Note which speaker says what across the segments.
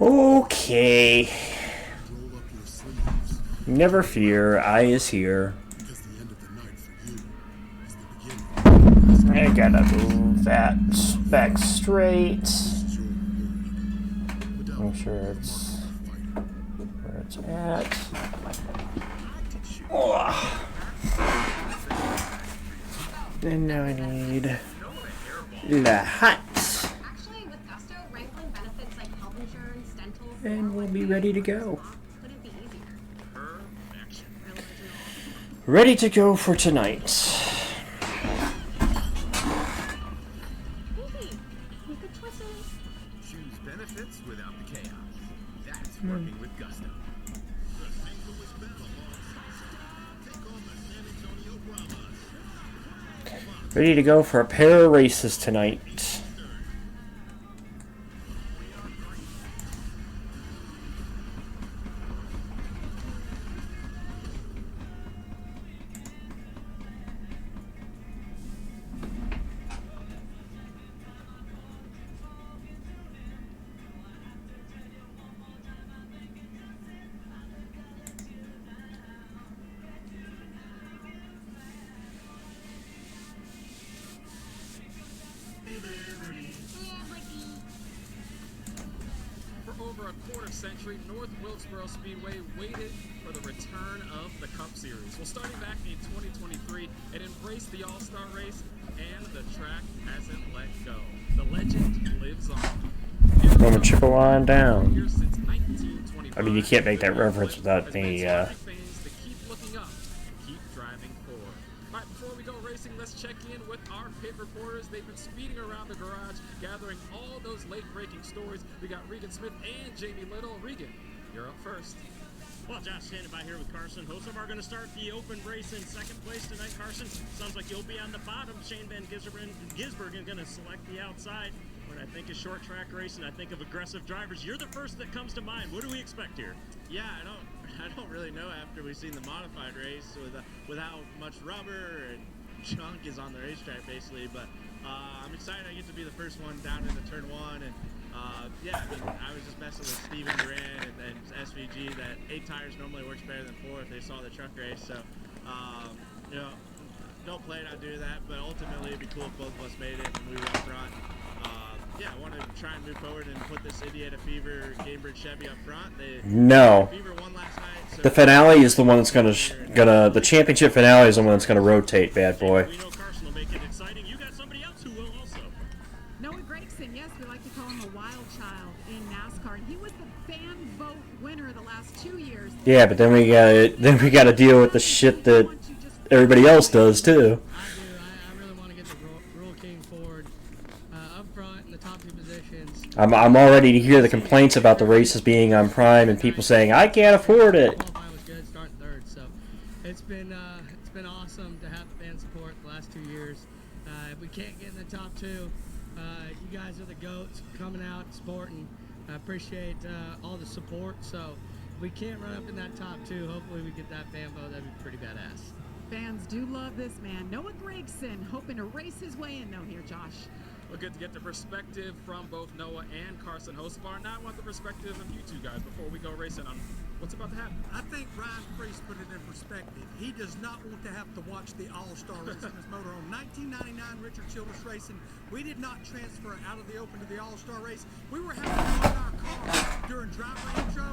Speaker 1: Okay. Never fear, I is here. I gotta move that back straight. Make sure it's where it's at. Oh. And now I need the hat. And we'll be ready to go. Ready to go for tonight. Ready to go for a pair of races tonight.
Speaker 2: Century, North Wilkesboro Speedway waited for the return of the Cup Series. Well, starting back in 2023, it embraced the All-Star race, and the track hasn't let go. The legend lives on.
Speaker 1: Going to trickle on down.
Speaker 2: Since 1925,
Speaker 1: I mean, you can't make that reference without the
Speaker 2: fans to keep looking up, keep driving forward. All right, before we go racing, let's check in with our pit reporters. They've been speeding around the garage, gathering all those late-breaking stories. We got Regan Smith and Jamie Little. Regan, you're up first.
Speaker 3: Well, Josh, standing by here with Carson. Hocevar going to start the open race in second place tonight, Carson. Sounds like you'll be on the bottom. Shane Van Gisbergen going to select the outside. When I think of short track race and I think of aggressive drivers, you're the first that comes to mind. What do we expect here?
Speaker 4: Yeah, I don't really know after we've seen the modified race with how much rubber and junk is on the racetrack basically, but I'm excited I get to be the first one down into turn one. And yeah, I mean, I was just messing with Steven Duran and SVG that 8 tires normally works better than 4 if they saw the truck race. So you know, don't plan on doing that, but ultimately it'd be cool if both of us made it and we were up front. Yeah, I want to try and move forward and put this Indiana Fever Gamebridge Chevy up front.
Speaker 1: No.
Speaker 4: Fever won last night, so
Speaker 1: the finale is the one that's gonna the championship finale is the one that's gonna rotate, bad boy.
Speaker 3: We know Carson will make it exciting. You got somebody else who will also.
Speaker 5: Noah Gregson, yes, we like to call him a wild child in NASCAR. He was the fan vote winner the last 2 years.
Speaker 1: Yeah, but then we gotta deal with the shit that everybody else does too.
Speaker 6: I really want to get the Roll King Ford up front in the top 2 positions.
Speaker 1: I'm already to hear the complaints about the races being on Prime and people saying I can't afford it.
Speaker 6: Qualifying was good, starting third, so it's been awesome to have fan support the last 2 years. If we can't get in the top 2, you guys are the goats coming out and supporting. I appreciate all the support. So if we can't run up in that top 2, hopefully we get that fan vote. That'd be pretty badass.
Speaker 5: Fans do love this man. Noah Gregson hoping to race his way in though here, Josh.
Speaker 2: Well, good to get the perspective from both Noah and Carson Hocevar. Now I want the perspective of you two guys before we go racing on what's about to happen.
Speaker 7: I think Ryan Priest put it in perspective. He does not want to have to watch the All-Star race in his motorhome. 1999 Richard Childress Racing, we did not transfer out of the Open to the All-Star race. We were having to load our car during driver intro.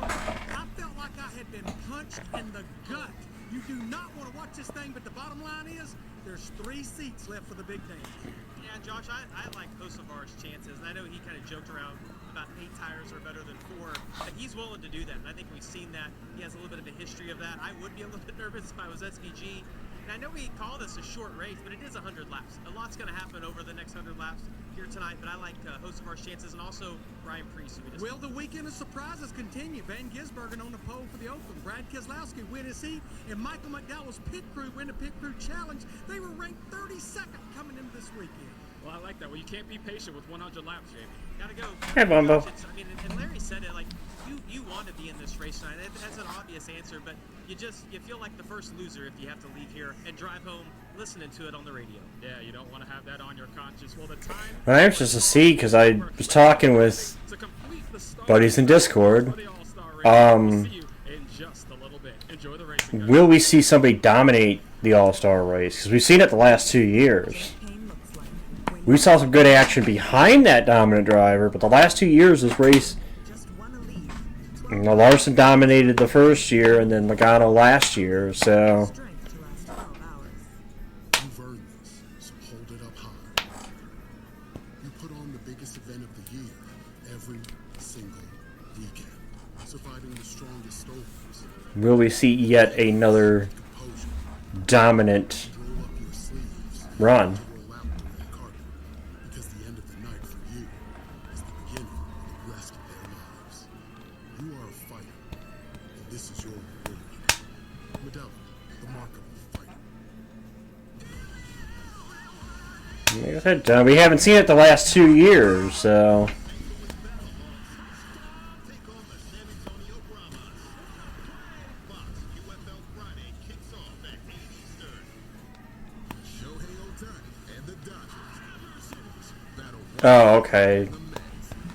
Speaker 7: I felt like I had been punched in the gut. You do not want to watch this thing, but the bottom line is there's 3 seats left for the big names.
Speaker 4: Yeah, Josh, I like Hocevar's chances, and I know he kind of joked around about 8 tires are better than 4, but he's willing to do that, and I think we've seen that. He has a little bit of a history of that. I would be a little bit nervous if I was SVG. And I know we call this a short race, but it is 100 laps. A lot's going to happen over the next 100 laps here tonight, but I like Hocevar's chances, and also Ryan Priest.
Speaker 7: Will the weekend of surprises continue? Van Gisbergen on the pole for the Open. Brad Keselowski win his heat, and Michael McDowell's pit crew win the pit crew challenge. They were ranked 32nd coming into this weekend.
Speaker 2: Well, I like that. Well, you can't be patient with 100 laps, Jamie.
Speaker 4: Gotta go.
Speaker 1: Hey, Bumbo.
Speaker 4: I mean, and Larry said it, like, you want to be in this race tonight. That's an obvious answer, but you feel like the first loser if you have to leave here and drive home listening to it on the radio.
Speaker 2: Yeah, you don't want to have that on your conscience. Well, the time...
Speaker 1: I'm anxious to see because I was talking with
Speaker 2: to complete the start
Speaker 1: buddies in Discord.
Speaker 2: For the All-Star race. We'll see you in just a little bit. Enjoy the racing, guys.
Speaker 1: Will we see somebody dominate the All-Star race? Because we've seen it the last 2 years. We saw some good action behind that dominant driver, but the last 2 years, this race, you know, Larson dominated the first year, and then Logano last year. So
Speaker 8: You've earned this, so hold it up high. You put on the biggest event of the year every single weekend, surviving the strongest storms.
Speaker 1: will we see yet another
Speaker 8: Composure,
Speaker 1: dominant
Speaker 8: roll up your sleeves,
Speaker 1: run?
Speaker 8: roll out the red carpet, because the end of the night for you is the beginning of the rest of their lives. You are a fighter, and this is your reward. Medalla, the mark of a fighter.
Speaker 1: Like I said, we haven't seen it the last 2 years, so
Speaker 8: Take on the San Antonio Brahmas. Fox UFL Friday kicks off at 8 Eastern. Shohei Ohtani and the Dodgers. Battle
Speaker 1: oh, okay.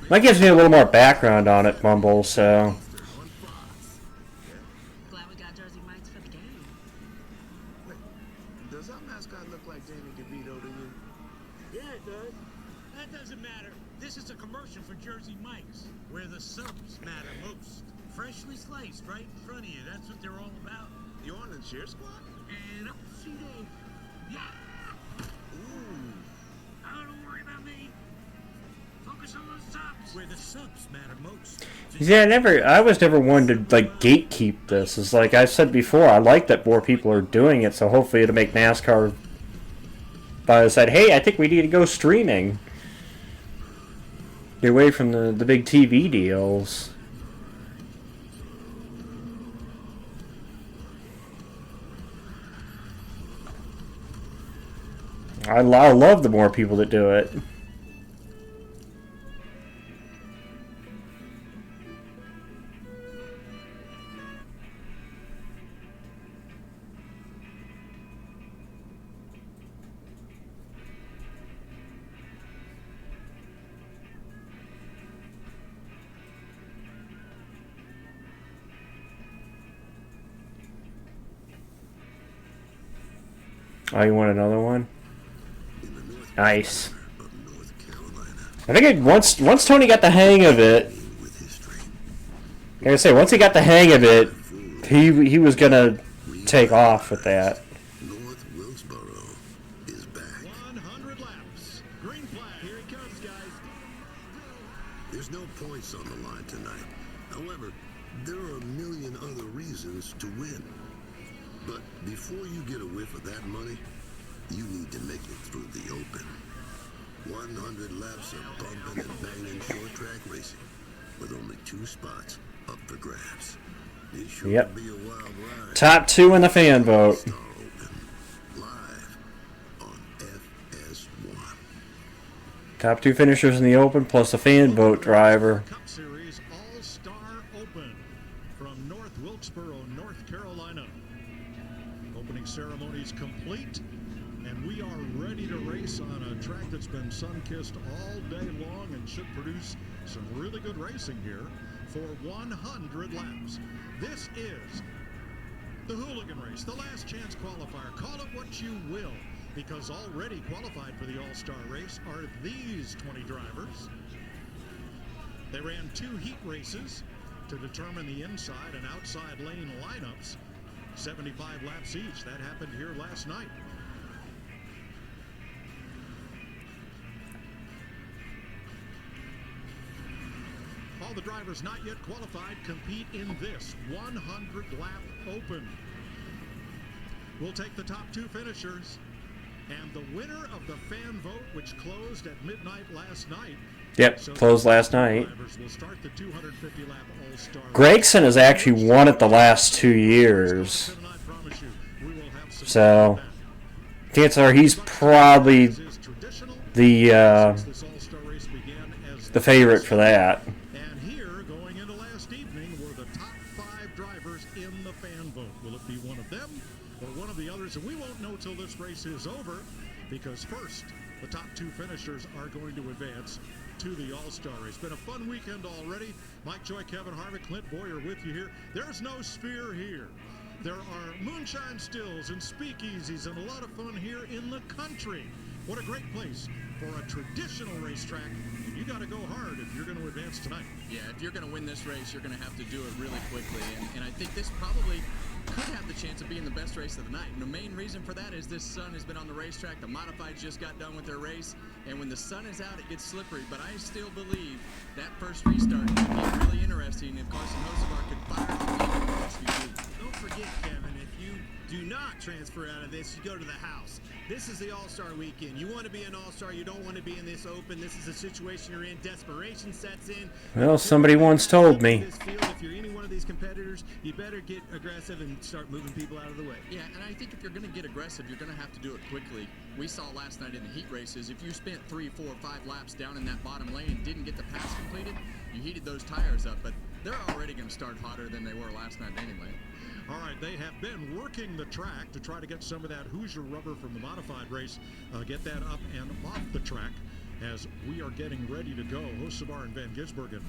Speaker 1: That gives me a little more background on it, Mumble. So
Speaker 8: on Fox.
Speaker 9: Glad we got Jersey Mike's for the game.
Speaker 4: Wait, does our mascot look like Danny DeVito to you?
Speaker 3: Yeah, it does. That doesn't matter. This is a commercial for Jersey Mike's, where the subs matter most. Freshly sliced right in front of you. That's what they're all about.
Speaker 4: You on the cheer squad?
Speaker 3: And up to see Dave. Yeah!
Speaker 4: Ooh.
Speaker 3: Oh, don't worry about me. Focus on those subs. Where the subs matter most.
Speaker 1: yeah, I was never one to like gatekeep this. It's like I've said before, I like that more people are doing it. So hopefully it'll make NASCAR decide, hey, I think we need to go streaming. Get away from the big TV deals. I love the more people that do it. Oh, you want another one? Nice. I think once Tony got the hang of it, like I say, once he got the hang of it, he was gonna take off with that.
Speaker 8: North Wilkesboro is back.
Speaker 3: 100 laps. Green flag. Here he comes, guys.
Speaker 8: There's no points on the line tonight. However, there are a million other reasons to win. But before you get a whiff of that money, you need to make it through the open. 100 laps of bumping and banging short track racing with only 2 spots up for grabs. It sure
Speaker 1: Yep.
Speaker 8: will be a wild ride.
Speaker 1: Top 2 in the fan vote.
Speaker 8: Star Open, live on FS1.
Speaker 1: Top 2 finishers in the Open plus the fan vote driver.
Speaker 3: Cup Series All-Star Open from North Wilkesboro, North Carolina. Opening ceremony is complete, and we are ready to race on a track that's been sun-kissed all day long and should produce some really good racing here for 100 laps. This is the hooligan race, the last chance qualifier. Call it what you will, because already qualified for the All-Star race are these 20 drivers. They ran 2 heat races to determine the inside and outside lane lineups. 75 laps each. That happened here last night. All the drivers not yet qualified compete in this 100-lap open. We'll take the top 2 finishers, and the winner of the fan vote, which closed at midnight last night.
Speaker 1: Yep, closed last night.
Speaker 3: Drivers will start the 250-lap All-Star.
Speaker 1: Gregson has actually won it the last 2 years. So, chances are he's probably the favorite for that.
Speaker 3: And here, going into last evening, were the top 5 drivers in the fan vote. Will it be one of them or one of the others? And we won't know till this race is over, because first,
Speaker 10: The top 2 finishers are going to advance to the All-Star race. Been a fun weekend already. Mike Joy, Kevin Harvick, Clint Boyer with you here. There's no sphere here. There are moonshine stills and speakeasies and a lot of fun here in the country. What a great place for a traditional racetrack. And you got to go hard if you're going to advance tonight.
Speaker 11: Yeah, if you're going to win this race, you're going to have to do it really quickly. And I think this probably could have the chance of being the best race of the night. And the main reason for that is this sun has been on the racetrack. The modifieds just got done with their race. And when the sun is out, it gets slippery. But I still believe that first restart could be really interesting if Carson Hocevar could fire off the next few weeks.
Speaker 12: Don't forget, Kevin, if you do not transfer out of this, you go to the house. This is the All-Star weekend. You want to be an All-Star. You don't want to be in this open. This is a situation you're in. Desperation sets in.
Speaker 1: Well, somebody once told me.
Speaker 12: If you're any one of these competitors, you better get aggressive and start moving people out of the way.
Speaker 11: Yeah, and I think if you're going to get aggressive, you're going to have to do it quickly. We saw last night in the heat races, if you spent 3, 4, 5 laps down in that bottom lane and didn't get the pass completed, you heated those tires up. But they're already going to start hotter than they were last night anyway.
Speaker 10: All right, they have been working the track to try to get some of that Hoosier rubber from the modified race, get that up and off the track as we are getting ready to go. Hocevar and Van Gisbergen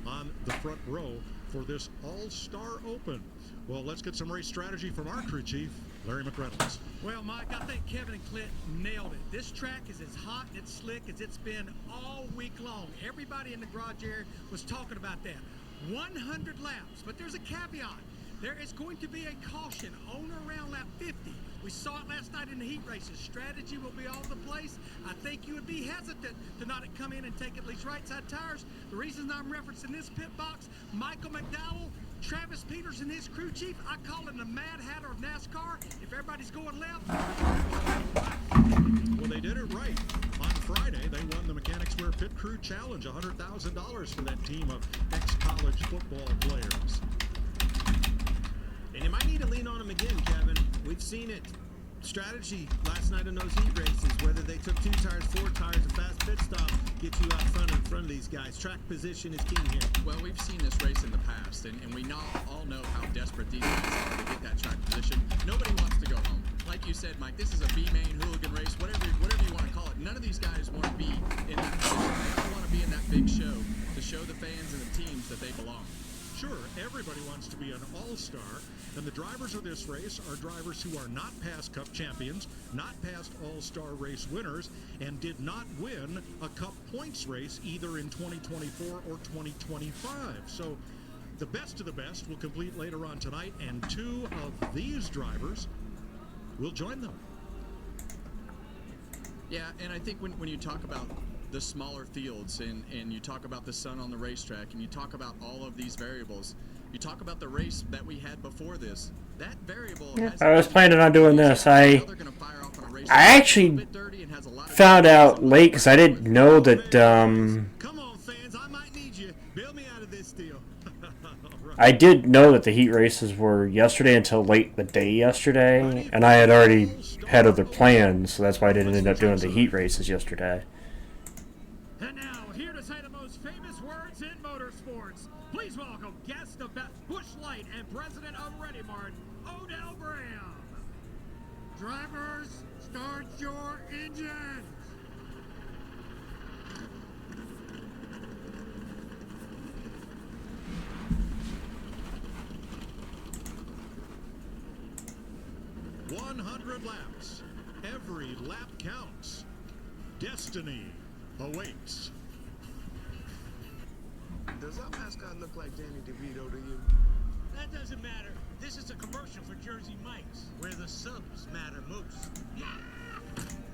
Speaker 10: on the front row for this All-Star Open. Well, let's get some race strategy from our crew chief, Larry McReynolds.
Speaker 7: Well, Mike, I think Kevin and Clint nailed it. This track is as hot and as slick as it's been all week long. Everybody in the garage area was talking about that. 100 laps, but there's a caveat. There is going to be a caution on or around lap 50. We saw it last night in the heat races. Strategy will be all over the place. I think you would be hesitant to not come in and take at least right side tires. The reason I'm referencing this pit box, Michael McDowell, Travis Peters and his crew chief, I call him the Mad Hatter of NASCAR. If everybody's going left.
Speaker 10: Well, they did it right. On Friday, they won the Mechanics Wear Pit Crew Challenge, $100,000 for that team of ex-college football players.
Speaker 12: And you might need to lean on them again, Kevin. We've seen it. Strategy last night in those heat races, whether they took 2 tires, 4 tires, a fast pit stop, get you out front in front of these guys. Track position is king here.
Speaker 11: Well, we've seen this race in the past, and we all know how desperate these guys are to get that track position. Nobody wants to go home. Like you said, Mike, this is a B-main hooligan race, whatever you want to call it. None of these guys want to be in that position. They don't want to be in that big show to show the fans and the teams that they belong.
Speaker 10: Sure, everybody wants to be an all-star, and the drivers of this race are drivers who are not past Cup champions, not past all-star race winners, and did not win a Cup points race either in 2024 or 2025. So the best of the best will complete later on tonight, and 2 of these drivers will join them.
Speaker 11: Yeah, and I think when you talk about the smaller fields and you talk about the sun on the racetrack and you talk about all of these variables, you talk about the race that we had before this, that variable
Speaker 1: I was planning on doing this. I actually found out late because I didn't know that
Speaker 12: Come on, fans, I might need you. Bail me out of this deal.
Speaker 1: I did know that the heat races were yesterday until late the day yesterday, and I had already had other plans, so that's why I didn't end up doing the heat races yesterday.
Speaker 2: And now, here to say the most famous words in motorsports, please welcome guest of Busch Light and president of Ready Mart, Odell Graham.
Speaker 7: Drivers, start your engines.
Speaker 10: Laps. Every lap counts. Destiny awaits.
Speaker 12: Does our mascot look like Danny DeVito to you?
Speaker 3: That doesn't matter. This is a commercial for Jersey Mike's, where the subs matter most. Yeah!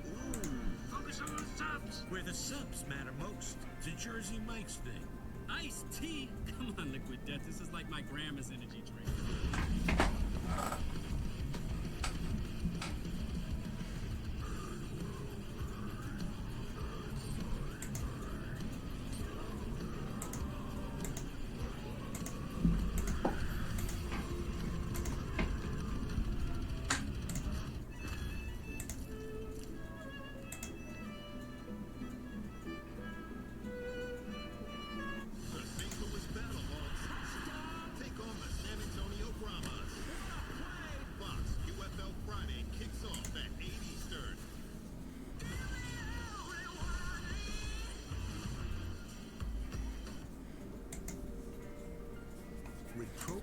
Speaker 3: Ooh. Focus on those subs. Where the subs matter most. It's a Jersey Mike's thing.
Speaker 13: Iced tea? Come on, Liquid Death. This is like my grandma's energy drink.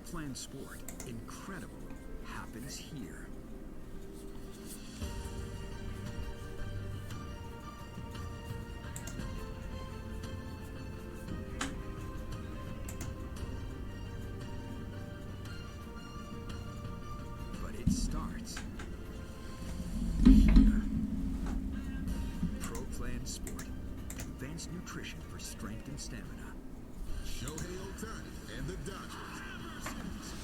Speaker 14: Pro-Plan Sport. Incredible happens here. But it starts here. Pro-Plan Sport. Advanced nutrition for strength and stamina.
Speaker 8: Shohei Ohtani and the Dodgers.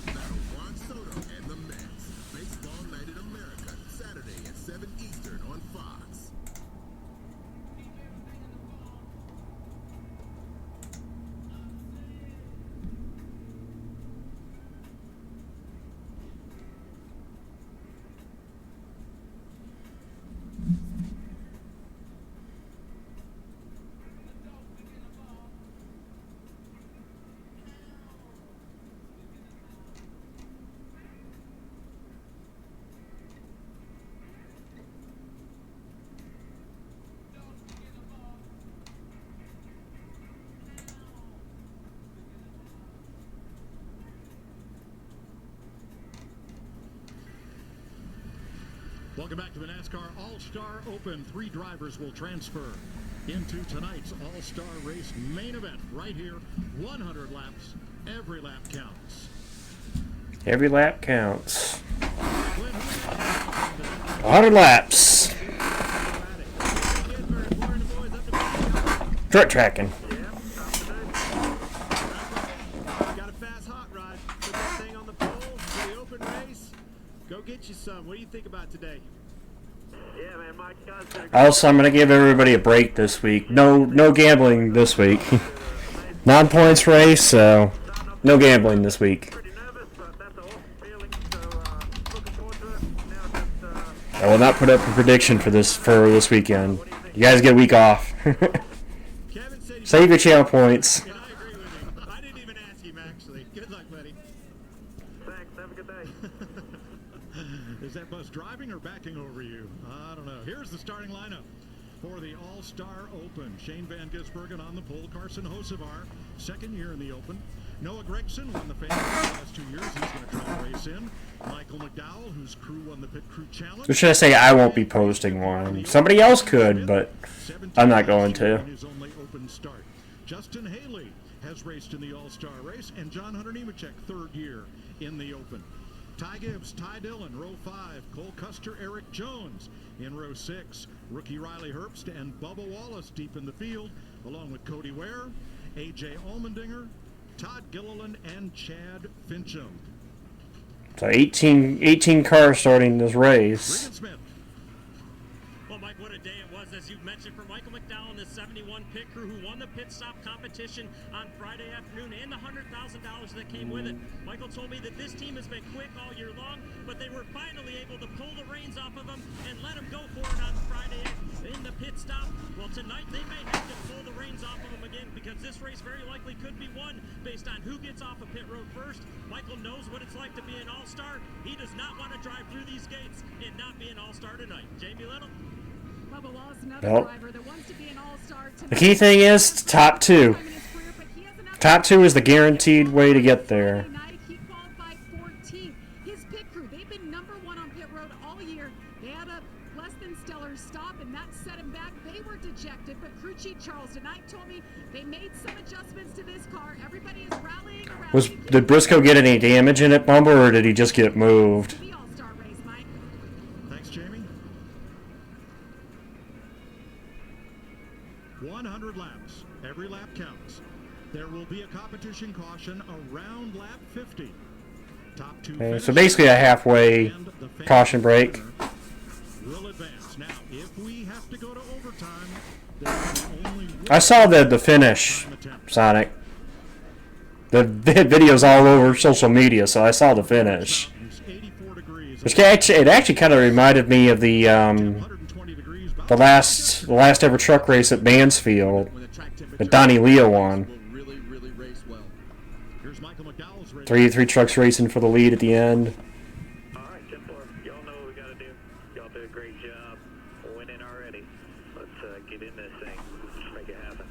Speaker 8: Battle Juan Soto and the Mets. Baseball Night in America, Saturday at 7 Eastern on Fox.
Speaker 10: Welcome back to the NASCAR All-Star Open. 3 drivers will transfer into tonight's All-Star Race main event right here. 100 laps. Every lap counts.
Speaker 1: Every lap counts. 100 laps. Dirt tracking.
Speaker 12: Got a fast hot rod. Put that thing on the pole for the open race. Go get you some. What do you think about today?
Speaker 15: Yeah, man, Mike
Speaker 1: Also, I'm going to give everybody a break this week. No gambling this week. Non-points race, so no gambling this week. I will not put up a prediction for this weekend. You guys get a week off. Save your channel points.
Speaker 12: And I agree with him. I didn't even ask him, actually. Good luck, buddy.
Speaker 15: Thanks. Have a good day.
Speaker 10: Is that bus driving or backing over you? I don't know. Here's the starting lineup for the All-Star Open. Shane Van Gisbergen on the pole. Carson Hocevar, second year in the Open. Noah Gregson won the famous the last 2 years. He's going to try to race in. Michael McDowell, whose crew won the Pit Crew Challenge.
Speaker 1: Or should I say I won't be posting one? Somebody else could, but I'm not going to.
Speaker 10: His only Open start. Justin Haley has raced in the All-Star race, and John Hunter Nemechek, third year in the Open. Ty Gibbs, Ty Dillon, row 5. Cole Custer, Eric Jones in row 6. Rookie Riley Herbst and Bubba Wallace deep in the field, along with Cody Ware, A.J. Allmendinger, Todd Gilliland, and Chad Fincham.
Speaker 1: So 18 cars starting this race.
Speaker 10: Regan Smith.
Speaker 3: Well, Mike, what a day it was, as you've mentioned, for Michael McDowell and the 71 pit crew who won the pit stop competition on Friday afternoon and the $100,000 that came with it. Michael told me that this team has been quick all year long, but they were finally able to pull the reins off of them and let them go for it on Friday in the pit stop. Well, tonight they may have to pull the reins off of them again, because this race very likely could be won based on who gets off of pit road first. Michael knows what it's like to be an all-star. He does not want to drive through these gates and not be an all-star tonight. Jamie Little?
Speaker 5: Bubba Wallace, another
Speaker 1: Nope.
Speaker 5: driver that wants to be an all-star tonight.
Speaker 1: The key thing is top 2. Top 2 is the guaranteed way to get there.
Speaker 5: He qualified 14th. His pit crew, they've been number 1 on pit road all year. They had a less than stellar stop, and that set him back. They were dejected, but crew chief Charles tonight told me they made some adjustments to this car. Everybody is rallying around.
Speaker 1: Did Briscoe get any damage in it, Bumper, or did he just get moved?
Speaker 5: The all-star race, Mike.
Speaker 10: Thanks, Jamie. 100 laps. Every lap counts. There will be a competition caution around lap 50. Top 2
Speaker 1: Okay, so basically a halfway caution break.
Speaker 10: will advance. Now, if we have to go to overtime, there's only one
Speaker 1: I saw the finish, Sonic. The video's all over social media, so I saw the finish. Which it actually kind of reminded me of the last ever truck race at Mansfield that Donnie Leo won. Three trucks racing for the lead at the end.
Speaker 15: All right, 10-4. Y'all know what we got to do. Y'all did a great job winning already. Let's get in this thing. Make it happen.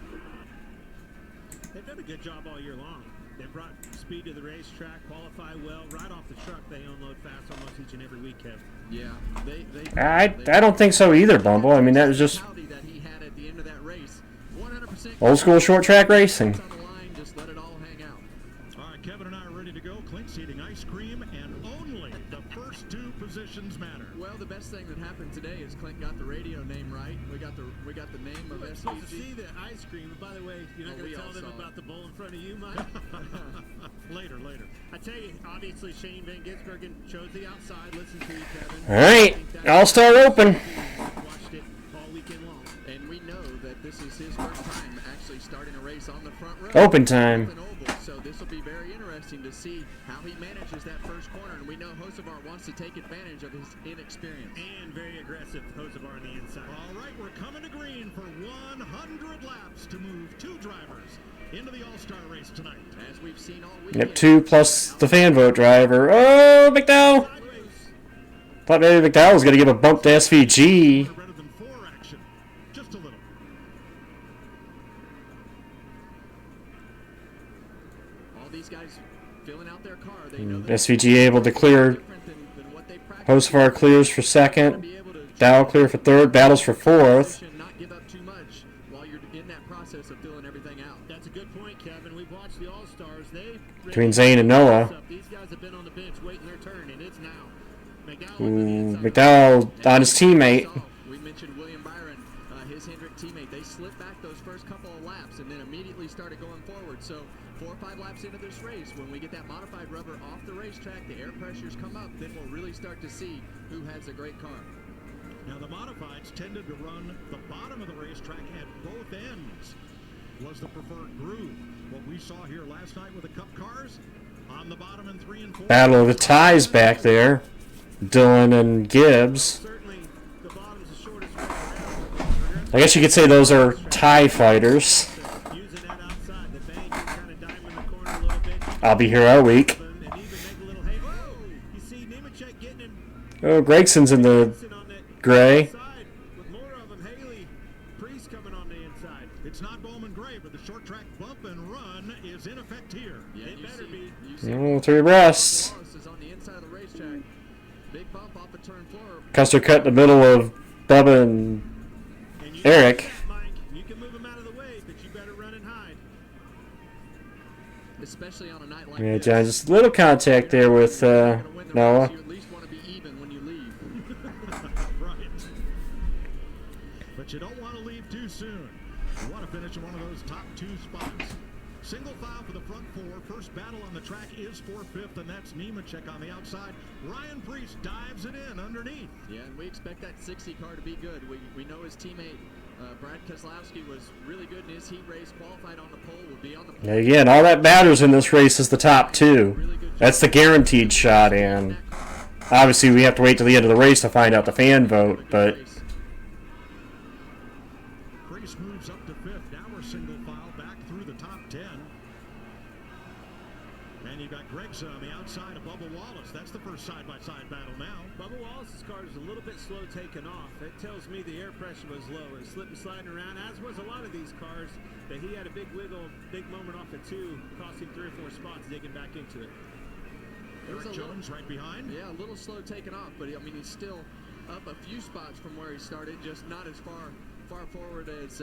Speaker 12: They've done a good job all year long. They brought speed to the racetrack, qualify well. Right off the truck, they unload fast almost each and every week, Kev.
Speaker 11: Yeah,
Speaker 1: I don't think so either, Bumble. I mean, that was just
Speaker 11: that he had at the end of that race. 100%
Speaker 1: old school short track racing.
Speaker 11: on the line, just let it all hang out.
Speaker 10: All right, Kevin and I are ready to go. Clint's eating ice cream, and only the first two positions matter.
Speaker 11: Well, the best thing that happened today is Clint got the radio name right. We got the name of
Speaker 12: We're supposed to
Speaker 11: SVG.
Speaker 12: see the ice cream. And by the way, you're not going to tell them about the bowl in front of you, Mike?
Speaker 10: Later.
Speaker 12: I tell you, obviously Shane Van Gisbergen chose the outside. Listen to you, Kevin.
Speaker 1: All right, All-Star Open.
Speaker 12: Watched it all weekend long.
Speaker 11: And we know that this is his first time actually starting a race on the front row.
Speaker 1: Open time.
Speaker 11: So this will be very interesting to see how he manages that first corner. And we know Hocevar wants to take advantage of his inexperience.
Speaker 12: And very aggressive Hocevar on the inside.
Speaker 10: All right, we're coming to green for 100 laps to move two drivers into the All-Star race tonight.
Speaker 11: As we've seen all week.
Speaker 1: Yep, 2 plus the fan vote driver. Oh, McDowell. Thought maybe McDowell was going to give a bump to SVG.
Speaker 10: Better than 4 action. Just a little.
Speaker 11: All these guys filling out their car. They know that
Speaker 1: SVG able to clear.
Speaker 11: than what they practice.
Speaker 1: Hocevar clears for second. Dow clear for third. Battles for fourth.
Speaker 11: Not give up too much while you're in that process of filling everything out.
Speaker 12: That's a good point, Kevin. We've watched the All-Stars.
Speaker 1: Between Zane and Noah.
Speaker 12: These guys have been on the bench waiting their turn, and it's now.
Speaker 1: McDowell on his teammate.
Speaker 11: We mentioned William Byron, his Hendrick teammate. They slipped back those first couple of laps and then immediately started going forward. So 4 or 5 laps into this race, when we get that modified rubber off the racetrack, the air pressures come up, then we'll really start to see who has a great car.
Speaker 10: Now, the modifieds tended to run the bottom of the racetrack at both ends. Was the preferred groove. What we saw here last night with the Cup cars on the bottom in 3 and 4.
Speaker 1: Battle of the ties back there. Dylan and Gibbs. I guess you could say those are tie fighters. I'll be here all week. Oh, Gregson's in the gray.
Speaker 10: It's not Bowman Gray, but the short track bump and run is in effect here.
Speaker 11: Yeah,
Speaker 10: It better be.
Speaker 1: Oh, 3 breasts.
Speaker 11: Big bump off of turn 4.
Speaker 1: Custer cut in the middle of Bubba and Eric.
Speaker 12: You can move him out of the way, but you better run and hide.
Speaker 11: Especially on a night like
Speaker 1: Yeah,
Speaker 11: this.
Speaker 1: John, just a little contact there with Noah.
Speaker 11: You at least want to be even when you leave.
Speaker 10: Right. But you don't want to leave too soon. You want to finish in one of those top 2 spots. Single file for the front 4. First battle on the track is for 5th, and that's Nemechek on the outside. Ryan Preece dives it in underneath.
Speaker 11: Yeah, and we expect that 60 car to be good. We know his teammate, Brad Keselowski, was really good in his heat race, qualified on the pole, will be on the pole.
Speaker 1: Again, all that matters in this race is the top 2. That's the guaranteed shot, and obviously we have to wait till the end of the race to find out the fan vote, but
Speaker 10: Preece moves up to 5th. Now we're single file back through the top 10. And you've got Gregson on the outside of Bubba Wallace. That's the first side-by-side battle now.
Speaker 12: Bubba Wallace's car is a little bit slow taking off. That tells me the air pressure was low. It slipped and sliding around, as was a lot of these cars. But he had a big wiggle, big moment off of 2, costing 3 or 4 spots digging back into it.
Speaker 10: Eric Jones right behind.
Speaker 11: Yeah, a little slow taking off, but I mean he's still up a few spots from where he started, just not as far forward as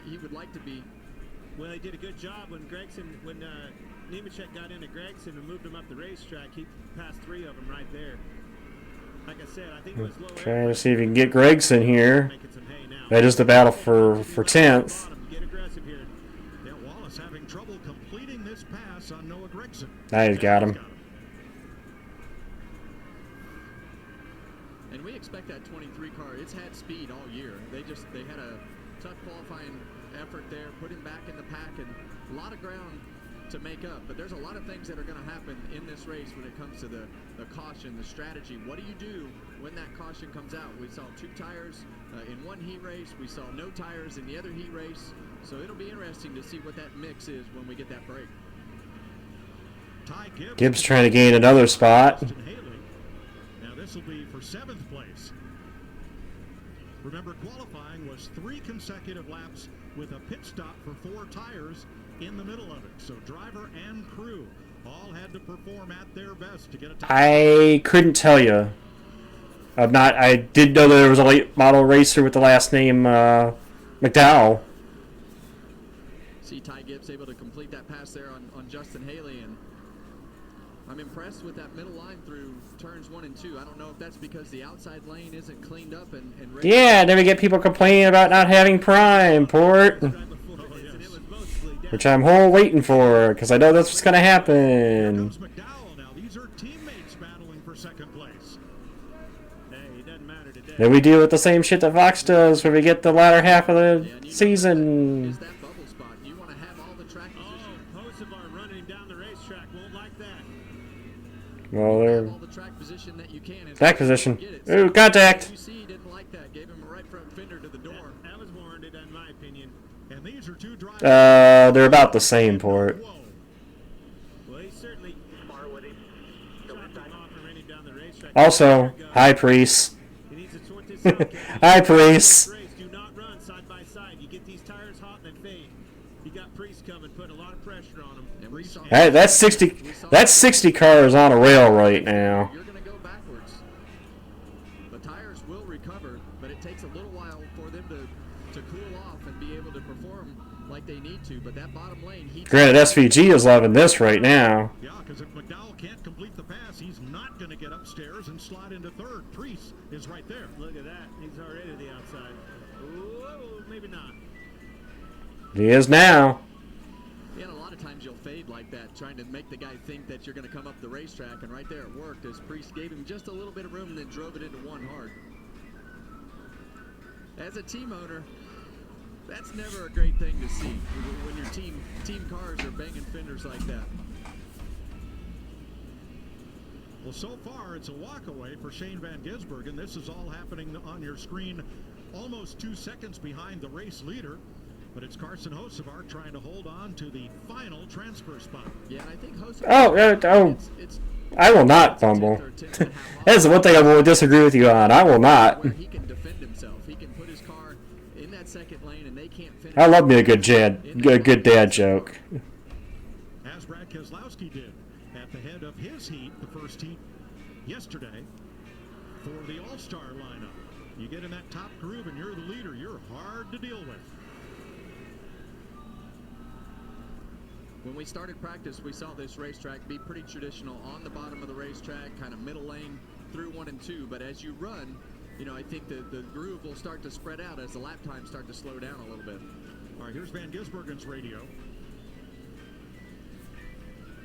Speaker 11: he would like to be.
Speaker 12: Well, he did a good job when Nemechek got into Gregson and moved him up the racetrack. He passed 3 of them right there. Like I said, I think it was low.
Speaker 1: trying to see if you can get Gregson here. That is the battle for 10th.
Speaker 12: Get aggressive here.
Speaker 10: Yeah, Wallace having trouble completing this pass on Noah Gregson.
Speaker 1: Now he's got him.
Speaker 11: And we expect that 23 car. It's had speed all year. They had a tough qualifying effort there, put him back in the pack, and a lot of ground to make up. But there's a lot of things that are going to happen in this race when it comes to the caution, the strategy. What do you do when that caution comes out? We saw 2 tires in one heat race. We saw no tires in the other heat race. So it'll be interesting to see what that mix is when we get that break.
Speaker 1: Gibbs trying to gain another spot.
Speaker 10: Now this will be for 7th place. Remember, qualifying was 3 consecutive laps with a pit stop for 4 tires in the middle of it. So driver and crew all had to perform at their best to get a time.
Speaker 1: I couldn't tell you. I did know that there was a late model racer with the last name McDowell.
Speaker 11: See Ty Gibbs able to complete that pass there on Justin Haley, and I'm impressed with that middle line through turns 1 and 2. I don't know if that's because the outside lane isn't cleaned up and ready.
Speaker 1: Yeah, then we get people complaining about not having prime port, which I'm whole waiting for because I know that's what's going to happen.
Speaker 10: McDowell now. These are teammates battling for second place.
Speaker 12: Hey, it doesn't matter today.
Speaker 1: Then we deal with the same shit that Fox does where we get the latter half of the season. Well, they're back position. Ooh, contact. They're about the same port. Also, high priest. High priest.
Speaker 12: Do not run side by side. You get these tires hot and they fade. You got Priest coming, putting a lot of pressure on them.
Speaker 1: Hey, that's 60 cars on a rail right now.
Speaker 11: You're going to go backwards. The tires will recover, but it takes a little while for them to cool off and be able to perform like they need to. But that bottom lane,
Speaker 1: Granted, SVG is loving this right now.
Speaker 10: Yeah, because if McDowell can't complete the pass, he's not going to get upstairs and slide into third. Priest is right there.
Speaker 12: Look at that. He's already to the outside. Whoa, maybe not.
Speaker 1: He is now.
Speaker 11: Yeah, a lot of times you'll fade like that, trying to make the guy think that you're going to come up the racetrack, and right there it worked as Priest gave him just a little bit of room and then drove it into one hard. As a team owner, that's never a great thing to see when your team cars are banging fenders like that.
Speaker 10: Well, so far it's a walk-away for Shane Van Gisbergen. This is all happening on your screen almost 2 seconds behind the race leader. But it's Carson Hocevar trying to hold on to the final transfer spot.
Speaker 11: Yeah, I think Hocevar...
Speaker 1: I will not fumble. That is the one thing I will disagree with you on. I will not.
Speaker 11: Where he can defend himself. He can put his car in that second lane and they can't finish.
Speaker 1: I love me a good dad joke.
Speaker 10: As Brad Keselowski did at the head of his heat, the first heat yesterday, for the All-Star lineup. You get in that top groove and you're the leader. You're hard to deal with.
Speaker 11: When we started practice, we saw this racetrack be pretty traditional on the bottom of the racetrack, kind of middle lane through 1 and 2. But as you run, you know, I think the groove will start to spread out as the lap times start to slow down a little bit.
Speaker 10: All right, here's Van Gisbergen's radio.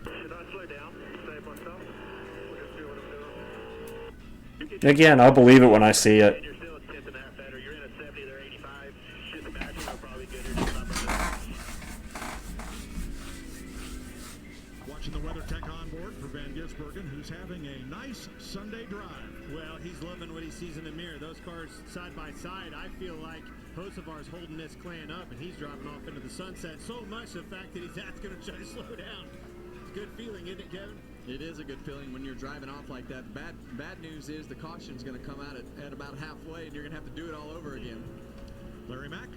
Speaker 15: Should I slow down? Save myself? We'll just do what I'm doing.
Speaker 1: Again, I'll believe it when I see it.
Speaker 15: You're still a tenth and a half better. You're in a 70, they're 85. Should imagine they're probably good. You're just not running.
Speaker 10: Watching the WeatherTech on board for Van Gisbergen, who's having a nice Sunday drive.
Speaker 12: Well, he's loving what he sees in the mirror. Those cars side by side, I feel like Hocevar's holding this clan up, and he's driving off into the sunset. So much the fact that he's going to try to slow down. It's a good feeling, isn't it, Kevin?
Speaker 11: It is a good feeling when you're driving off like that. Bad news is the caution's going to come out at about halfway, and you're going to have to do it all over again.
Speaker 10: Larry Mack?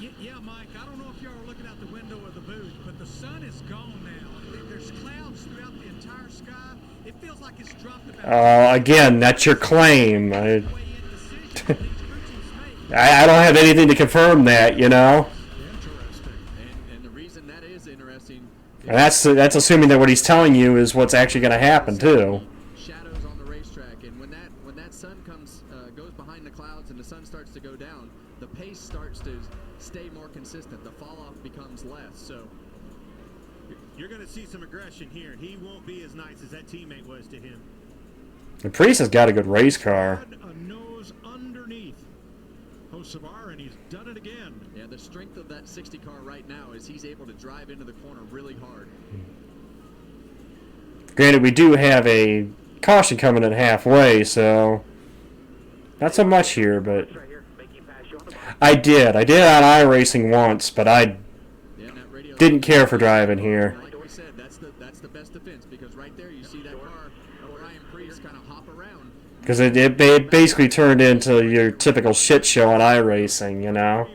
Speaker 7: Yeah, Mike, I don't know if y'all are looking out the window of the booth, but the sun is gone now. There's clouds throughout the entire sky. It feels like it's dropped about...
Speaker 1: Again, that's your claim. I don't have anything to confirm that, you know?
Speaker 11: Interesting. And the reason that is interesting...
Speaker 1: And that's assuming that what he's telling you is what's actually going to happen, too.
Speaker 11: Shadows on the racetrack, and when that sun goes behind the clouds and the sun starts to go down, the pace starts to stay more consistent. The fall off becomes less. So
Speaker 12: you're going to see some aggression here. He won't be as nice as that teammate was to him.
Speaker 1: The Priest has got a good race car.
Speaker 10: A nose underneath Hocevar, and he's done it again.
Speaker 11: Yeah, the strength of that 60 car right now is he's able to drive into the corner really hard.
Speaker 1: Granted, we do have a caution coming in halfway, so not so much here, but I did on iRacing once, but I didn't care for driving here.
Speaker 11: Like we said, that's the best defense, because right there you see that car, Ryan Priest, kind of hop around.
Speaker 1: Because it basically turned into your typical shit show on iRacing, you know,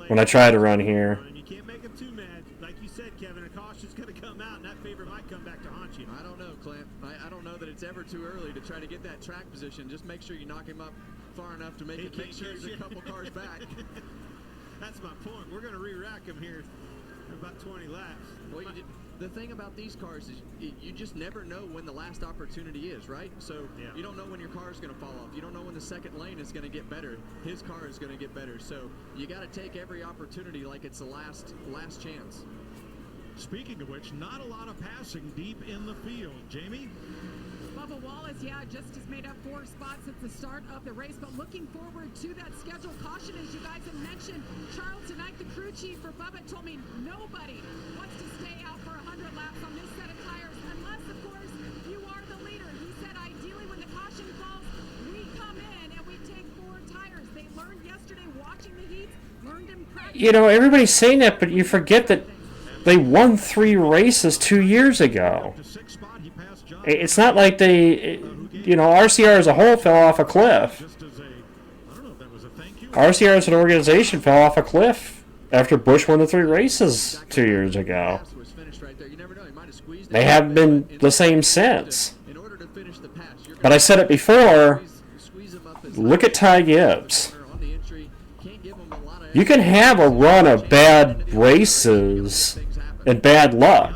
Speaker 1: when I try to run here.
Speaker 12: And you can't make them too mad. Like you said, Kevin, a caution's going to come out, and that favor might come back to haunt you.
Speaker 11: I don't know, Clint. I don't know that it's ever too early to try to get that track position. Just make sure you knock him up far enough to make sure he's a couple cars back.
Speaker 12: That's my point. We're going to re-rack him here in about 20 laps.
Speaker 11: Well, the thing about these cars is you just never know when the last opportunity is, right? So you don't know when your car is going to fall off. You don't know when the second lane is going to get better. His car is going to get better. So you got to take every opportunity like it's the last chance.
Speaker 10: Speaking of which, not a lot of passing deep in the field. Jamie?
Speaker 5: Bubba Wallace, just has made up 4 spots at the start of the race, but looking forward to that scheduled caution, as you guys have mentioned. Charles, tonight, the crew chief for Bubba told me nobody wants to stay out for 100 laps on this set of tires, unless, of course, you are the leader. He said, ideally, when the caution falls, we come in and we take 4 tires. They learned yesterday watching the heats, learned in practice.
Speaker 1: You know, everybody's saying that, but you forget that they won 3 races 2 years ago. It's not like they, you know, RCR as a whole fell off a cliff. RCR as an organization fell off a cliff after Busch won the 3 races 2 years ago. They haven't been the same since. But I said it before, look at Ty Gibbs. You can have a run of bad races and bad luck.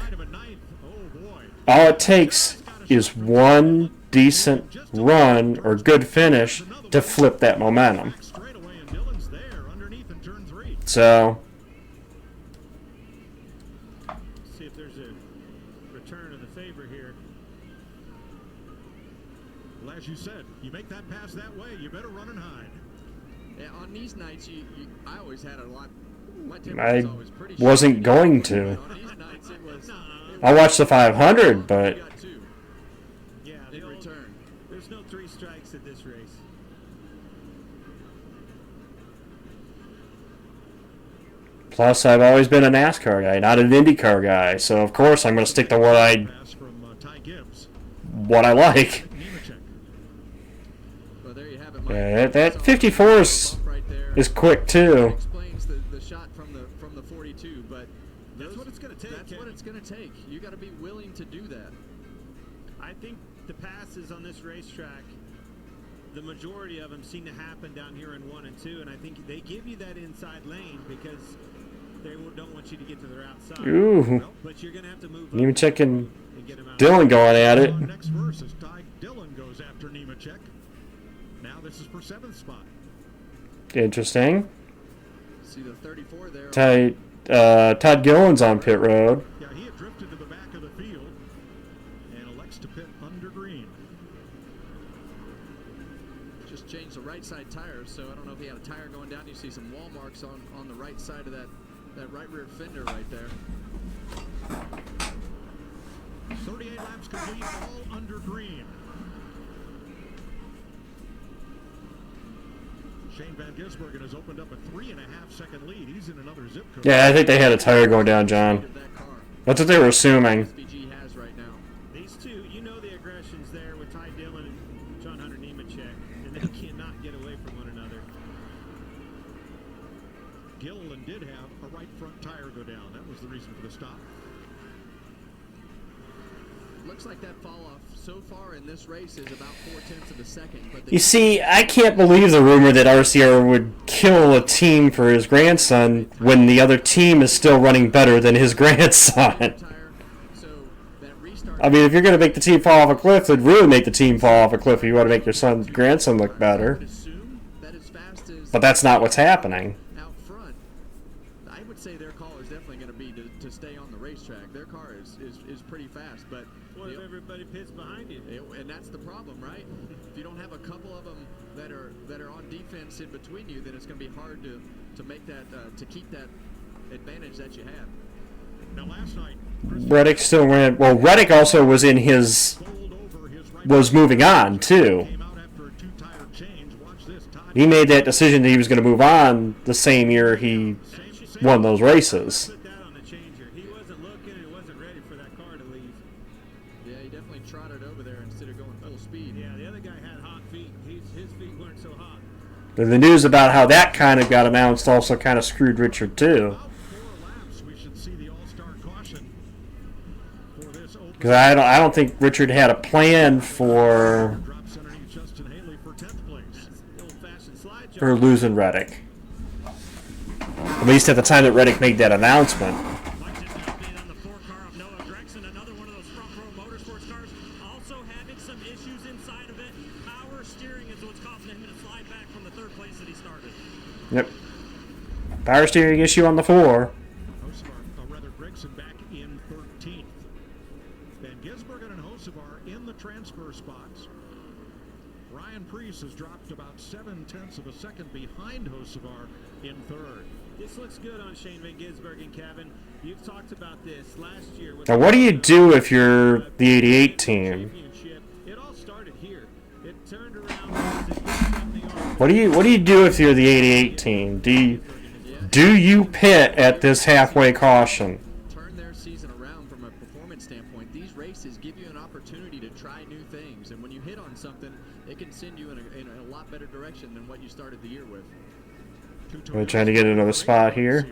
Speaker 1: All it takes is one decent run or good finish to flip that momentum. So,
Speaker 12: see if there's a return of the favor here.
Speaker 10: Well, as you said, you make that pass that way, you better run and hide.
Speaker 11: Yeah, on these nights, I always had a lot.
Speaker 1: I wasn't going to. I watched the 500, but
Speaker 12: in return, there's no 3 strikes at this race.
Speaker 1: plus I've always been a NASCAR guy, not an IndyCar guy. So of course I'm going to stick to what I like.
Speaker 11: Well, there you have it,
Speaker 1: Yeah, that 54 is quick too.
Speaker 11: Explains the shot from the 42, but
Speaker 12: that's what it's going to take.
Speaker 11: That's what it's going to take. You got to be willing to do that.
Speaker 12: I think the passes on this racetrack, the majority of them seem to happen down here in 1 and 2, and I think they give you that inside lane because they don't want you to get to their outside.
Speaker 1: Ooh.
Speaker 12: But you're going to have to move.
Speaker 1: Nemechek and Dillon going at it.
Speaker 10: Next verse is Ty Dillon goes after Nemechek. Now this is for 7th spot.
Speaker 1: Interesting.
Speaker 11: See the 34 there.
Speaker 1: Todd Gillen's on pit road.
Speaker 10: Yeah, he had drifted to the back of the field and elects to pit under green.
Speaker 11: Just changed the right side tires, so I don't know if he had a tire going down. You see some wall marks on the right side of that right rear fender right there.
Speaker 10: 38 laps complete, all under green. Shane Van Gisbergen has opened up a 3.5-second lead. He's in another zip code.
Speaker 1: Yeah, I think they had a tire going down, John. That's what they were assuming.
Speaker 11: has right now.
Speaker 12: These two, you know the aggression's there with Ty Dillon and John Hunter Nemechek, and they cannot get away from one another.
Speaker 10: Gillen did have a right front tire go down. That was the reason for the stop.
Speaker 11: Looks like that fall off so far in this race is about 0.4 of a second. But
Speaker 1: You see, I can't believe the rumor that RCR would kill a team for his grandson when the other team is still running better than his grandson. I mean, if you're going to make the team fall off a cliff, then really make the team fall off a cliff if you want to make your grandson look better. But that's not what's happening.
Speaker 11: Out front, I would say their call is definitely going to be to stay on the racetrack. Their car is pretty fast, but
Speaker 12: what if everybody pits behind you?
Speaker 11: And that's the problem, right? If you don't have a couple of them that are on defense in between you, then it's going to be hard to make that to keep that advantage that you have.
Speaker 10: Now last night,
Speaker 1: Reddick still ran. Well, Reddick also was was moving on too. He made that decision that he was going to move on the same year he won those races.
Speaker 12: He wasn't looking and wasn't ready for that car to leave.
Speaker 11: Yeah, he definitely trotted over there instead of going full speed.
Speaker 12: Yeah, the other guy had hot feet.
Speaker 1: The news about how that kind of got announced also kind of screwed Richard too. Because I don't think Richard had a plan for losing Reddick. At least at the time that Reddick made that announcement. Yep. Power steering issue on the 4.
Speaker 10: Back in 13th. Van Gisbergen and Hocevar in the transfer spots. Ryan Preece has dropped about 0.7 of a second behind Hocevar in 3rd.
Speaker 12: This looks good on Shane Van Gisbergen, Kevin. You've talked about this last year.
Speaker 1: Now, what do you do if you're the 88 team?
Speaker 12: It all started here. It turned around.
Speaker 1: What do you do if you're the 88 team? Do you pit at this halfway caution?
Speaker 11: Turn their season around from a performance standpoint. These races give you an opportunity to try new things, and when you hit on something, it can send you in a lot better direction than what you started the year with.
Speaker 1: We're trying to get another spot here.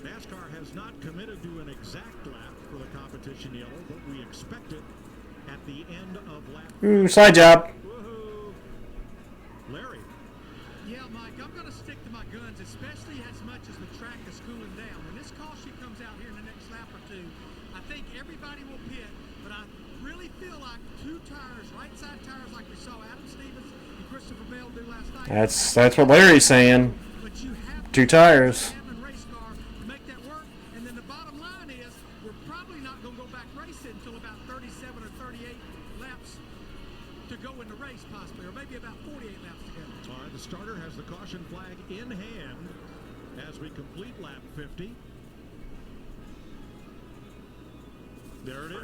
Speaker 10: NASCAR has not committed to an exact lap for the competition yellow, but we expect it at the end of lap.
Speaker 1: Side job.
Speaker 10: Larry.
Speaker 7: Yeah, Mike, I'm going to stick to my guns, especially as much as the track is cooling down. When this caution comes out here in the next lap or two, I think everybody will pit, but I really feel like 2 tires, right side tires, like we saw Adam Stevens and Christopher Bell do last night.
Speaker 1: That's what Larry's saying. 2 tires.
Speaker 7: To make that work, and then the bottom line is we're probably not going to go back racing until about 37 or 38 laps to go in the race, possibly, or maybe about 48 laps to go.
Speaker 10: All right, the starter has the caution flag in hand as we complete lap 50. There it is.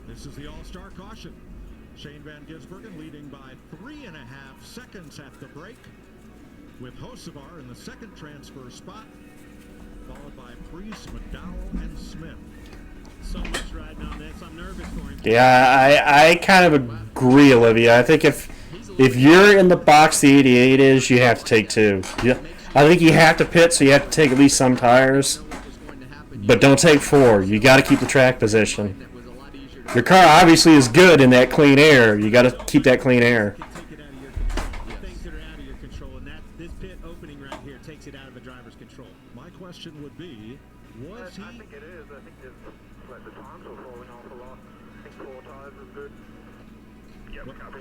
Speaker 10: This is the all-star caution. Shane Van Gisbergen leading by 3.5 seconds at the break, with Hocevar in the second transfer spot, followed by Preece, McDowell, and Smith.
Speaker 12: So much riding on this. I'm nervous for him.
Speaker 1: Yeah, I kind of agree, Olivia. I think if you're in the box the 88 is, you have to take 2. Yeah, I think you have to pit, so you have to take at least some tires. But don't take 4. You got to keep the track position. Your car obviously is good in that clean air. You got to keep that clean air.
Speaker 12: Things that are out of your control, and this pit opening right here takes it out of the driver's control.
Speaker 10: My question would be, was he...
Speaker 15: I think it is. I think the times were falling off a lot. I think 4 tires is good. Yep, copy.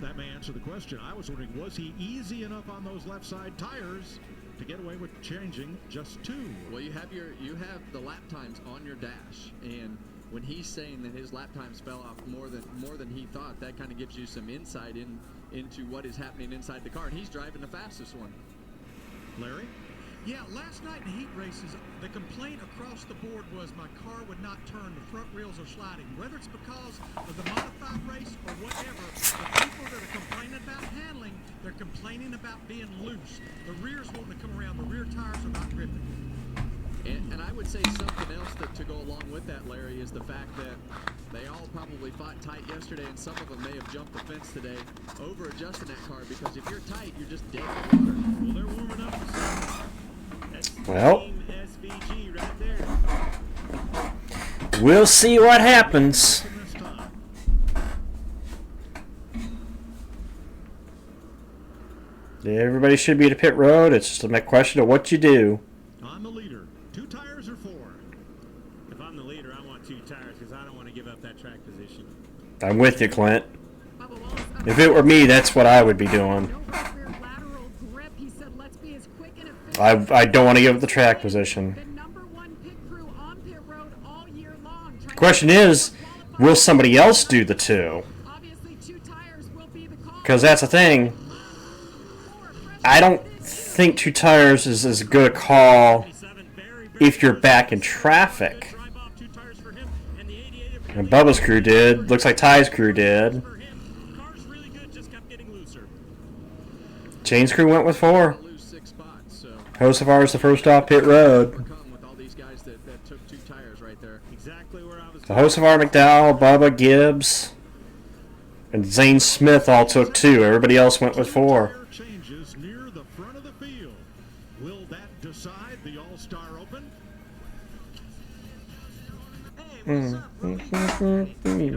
Speaker 10: That may answer the question. I was wondering, was he easy enough on those left side tires to get away with changing just 2?
Speaker 11: Well, you have the lap times on your dash, and when he's saying that his lap times fell off more than he thought, that kind of gives you some insight into what is happening inside the car. And he's driving the fastest one.
Speaker 10: Larry?
Speaker 7: Yeah, last night in the heat races, the complaint across the board was my car would not turn, the front wheels are sliding. Whether it's because of the modified race or whatever, the people that are complaining about handling, they're complaining about being loose. The rear's wanting to come around, the rear tires are not gripping.
Speaker 11: And I would say something else to go along with that, Larry, is the fact that they all probably fought tight yesterday, and some of them may have jumped the fence today over adjusting that car, because if you're tight, you're just dead in the water.
Speaker 12: Well, they're warming up.
Speaker 1: Well,
Speaker 12: Team SVG right there.
Speaker 1: We'll see what happens. Everybody should be at a pit road. It's just a question of what you do.
Speaker 10: On the leader, 2 tires or 4?
Speaker 12: If I'm the leader, I want 2 tires because I don't want to give up that track position.
Speaker 1: I'm with you, Clint. If it were me, that's what I would be doing. I don't want to give up the track position. The question is, will somebody else do the 2? Because that's the thing. I don't think 2 tires is as good a call if you're back in traffic. And Bubba's crew did. Looks like Ty's crew did. Chain's crew went with 4. Hocevar is the first off pit road. So Hocevar, McDowell, Bubba, Gibbs. And Zane Smith all took 2. Everybody else went with 4.
Speaker 10: Changes near the front of the field. Will that decide the All-Star Open?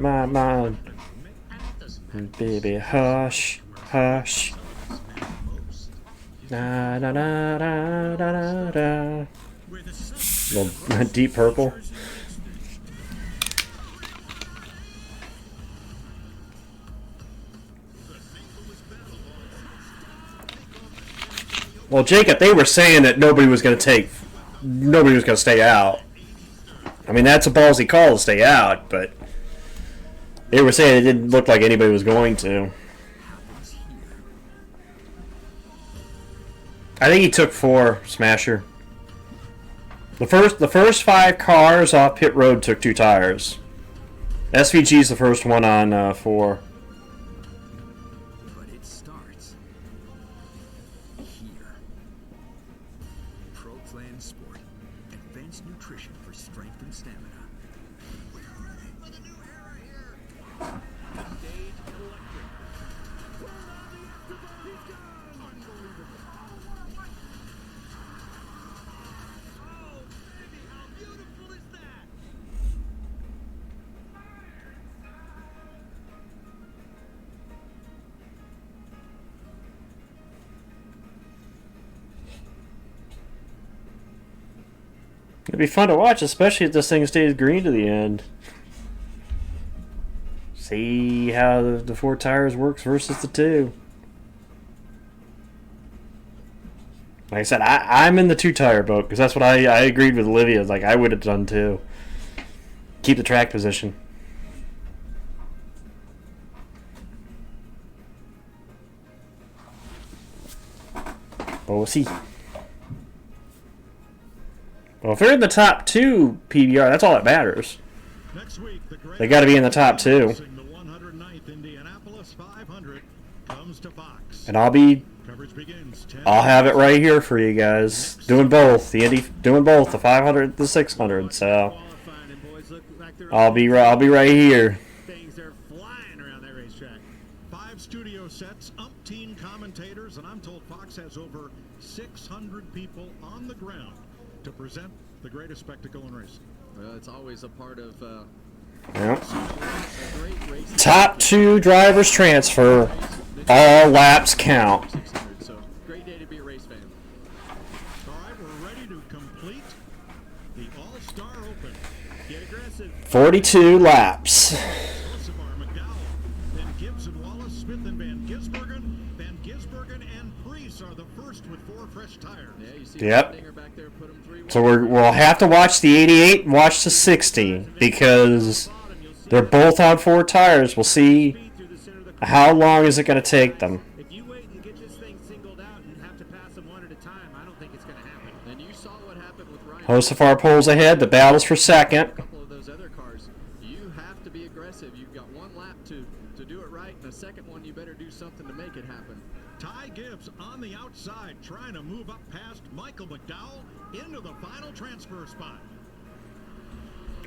Speaker 1: My mind. Baby, hush, hush. Da da da da da da. Little Deep Purple. Well, Jacob, they were saying that nobody was going to stay out. I mean, that's a ballsy call to stay out, but they were saying it didn't look like anybody was going to. I think he took 4, Smasher. The first 5 cars off pit road took 2 tires. SVG's the first one on 4.
Speaker 14: But it starts here. Pro Plan Sport. Advanced nutrition for strength and stamina. We are ready for the new era here. Engage electric. Pull on the Escobar. He's gone. Unbelievable. Oh, what a fight. Oh, baby, how beautiful is that?
Speaker 1: It'd be fun to watch, especially if this thing stays green to the end. See how the 4 tires works versus the 2. Like I said, I'm in the 2 tire boat because that's what I agreed with Olivia. Like I would have done too. Keep the track position. But we'll see. Well, if they're in the top 2 PBR, that's all that matters.
Speaker 10: Next week,
Speaker 1: They got to be in the top 2.
Speaker 10: the 109th Indianapolis 500 comes to Fox.
Speaker 1: And I'll have it right here for you guys. Doing both. Doing both, the 500, the 600. So I'll be right here.
Speaker 12: Things are flying around that racetrack.
Speaker 10: 5 studio sets, umpteen commentators, and I'm told Fox has over 600 people on the ground to present the greatest spectacle in racing.
Speaker 11: Well, it's always a part of
Speaker 1: Yep. Top 2 drivers transfer. All laps count.
Speaker 11: So great day to be a race fan.
Speaker 10: All right, we're ready to complete the All-Star Open.
Speaker 12: Get aggressive.
Speaker 1: 42 laps.
Speaker 10: Then Gibbs and Wallace, Smith and Van Gisbergen. Van Gisbergen and Preece are the first with 4 fresh tires.
Speaker 11: Yeah, you see
Speaker 1: Yep.
Speaker 11: back there, put them 3
Speaker 1: So we'll have to watch the 88 and watch the 60 because they're both on 4 tires. We'll see how long is it going to take them.
Speaker 12: If you wait and get this thing singled out and have to pass them one at a time, I don't think it's going to happen.
Speaker 11: And you saw what happened with Ryan.
Speaker 1: Josefar pulls ahead. The battle's for second.
Speaker 11: A couple of those other cars, you have to be aggressive. You've got 1 lap to do it right, and the second one you better do something to make it happen.
Speaker 10: Ty Gibbs on the outside trying to move up past Michael McDowell into the final transfer spot.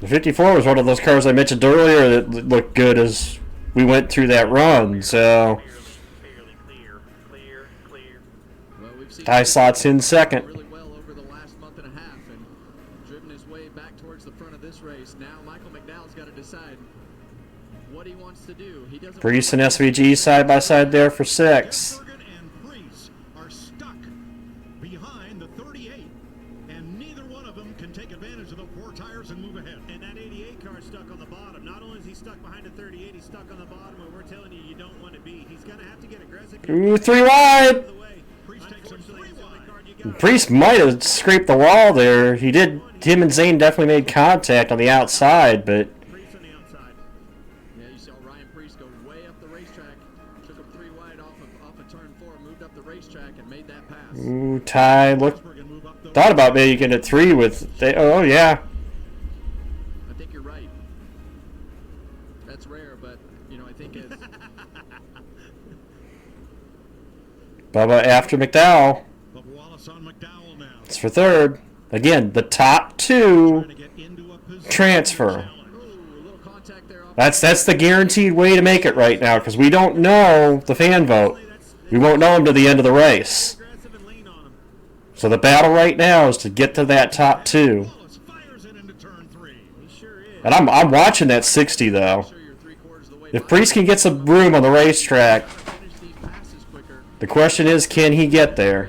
Speaker 1: The 54 was one of those cars I mentioned earlier that looked good as we went through that run. So
Speaker 11: Well, we've seen
Speaker 1: Ty slots in second.
Speaker 11: really well over the last month and a half and driven his way back towards the front of this race. Now Michael McDowell's got to decide what he wants to do. He doesn't
Speaker 1: Preece and SVG side by side there for 6.
Speaker 10: Gisbergen and Preece are stuck behind the 38, and neither one of them can take advantage of the 4 tires and move ahead.
Speaker 12: And that 88 car stuck on the bottom. Not only is he stuck behind a 38, he's stuck on the bottom where we're telling you don't want to be. He's going to have to get aggressive.
Speaker 1: Ooh, 3 wide.
Speaker 10: Preece takes him 3 wide.
Speaker 1: Preece might have scraped the wall there. He did. Him and Zane definitely made contact on the outside, but
Speaker 11: Yeah, you saw Ryan Preece go way up the racetrack, took him 3 wide off of turn 4, moved up the racetrack and made that pass.
Speaker 1: ooh, Ty thought about making it 3 with. Oh yeah.
Speaker 11: I think you're right. That's rare, but I think it's
Speaker 1: Bubba after McDowell.
Speaker 10: Bubba Wallace on McDowell now.
Speaker 1: It's for 3rd. Again, the top 2 transfer.
Speaker 11: a little contact there
Speaker 1: That's the guaranteed way to make it right now, because we don't know the fan vote. We won't know them to the end of the race. So the battle right now is to get to that top 2. And I'm watching that 60 though. If Priest can get some room on the racetrack, the question is, can he get there?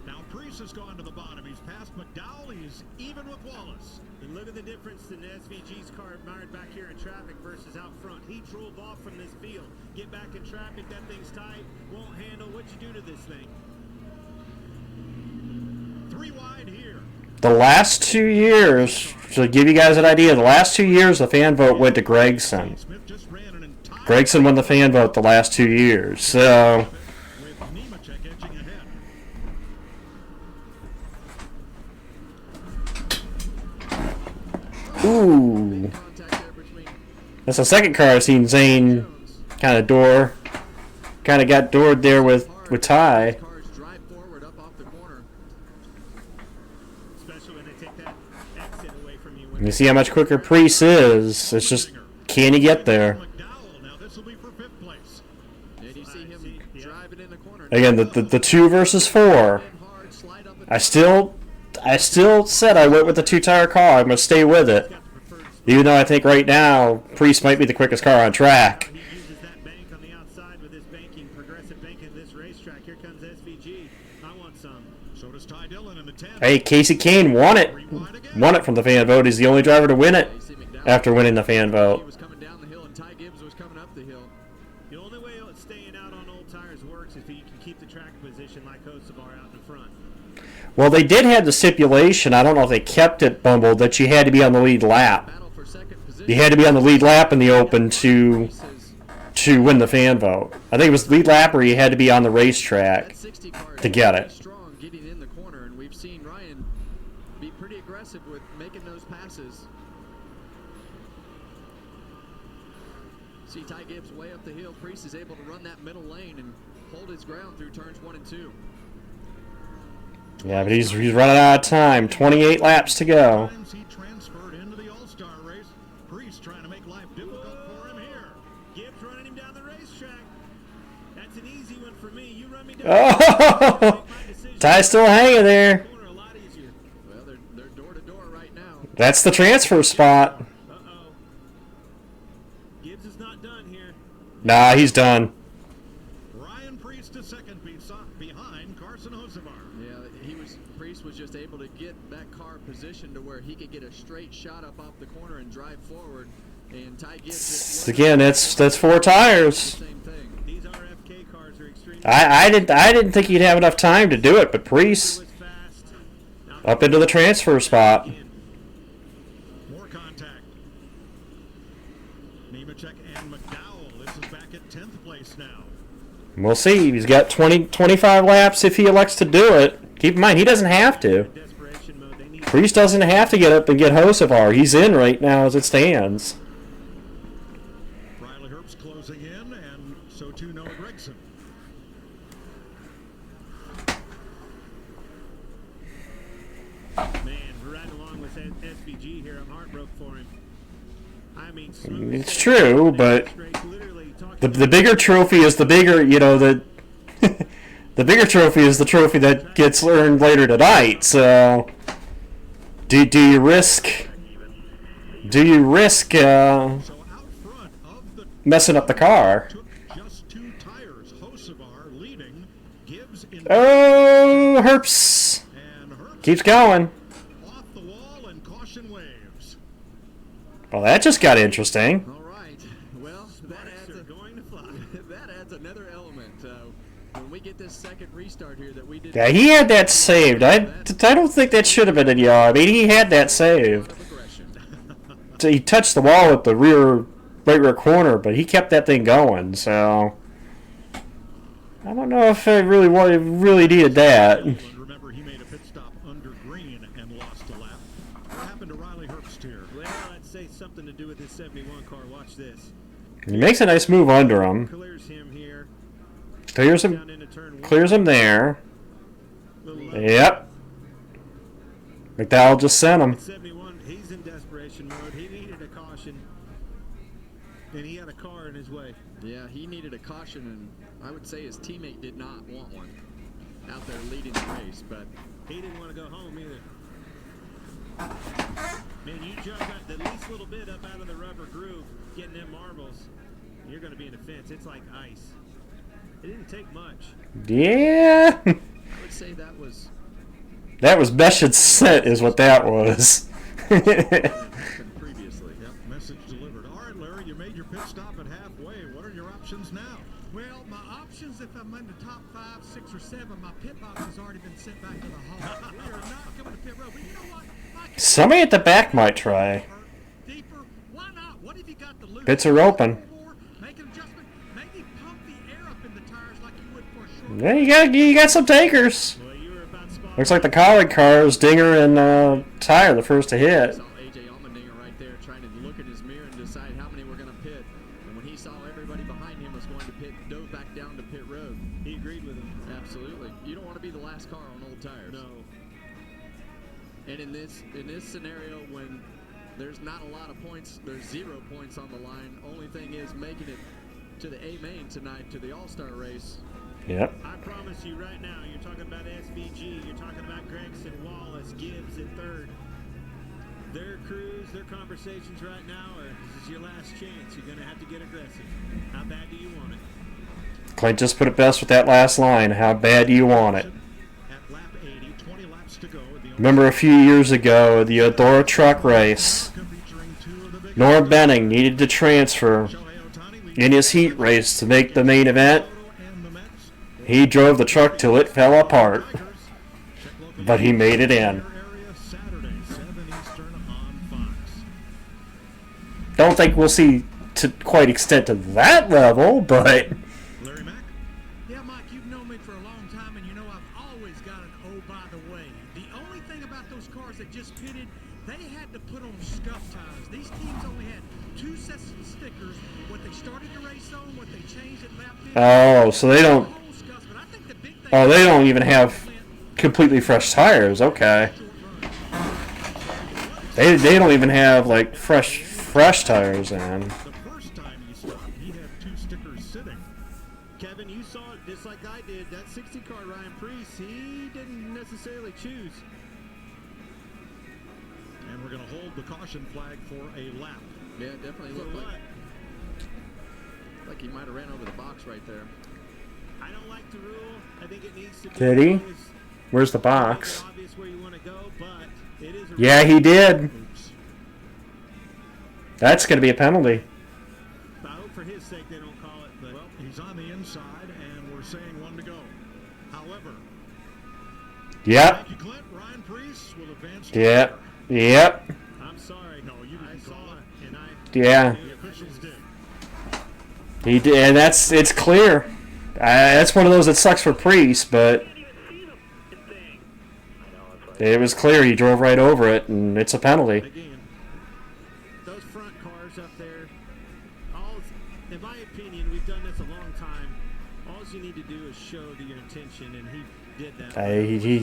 Speaker 10: Now Priest has gone to the bottom. He's past McDowell. He's even with Wallace.
Speaker 12: And look at the difference in SVG's car admired back here in traffic versus out front. He drove off from this field. Get back in traffic, that thing's tight. Won't handle. What you do to this thing?
Speaker 10: 3 wide here.
Speaker 1: The last 2 years, to give you guys an idea, the last 2 years the fan vote went to Gregson. Gregson won the fan vote the last 2 years. So ooh. That's the second car I've seen Zane kind of got doored there with Ty. And you see how much quicker Priest is. It's just, can he get there? Again, the 2 versus 4. I still said I went with the 2-tire car. I'm going to stay with it. Even though I think right now, Priest might be the quickest car on track.
Speaker 12: He uses that bank on the outside with this banking, progressive banking this racetrack. Here comes SVG. I want some.
Speaker 10: So does Ty Dillon in the 10.
Speaker 1: Hey, Casey Kane won it. Won it from the fan vote. He's the only driver to win it after winning the fan vote.
Speaker 12: The only way staying out on old tires works is if you can keep the track position like Hocevar out in front.
Speaker 1: Well, they did have the stipulation, I don't know if they kept it, Bumble, that you had to be on the lead lap. You had to be on the lead lap in the Open to win the fan vote. I think it was lead lap or you had to be on the racetrack to get it.
Speaker 11: Getting in the corner, and we've seen Ryan be pretty aggressive with making those passes. See Ty Gibbs way up the hill. Priest is able to run that middle lane and hold his ground through turns 1 and 2.
Speaker 1: Yeah, but he's running out of time. 28 laps to go.
Speaker 10: He transferred into the All-Star race. Priest trying to make life difficult for him here.
Speaker 12: Gibbs running him down the racetrack. That's an easy one for me. You run me down.
Speaker 1: Oh! Ty's still hanging there.
Speaker 11: Well, they're door to door right now.
Speaker 1: That's the transfer spot.
Speaker 12: Uh-oh. Gibbs is not done here.
Speaker 1: Nah, he's done.
Speaker 10: Ryan Priest to second behind Carson Hocevar.
Speaker 11: Yeah, Priest was just able to get that car positioned to where he could get a straight shot up off the corner and drive forward. And Ty Gibbs
Speaker 1: again, that's 4 tires.
Speaker 12: These RFK cars are extremely
Speaker 1: I didn't think he'd have enough time to do it, but Priest up into the transfer spot.
Speaker 10: More contact. Nemechek and McDowell. This is back at 10th place now.
Speaker 1: We'll see. He's got 25 laps if he elects to do it. Keep in mind, he doesn't have to. Priest doesn't have to get up and get Hocevar. He's in right now as it stands.
Speaker 10: Riley Herbst closing in, and so too Noah Gregson.
Speaker 12: Man, we're riding along with SVG here. I'm heartbroken for him. I mean,
Speaker 1: It's true, but the bigger trophy is the bigger, the the bigger trophy is the trophy that gets earned later tonight. So, do you risk messing up the car?
Speaker 10: Just 2 tires. Hocevar leading. Gibbs in
Speaker 1: Oh, Herbst keeps going.
Speaker 10: off the wall and caution waves.
Speaker 1: Well, that just got interesting.
Speaker 11: All right. Well, that adds another element. When we get this second restart here that we did.
Speaker 1: Yeah, he had that saved. I don't think that should have been in yellow. I mean, he had that saved. So he touched the wall at the right rear corner, but he kept that thing going. So I don't know if I really needed that.
Speaker 10: Remember, he made a pit stop under green and lost a lap. What happened to Riley Herbst here?
Speaker 12: Well, I'd say something to do with this 71 car. Watch this.
Speaker 1: He makes a nice move under him.
Speaker 12: Clears him here.
Speaker 1: Clears him there. Yep. McDowell just sent him.
Speaker 12: 71, he's in desperation mode. He needed a caution. and he had a car in his way.
Speaker 11: Yeah, he needed a caution, and I would say his teammate did not want one out there leading the race, but
Speaker 12: he didn't want to go home either. Man, you jump out the least little bit up out of the rubber groove, getting them marbles, you're going to be in a fence. It's like ice. It didn't take much.
Speaker 1: Yeah.
Speaker 11: I would say that was
Speaker 1: message sent is what that was.
Speaker 10: Previously. Yep, message delivered. All right, Larry, you made your pit stop at halfway. What are your options now?
Speaker 7: Well, my options, if I'm in the top 5, 6, or 7, my pit box has already been sent back to the hall. We are not coming to pit road. But you know what?
Speaker 1: Somebody at the back might try.
Speaker 7: Deeper. Why not? What if you got the loop?
Speaker 1: Pits are open.
Speaker 7: Make an adjustment. Maybe pump the air up in the tires like you would for a short.
Speaker 1: Yeah, you got some takers. Looks like the colleague cars, Dinger and Tire, the first to hit.
Speaker 11: saw AJ Allmendinger right there trying to look in his mirror and decide how many were going to pit. And when he saw everybody behind him was going to pit, dove back down to pit road.
Speaker 12: He agreed with him.
Speaker 11: Absolutely. You don't want to be the last car on old tires.
Speaker 12: No.
Speaker 11: And in this scenario, when there's not a lot of points, there's 0 points on the line. Only thing is making it to the A main tonight, to the All-Star race.
Speaker 1: Yep.
Speaker 12: I promise you right now, you're talking about SVG, you're talking about Gregson, Wallace, Gibbs in third. Their crews, their conversations right now are, this is your last chance. You're going to have to get aggressive. How bad do you want it?
Speaker 1: Clint just put it best with that last line. How bad do you want it?
Speaker 10: At lap 80, 20 laps to go.
Speaker 1: Remember a few years ago, the Adora truck race. Norm Benning needed to transfer in his heat race to make the main event. He drove the truck till it fell apart, but he made it in. Don't think we'll see to quite extent to that level, but
Speaker 7: Yeah, Mike, you've known me for a long time, and you know I've always got an oh, by the way. The only thing about those cars that just pitted, they had to put on scuff tires. These teams only had 2 sets of stickers, what they started the race on, what they changed at lap 50.
Speaker 1: oh, so they don't. Oh, they don't even have completely fresh tires. Okay. They don't even have like fresh tires in.
Speaker 12: The first time you stopped, he had 2 stickers sitting. Kevin, you saw it just like I did. That 60 car Ryan Preece, he didn't necessarily choose.
Speaker 10: And we're going to hold the caution flag for a lap.
Speaker 11: Yeah, it definitely looked like he might have ran over the box right there.
Speaker 12: I don't like the rule. I think it needs to be.
Speaker 1: Did he? Where's the box?
Speaker 12: Obvious where you want to go, but it is a
Speaker 1: Yeah, he did. That's going to be a penalty.
Speaker 12: I hope for his sake they don't call it, but
Speaker 10: Well, he's on the inside, and we're saying 1 to go. However,
Speaker 1: Yep.
Speaker 10: thank you, Clint. Ryan Preece will advance.
Speaker 1: Yep. Yep.
Speaker 12: I'm sorry.
Speaker 10: No, you
Speaker 12: I
Speaker 10: didn't
Speaker 12: saw
Speaker 10: call
Speaker 12: it, and I.
Speaker 1: Yeah.
Speaker 10: The officials did.
Speaker 1: He did, and it's clear. That's one of those that sucks for Priest, but it was clear. He drove right over it, and it's a penalty.
Speaker 12: Again, those front cars up there, in my opinion, we've done this a long time. All you need to do is show your intention, and he did that.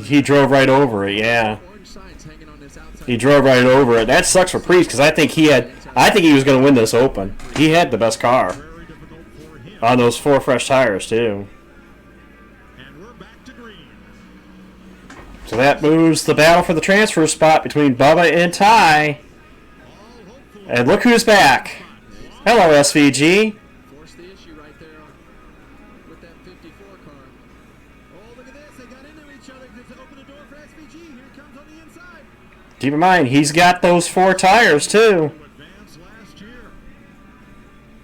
Speaker 1: He drove right over it. Yeah. He drove right over it. That sucks for Priest because I think he was going to win this Open. He had the best car on those 4 fresh tires too. So that moves the battle for the transfer spot between Bubba and Ty. And look who's back. Hello, SVG.
Speaker 11: Forced the issue right there with that 54 car.
Speaker 12: Oh, look at this. They got into each other to open the door for SVG. Here he comes on the inside.
Speaker 1: Keep in mind, he's got those 4 tires too.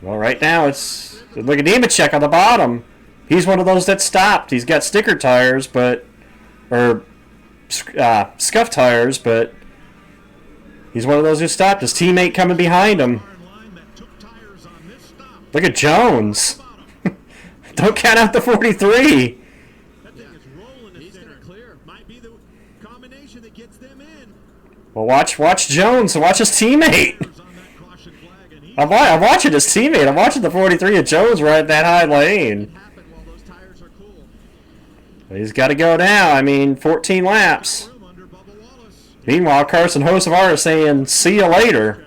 Speaker 1: Well, right now it's look at Nemechek on the bottom. He's one of those that stopped. He's got sticker tires, or scuff tires, but he's one of those who stopped. His teammate coming behind him. Look at Jones. Don't count out the 43. Well, watch Jones. Watch his teammate. I'm watching his teammate. I'm watching the 43 of Jones ride that high lane. He's got to go now. I mean, 14 laps. Meanwhile, Carson Hocevar is saying, see you later.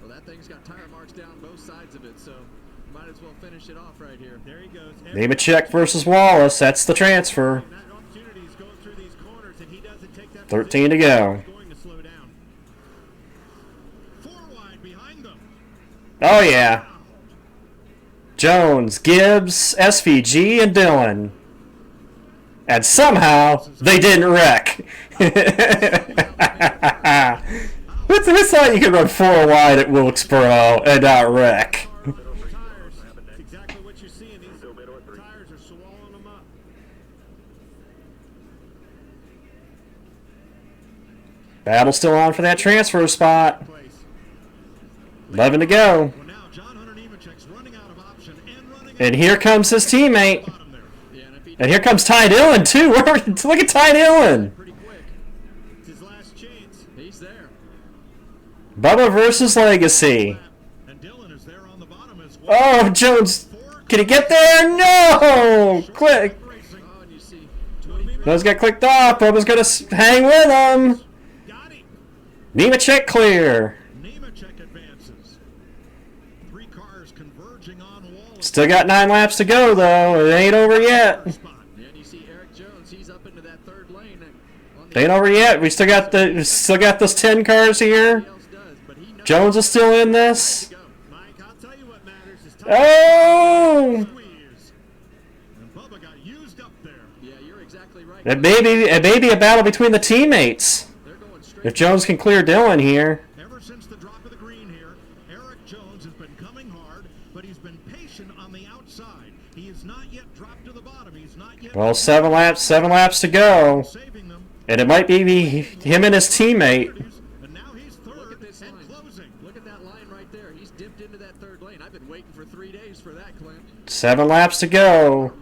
Speaker 11: Well, that thing's got tire marks down
Speaker 1: Nemechek versus Wallace. That's the transfer. 13 to go. Oh, yeah. Jones, Gibbs, SVG, and Dillon. And somehow, they didn't wreck. Who thought you could run 4 wide at Wilkesboro and not wreck?
Speaker 12: Exactly what you're seeing. These tires are swallowing them up.
Speaker 1: Battle still on for that transfer spot. 11 to go. And here comes his teammate. And here comes Ty Dillon, too. Look at Ty Dillon. Bubba versus Legacy. Oh, Jones. Can he get there? No! Click. Those got clicked off. Bubba's going to hang with him. Nemechek clear. Still got 9 laps to go, though. It ain't over yet. It ain't over yet. We still got those 10 cars here. Jones is still in this. Oh! It may be a battle between the teammates. If Jones can clear Dillon here.
Speaker 10: Ever since the drop of the green here, Eric Jones has been coming hard, but he's been patient on the outside. He has not yet dropped to the bottom. He's not yet.
Speaker 1: Well, 7 laps to go. And it might be him and his teammate.
Speaker 11: And now he's third and closing. Look at that line right there. He's dipped into that third lane. I've been waiting for 3 days for that, Clint.
Speaker 1: 7 laps to go.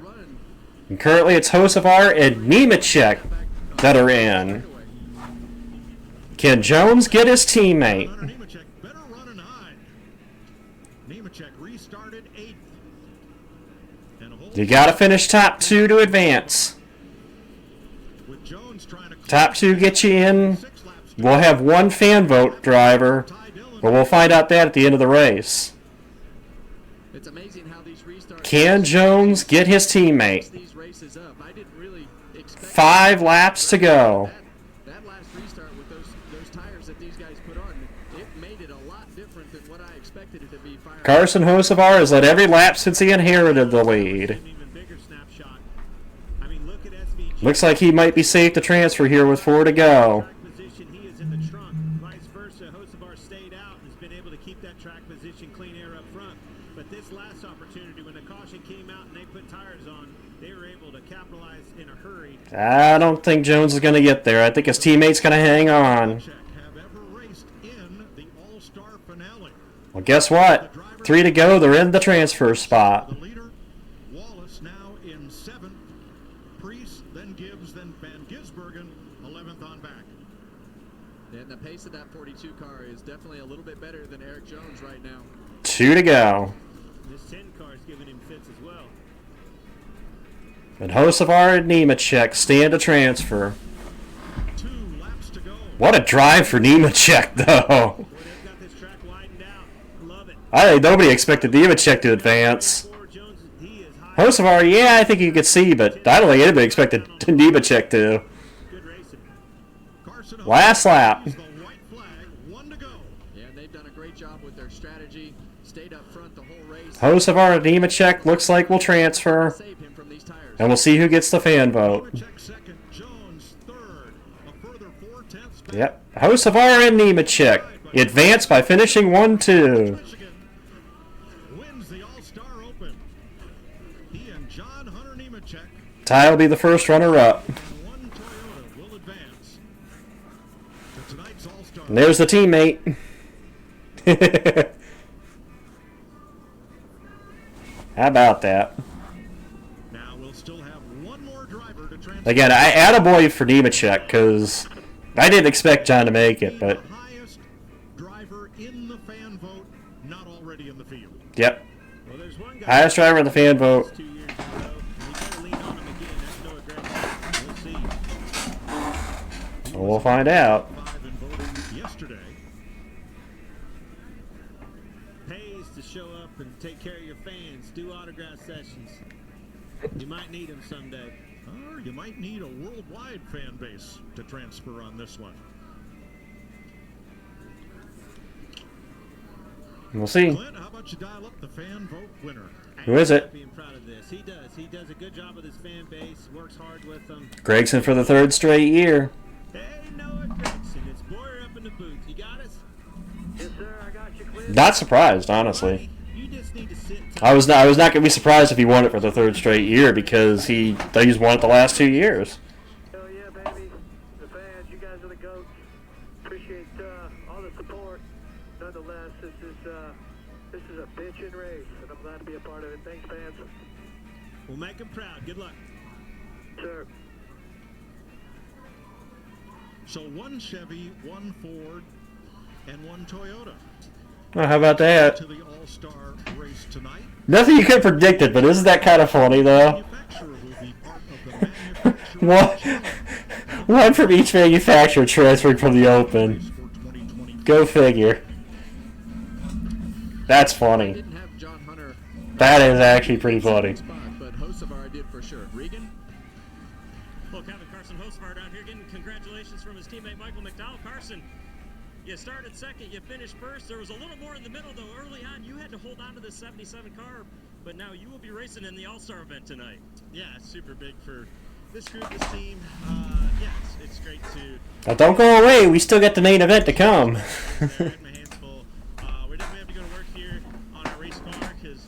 Speaker 1: And currently it's Hocevar and Nemechek that are in. Can Jones get his teammate? You gotta finish top 2 to advance. Top 2 gets you in. We'll have 1 fan vote driver, but we'll find out that at the end of the race. Can Jones get his teammate? 5 laps to go. Carson Hocevar has led every lap since he inherited the lead. Looks like he might be safe to transfer here with 4 to go.
Speaker 12: He is in the trunk. Vice versa, Hocevar stayed out and has been able to keep that track position clean air up front. But this last opportunity, when the caution came out and they put tires on, they were able to capitalize in a hurry.
Speaker 1: I don't think Jones is going to get there. I think his teammate's going to hang on. Well, guess what? 3 to go. They're in the transfer spot.
Speaker 10: Wallace now in 7th. Priest, then Gibbs, then Van Gisbergen, 11th on back.
Speaker 11: And the pace of that 42 car is definitely a little bit better than Eric Jones right now.
Speaker 1: 2 to go.
Speaker 12: This 10 car is giving him fits as well.
Speaker 1: And Hocevar and Nemechek stand to transfer.
Speaker 10: 2 laps to go.
Speaker 1: What a drive for Nemechek, though. I think nobody expected Nemechek to advance. Hocevar, yeah, I think you could see, but I don't think anybody expected Nemechek to. Last lap.
Speaker 11: Yeah, they've done a great job with their strategy. Stayed up front the whole race.
Speaker 1: Hocevar and Nemechek looks like will transfer. And we'll see who gets the fan vote. Yep. Hocevar and Nemechek advance by finishing 1-2. Ty will be the first runner-up. And there's the teammate. How about that? Again, I attaboy for Nemechek because I didn't expect John to make it, but yep. Highest driver in the fan vote. We'll find out.
Speaker 12: Pays to show up and take care of your fans. Do autograph sessions. You might need him someday.
Speaker 10: Or you might need a worldwide fan base to transfer on this one.
Speaker 1: We'll see.
Speaker 10: Clint, how about you dial up the fan vote winner?
Speaker 1: Who is it?
Speaker 12: Being proud of this. He does. He does a good job with his fan base. Works hard with them.
Speaker 1: Gregson for the 3rd straight year.
Speaker 12: Hey, Noah Gregson. It's Boyer up in the booth. You got us?
Speaker 15: Yes, sir. I got you, Clint.
Speaker 1: Not surprised, honestly.
Speaker 12: You just need to sit.
Speaker 1: I was not gonna be surprised if he won it for the 3rd straight year because he's won it the last 2 years.
Speaker 15: Hell yeah, baby. The fans, you guys are the GOATs. Appreciate all the support. Nonetheless, this is a bitchin' race, and I'm glad to be a part of it. Thanks, fans.
Speaker 12: We'll make him proud. Good luck.
Speaker 15: Sir.
Speaker 10: So 1 Chevy, 1 Ford, and 1 Toyota.
Speaker 1: Well, how about that?
Speaker 10: To the All-Star race tonight.
Speaker 1: Nothing you could predict it, but isn't that kind of funny though? One from each manufacturer transferred from the Open. Go figure. That's funny.
Speaker 11: Didn't have John Hunter.
Speaker 1: That is actually pretty funny.
Speaker 11: But Hocevar did for sure. Regan?
Speaker 3: Well, Kevin Carson Hocevar down here getting congratulations from his teammate Michael McDowell. Carson, you started second, you finished first. There was a little more in the middle, though. Early on, you had to hold on to this 77 car, but now you will be racing in the All-Star event tonight.
Speaker 12: Yeah, it's super big for this group, this team. Yeah, it's great to...
Speaker 1: Now don't go away. We still got the main event to come.
Speaker 12: My hands full. We're definitely have to go to work here on our race car because,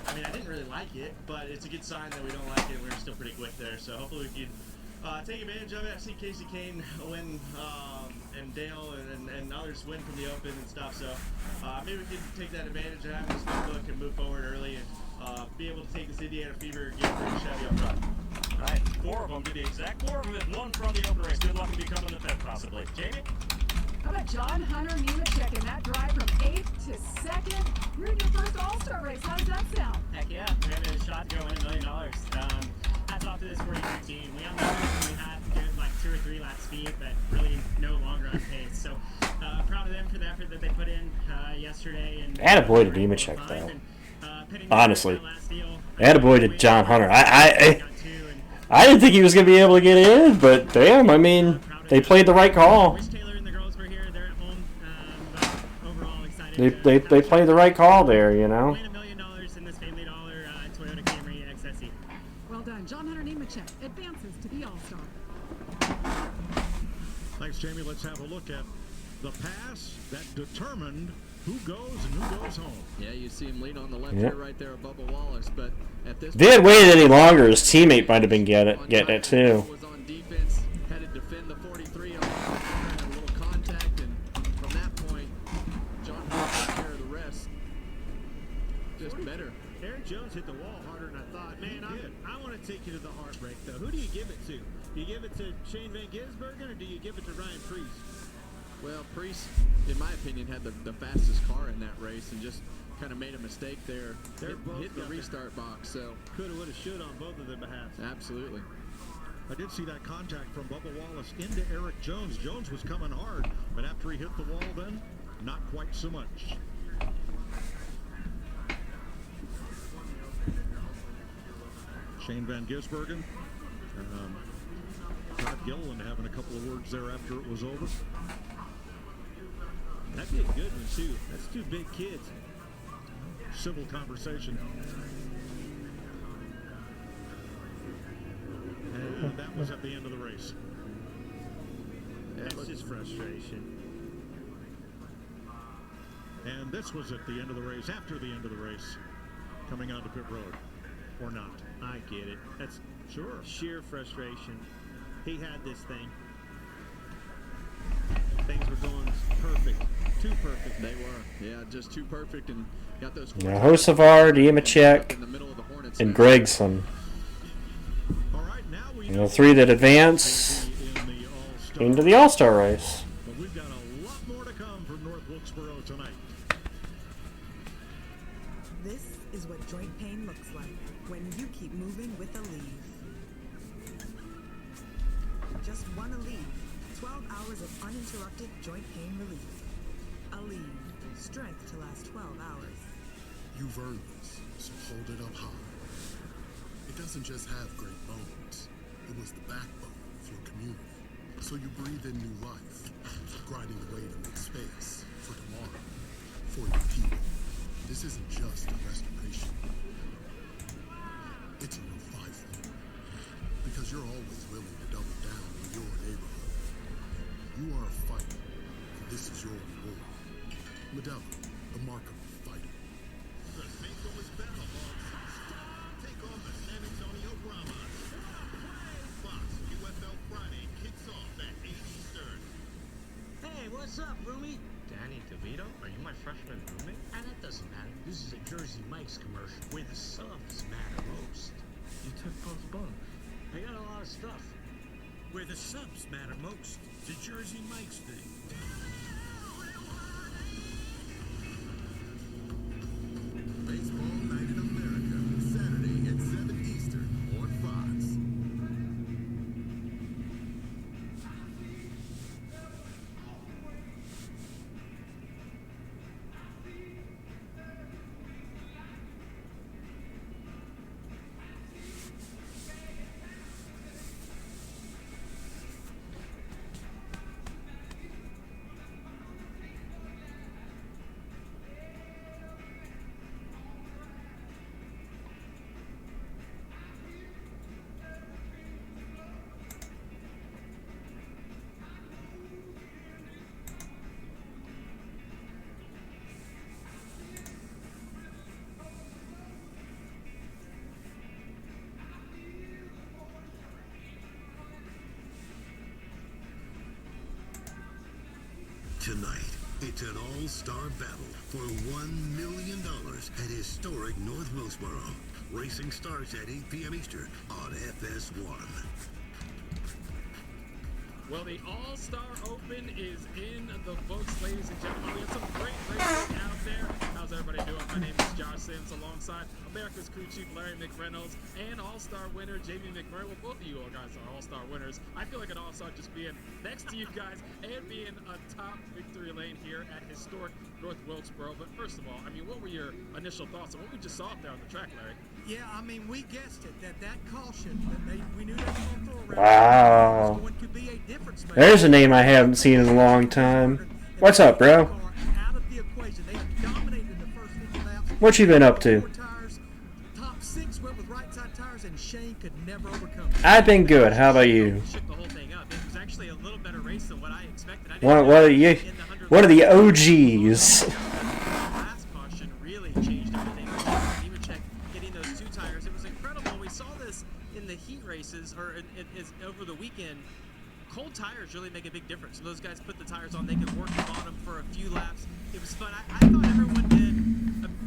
Speaker 12: I mean, I didn't really like it, but it's a good sign that we don't like it. We're still pretty quick there, so hopefully we can take advantage of it. I've seen Casey Kane win, and Dale and others win from the Open and stuff, so maybe we can take that advantage of having this notebook and move forward early and be able to take this Indiana Fever and get a Chevy up front.
Speaker 3: All right, 4 of them to be exact. 4 of them with 1 from the Open race. Good luck in becoming the 5th, possibly. Jamie?
Speaker 5: How about John Hunter Nemechek in that drive from 8th to 2nd? You're in your first All-Star race. How does that sound?
Speaker 13: Heck yeah, we have a shot to go win $1 million. Hats off to this 42 team. We had good like 2 or 3 lap speed, but really no longer on pace. So proud of them for the effort that they put in yesterday. And
Speaker 1: Attaboy to Nemechek, though. Honestly. Attaboy to John Hunter. I didn't think he was going to be able to get in, but damn, I mean, they played the right call. They played the right call there, you know.
Speaker 5: $1 million in this family dollar Toyota Camry XSE. Well done. John Hunter Nemechek advances to the All-Star.
Speaker 10: Thanks, Jamie. Let's have a look at the pass that determined who goes and who goes home.
Speaker 11: Yeah, you see him lean on the left
Speaker 1: Yeah.
Speaker 11: here right there, Bubba Wallace. But at this
Speaker 1: If they had waited any longer, his teammate might have been getting it too.
Speaker 11: was on defense, had to defend the 43 on the had a little contact, and from that point, John Hunter took care of the rest. Just better.
Speaker 12: Eric Jones hit the wall harder than I thought. Man, I want to take you to the heartbreak, though. Who do you give it to? Do you give it to Shane Van Gisbergen, or do you give it to Ryan Preece?
Speaker 11: Well, Preece, in my opinion, had the fastest car in that race and just kind of made a mistake there. Hit the restart box, so.
Speaker 12: Coulda, woulda, shoulda on both of their behalf.
Speaker 11: Absolutely.
Speaker 10: I did see that contact from Bubba Wallace into Eric Jones. Jones was coming hard, but after he hit the wall then, not quite so much. Shane Van Gisbergen. Todd Gilliland having a couple of words there after it was over.
Speaker 12: That'd be a good one, too. That's 2 big kids.
Speaker 10: Civil conversation. And that was at the end of the race.
Speaker 12: That's just frustration.
Speaker 10: And this was at the end of the race, after the end of the race, coming onto pit road, or not.
Speaker 12: I get it. That's sheer frustration. He had this thing. Things were going perfect. Too perfect.
Speaker 11: They were. Yeah, just too perfect, and got those.
Speaker 1: Now, Hocevar, Nemechek, and Gregson. And the 3 that advance into the All-Star race.
Speaker 10: But we've got a lot more to come from North Wilkesboro tonight.
Speaker 16: This is what joint pain looks like when you keep moving with Aleve. Just one Aleve. 12 hours of uninterrupted joint pain relief. Aleve. Strength to last 12 hours.
Speaker 8: You've earned this, so hold it up high. doesn't just have great bones. It was the backbone for a community. So you breathe in new life, grinding away to make space for tomorrow, for your people. This isn't just a restoration. It's a revival. Because you're always willing to double down on your neighborhood. You are a fighter, and this is your reward. Medalla, the mark of a fighter.
Speaker 14: The St. Louis Battle Hawks take on the San Antonio Brahmas. Fox UFL Friday kicks off at 8 Eastern.
Speaker 17: Hey, what's up, roomie? Danny DeVito? Are you my freshman roommate? Ah, that doesn't matter. This is a Jersey Mike's commercial where the subs matter most. You took both books. I got a lot of stuff. Where the subs matter most. It's a Jersey Mike's thing.
Speaker 8: Baseball Night in America, Saturday at 7 Eastern on Fox. Tonight, it's an all-star battle for $1 million at historic North Wilkesboro. Racing starts at 8 p.m. Eastern on FS1.
Speaker 2: Well, the All-Star Open is in the books, ladies and gentlemen. We have some great racing out there. How's everybody doing? My name is Josh Sims, alongside America's crew chief Larry McReynolds and All-Star winner Jamie McMurray. Well, both of you guys are All-Star winners. I feel like an All-Star just being next to you guys and being a top victory lane here at historic North Wilkesboro. But first of all, I mean, what were your initial thoughts on what we just saw out there on the track, Larry?
Speaker 7: Yeah, I mean, we guessed it, that caution, we knew they were going to throw around.
Speaker 1: Wow.
Speaker 7: Was going to be a difference maker.
Speaker 1: There's a name I haven't seen in a long time. What's up, bro?
Speaker 7: Out of the equation. They dominated the first 50 laps.
Speaker 1: What you been up to?
Speaker 7: Tires, top 6 went with right side tires, and Shane could never overcome it.
Speaker 1: I've been good. How about you?
Speaker 3: Shook the whole thing up. It was actually a little better race than what I expected.
Speaker 1: One of the OGs.
Speaker 3: Last caution really changed everything. Nemechek getting those 2 tires. It was incredible. We saw this in the heat races or over the weekend. Cold tires really make a big difference. So those guys put the tires on, they can work the bottom for a few laps. It was fun. I thought everyone did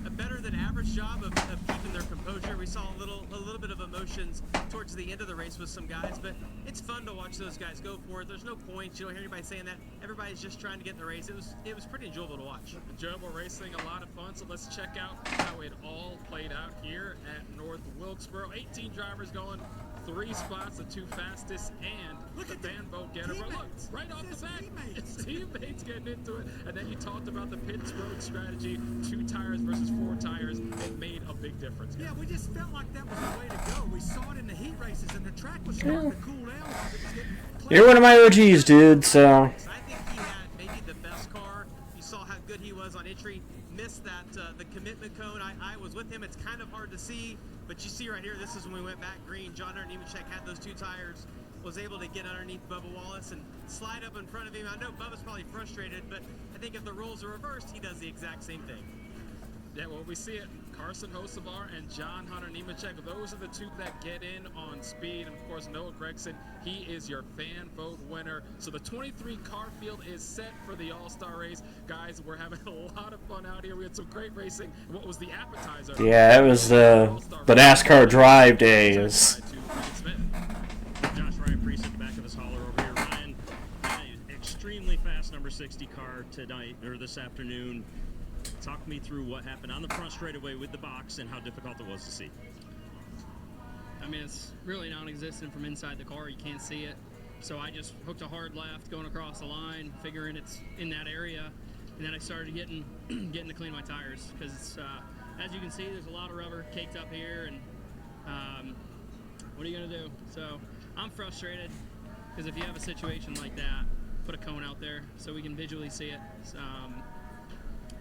Speaker 3: a better than average job of keeping their composure. We saw a little bit of emotions towards the end of the race with some guys, but it's fun to watch those guys go for it. There's no points. You don't hear anybody saying that. Everybody's just trying to get in the race. It was pretty enjoyable to watch.
Speaker 2: Enjoyable racing, a lot of fun. So let's check out how it all played out here at North Wilkesboro. 18 drivers going 3 spots, the 2 fastest, and the fan vote getter. Look, right off the bat, it's teammates getting into it. And then you talked about the pits road strategy, 2 tires versus 4 tires. It made a big difference.
Speaker 7: Yeah, we just felt like that was the way to go. We saw it in the heat races, and the track was starting to cool down. It was getting
Speaker 1: You're one of my OGs, dude, so.
Speaker 3: I think he had maybe the best car. You saw how good he was on entry. Missed that the commitment cone. I was with him. It's kind of hard to see, but you see right here, this is when we went back green. John Hunter Nemechek had those 2 tires, was able to get underneath Bubba Wallace and slide up in front of him. I know Bubba's probably frustrated, but I think if the roles are reversed, he does the exact same thing.
Speaker 2: Yeah, well, we see it. Carson Hocevar and John Hunter Nemechek, those are the 2 that get in on speed. And, of course, Noah Gregson, he is your fan vote winner. So the 23 car field is set for the All-Star race. Guys, we're having a lot of fun out here. We had some great racing. What was the appetizer?
Speaker 1: Yeah, it was the NASCAR drive days.
Speaker 3: Josh Ryan Priest at the back of his hauler over here. Ryan, extremely fast number 60 car tonight, or this afternoon. Talk me through what happened on the front straightaway with the box and how difficult it was to see.
Speaker 6: I mean, it's really non-existent from inside the car. You can't see it. So I just hooked a hard left going across the line, figuring it's in that area. And then I started getting to clean my tires because, as you can see, there's a lot of rubber caked up here. And
Speaker 18: What are you going to do? So I'm frustrated because if you have a situation like that, put a cone out there so we can visually see it.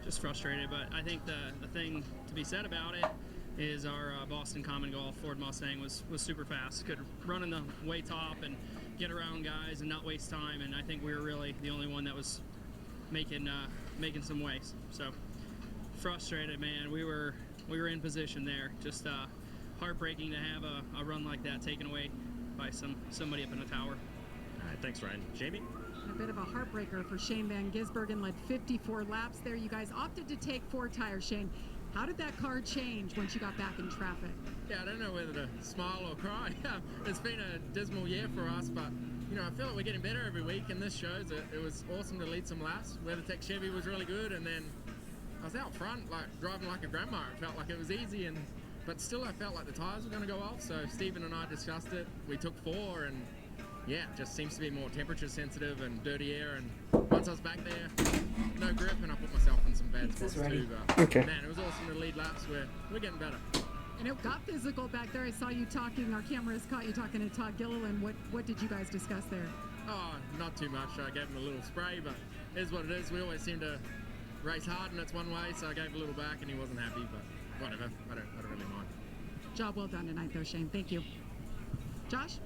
Speaker 18: Just frustrated, but I think the thing to be said about it is our Boston Common Golf Ford Mustang was super fast. Could run in the way top and get around guys and not waste time, and I think we were really the only one that was making some ways. So frustrated, man. We were in position there. Just heartbreaking to have a run like that taken away by somebody up in the tower.
Speaker 3: All right, thanks, Ryan. Jamie?
Speaker 5: A bit of a heartbreaker for Shane Van Gisbergen, led 54 laps there. You guys opted to take 4 tires, Shane. How did that car change once you got back in traffic?
Speaker 4: Yeah, I don't know whether to smile or cry. It's been a dismal year for us, but you know, I feel like we're getting better every week, and this shows it. It was awesome to lead some laps. WeatherTech Chevy was really good, and then I was out front, like driving like a grandma. It felt like it was easy, but still I felt like the tires were going to go off. So Stephen and I discussed it. We took 4, and yeah, it just seems to be more temperature sensitive and dirty air. And once I was back there, no grip, and I put myself in some bad spots too. But
Speaker 1: Okay.
Speaker 4: man, it was awesome to lead laps. We're getting better.
Speaker 5: And it got physical back there. I saw you talking, our cameras caught you talking to Todd Gilliland. What did you guys discuss there?
Speaker 4: Oh, not too much. I gave him a little spray, but it is what it is. We always seem to race hard, and it's one way, so I gave a little back, and he wasn't happy, but whatever. I don't really mind.
Speaker 5: Job well done tonight, though, Shane. Thank you. Josh?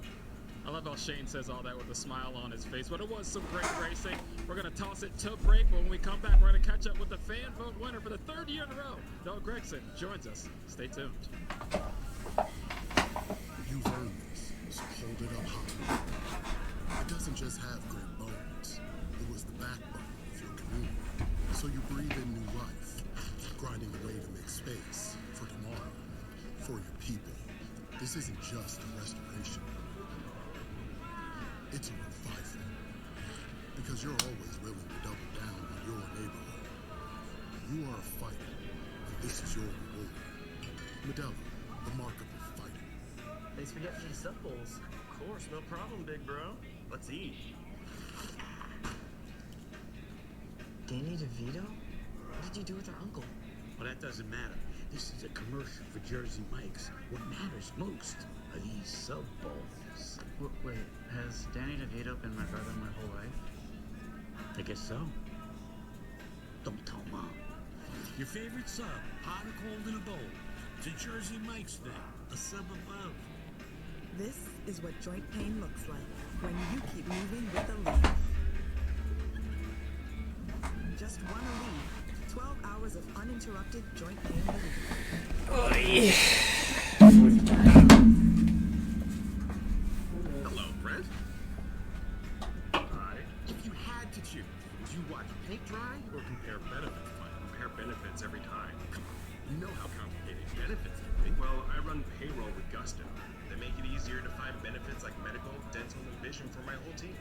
Speaker 2: I love how Shane says all that with a smile on his face, but it was some great racing. We're going to toss it to break, but when we come back, we're going to catch up with the fan vote winner for the 3rd year in a row. Noah Gragson joins us. Stay tuned.
Speaker 8: You've earned this, so hold it up high. It doesn't just have great bones. It was the backbone of your community. So you breathe in new life, grinding away to make space for tomorrow, for your people. This isn't just a restoration. It's a revival. Because you're always willing to double down on your neighborhood. You are a fighter, and this is your reward. Medalla, the mark of a fighter.
Speaker 17: Thanks for getting these sub bowls. Of course, no problem, big bro. Let's eat.
Speaker 16: Danny DeVito? What did you do with our uncle?
Speaker 17: Well, that doesn't matter. This is a commercial for Jersey Mike's. What matters most are these sub bowls.
Speaker 19: Wait, has Danny DeVito been my brother my whole life?
Speaker 17: I guess so. Don't tell Mom.
Speaker 20: Your favorite sub, hot or cold in a bowl. It's a Jersey Mike's thing. A sub above.
Speaker 16: This is what joint pain looks like when you keep moving with a lead. Just one lead. 12 hours of uninterrupted joint pain relief.
Speaker 21: Hello, Brent. Hi. If you had to choose, would you watch paint dry or compare benefits? Compare benefits every time. Come on, you know how complicated benefits can be. Well, I run payroll with Gusto. They make it easier to find benefits like medical, dental, and vision for my whole team.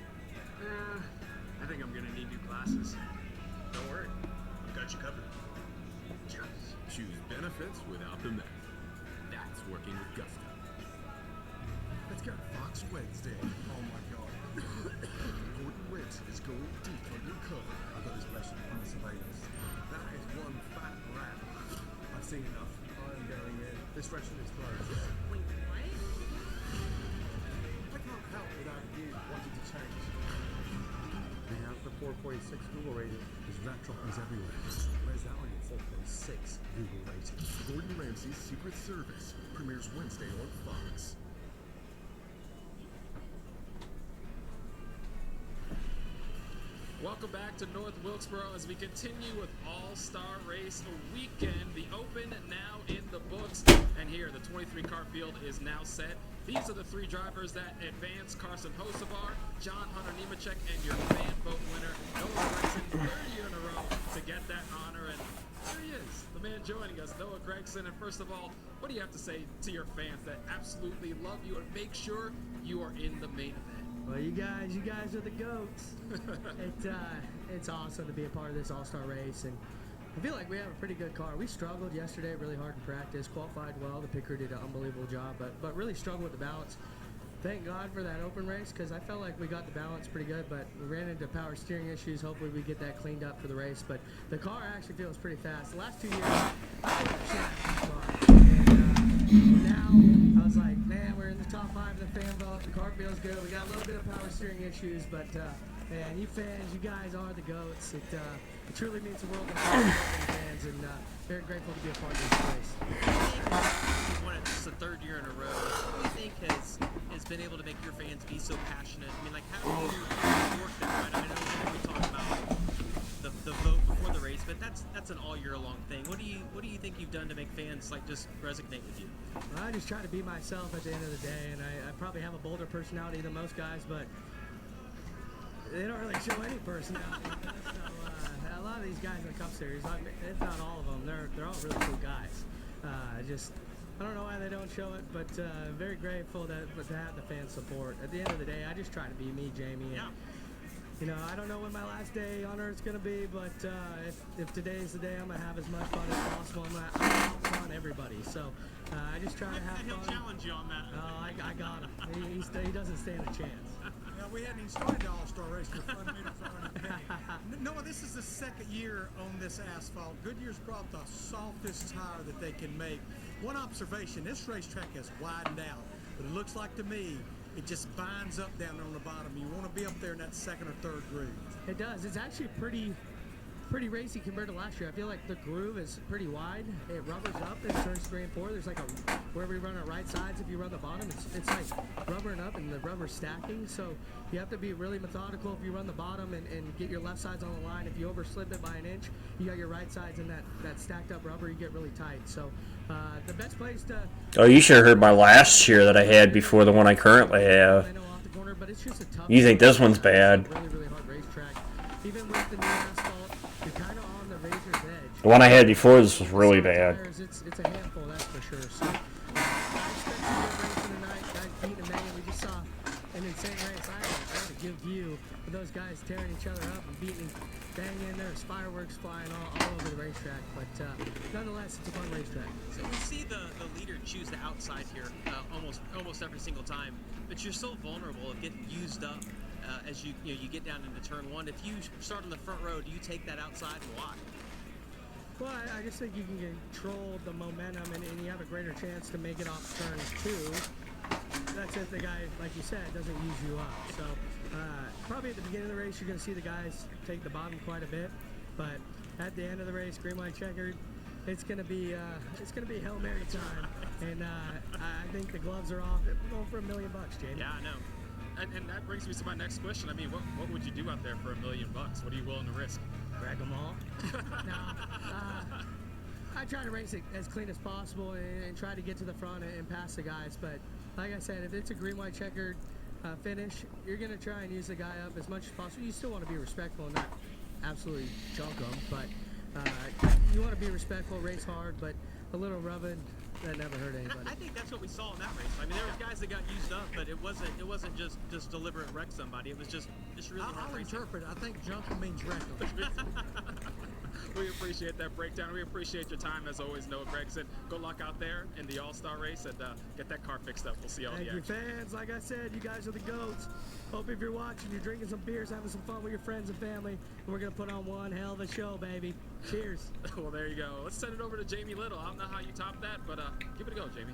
Speaker 21: I think I'm gonna need new glasses. Don't worry, I've got you covered. Just choose benefits without the mess. That's working with Gusto.
Speaker 8: Let's go. Fox Wednesday. Oh my God. Gordon Wentz is going deep on your cover. I got his blessing from the surveillance. That is one fat rat. I've seen enough. I'm going in. This restaurant is closed.
Speaker 9: Wait, what?
Speaker 8: I can't help without you wanting to change. We have the 4.6 Google rating. There's rat droppings everywhere. Where's that one? 4.6 Google rating.
Speaker 21: Gordon Ramsay's Secret Service premieres Wednesday on Fox.
Speaker 2: Welcome back to North Wilkesboro as we continue with All-Star Race Weekend. The Open now in the books, and here the 23-car field is now set. These are the 3 drivers that advance: Carson Hocevar, John Hunter Nemechek, and your fan vote winner, Noah Gragson, 3rd year in a row to get that honor. And there he is, the man joining us, Noah Gragson. And first of all, what do you have to say to your fans that absolutely love you and make sure you are in the main event?
Speaker 6: Well, you guys are the GOATs. It's awesome to be a part of this all-star race, and I feel like we have a pretty good car. We struggled yesterday really hard in practice, qualified well. The picker did an unbelievable job, but really struggled with the balance. Thank God for that open race, because I felt like we got the balance pretty good, but we ran into power steering issues. Hopefully we get that cleaned up for the race, but the car actually feels pretty fast. The last 2 years, I was car. And now I was like, man, we're in the top top 5 in the fan vote. The car feels good. We got a little bit of power steering issues, but man, you fans, you guys are the GOATs. It truly means the world to fans, and very grateful to be a part of this race.
Speaker 15: You've won it. This is the 3rd year in a row. What do you think has been able to make your fans be so passionate? I mean, like, how do you work that, right? I know we talked about the vote before the race, but that's an all year long thing. What do you think you've done to make fans like just resonate with you?
Speaker 6: Well, I just try to be myself at the end of the day, and I probably have a bolder personality than most guys, but they don't really show any personality. So a lot of these guys in the Cup Series, if not all of them, they're all really cool guys. I don't know why they don't show it, but very grateful to have the fan support. At the end of the day, I just try to be me, Jamie. And, you know, I don't know when my last day on Earth's going to be, but if today's the day I'm going to have as much fun as possible, I'm going to out-fun everybody. So I just try to have fun.
Speaker 3: He'll challenge you on that.
Speaker 6: Oh, I got him. He doesn't stand a chance.
Speaker 7: Yeah, we hadn't even started the All-Star race for fun minute Noah, this is the 2nd year on this asphalt. Goodyear's brought the softest tire that they can make. One observation, this racetrack has widened out, but it looks like to me it just binds up down there on the bottom. You want to be up there in that 2nd or 3rd groove.
Speaker 6: It does. It's actually pretty racy compared to last year. I feel like the groove is pretty wide. It rubbers up in turns 3 and 4. There's like where we run our right sides, if you run the bottom, it's like rubbering up and the rubber stacking. So you have to be really methodical if you run the bottom and get your left sides on the line. If you overslip it by an inch, you got your right sides in that stacked up rubber, you get really tight. So the best place to...
Speaker 1: Oh, you should have heard my last cheer that I had before the one I currently have. You think this one's bad.
Speaker 6: Really hard racetrack. Even with the new asphalt, you're kind of on the razor's edge.
Speaker 1: The one I had before this was really bad.
Speaker 6: It's a handful, that's for sure. So, I expect a good race tonight. Guys beating and banging. We just saw an insane race. I had a good view of those guys tearing each other up and beating, banging. There's fireworks flying all over the racetrack. But nonetheless, it's a fun racetrack.
Speaker 15: So we see the leader choose the outside here almost every single time, but you're so vulnerable of getting used up as you get down into turn 1. If you start on the front row, do you take that outside and why?
Speaker 6: Well, I just think you can control the momentum and you have a greater chance to make it off turn 2. That's if the guy, like you said, doesn't use you up. So probably at the beginning of the race, you're going to see the guys take the bottom quite a bit, but at the end of the race, green, white, checkered, it's going to be Hail Mary time, and I think the gloves are off. We're going for $1 million, Jamie.
Speaker 2: Yeah, I know. And that brings me to my next question. I mean, what would you do out there for $1 million? What are you willing to risk?
Speaker 6: Drag them all. No, I try to race it as clean as possible and try to get to the front and pass the guys. But like I said, if it's a green, white, checkered finish, you're going to try and use the guy up as much as possible. You still want to be respectful and not absolutely junk them, but you want to be respectful, race hard, but a little rubbing, that never hurt anybody.
Speaker 15: I think that's what we saw in that race. I mean, there was guys that got used up, but it wasn't just deliberate wreck somebody. It was just really hard
Speaker 7: I'll
Speaker 15: racing.
Speaker 7: interpret. I think junking means wreck them.
Speaker 2: We appreciate that breakdown. We appreciate your time as always, Noah Gregson. Good luck out there in the All-Star race and get that car fixed up. We'll see all
Speaker 6: Thank
Speaker 2: the
Speaker 6: you,
Speaker 2: action.
Speaker 6: fans. Like I said, you guys are the GOATs. Hope if you're watching, you're drinking some beers, having some fun with your friends and family, and we're going to put on one hell of a show, baby. Cheers.
Speaker 2: Well, there you go. Let's send it over to Jamie Little. I don't know how you top that, but give it a go, Jamie.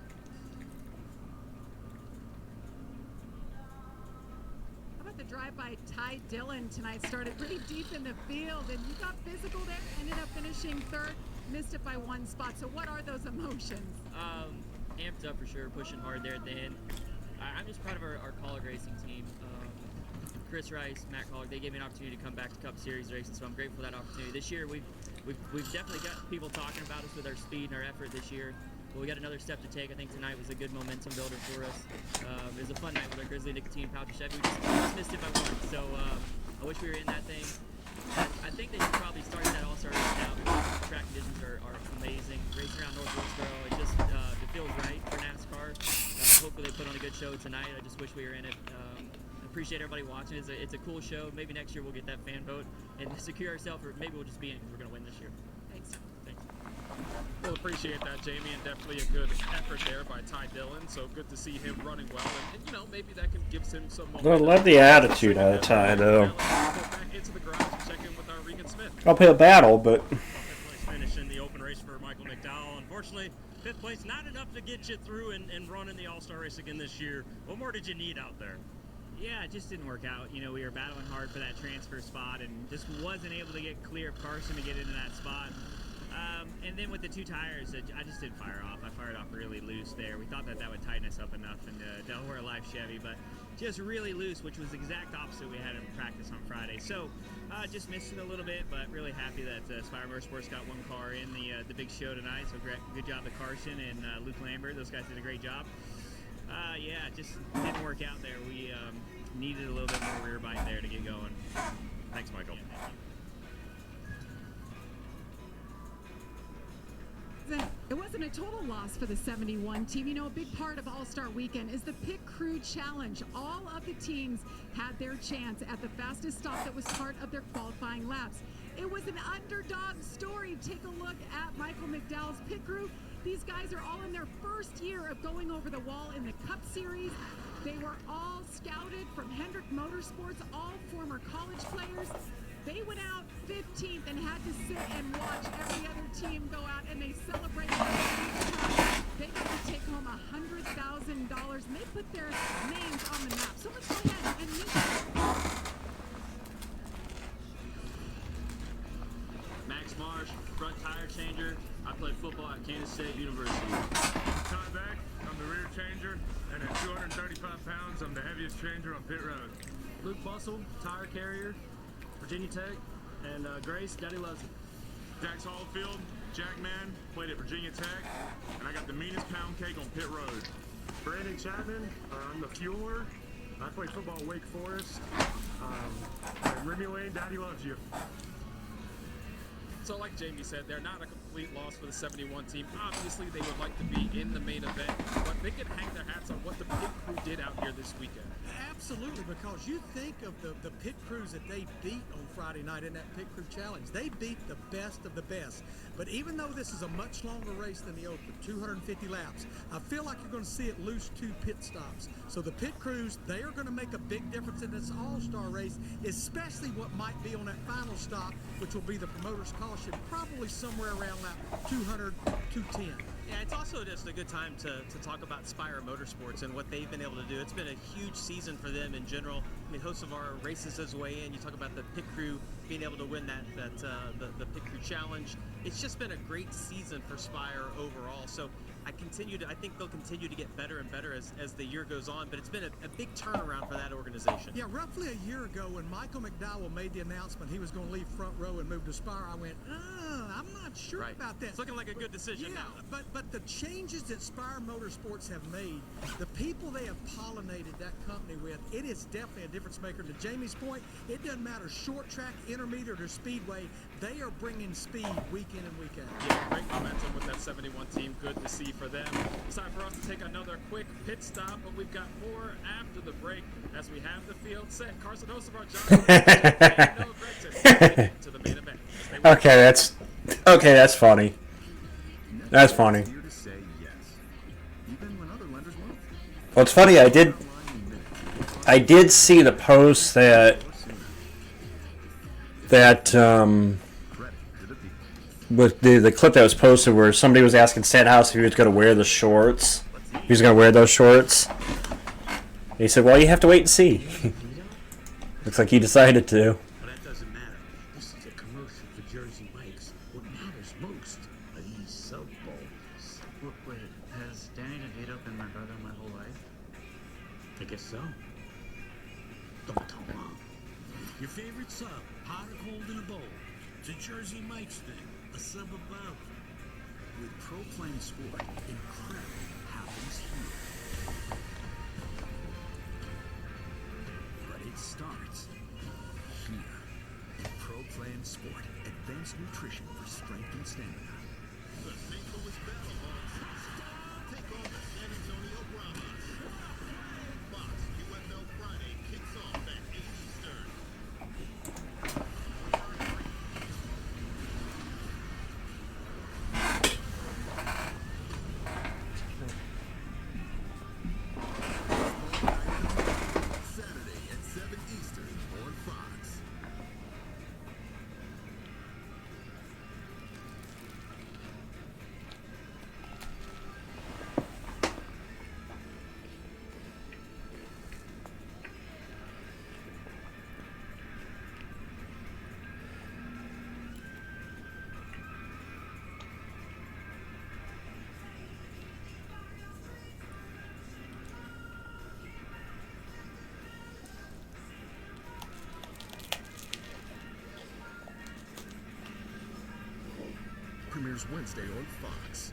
Speaker 5: How about the drive-by Ty Dillon tonight? Started pretty deep in the field, and you got physical there. Ended up finishing 3rd, missed it by 1 spot. So what are those emotions?
Speaker 22: Amped up for sure, pushing hard there at the end. I'm just proud of our College racing team. Chris Rice, Matt Collard, they gave me an opportunity to come back to Cup Series racing, so I'm grateful for that opportunity. This year, we've definitely got people talking about us with our speed and our effort this year. But we got another step to take. I think tonight was a good momentum builder for us. It was a fun night with our Grizzly Nicotine Pouch Chevy. We just missed it by 1, so I wish we were in that thing. I think they should probably start that All-Star race now because the track conditions are amazing. Racing around North Wilkesboro, it feels right for NASCAR. Hopefully they put on a good show tonight. I just wish we were in it. Appreciate everybody watching. It's a cool show. Maybe next year we'll get that fan vote and secure ourselves, or maybe we'll just be in it because we're going to win this year.
Speaker 5: Thanks.
Speaker 2: We'll appreciate that, Jamie, and definitely a good effort there by Ty Dillon. So good to see him running well, and maybe that can give him some
Speaker 1: I love the attitude out of Ty, though.
Speaker 2: Go back into the garage and check in with our Regan Smith.
Speaker 1: I'll play a battle, but
Speaker 3: Finish in the open race for Michael McDowell. Unfortunately, 5th place not enough to get get you through and running the All-Star race again this year? What more did you need out there?
Speaker 22: Yeah, it just didn't work out. You know, we were battling hard for that transfer spot and just wasn't able to get clear of Carson to get into that spot. And then with the 2 tires, I just didn't fire off. I fired off really loose there. We thought that would tighten us up enough in the Delaware Life Chevy, but just really loose, which was the exact opposite we had in practice on Friday. So just missed it a little bit, but really happy that Spire Motorsports got 1 car in the big show tonight. So good job to Carson and Luke Lambert. Those guys did a great job. Yeah, it just didn't work out there. We needed a little bit more rear bite there to get going.
Speaker 3: Thanks, Michael.
Speaker 5: It wasn't a total loss for the 71 team. You know, a big part of All-Star Weekend is the Pit Crew Challenge. All of the teams had their chance at the fastest stop that was part of their qualifying laps. It was an underdog story. Take a look at Michael McDowell's pit crew. These guys are all in their first year of going over the wall in the Cup Series. They were all scouted from Hendrick Motorsports, all former college players. They went out 15th and had to sit and watch every other team go out, and they celebrated. They got to take home $100,000, and they put their names on the map. So let's go ahead and meet them.
Speaker 12: Max Marsh, front tire changer. I played football at Kansas State University.
Speaker 13: Ty Beck, I'm the rear changer, and at 235 pounds, I'm the heaviest changer on pit road.
Speaker 12: Luke Bustle, tire carrier, Virginia Tech, and Grace, Daddy loves it.
Speaker 13: Jax Hallfield, Jackman, played at Virginia Tech, and I got the meanest pound cake on pit road. Brandon Chapman, I'm the fueler. I played football at Wake Forest. Remy Lane, Daddy loves you.
Speaker 2: So like Jamie said, they're not a complete loss for the 71 team. Obviously, they would like to be in the main event, but they can hang their hats on what the pit crew did out here this weekend.
Speaker 7: Absolutely, because you think of the pit crews that they beat on Friday night in that pit crew challenge. They beat the best of the best. But even though this is a much longer race than the Open, 250 laps, I feel like you're going to see at least 2 pit stops. So the pit crews, they are going to make a big difference in this all-star race, especially what might be on that final stop, which will be the promoter's caution, probably somewhere around lap 200, 210.
Speaker 15: Yeah, it's also just a good time to talk about Spire Motorsports and what they've been able to do. It's been a huge season for them in general. I mean, host of our races as weigh in. You talk about the pit crew being able to win the pit crew challenge. It's just been a great season for Spire overall. So I think they'll continue to get better and better as the year goes on. But it's been a big turnaround for that organization.
Speaker 7: Yeah, roughly a year ago when Michael McDowell made the announcement he was going to leave front row and move to Spire, I went, I'm not sure about that.
Speaker 15: It's looking like a good decision now.
Speaker 7: But the changes that Spire Motorsports have made, the people they have pollinated that company with, it is definitely a difference maker. To Jamie's point, it doesn't matter short track, intermediate, or speedway, they are bringing speed week in and week out.
Speaker 2: Yeah, great momentum with that 71 team. Good to see for them. It's time for us to take another quick pit stop, but we've got more after the break as we have the field set. Carson host of our John to the main event.
Speaker 1: Okay, that's funny. That's funny. Well, it's funny. I did see the post that with the clip that was posted where somebody was asking Stenhouse if he was going to wear the shorts. He was going to wear those shorts. And he said, "Well, you have to wait and see." Looks like he decided to.
Speaker 20: But that doesn't matter. This is a commercial for Jersey Mike's. What matters most are these sub bowls.
Speaker 19: Wait, has Danny DeVito been my brother my whole life?
Speaker 20: I guess so. Don't tell Mom. Your favorite sub, hot or cold in a bowl. It's a Jersey Mike's thing. A sub above.
Speaker 14: With Proclaim Sport, incredible happens here. But it starts here. Proclaim Sport, advanced nutrition for strength and stamina.
Speaker 8: The St. Louis Battlehawks take on the San Antonio Brahmas. Fox UFL Friday kicks off at 8 Eastern. Saturday at 7 Eastern on Fox.
Speaker 10: premieres Wednesday on Fox.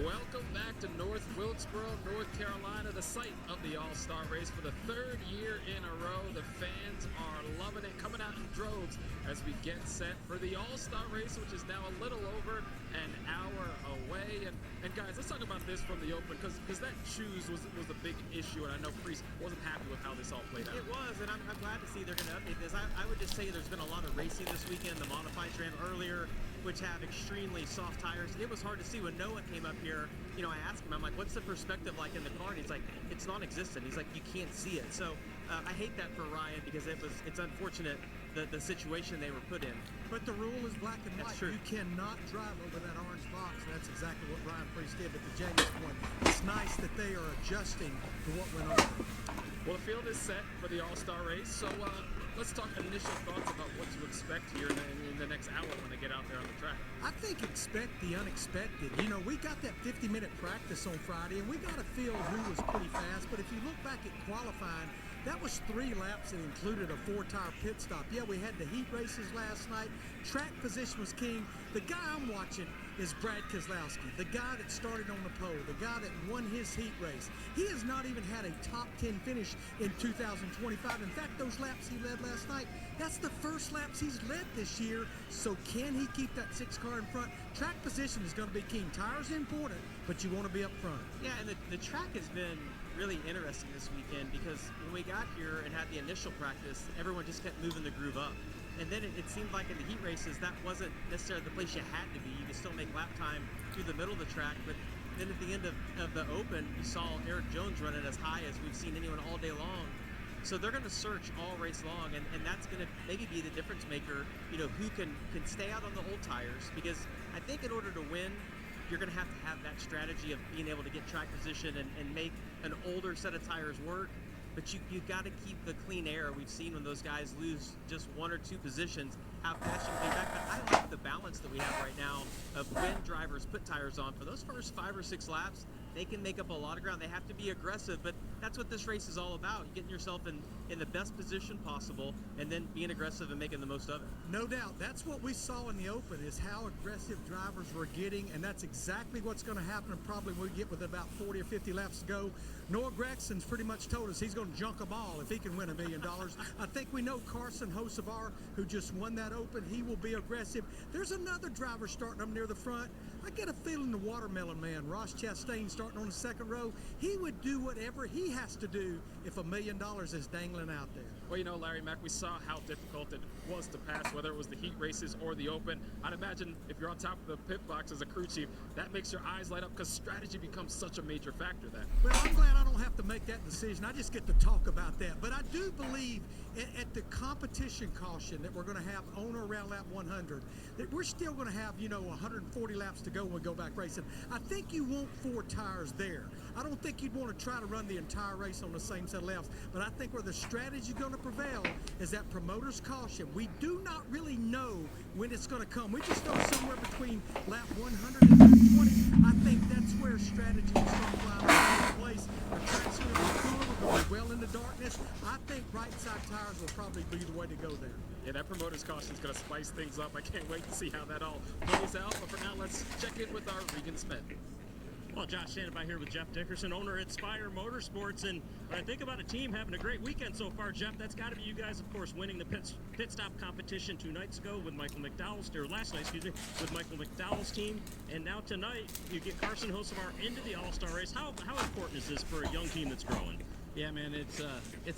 Speaker 2: Welcome back to North Wilkesboro, North Carolina, the site of the All-Star Race for the third year in a row. The fans are loving it, coming out in droves as we get set for the All-Star Race, which is now a little over an hour away. And guys, let's talk about this from the open, because that choose was a big issue, and I know Priest wasn't happy with how this all played out.
Speaker 15: It was, and I'm glad to see they're going to update this. I would just say there's been a lot of racing this weekend. The modifieds ran earlier, which have extremely soft tires. It was hard to see when Noah came up here. You know, I asked him, I'm like, what's the perspective like in the car? And he's like, it's non-existent. He's like, you can't see it. So I hate that for Ryan, because it's unfortunate the situation they were put in.
Speaker 7: But the rule is black and white.
Speaker 15: That's true.
Speaker 7: You cannot drive over that orange box. That's exactly what Ryan Priest did. But to Jamie's point, it's nice that they are adjusting to what went on.
Speaker 2: Well, the field is set for the All-Star Race, so let's talk initial thoughts about what to expect here in the next hour when they get out there on the track.
Speaker 7: I think expect the unexpected. You know, we got that 50-minute practice on Friday, and we got a feel who was pretty fast. But if you look back at qualifying, that was 3 laps that included a 4-tire pit stop. Yeah, we had the heat races last night. Track position was king. The guy I'm watching is Brad Keselowski, the guy that started on the pole, the guy that won his heat race. He has not even had a top 10 finish in 2025. In fact, those laps he led last night, that's the first laps he's led this year. So can he keep that 6 car in front? Track position is going to be king. Tires are important, but you want to be up front.
Speaker 15: Yeah, and the track has been really interesting this weekend, because when we got here and had the initial practice, everyone just kept moving the groove up. And then it seemed like in the heat races, that wasn't necessarily the place you had to be. You could still make lap time through the middle of the track, but then at the end of the open, you saw Eric Jones running as high as we've seen anyone all day long. So they're going to search all race long, and that's going to maybe be the difference maker, you know, who can stay out on the old tires, because I think in order to win, you're going to have that strategy of being able to get track position and make an older set of tires work. But you've got to keep the clean air. We've seen when those guys lose just 1 or 2 positions, how fast you can be back. But I like the balance that we have right now of when drivers put tires on. For those first 5 or 6 laps, they can make up a lot of ground. They have to be aggressive, but that's what this race is all about. Getting yourself in the best position possible, and then being aggressive and making the most of it.
Speaker 7: No doubt. That's what we saw in the open, is how aggressive drivers were getting, and that's exactly what's going to happen probably when we get with about 40 or 50 laps to go. Noah Gregson's pretty much told us he's going to junk them all if he can win $1 million. I think we know Carson Hocevar, who just won that open, he will be aggressive. There's another driver starting up near the front. I get a feeling the Watermelon Man, Ross Chastain, starting on the 2nd row, he would do whatever he has to do if $1 million is dangling out there.
Speaker 2: Well, you know, Larry Mack, we saw how difficult it was to pass, whether it was the heat races or the open. I'd imagine if you're on top of the pit box as a crew chief, that makes your eyes light up, because strategy becomes such a major factor then.
Speaker 7: Well, I'm glad I don't have to make that decision. I just get to talk about that. But I do believe at the competition caution that we're going to have on or around lap 100, that we're still going to have, you know, 140 laps to go when we go back racing. I think you want 4 tires there. I don't think you'd want to try to run the entire race on the same set of laps, but I think where the strategy is going to prevail is that promoter's caution. We do not really know when it's going to come. We just know somewhere between lap 100 and lap 20. I think that's where strategy is going to fly into place. The track's going to be cooler. We're going to be well into darkness. I think right side tires will probably be the way to go there.
Speaker 2: Yeah, that promoter's caution is going to spice things up. I can't wait to see how that all plays out. But for now, let's check in with our Regan Smith.
Speaker 3: Well, Josh standing by here with Jeff Dickerson, owner at Spire Motorsports. And when I think about a team having a great weekend so far, Jeff, that's got to be you guys, of course, winning the pit stop competition 2 nights ago with Michael McDowell's, or last night, excuse me, with Michael McDowell's team. And now tonight, you get Carson Hocevar into the All-Star race. How important is this for a young team that's growing?
Speaker 11: Yeah, man, it's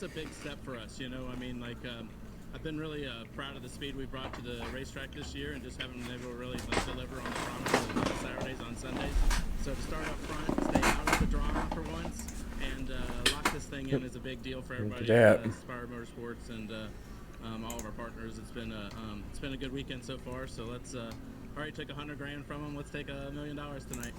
Speaker 11: a big step for us, you know. I mean, like, I've been really proud of the speed we brought to the racetrack this year, and just haven't been able to really deliver on the promise of Saturdays on Sundays. So to start up front, stay out of the drama for once, and lock this thing in is a big deal for everybody at Spire Motorsports and all of our partners. It's been a good weekend so far. So let's already took $100,000 from them. Let's take $1 million tonight.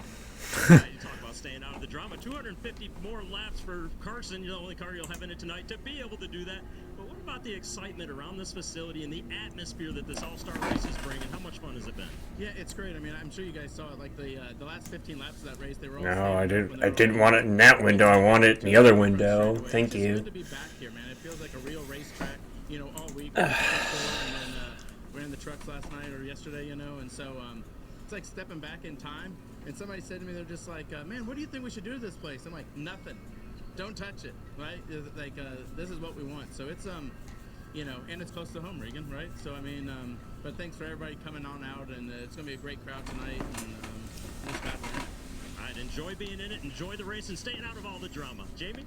Speaker 3: You talk about staying out of the drama. 250 more laps for Carson, the only car you'll have in it tonight, to be able to do that. But what about the excitement around this facility and the atmosphere that this All-Star race is bringing? How much fun has it been?
Speaker 11: Yeah, it's great. I mean, I'm sure you guys saw it. Like the last 15 laps of that race, they were all.
Speaker 1: No, I didn't want it in that window. I want it in the other window. Thank you.
Speaker 11: It's good to be back here, man. It feels like a real racetrack. You know, all week. And then the trucks last night or yesterday, you know, and so it's like stepping back in time. And somebody said to me, they're just like, man, what do you think we should do to this place? I'm like, nothing. Don't touch it, right? Like, this is what we want. So it's, you know, and it's close to home, Regan, right? So, I mean, but thanks for everybody coming on out, and it's going to be a great crowd tonight, and it's bad for them.
Speaker 3: All right, enjoy being in it, enjoy the race, and staying out of all the drama. Jamie?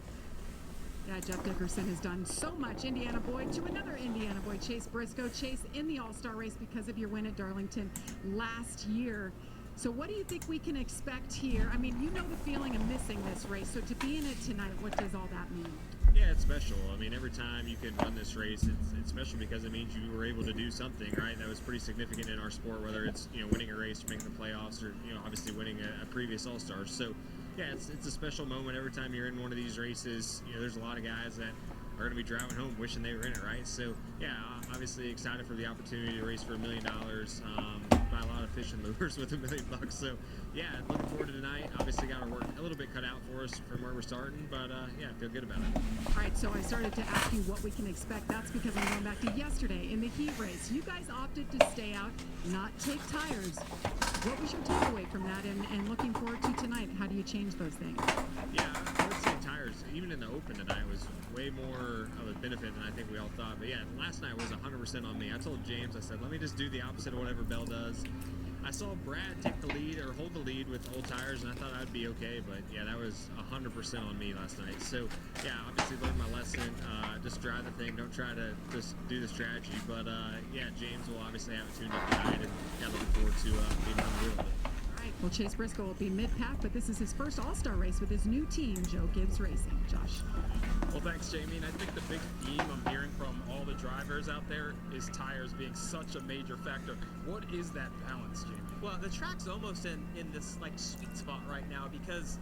Speaker 5: Yeah, Jeff Dickerson has done so much. Indiana boy to another Indiana boy, Chase Briscoe. Chase in the All-Star race because of your win at Darlington last year. So what do you think we can expect here? I mean, you know the feeling of missing this race. So to be in it tonight, what does all that mean?
Speaker 2: Yeah, it's special. I mean, every time you can run this race, it's special because it means you were able to do something, right? That was pretty significant in our sport, whether it's, you know, winning a race or making the playoffs or, you know, obviously winning a previous All-Star. So, yeah, it's a special moment every time you're in one of these races. You know, there's a lot of guys that are going to be driving home wishing they were in it, right? So, yeah, obviously excited for the opportunity to race for $1 million, buy a lot of fish and lures with $1 million. So, yeah, looking forward to tonight. Obviously got our work a little bit cut out for us from where we're starting, but, yeah, feel good about it.
Speaker 5: All right, so I started to ask you what we can expect. That's because I'm going back to yesterday in the heat race. You guys opted to stay out, not take tires. What was your takeaway from that, and looking forward to tonight? How do you change those things?
Speaker 2: Yeah, I would say tires, even in the open tonight, was way more of a benefit than I think we all thought. But yeah, last night was 100% on me. I told James, I said, let me just do the opposite of whatever Bell does. I saw Brad take the lead or hold the lead with old tires, and I thought I'd be okay. But yeah, that was 100% on me last night. So yeah, obviously learned my lesson. Just drive the thing. Don't try to just do the strategy. But yeah, James will obviously have it tuned up tonight, and yeah, looking forward to being on the wheel with it.
Speaker 5: All right, well, Chase Briscoe will be mid-pack, but this is his first All-Star race with his new team, Joe Gibbs Racing. Josh.
Speaker 2: Well, thanks, Jamie. And I think the big theme I'm hearing from all the drivers out there is tires being such a major factor. What is that balance, Jamie?
Speaker 15: Well, the track's almost in this like sweet spot right now because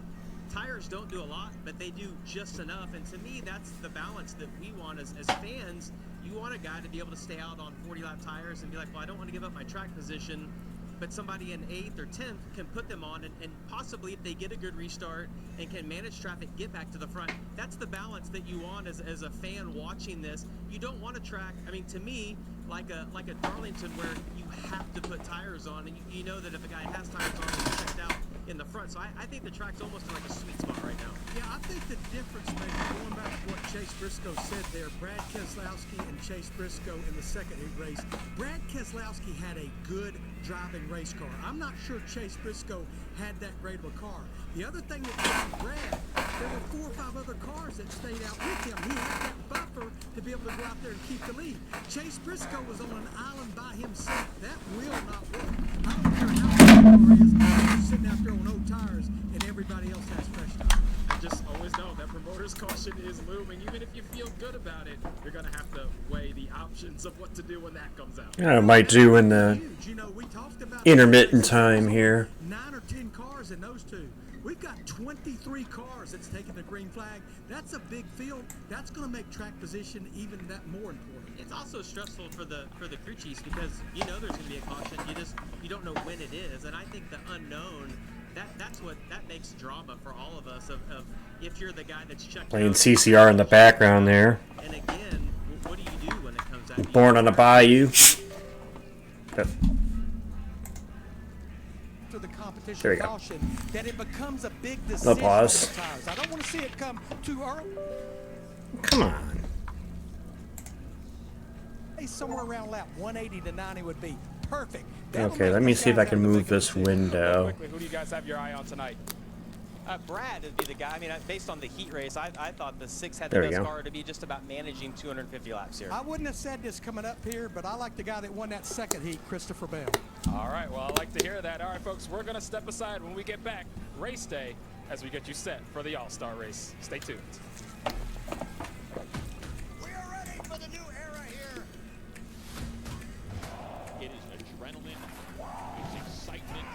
Speaker 15: tires don't do a lot, but they do just enough. And to me, that's the balance that we want as fans. You want a guy to be able to stay out on 40-lap tires and be like, well, I don't want to give up my track position, but somebody in 8th or 10th can put them on and possibly, if they get a good restart and can manage traffic, get back to the front. That's the balance that you want as a fan watching this. You don't want a track, I mean, to me, like a Darlington where you have to put tires on, and you know that if a guy has tires on, he's checked out in the front. So I think the track's almost in like a sweet spot right now.
Speaker 7: Yeah, I think the difference, maybe going back to what Chase Briscoe said there, Brad Keselowski and Chase Briscoe in the second heat race. Brad Keselowski had a good driving race car. I'm not sure Chase Briscoe had that great of a car. The other thing that made Brad, there were 4 or 5 other cars that stayed out with him. He had that buffer to be able to go out there and keep the lead. Chase Briscoe was on an island by himself. That will not work. I don't care how good the car is, he's sitting out there on old tires and everybody else has fresh tires.
Speaker 2: And just always know that promoter's caution is looming. Even if you feel good about it, you're going to have to weigh the options of what to do when that comes out.
Speaker 1: I might do in the intermittent time here.
Speaker 7: 9 or 10 cars in those two. We've got 23 cars that's taking the green flag. That's a big field. That's going to make track position even that more important.
Speaker 15: It's also stressful for the crew chiefs because you know there's going to be a caution. You don't know when it is, and I think the unknown that makes drama for all of us. Of if you're the guy that's checked
Speaker 1: Playing
Speaker 15: out,
Speaker 1: CCR in the background there.
Speaker 15: And again, what do you do when it comes out?
Speaker 1: Born on a bayou.
Speaker 7: The competition
Speaker 1: There we go.
Speaker 7: caution that it becomes a big decision.
Speaker 1: Applause.
Speaker 7: For the tires. I don't want to see it come too early.
Speaker 1: Come on.
Speaker 7: Somewhere around lap 180 to 90 would be perfect.
Speaker 1: Okay, let me see if I can move this window.
Speaker 10: Quickly, who do you guys have your eye on tonight?
Speaker 18: Brad would be the guy. I mean, based on the heat race, I thought the 6 had the
Speaker 1: There we
Speaker 18: best
Speaker 1: go.
Speaker 18: car to be just about managing 250 laps here.
Speaker 7: I wouldn't have said this coming up here, but I like the guy that won that second heat, Christopher Bell.
Speaker 10: All right, well, I like to hear that. All right, folks, we're going to step aside when we get back. Race day as we get you set for the All-Star race. Stay tuned.
Speaker 23: We are ready for the new era here. It is adrenaline. It's excitement.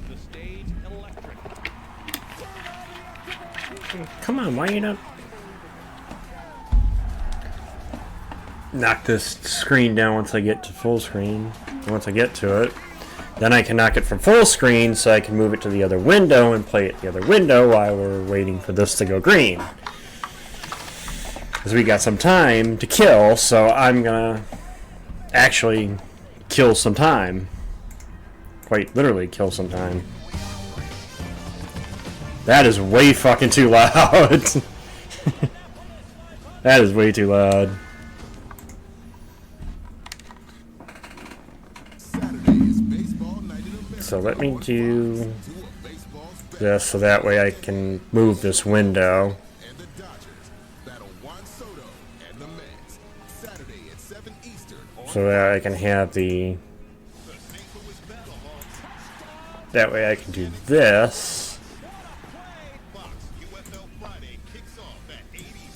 Speaker 23: The stage electric.
Speaker 1: Come on, why you not knock this screen down once I get to full screen? Once I get to it, then I can knock it from full screen so I can move it to the other window and play it the other window while we're waiting for this to go green. Because we got some time to kill, so I'm gonna actually kill some time. Quite literally kill some time. That is way fucking too loud. That is way too loud. So let me do this so that way I can move this window. So that I can have the... That way I can do this.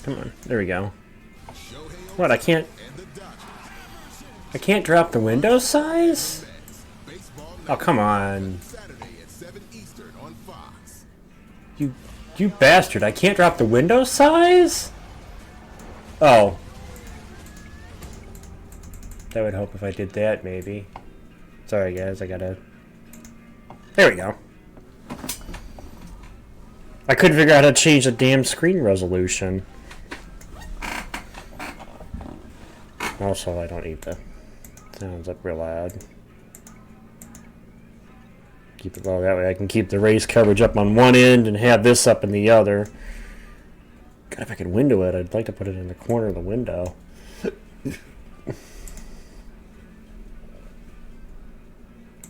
Speaker 1: Come on, there we go. What, I can't drop the window size? Oh, come on. You bastard, I can't drop the window size? Oh. That would help if I did that, maybe. Sorry, guys, I gotta... There we go. I couldn't figure out how to change the damn screen resolution. Also, I don't need the sounds up real loud. Keep it low, that way I can keep the race coverage up on one end and have this up in the other. God, if I could window it, I'd like to put it in the corner of the window.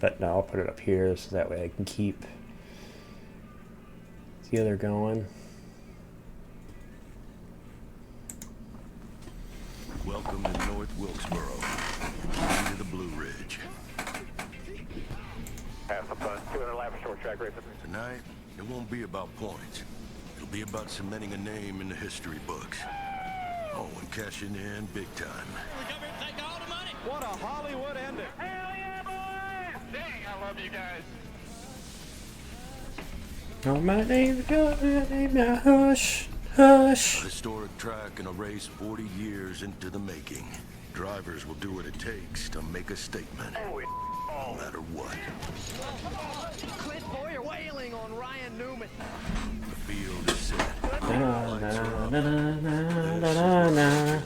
Speaker 1: But no, I'll put it up here so that way I can keep the other going.
Speaker 8: Welcome to North Wilkesboro, to the Blue Ridge.
Speaker 4: Have some fun. 200 lap short track race.
Speaker 8: Tonight, it won't be about points. It'll be about cementing a name in the history books. Oh, and cashing in big time.
Speaker 4: We come here and take all the money. What a Hollywood ending. Hell yeah, boys! Dang, I love you guys.
Speaker 1: Oh, my name's now, hush, hush.
Speaker 8: A historic track and a race 40 years into the making. Drivers will do what it takes to make a statement. No matter what.
Speaker 4: Clint Boyer wailing on Ryan Newman.
Speaker 8: The field is set.
Speaker 1: Na, na, na, na, na, na,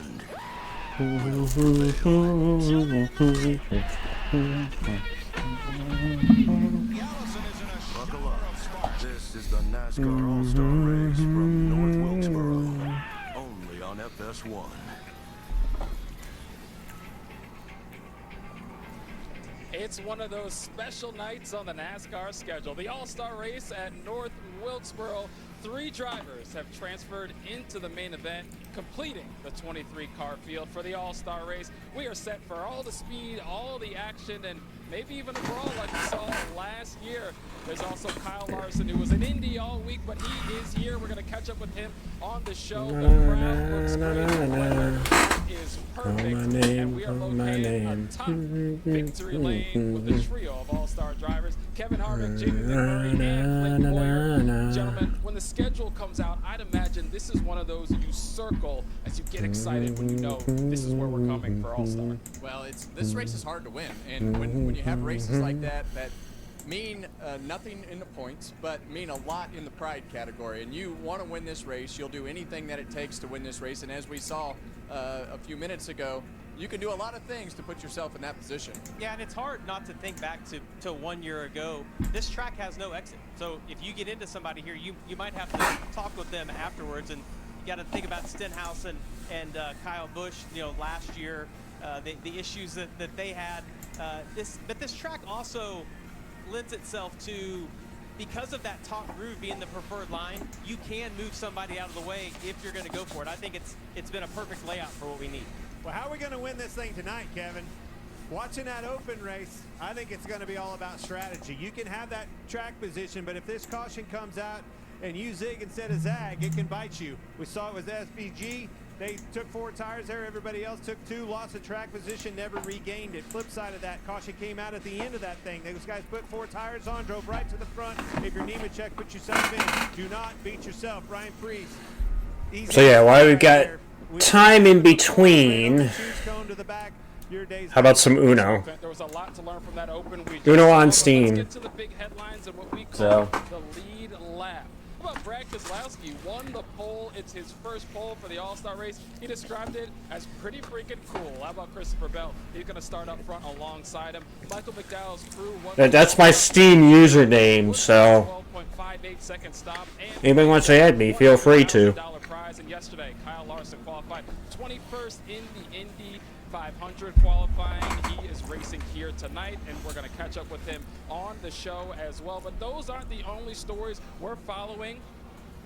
Speaker 8: Buckle up. This is the NASCAR All-Star Race from North Wilkesboro. Only on FS1.
Speaker 10: It's one of those special nights on the NASCAR schedule. The All-Star Race at North Wilkesboro. 3 drivers have transferred into the main event, completing the 23-car field for the All-Star Race. We are set for all the speed, all the action, and maybe even a brawl like we saw last year. There's also Kyle Larson, who was in Indy all week, but he is here. We're going to catch up with him on the show. The crowd looks great. The weather is perfect, and we are located atop Victory Lane with the trio of all-star drivers, Kevin Harvick, Jamie McMurray, and Clint Boyer. Gentlemen, when the schedule comes out, I'd imagine this is one of those you circle as you get excited when you know this is where we're coming for All-Star.
Speaker 16: Well, this race is hard to win, and when you have races like that mean nothing in the points, but mean a lot in the pride category, and you want to win this race, you'll do anything that it takes to win this race, and as we saw a few minutes ago, you can do a lot of things to put yourself in that position.
Speaker 18: Yeah, and it's hard not to think back to 1 year ago. This track has no exit. So if you get into somebody here, you might have to talk with them afterwards. And you got to think about Stenhouse and Kyle Busch, last year, the issues that they had. But this track also lends itself to, because of that top groove being the preferred line, you can move somebody out of the way if you're going to go for it. I think it's been a perfect layout for what we need.
Speaker 17: Well, how are we going to win this thing tonight, Kevin? Watching that open race, I think it's going to be all about strategy. You can have that track position, but if this caution comes out and you zig instead of zag, it can bite you. We saw it with SVG. They took 4 tires there. Everybody else took 2, lost the track position, never regained it. Flip side of that, caution came out at the end of that thing. Those guys put 4 tires on, drove right to the front. If you're Nemechek, put yourself in. Do not beat yourself. Ryan Preece.
Speaker 1: So yeah, while we've got time in between, how about some Uno?
Speaker 10: There was a lot to learn from that open.
Speaker 1: Uno on Steam.
Speaker 10: Let's get to the big headlines and what we call
Speaker 1: So
Speaker 10: the lead lap. about Brad Keselowski? Won the pole. It's his first pole for the All-Star race. He described it as pretty freaking cool. How about Christopher Bell? He's going to start up front alongside him. Michael McDowell's crew.
Speaker 1: That's my Steam username, so
Speaker 10: 12.58 second stop.
Speaker 1: anybody wants to add me, feel free to.
Speaker 10: Prize. And yesterday, Kyle Larson qualified 21st in the Indy 500 qualifying. He is racing here tonight, and we're going to catch up with him on the show as well. But those aren't the only stories we're following.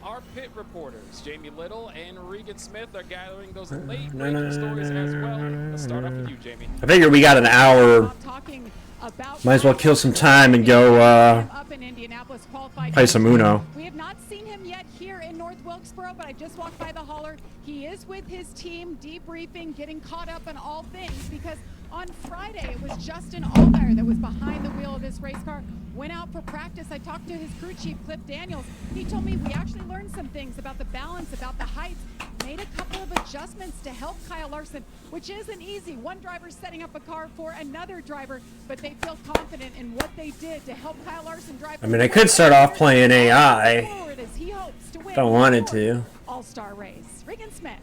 Speaker 10: Our pit reporters, Jamie Little and Regan Smith, are gathering those late breaking stories as well. Let's start off with you, Jamie.
Speaker 1: I figure we got an hour. Might as well kill some time and go play some Uno.
Speaker 5: We have not seen him yet here in North Wilkesboro, but I just walked by the hauler. He is with his team, debriefing, getting caught up on all things, because on Friday it was Justin Allgaier that was behind the wheel of his race car, went out for practice. I talked to his crew chief, Cliff Daniels. He told me we actually learned some things about the balance, about the heights, made a couple of adjustments to help Kyle Larson, which isn't easy. One driver's setting up a car for another driver, but they feel confident in what they did to help Kyle Larson drive.
Speaker 1: I mean, I could start off playing AI.
Speaker 5: As he hopes to win
Speaker 1: If I wanted to.
Speaker 5: All-Star race. Regan Smith.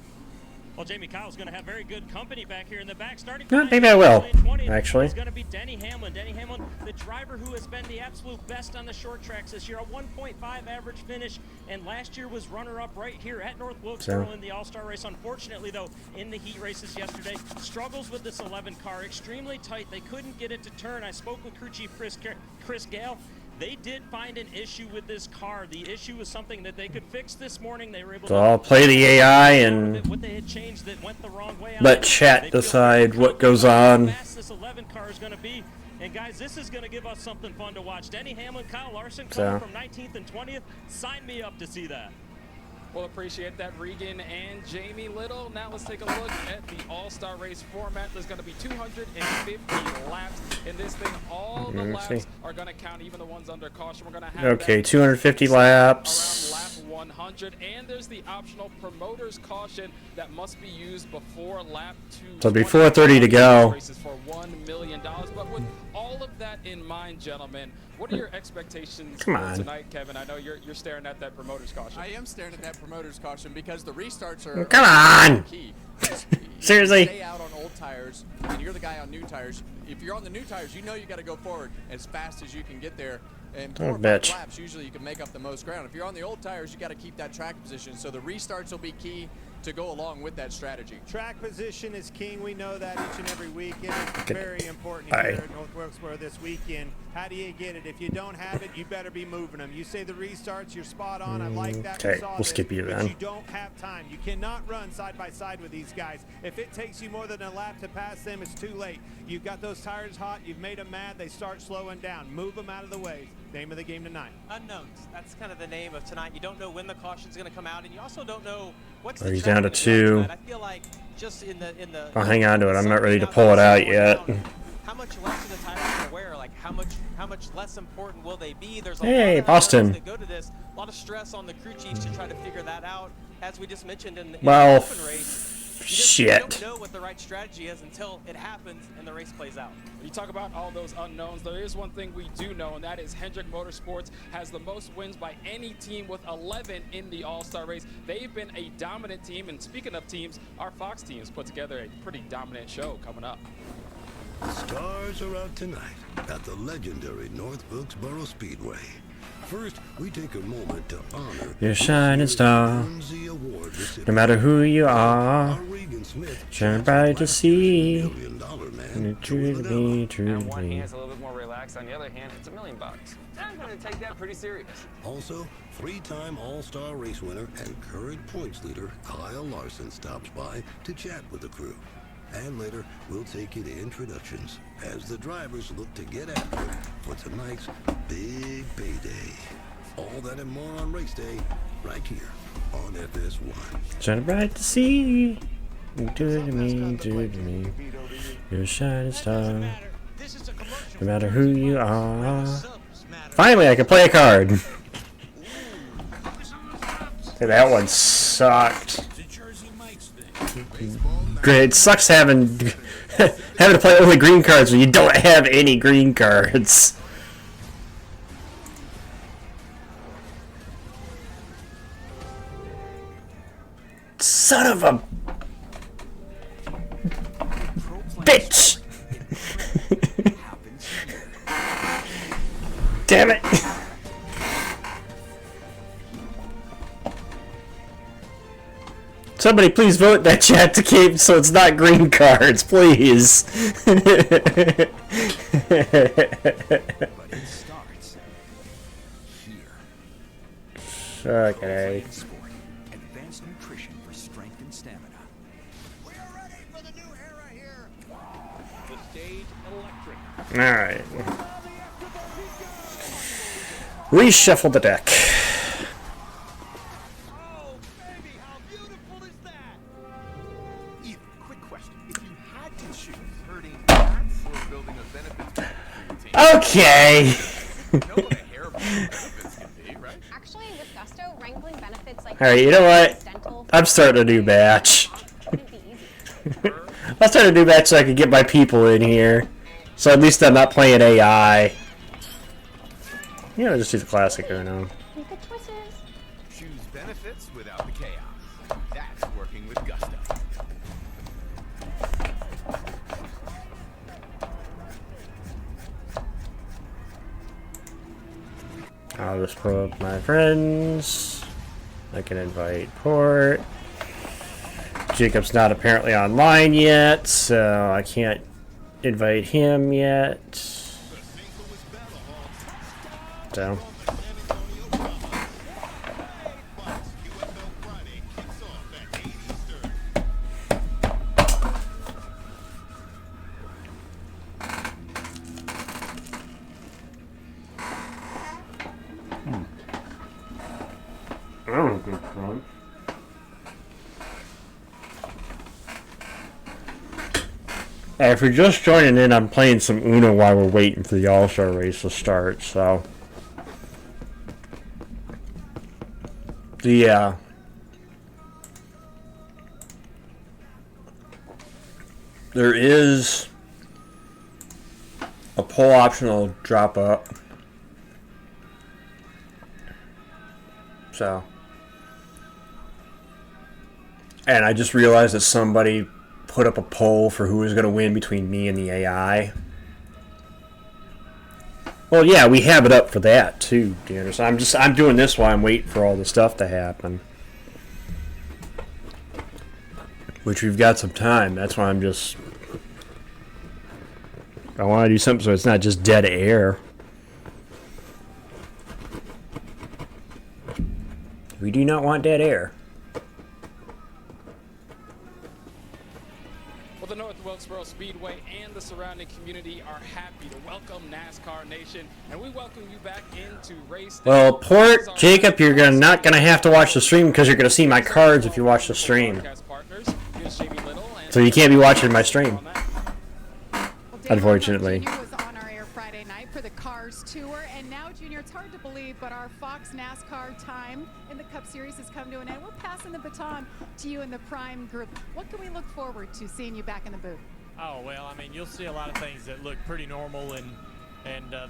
Speaker 3: Well, Jamie Kyle's going to have very good company back here in the back. Starting
Speaker 1: Maybe I will, actually.
Speaker 3: It's going to be Denny Hamlin. Denny Hamlin, the driver who has been the absolute best on the short tracks this year. A 1.5 average finish, and last year was runner-up right here at North Wilkesboro in the All-Star race. Unfortunately, though, in the heat races yesterday, struggles with this 11 car. Extremely tight. They couldn't get it to turn. I spoke with crew chief Chris Gale. They did find an issue with this car. The issue was something that they could fix this morning. They were able
Speaker 1: So I'll play the AI and
Speaker 3: what they had changed that went the wrong way.
Speaker 1: let chat decide what goes on.
Speaker 3: How fast this 11 car is going to be. And guys, this is going to give us something fun to watch. Denny Hamlin, Kyle Larson coming from 19th and 20th. Sign me up to see that.
Speaker 10: We'll appreciate that, Regan and Jamie Little. Now let's take a look at the All-Star race format. There's going to be 250 laps in this thing. All the laps are going to count, even the ones under caution. We're going to have
Speaker 1: 250 laps.
Speaker 10: around lap 100, and there's the optional promoter's caution that must be used before lap 2.
Speaker 1: So before 30 to go.
Speaker 10: Races for $1 million. But with all of that in mind, gentlemen, what are your expectations for tonight, Kevin? I know you're staring at that promoter's caution.
Speaker 16: I am staring at that promoter's caution because the restarts are
Speaker 1: Come on!
Speaker 16: key.
Speaker 1: Seriously?
Speaker 16: Stay out on old tires, and you're the guy on new tires. If you're on the new tires, you know you got to go forward as fast as you can get there. And 4 or 5 laps, usually you can make up the most ground. If you're on the old tires, you got to keep that track position. So the restarts will be key to go along with that strategy.
Speaker 17: Track position is king. We know that each and every week. It is very important here at North Wilkesboro this weekend. How do you get it? If you don't have it, you better be moving them. You say the restarts, you're spot on. I like that.
Speaker 1: Okay, we'll skip you then.
Speaker 17: You don't have time. You cannot run side by side with these guys. If it takes you more than a lap to pass them, it's too late. You've got those tires hot. You've made them mad. They start slowing down. Move them out of the way. Name of the game tonight.
Speaker 18: Unknowns. That's kind of the name of tonight. You don't know when the caution's going to come out, and you also don't know what's the
Speaker 1: He's
Speaker 18: track
Speaker 1: down to
Speaker 18: gonna be
Speaker 1: 2.
Speaker 18: like. I feel like just in the
Speaker 1: I'll hang on to it. I'm not ready to pull it out yet.
Speaker 18: how much less of the tires going to wear? Like how much less important will they be? There's a
Speaker 1: Hey,
Speaker 18: lot of
Speaker 1: Boston.
Speaker 18: unknowns that go to this. A lot of stress on the crew chiefs to try to figure that out. As we just mentioned in the open race. You don't know what the right strategy is until it happens and the race plays out.
Speaker 10: When you talk about all those unknowns, there is one thing we do know, and that is Hendrick Motorsports has the most wins by any team with 11 in the All-Star race. They've been a dominant team, and speaking of teams, our Fox teams put together a pretty dominant show coming up.
Speaker 8: The stars are out tonight at the legendary North Wilkesboro Speedway. First, we take a moment to honor
Speaker 1: Your shining star. No matter who you are, shine bright to see. True to me, true to
Speaker 6: On one
Speaker 8: me.
Speaker 6: hand, it's a little bit more relaxed. On the other hand, it's $1 million. I'm going to take that pretty serious.
Speaker 8: Also, 3-time All-Star race winner and current points leader Kyle Larson stops by to chat with the crew. And later, we'll take you to introductions as the drivers look to get after it for tonight's big payday. All that and more on race day, right here on FS1.
Speaker 1: Shine bright to see. Do it to me, do it to me. You're a shining star. No matter who you are. Finally, I can play a card. Hey, that one sucked. Great. It sucks having to play only green cards when you don't have any green cards. Son of a bitch! Damn it! Somebody please vote that chat to keep so it's not green cards, please.
Speaker 14: But it starts here.
Speaker 1: Okay.
Speaker 14: Sport. Advanced nutrition for strength and stamina. We are ready for the new era here.
Speaker 23: The stage electric.
Speaker 1: Alright. Reshuffle the deck. Okay.
Speaker 9: Actually, with Gusto, wrangling benefits like
Speaker 1: Alright, you know what? I'm starting a new batch. I'll start a new batch so I can get my people in here. So at least I'm not playing AI. You know, just do the classic Uno.
Speaker 14: Choose benefits without the chaos. That's working with Gusto.
Speaker 1: I'll just pull up my friends. I can invite Port. Jacob's not apparently online yet, so I can't invite him yet. So. That was good fun. Hey, if you're just joining in, I'm playing some Uno while we're waiting for the All-Star race to start, so. There is a poll option that'll drop up. So. And I just realized that somebody put up a poll for who was going to win between me and the AI. Well, yeah, we have it up for that too, Danner. So I'm doing this while I'm waiting for all the stuff to happen. Which we've got some time. That's why I'm just. I want to do something so it's not just dead air. We do not want dead air.
Speaker 10: Well, the North Wilkesboro Speedway and the surrounding community are happy to welcome NASCAR Nation, and we welcome you back into race day.
Speaker 1: Well, Port, Jacob, you're not gonna have to watch the stream because you're gonna see my cards if you watch the stream. So you can't be watching my stream, unfortunately.
Speaker 5: Junior was on our air Friday night for the Cars Tour, and now, Junior, it's hard to believe, but our Fox NASCAR time in the Cup Series has come to an end. We're passing the baton to you in the Prime Group. What can we look forward to seeing you back in the booth?
Speaker 21: Oh, well, I mean, you'll see a lot of things that look pretty normal, and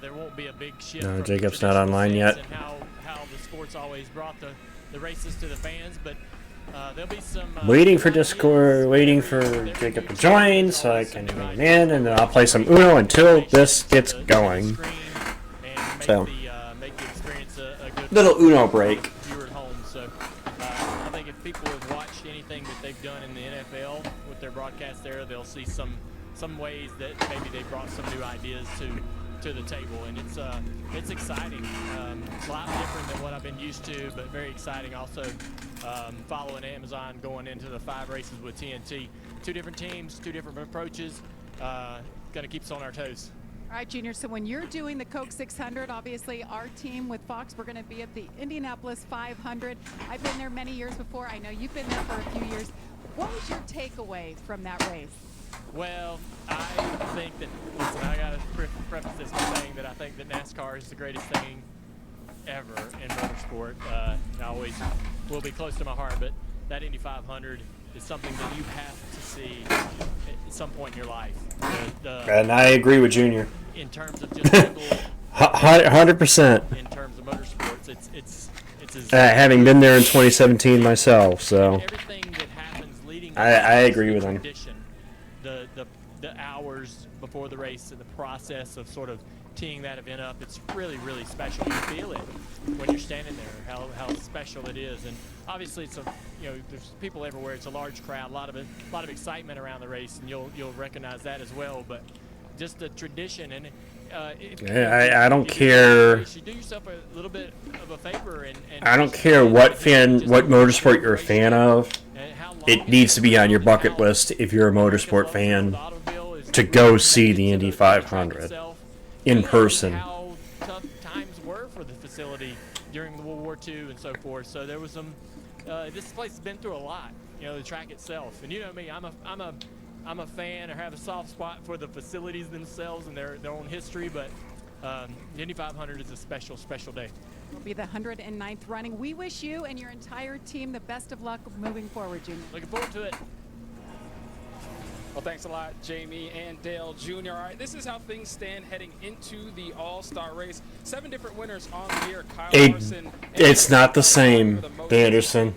Speaker 21: there won't be a big shift.
Speaker 1: No,
Speaker 21: from
Speaker 1: Jacob's not online yet.
Speaker 21: And how the sports always brought the races to the fans, but there'll be some.
Speaker 1: Waiting for Discord, waiting for Jacob to join so I can join in, and then I'll play some Uno until this gets going. So, little Uno break.
Speaker 21: Viewer at home, so I think if people have watched anything that they've done in the NFL with their broadcast there, they'll see some ways that maybe they brought some new ideas to the table, and it's exciting. It's a lot different than what I've been used to, but very exciting. Also, following Amazon going into the 5 races with TNT, 2 different teams, 2 different approaches. Going to keep us on our toes.
Speaker 5: All right, Junior, so when you're doing the Coke 600, obviously our team with Fox, we're going to be at the Indianapolis 500. I've been there many years before. I know you've been there for a few years. What was your takeaway from that race?
Speaker 21: Well, I think that, listen, I got to preface this by saying that I think that NASCAR is the greatest thing ever in motorsport. I always will be close to my heart, but that Indy 500 is something that you have to see at some point in your life.
Speaker 1: And I agree with Junior.
Speaker 21: In terms of just single,
Speaker 1: 100%.
Speaker 21: in terms of motorsports, it's as
Speaker 1: having been there in 2017 myself, so.
Speaker 21: Everything that
Speaker 1: I agree with him.
Speaker 21: Tradition, the hours before the race and the process of sort of teeing that event up, it's really, really special. You feel it when you're standing there, how special it is. And obviously, it's there's people everywhere. It's a large crowd, a lot of excitement around the race, and you'll recognize that as well. But just the tradition and.
Speaker 1: I don't care.
Speaker 21: You do yourself a little bit of a favor, and
Speaker 1: I don't care what motorsport you're a fan of. It needs to be on your bucket list if you're a motorsport fan to go see the Indy 500 in person.
Speaker 21: How tough times were for the facility during the World War II and so forth. So there was some. This place has been through a lot. The track itself, and you know me, I'm a fan or have a soft spot for the facilities themselves and their own history, but the Indy 500 is a special, special day.
Speaker 5: It'll be the 109th running. We wish you and your entire team the best of luck moving forward, Junior.
Speaker 21: Looking forward to it.
Speaker 10: Well, thanks a lot, Jamie and Dale Jr. All right, this is how things stand heading into the All-Star race. 7 different winners on the year. Kyle Larson.
Speaker 1: It's not the same, Anderson.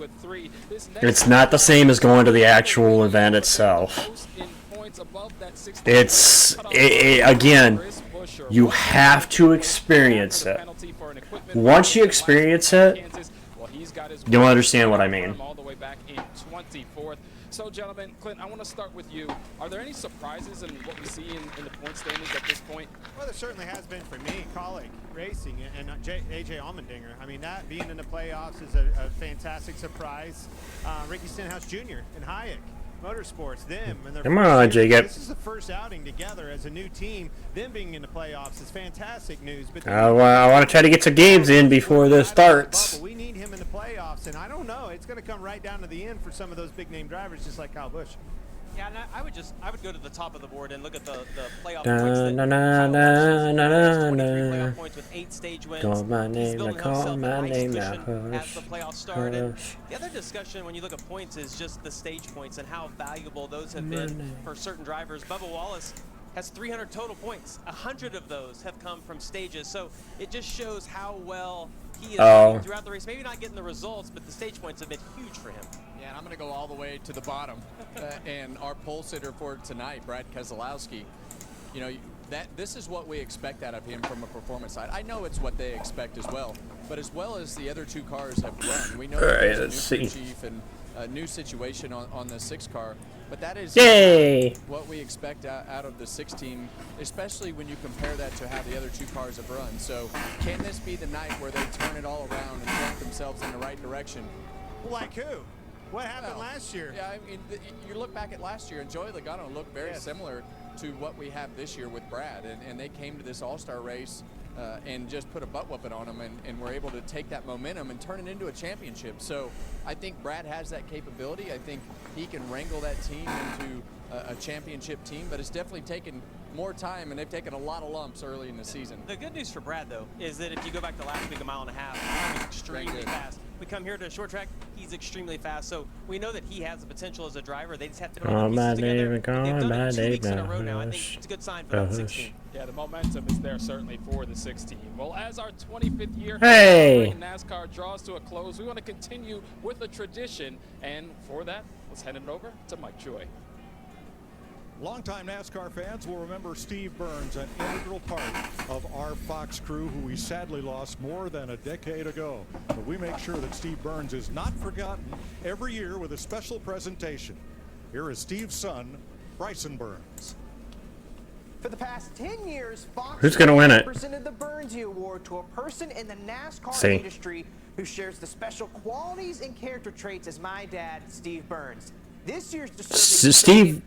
Speaker 1: It's not the same as going to the actual event itself. Again, you have to experience it. Once you experience it, you'll understand what I mean.
Speaker 10: All the way back in 24th. So, gentlemen, Clint, I want to start with you. Are there any surprises in what we see in the point standings at this point?
Speaker 17: Well, there certainly has been for me, Kaulig Racing and A.J. Allmendinger. I mean, that being in the playoffs is a fantastic surprise. Ricky Stenhouse Jr. and Hayek Motorsports, them and their
Speaker 1: Come on, Jacob.
Speaker 17: This is the first outing together as a new team. Them being in the playoffs is fantastic news. But
Speaker 1: I want to try to get some games in before this starts.
Speaker 17: we need him in the playoffs, and I don't know. It's going to come right down to the end for some of those big name drivers, just like Kyle Busch.
Speaker 18: Yeah, and I would go to the top of the board and look at the playoff
Speaker 1: Da,
Speaker 18: points.
Speaker 1: na, na, na, na,
Speaker 18: 23
Speaker 1: na.
Speaker 18: playoff points with 8 stage wins.
Speaker 1: Call my
Speaker 18: He's
Speaker 1: name,
Speaker 18: building
Speaker 1: call
Speaker 18: himself
Speaker 1: my
Speaker 18: a nice
Speaker 1: name,
Speaker 18: position
Speaker 1: now,
Speaker 18: as the playoffs start. And
Speaker 1: hush.
Speaker 18: the other discussion when you look at points is just the stage points and how valuable those have been for certain drivers. Bubba Wallace has 300 total points. 100 of those have come from stages. So it just shows how well he is doing throughout the race. Maybe not getting the results, but the stage points have been huge for him.
Speaker 16: Yeah, and I'm going to go all the way to the bottom. And our pole sitter for tonight, Brad Keselowski, this is what we expect out of him from a performance side. I know it's what they expect as well, but as well as the other 2 cars have run. We know there's a new chief and a new situation on the 6 car, but that is what we expect out of the 6 team, especially when you compare that to how the other 2 cars have run. So can this be the night where they turn it all around and point themselves in the right direction?
Speaker 17: Like who? What happened last year?
Speaker 16: Yeah, I mean, you look back at last year, and Joey Logano looked very similar to what we have this year with Brad, and they came to this All-Star race and just put a butt whooping on them and were able to take that momentum and turn it into a championship. So I think Brad has that capability. I think he can wrangle that team into a championship team, but it's definitely taken more time, and they've taken a lot of lumps early in the season.
Speaker 18: The good news for Brad, though, is that if you go back to last week, a mile and a half, he was extremely fast. We come here to a short track, he's extremely fast. So we know that he has the potential as a driver. They just have to put all the pieces together. They've done it 2 weeks in a row now. I think it's a good sign for the 16.
Speaker 10: Yeah, the momentum is there certainly for the 16. Well, as our 25th year in NASCAR draws to a close, we want to continue with a tradition. And for that, let's hand it over to Mike Joy.
Speaker 12: Longtime NASCAR fans will remember Steve Burns, an integral part of our Fox crew, who we sadly lost more than a decade ago. But we make sure that Steve Burns is not forgotten every year with a special presentation. Here is Steve's son, Bryson Burns.
Speaker 13: For the past 10 years, Fox
Speaker 1: Who's gonna win it?
Speaker 13: presented the Burnsy Award to a person in the NASCAR
Speaker 1: See.
Speaker 13: industry who shares the special qualities and character traits as my dad, Steve Burns. This year's
Speaker 1: Steve,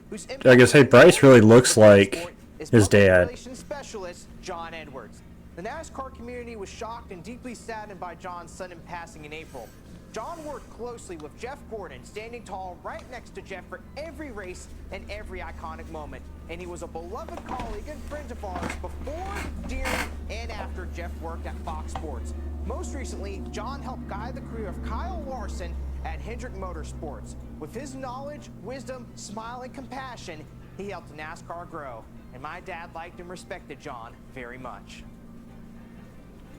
Speaker 1: I guess, hey, Bryce really looks like his dad.
Speaker 13: Relations specialist John Edwards. The NASCAR community was shocked and deeply saddened by John's sudden passing in April. John worked closely with Jeff Gordon, standing tall right next to Jeff for every race and every iconic moment. And he was a beloved colleague and friend of ours before, during, and after Jeff worked at Fox Sports. Most recently, John helped guide the career of Kyle Larson at Hendrick Motorsports. With his knowledge, wisdom, smile, and compassion, he helped NASCAR grow. And my dad liked and respected John very much.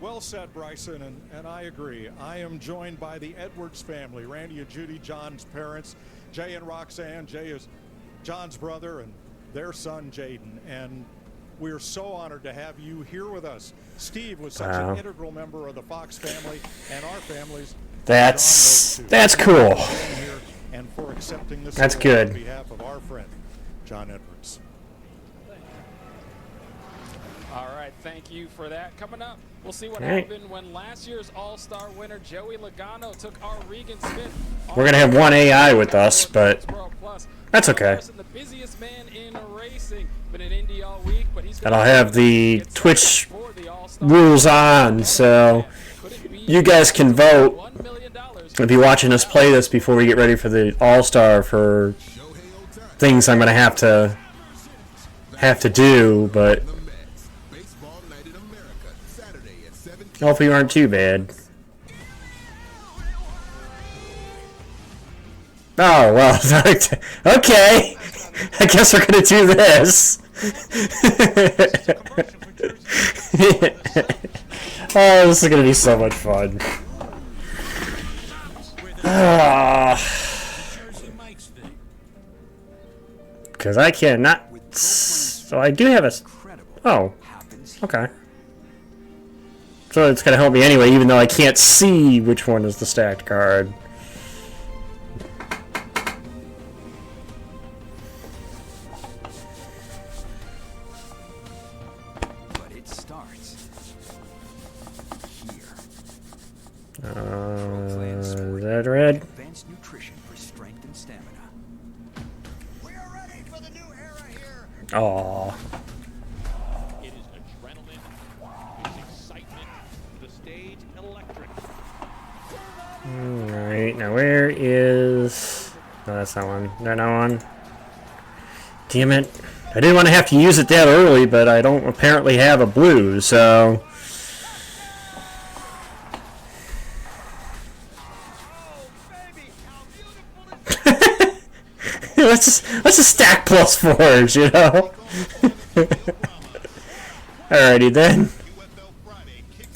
Speaker 12: Well said, Bryson, and I agree. I am joined by the Edwards family, Randy and Judy, John's parents, Jay and Roxanne. Jay is John's brother and their son, Jaden. And we're so honored to have you here with us. Steve was such an integral member of the Fox family and our families.
Speaker 1: That's cool.
Speaker 12: And for accepting this
Speaker 1: That's good.
Speaker 12: On behalf of our friend, John Edwards.
Speaker 10: All right, thank you for that. Coming up, we'll see what
Speaker 1: Right.
Speaker 10: happened when last year's All-Star winner Joey Logano took our Regan Smith.
Speaker 1: We're gonna have one AI with us, but that's okay.
Speaker 10: The busiest man in racing, been in Indy all week, but he's
Speaker 1: And I'll have the Twitch rules on, so you guys can vote if you're watching us play this before we get ready for the All-Star for things I'm gonna have to do, but hopefully you aren't too bad. Oh, well, okay. I guess we're going to do this. Oh, this is going to be so much fun. Because I cannot... So I do have a... Oh, okay. So it's going to help me anyway, even though I can't see which one is the stacked card.
Speaker 14: But it starts here.
Speaker 1: Is that red?
Speaker 14: Advanced nutrition for strength and stamina. We are ready for the new era here.
Speaker 1: Aww.
Speaker 23: It is adrenaline. It's excitement. The stage electric.
Speaker 1: Alright, now where is... No, that's not one. Not one. Damn it. I didn't want to have to use it that early, but I don't apparently have a blue, so... let's just stack +4s, you know? Alrighty then.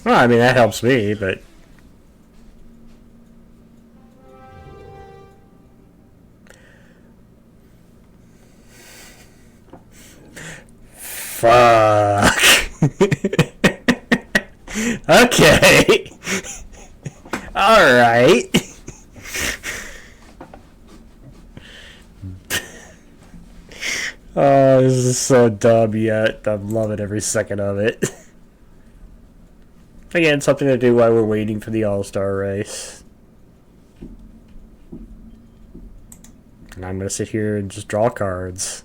Speaker 1: Well, I mean, that helps me, but... Fuck. Okay. Alright. Oh, this is so dumb yet. I'm loving every second of it. Again, something to do while we're waiting for the All-Star race. And I'm going to sit here and just draw cards.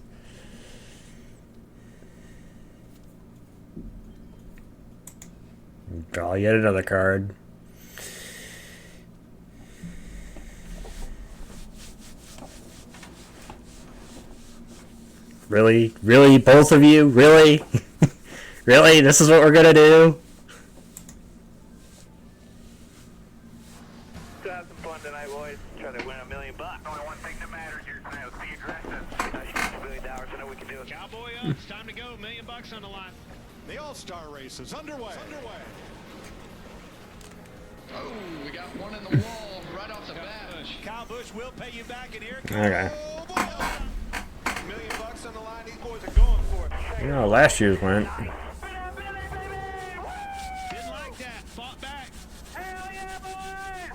Speaker 1: Draw yet another card. Really? Really? Both of you? Really? Really? This is what we're gonna do?
Speaker 4: Let's have some fun tonight, boys. Try to win $1 million. Only one thing that matters here tonight. Let's be aggressive. You get $1 million. I know we can do it.
Speaker 3: Cowboy up. It's time to go. $1 million on the line.
Speaker 12: The All-Star race is underway.
Speaker 16: Oh, we got one in the wall right off the bat.
Speaker 17: Kyle Busch will pay you back in here.
Speaker 1: Okay.
Speaker 17: $1 million on the line. These boys are going for it.
Speaker 1: You know, last year's went.
Speaker 17: Didn't like that. Fought back. Hell yeah, boy!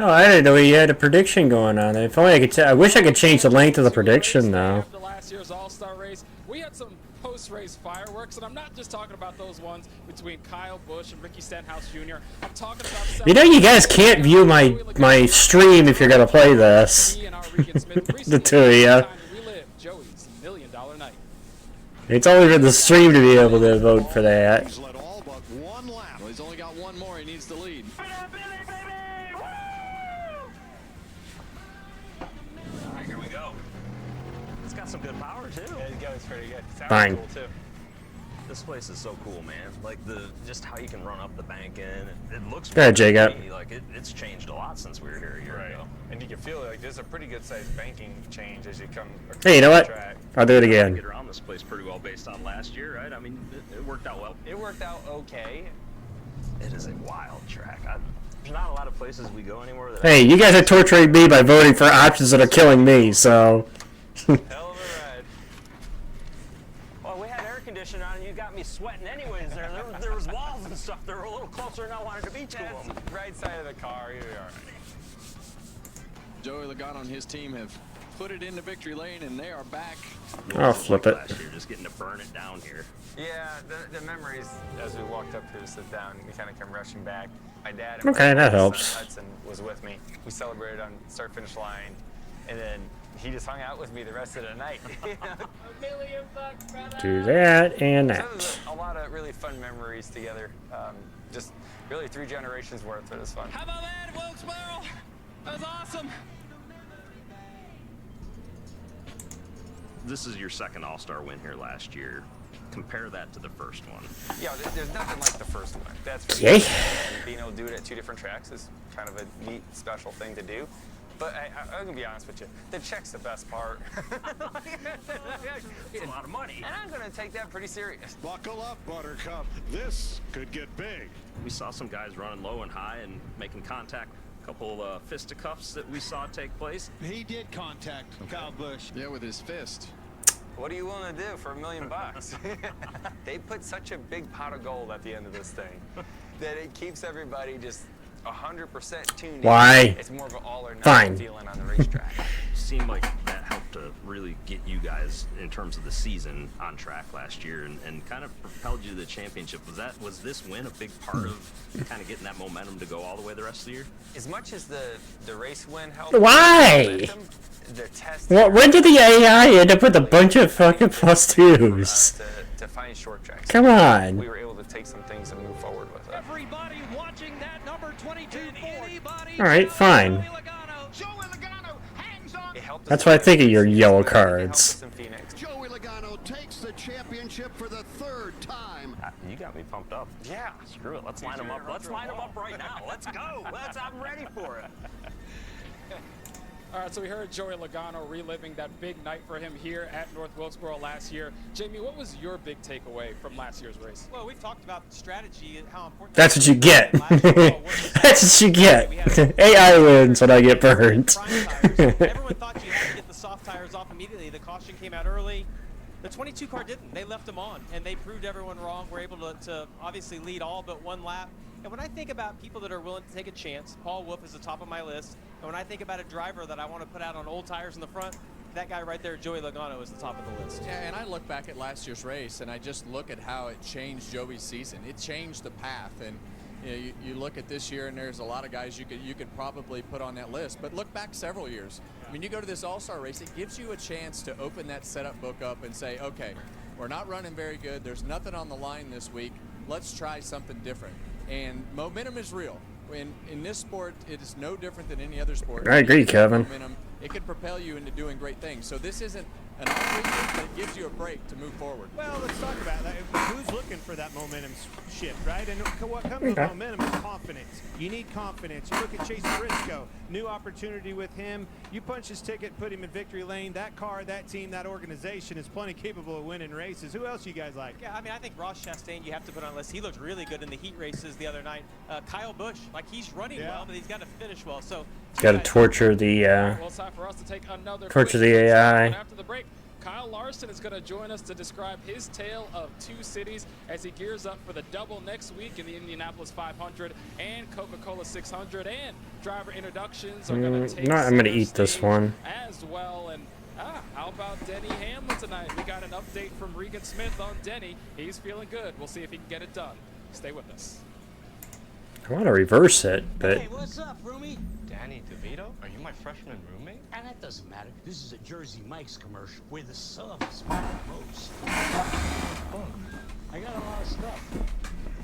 Speaker 1: Oh, I didn't know he had a prediction going on. If only I could. I wish I could change the length of the prediction, though.
Speaker 10: After last year's All-Star race, we had some post-race fireworks, and I'm not just talking about those ones between Kyle Busch and Ricky Stenhouse Jr. I'm talking about...
Speaker 1: You know, you guys can't view my stream if you're gonna play this. The two of you.
Speaker 10: Joey's $1 million night.
Speaker 1: It's only for the stream to be able to vote for that.
Speaker 16: He's led all but one lap. Well, he's only got one more. He needs to lead.
Speaker 4: Alright, here we go. It's got some good power, too. Yeah, it goes pretty good. Sounds
Speaker 1: Fine.
Speaker 4: cool, too. This place is so cool, man. Like, just how you can run up the bank in. It looks
Speaker 1: Go ahead, Jacob.
Speaker 4: like it's changed a lot since we were here a year ago.
Speaker 6: And you can feel like there's a pretty good sized banking change as you come across
Speaker 1: Hey, you know
Speaker 6: the
Speaker 1: what?
Speaker 6: track.
Speaker 1: I'll do it again.
Speaker 4: Get around this place pretty well based on last year, right? I mean, it worked out well.
Speaker 6: It worked out okay.
Speaker 19: It is a wild track. There's not a lot of places we go anymore that.
Speaker 1: Hey, you guys are torturing me by voting for options that are killing me, so.
Speaker 6: Hell of a ride. Well, we had air conditioning on and you got me sweating anyways there. There was walls and stuff that were a little closer than I wanted to be to them.
Speaker 10: Right side of the car, you're all right. Joey Logano and his team have put it into victory lane, and they are back.
Speaker 1: I'll flip it.
Speaker 19: Last year, just getting to burn it down here.
Speaker 6: Yeah, the memories as we walked up here to sit down, we kind of come rushing back. My dad
Speaker 1: Okay, that
Speaker 6: my son
Speaker 1: helps.
Speaker 6: Hudson was with me. We celebrated on start-finish line, and then he just hung out with me the rest of the night. $1 million, brother.
Speaker 1: Do that and
Speaker 6: So
Speaker 1: that.
Speaker 6: there's a lot of really fun memories together. Just really 3 generations worth. It was fun.
Speaker 10: How about that, Wilkesboro? That was awesome.
Speaker 19: This is your second All-Star win here last year. Compare that to the first one.
Speaker 6: Yeah, there's nothing like the first one. That's for
Speaker 1: Yay.
Speaker 6: sure. And being able to do it at 2 different tracks is kind of a neat, special thing to do. But I'm gonna be honest with you, the check's the best part. It's a lot of money, and I'm gonna take that pretty serious.
Speaker 12: Buckle up, Buttercup. This could get big.
Speaker 19: We saw some guys running low and high and making contact. A couple fisticuffs that we saw take place.
Speaker 20: He did contact Kyle Busch.
Speaker 10: Yeah, with his fist.
Speaker 6: What are you willing to do for $1 million? They put such a big pot of gold at the end of this thing that it keeps everybody just 100% tuned
Speaker 1: Why?
Speaker 6: in. It's more of an all or nothing
Speaker 1: Fine.
Speaker 6: feeling on the racetrack.
Speaker 19: Seemed like that helped to really get you guys in terms of the season on track last year and kind of propelled you to the championship. Was this win a big part of kind of getting that momentum to go all the way the rest of the year?
Speaker 6: As much as the race win helped.
Speaker 1: Why?
Speaker 6: momentum, the test.
Speaker 1: Well, when did the AI end up with a bunch of fucking +2s?
Speaker 6: To find short tracks.
Speaker 1: Come on.
Speaker 6: We were able to take some things and move forward with it.
Speaker 3: Everybody watching that number 22 Ford.
Speaker 1: Alright, fine.
Speaker 6: It helped us
Speaker 1: That's why I think of your yellow cards.
Speaker 6: in Phoenix.
Speaker 8: Joey Logano takes the championship for the 3rd time.
Speaker 19: You got me pumped up.
Speaker 6: Yeah.
Speaker 19: Screw it. Let's line them up. Let's line them up right now. Let's go.
Speaker 6: I'm ready for it.
Speaker 10: All right, so we heard Joey Logano reliving that big night for him here at North Wilkesboro last year. Jamie, what was your big takeaway from last year's race?
Speaker 18: Well, we've talked about strategy and how important.
Speaker 1: That's what you get. That's what you get. AI wins when I get burned.
Speaker 18: Everyone thought you had to get the soft tires off immediately. The caution came out early. The 22 car didn't. They left them on, and they proved everyone wrong. We're able to obviously lead all but 1 lap. And when I think about people that are willing to take a chance, Paul Wolf is the top of my list. And when I think about a driver that I want to put out on old tires in the front, that guy right there, Joey Logano, is the top of the list.
Speaker 16: Yeah, and I look back at last year's race, and I just look at how it changed Joey's season. It changed the path, and you know, you look at this year, and there's a lot of guys you could probably put on that list. But look back several years. I mean, you go to this All-Star race, it gives you a chance to open that setup book up and say, okay, we're not running very good. There's nothing on the line this week. Let's try something different. And momentum is real. In this sport, it is no different than any other sport.
Speaker 1: I agree, Kevin.
Speaker 16: Momentum, it can propel you into doing great things. So this isn't an off weekend, but it gives you a break to move forward.
Speaker 17: Well, let's talk about that. Who's looking for that momentum shift, right? And what comes with momentum is confidence. You need confidence. You look at Chase Briscoe, new opportunity with him. You punch his ticket, put him in victory lane. That car, that team, that organization is plenty capable of winning races. Who else you guys like?
Speaker 18: Yeah, I mean, I think Ross Chastain you have to put on the list. He looked really good in the heat races the other night. Kyle Busch, like he's running well, but he's got to finish well. So
Speaker 1: Got to torture the
Speaker 10: Well, it's time for us to take another
Speaker 1: torture
Speaker 10: quick
Speaker 1: the
Speaker 10: break.
Speaker 1: AI.
Speaker 10: And after the break, Kyle Larson is going to join us to describe his tale of 2 cities as he gears up for the double next week in the Indianapolis 500 and Coca-Cola 600. And driver introductions are going to take
Speaker 1: I'm gonna
Speaker 10: center
Speaker 1: eat this
Speaker 10: stage
Speaker 1: one.
Speaker 10: as well. And how about Denny Hamlin tonight? We got an update from Regan Smith on Denny. He's feeling good. We'll see if he can get it done. Stay with us.
Speaker 1: I want to reverse it, but
Speaker 22: Hey, what's up, roomie? Danny DeVito? Are you my freshman roommate? And that doesn't matter. This is a Jersey Mike's commercial where the subs matter most. I got a lot of stuff.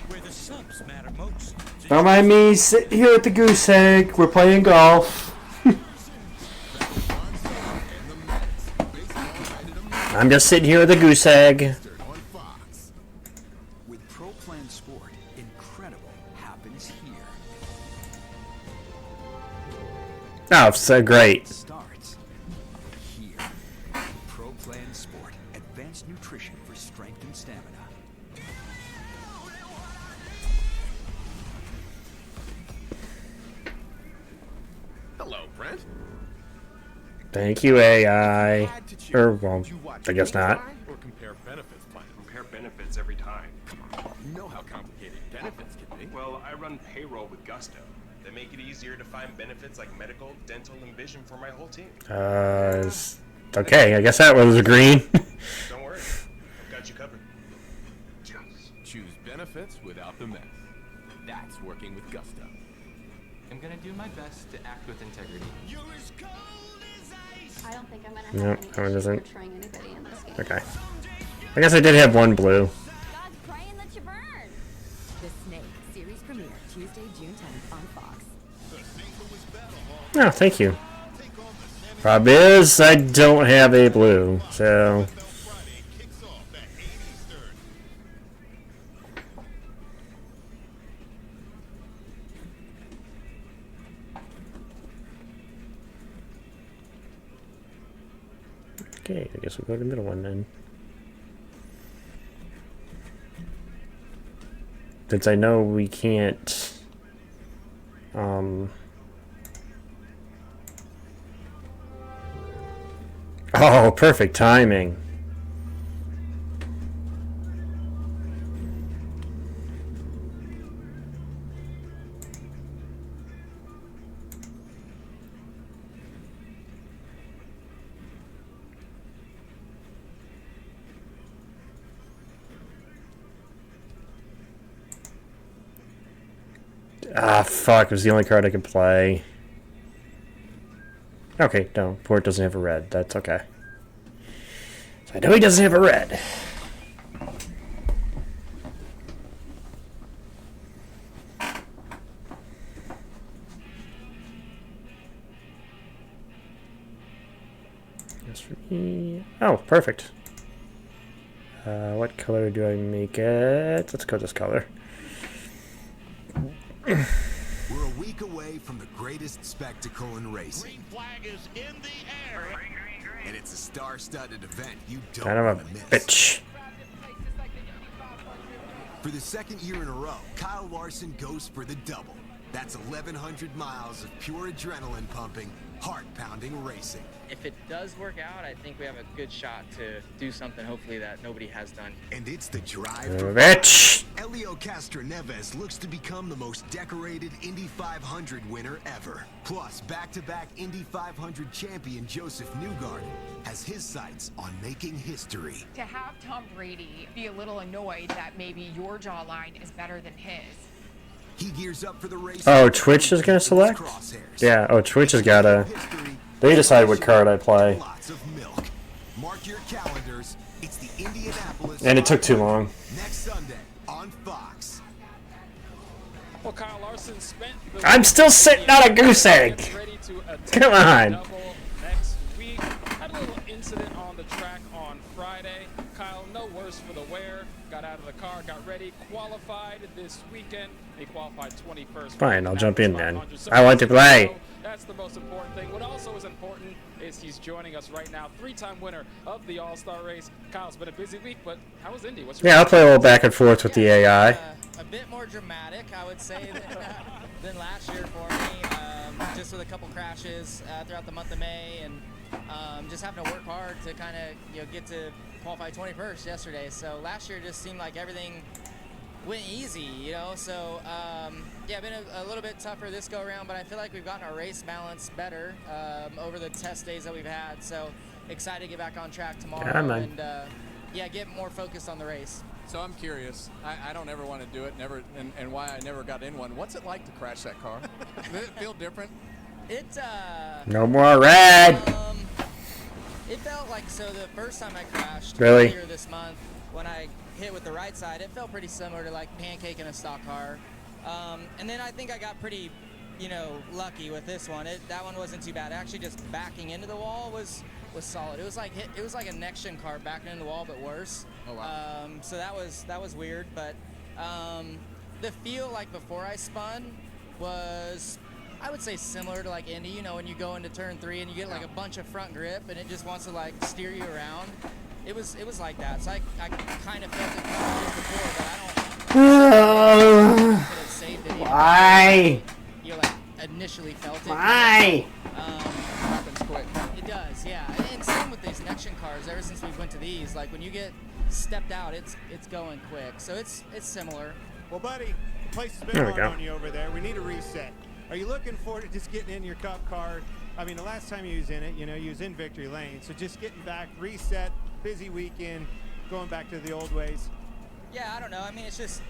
Speaker 22: Where the subs matter most.
Speaker 1: don't mind me sitting here at the goose egg. We're playing golf. I'm just sitting here at the goose egg.
Speaker 14: With Pro Plan Sport, incredible happens here.
Speaker 1: Oh, so great.
Speaker 14: Starts here. Pro Plan Sport, advanced nutrition for strength and stamina.
Speaker 1: Thank you, AI. Or, well, I guess not.
Speaker 2: Or compare benefits plan. Compare benefits every time. You know how complicated benefits can be.
Speaker 11: Well, I run payroll with Gusto. They make it easier to find benefits like medical, dental, and vision for my whole team.
Speaker 1: Okay, I guess that was green.
Speaker 11: Don't worry, I've got you covered.
Speaker 2: Choose benefits without the mess. That's working with Gusto.
Speaker 15: I'm gonna do my best to act with integrity.
Speaker 9: I don't think I'm gonna have
Speaker 1: Nope,
Speaker 9: any
Speaker 1: that one
Speaker 9: issues
Speaker 1: doesn't.
Speaker 9: portraying anybody in this game.
Speaker 1: Okay. I guess I did have one blue.
Speaker 9: God's praying that you burn.
Speaker 24: The Snake series premiere Tuesday, June 10th on Fox.
Speaker 1: Oh, thank you. Problem is, I don't have a blue, so... Okay, I guess we'll go to the middle one then. Since I know we can't... Oh, perfect timing. Ah, fuck. It was the only card I could play. Okay, no. Port doesn't have a red. That's okay. So I know he doesn't have a red. That's for me. Oh, perfect. What color do I make it? Let's go this color.
Speaker 25: We're a week away from the greatest spectacle in racing.
Speaker 23: Green flag is in the air.
Speaker 25: And it's a star-studded event you don't
Speaker 1: Kind of
Speaker 25: want
Speaker 1: a
Speaker 25: to miss.
Speaker 1: bitch.
Speaker 25: For the second year in a row, Kyle Larson goes for the double. That's 1,100 miles of pure adrenaline pumping, heart-pounding racing.
Speaker 26: If it does work out, I think we have a good shot to do something, hopefully, that nobody has done.
Speaker 25: And it's the drive for
Speaker 1: Bitch.
Speaker 25: Elio Castroneves looks to become the most decorated Indy 500 winner ever. Plus, back-to-back Indy 500 champion Joseph Newgarden has his sights on making history.
Speaker 27: To have Tom Brady be a little annoyed that maybe your jawline is better than his.
Speaker 25: He gears up for the race.
Speaker 1: Oh, Twitch is gonna select? Yeah, oh, Twitch has gotta... They decide what card I play.
Speaker 25: Lots of milk. Mark your calendars. It's the Indianapolis.
Speaker 1: And it took too long.
Speaker 25: Next Sunday on Fox.
Speaker 10: Well, Kyle Larson spent the
Speaker 1: I'm still sitting on a goose egg. Come on.
Speaker 10: Next week. Had a little incident on the track on Friday. Kyle, no worse for the wear. Got out of the car, got ready, qualified this weekend. He qualified 21st.
Speaker 1: Fine, I'll jump in then. I want to play.
Speaker 10: That's the most important thing. What also is important is he's joining us right now. 3-time winner of the All-Star race. Kyle's been a busy week, but how was Indy? What's your
Speaker 1: Yeah, I'll play a little back and forth with the AI.
Speaker 28: A bit more dramatic, I would say, than last year for me. Just with a couple crashes throughout the month of May, and just having to work hard to kind of get to qualify 21st yesterday. So last year just seemed like everything went easy, So yeah, been a little bit tougher this go around, but I feel like we've gotten our race balance better over the test days that we've had. So excited to get back on track tomorrow and yeah, get more focused on the race.
Speaker 16: So I'm curious. I don't ever want to do it, and why I never got in one. What's it like to crash that car? Did it feel different?
Speaker 1: No more red.
Speaker 28: It felt like, so the first time I crashed earlier this month, when I hit with the right side, it felt pretty similar to like pancaking a stock car. And then I think I got pretty, lucky with this one. That one wasn't too bad. Actually, just backing into the wall was solid. It was like a next-gen car backing into the wall, but worse.
Speaker 16: Oh, wow.
Speaker 28: So that was weird, but the feel like before I spun was, I would say, similar to like Indy. When you go into turn 3 and you get like a bunch of front grip and it just wants to like steer you around. It was like that. So I kind of felt it coming just before, but I don't could have saved it.
Speaker 1: Why?
Speaker 28: You like initially felt it.
Speaker 1: Why?
Speaker 16: Happens quick.
Speaker 28: It does. is, yeah. And same with these next gen cars. Ever since we went to these, like when you get stepped out, it's going quick. So it's similar.
Speaker 17: Well, buddy, the place has been
Speaker 1: There we
Speaker 17: hard
Speaker 1: go.
Speaker 17: on you over there. We need a reset. Are you looking forward to just getting in your cup car? I mean, the last time you was in it, you know, you was in victory lane. So just getting back, reset, busy weekend, going back to the old ways.
Speaker 28: Yeah, I don't know. I mean, it's just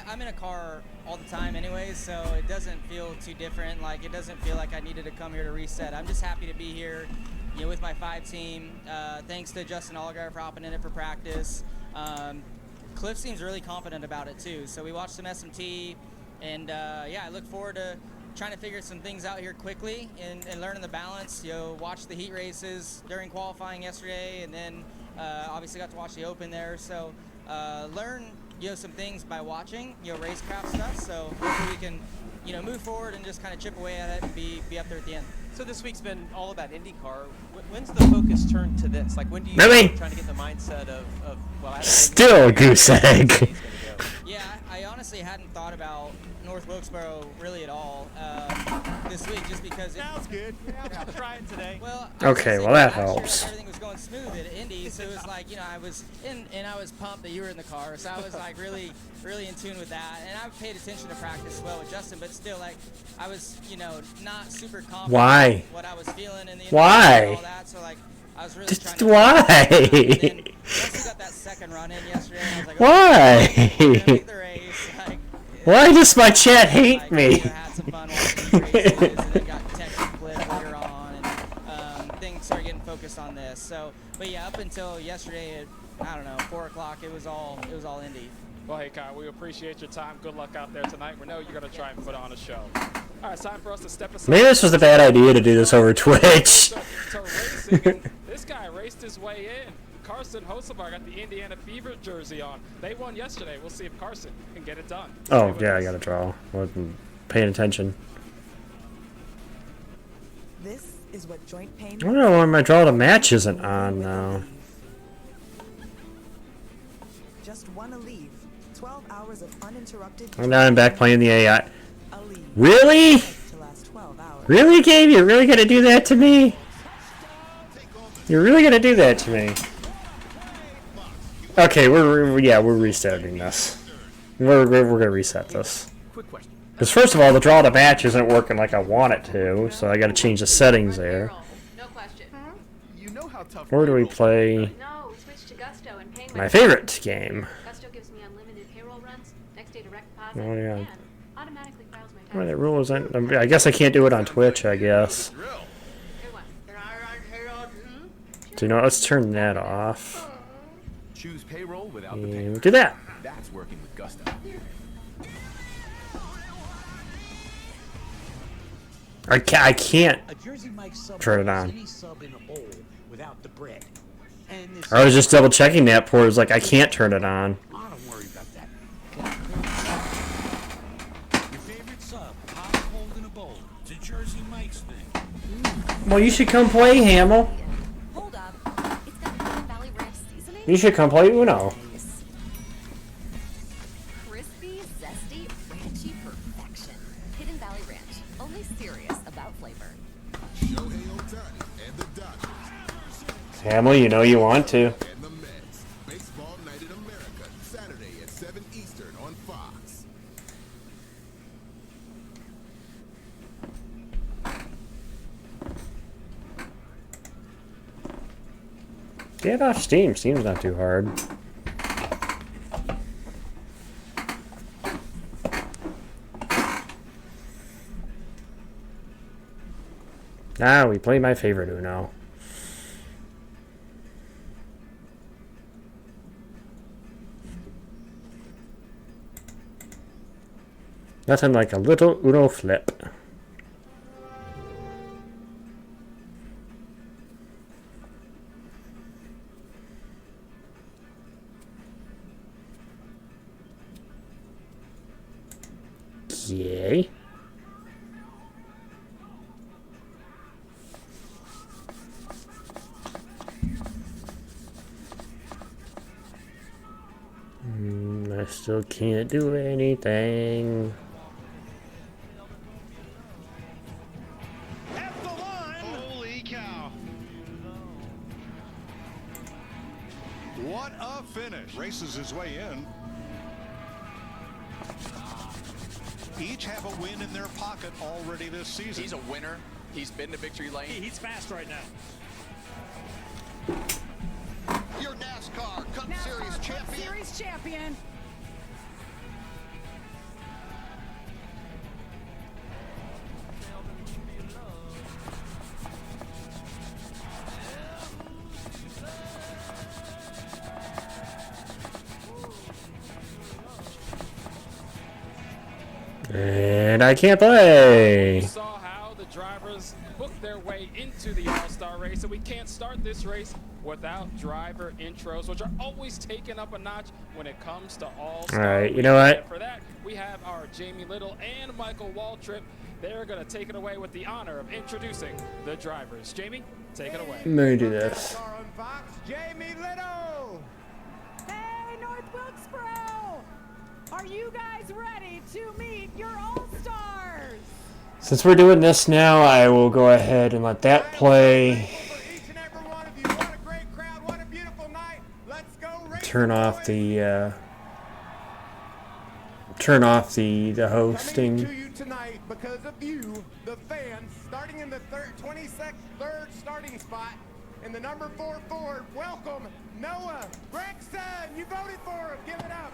Speaker 28: I'm in a car all the time anyways, so it doesn't feel too different. Like, it doesn't feel like I needed to come here to reset. I'm just happy to be here, you know, with my 5 team. Thanks to Justin Allgaier for hopping in it for practice. Cliff seems really confident about it too. So we watched some SMT, and yeah, I look forward to trying to figure some things out here quickly and learning the balance. You know, watch the heat races during qualifying yesterday, and then obviously got to watch the Open there. So learn, you know, some things by watching, you know, racecraft stuff. So hopefully we can, you know, move forward and just kind of chip away at it and be up there at the end.
Speaker 18: So this week's been all about IndyCar. When's the focus turned to this? Like, when do you
Speaker 1: Really?
Speaker 18: trying to get the mindset of well, I
Speaker 1: Still a goose egg.
Speaker 28: Yeah, I honestly hadn't thought about North Wilkesboro really at all this week, just because
Speaker 17: Sounds good.
Speaker 18: Yeah, I'll try it today.
Speaker 28: Well,
Speaker 1: Okay, well that
Speaker 28: last year,
Speaker 1: helps.
Speaker 28: like, everything was going smooth at Indy, so it was like, you know, I was in, and I was pumped that you were in the car, so I was like really in tune with that, and I paid attention to practice as well with Justin, but still, like, I was, you know, not super confident.
Speaker 1: Why?
Speaker 28: in what I was feeling in the
Speaker 1: Why?
Speaker 28: and all that, so like, I was really trying to.
Speaker 1: Why?
Speaker 28: And then Justin got that second run in yesterday, and I was like,
Speaker 1: Why?
Speaker 28: okay, we're gonna make the race. Like,
Speaker 1: Why does my chat hate
Speaker 28: like,
Speaker 1: me?
Speaker 28: You know, had some fun watching the races, and then got texted Cliff later on, and things started getting focused on this. So, but yeah, up until yesterday at, I don't know, 4 o'clock, it was all Indy.
Speaker 10: Well, hey, Kyle, we appreciate your time. Good luck out there tonight. We know you're going to try and put on a show. All right, it's time for us to step aside.
Speaker 1: Maybe this was a bad idea to do this over Twitch.
Speaker 10: To racing, and this guy raced his way in. Carson Hosevar got the Indiana Fever jersey on. They won yesterday. We'll see if Carson can get it done.
Speaker 1: Oh, yeah, I gotta draw. Wasn't paying attention.
Speaker 3: This is what joint pain.
Speaker 1: I don't know why my draw to match isn't on now.
Speaker 3: Just wanna leave. 12 hours of uninterrupted.
Speaker 1: Now I'm back playing the AI. Really?
Speaker 3: To last 12 hours.
Speaker 1: Really, Gabe? You're really gonna do that to me? You're really gonna do that to me? Okay, we're restarting this. We're gonna reset this. Because first of all, the draw to match isn't working like I want it to, so I gotta change the settings there.
Speaker 4: No question.
Speaker 23: You know how tough.
Speaker 1: Where do we play
Speaker 4: No, we switched to Gusto and paying
Speaker 1: my favorite game?
Speaker 4: Gusto gives me unlimited payroll runs, next day direct deposit,
Speaker 1: Oh yeah.
Speaker 4: and automatically files my taxes.
Speaker 1: Well, that rule isn't. I guess I can't do it on Twitch. I guess. So you know what? Let's turn that off.
Speaker 14: Choose payroll without the
Speaker 1: And
Speaker 14: payment.
Speaker 1: do that.
Speaker 14: That's working with Gusto.
Speaker 1: I can't
Speaker 5: A Jersey Mike's sub
Speaker 1: turn it
Speaker 5: is
Speaker 1: on.
Speaker 5: any sub in a bowl without the bread. And this
Speaker 1: I was just double checking that port. It was like I can't turn it on.
Speaker 5: I don't worry about that. Your favorite sub, hot and cold in a bowl. It's a Jersey Mike's thing.
Speaker 1: Well, you should come play, Hamill.
Speaker 24: Hold up. It's got Hidden Valley Ranch seasoning.
Speaker 1: You should come play Uno.
Speaker 24: Crispy, zesty, ranchy perfection. Hidden Valley Ranch. Only serious about flavor.
Speaker 1: Hamill, you know you want to.
Speaker 8: And the Mets. Baseball Night in America, Saturday at 7 Eastern on Fox.
Speaker 1: Get off Steam. Steam's not too hard. Ah, we play my favorite Uno. Nothing like a little Uno flip. Yay. I still can't do anything.
Speaker 23: Holy cow. What a finish. Races his way in. Each have a win in their pocket already this season.
Speaker 16: He's a winner. He's been to victory lane.
Speaker 18: He's fast right now.
Speaker 23: Your NASCAR Cup
Speaker 27: NASCAR Cup Series champion.
Speaker 1: And I can't play.
Speaker 10: We saw how the drivers booked their way into the All-Star race, and we can't start this race without driver intros, which are always taken up a notch when it comes to All-Star.
Speaker 1: All right, you know what?
Speaker 10: And for that, we have our Jamie Little and Michael Waltrip. They're going to take it away with the honor of introducing the drivers. Jamie, take it away.
Speaker 1: Let me do this.
Speaker 17: On Fox, Jamie Little.
Speaker 27: Hey, North Wilkesboro! Are you guys ready to meet your All-Stars?
Speaker 1: Since we're doing this now, I will go ahead and let that play. Turn off the hosting.
Speaker 17: To you tonight because of you, the fans, starting in the 23rd starting spot in the number 4 Ford. Welcome, Noah Gregson. You voted for him. Give it up.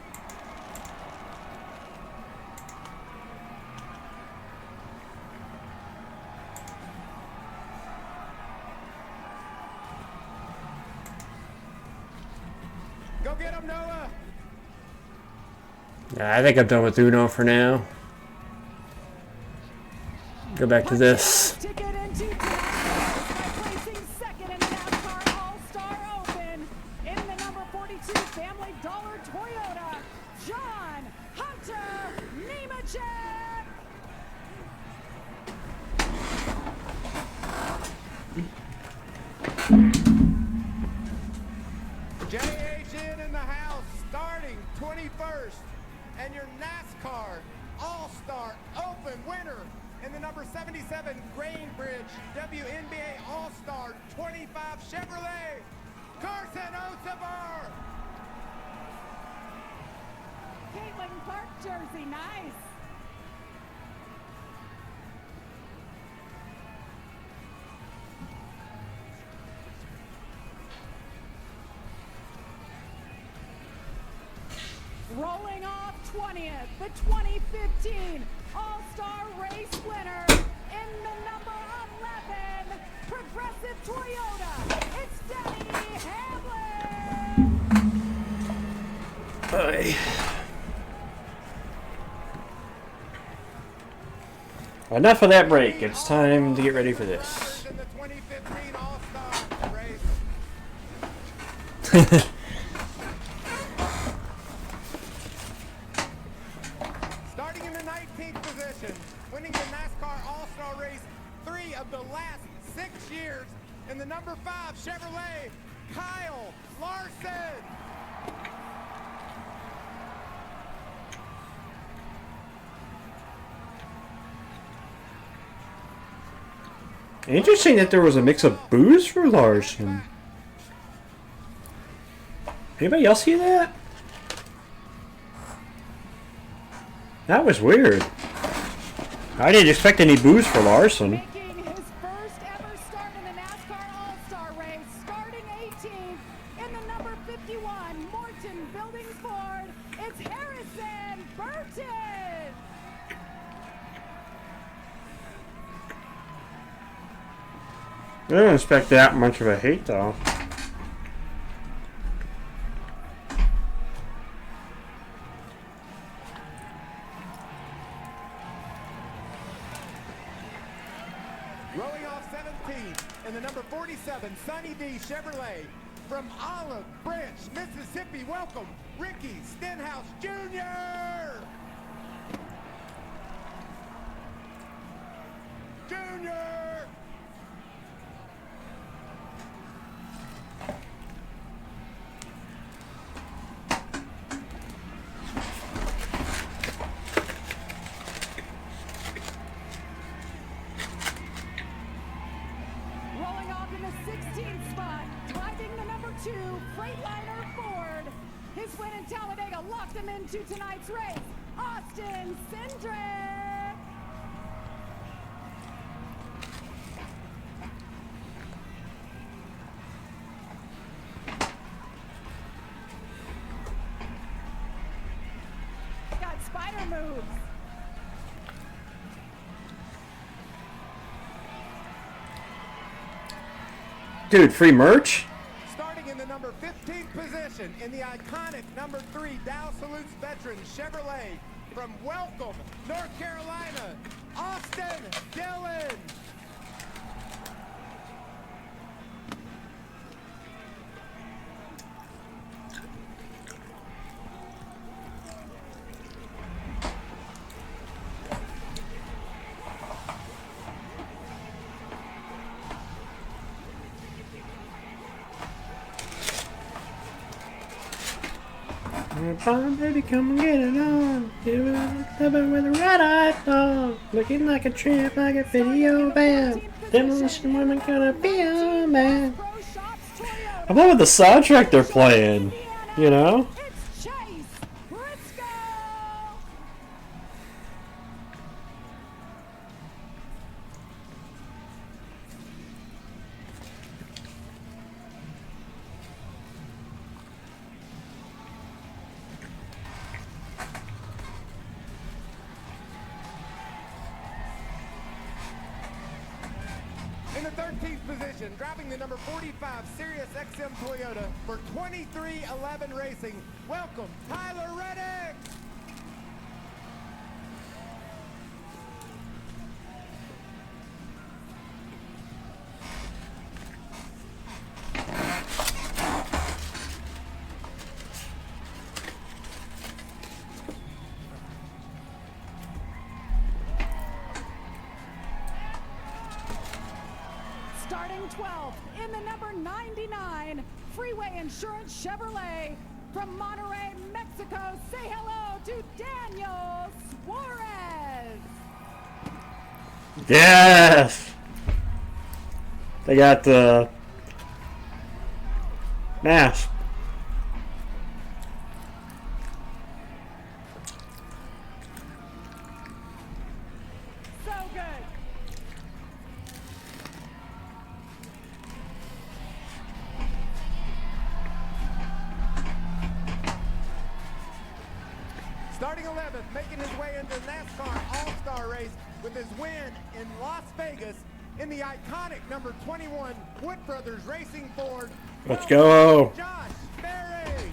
Speaker 17: Go get him, Noah.
Speaker 1: Yeah, I think I'm done with Uno for now. Go back to this.
Speaker 27: To get into tonight by placing second in the NASCAR All-Star Open in the number 42 Family Dollar Toyota, John Hunter Nemechek.
Speaker 17: JH in the house, starting 21st, and your NASCAR All-Star Open winner in the number 77 Grainbridge WNBA All-Star 25 Chevrolet, Carson Osavar.
Speaker 27: Caitlin Clark jersey, nice. Rolling off 20th, the 2015 All-Star Race winner in the number 11 Progressive Toyota. It's Denny Hamlin.
Speaker 1: Bye. Enough of that break. It's time to get ready for this.
Speaker 17: In the 2015 All-Star race. Starting in the 19th position, winning the NASCAR All-Star race 3 of the last 6 years in the number 5 Chevrolet, Kyle Larson.
Speaker 1: Interesting that there was a mix of booze for Larson. Anybody else see that? That was weird. I didn't expect any booze for Larson.
Speaker 27: Making his first ever start in the NASCAR All-Star race, starting 18th in the number 51 Morton Buildings Ford. It's Harrison Burton.
Speaker 1: I didn't expect that much of a hate though.
Speaker 17: Rolling off 17th in the number 47 Sunny D Chevrolet from Olive Branch, Mississippi. Welcome, Ricky Stenhouse Jr. Junior.
Speaker 27: Rolling off in the 16th spot, driving the number 42 Freightliner Ford. His win in Talladega locked him into tonight's race. Austin Cindric. Got spider moves.
Speaker 1: Dude, free merch?
Speaker 17: Starting in the number 15 position in the iconic number 3 Dow Salutes veteran Chevrolet from Welcome, North Carolina, Austin Dillon.
Speaker 1: Baby, come and get it on. Give it with a red-eyed dog. Looking like a tramp, like a video band. Demolition woman gonna be a man. I love the soundtrack they're playing. You know?
Speaker 17: In the 13th position, driving the number 45 Sirius XM Toyota for 2311 Racing. Welcome, Tyler Reddick.
Speaker 27: Starting 12th in the number 99 Freeway Insurance Chevrolet from Monterrey, Mexico. Say hello to Daniel Suarez.
Speaker 1: Yes! They got the mask.
Speaker 27: So good.
Speaker 17: Starting 11th, making his way into the NASCAR All-Star race with his win in Las Vegas in the iconic number 21 Wood Brothers Racing Ford.
Speaker 1: Let's go!
Speaker 17: Josh Berry.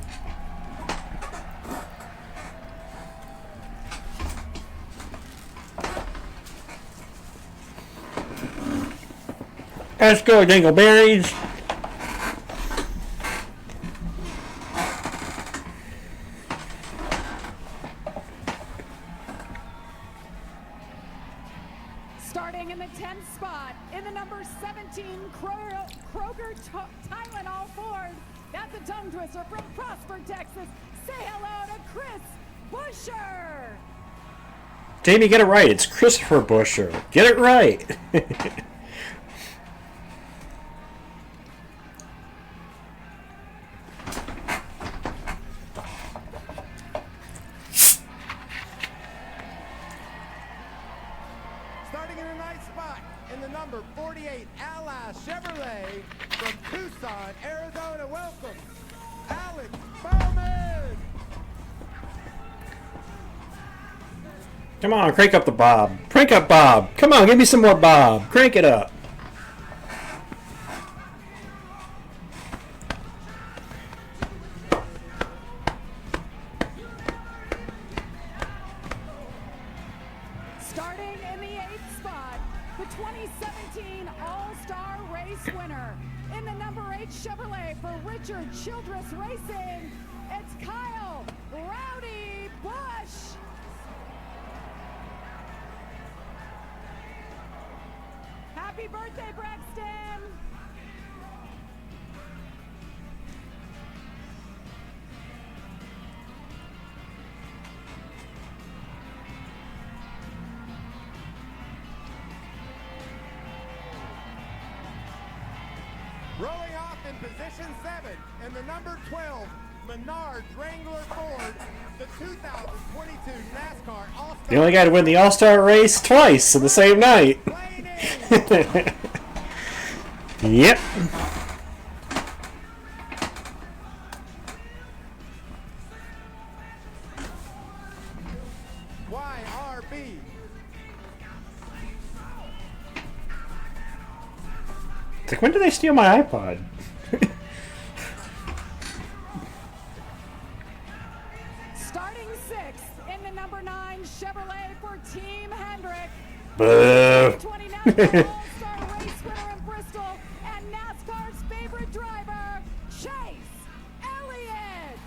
Speaker 1: Let's go, Dingleberries!
Speaker 27: Starting in the 10th spot in the number 17 Kroger Tylenol Ford. That's a tongue twister from Prosper, Texas. Say hello to Chris Buescher.
Speaker 1: Jamie, get it right. It's Christopher Buescher. Get it right.
Speaker 17: Starting in the 9th spot in the number 48 Ally Chevrolet from Tucson, Arizona. Welcome, Alex Bowman.
Speaker 1: Come on, crank up the Bob. Crank up Bob. Come on, give me some more Bob. Crank it up.
Speaker 27: Starting in the 8th spot, the 2017 All-Star Race winner in the number 8 Chevrolet for Richard Childress Racing. It's Kyle Rowdy Busch. Happy birthday, Braxton!
Speaker 17: Rolling off in position 7 and the number 12 Menards Wrangler Ford, the 2022 NASCAR All-Star.
Speaker 1: The only guy to win the All-Star race twice in the same night. Yep.
Speaker 17: YRB.
Speaker 1: It's like, when did they steal my iPod?
Speaker 27: Starting 6th in the number 9 Chevrolet for Team Hendrick.
Speaker 1: Boo.
Speaker 27: 29 All-Star race winner in Bristol and NASCAR's favorite driver, Chase Elliott.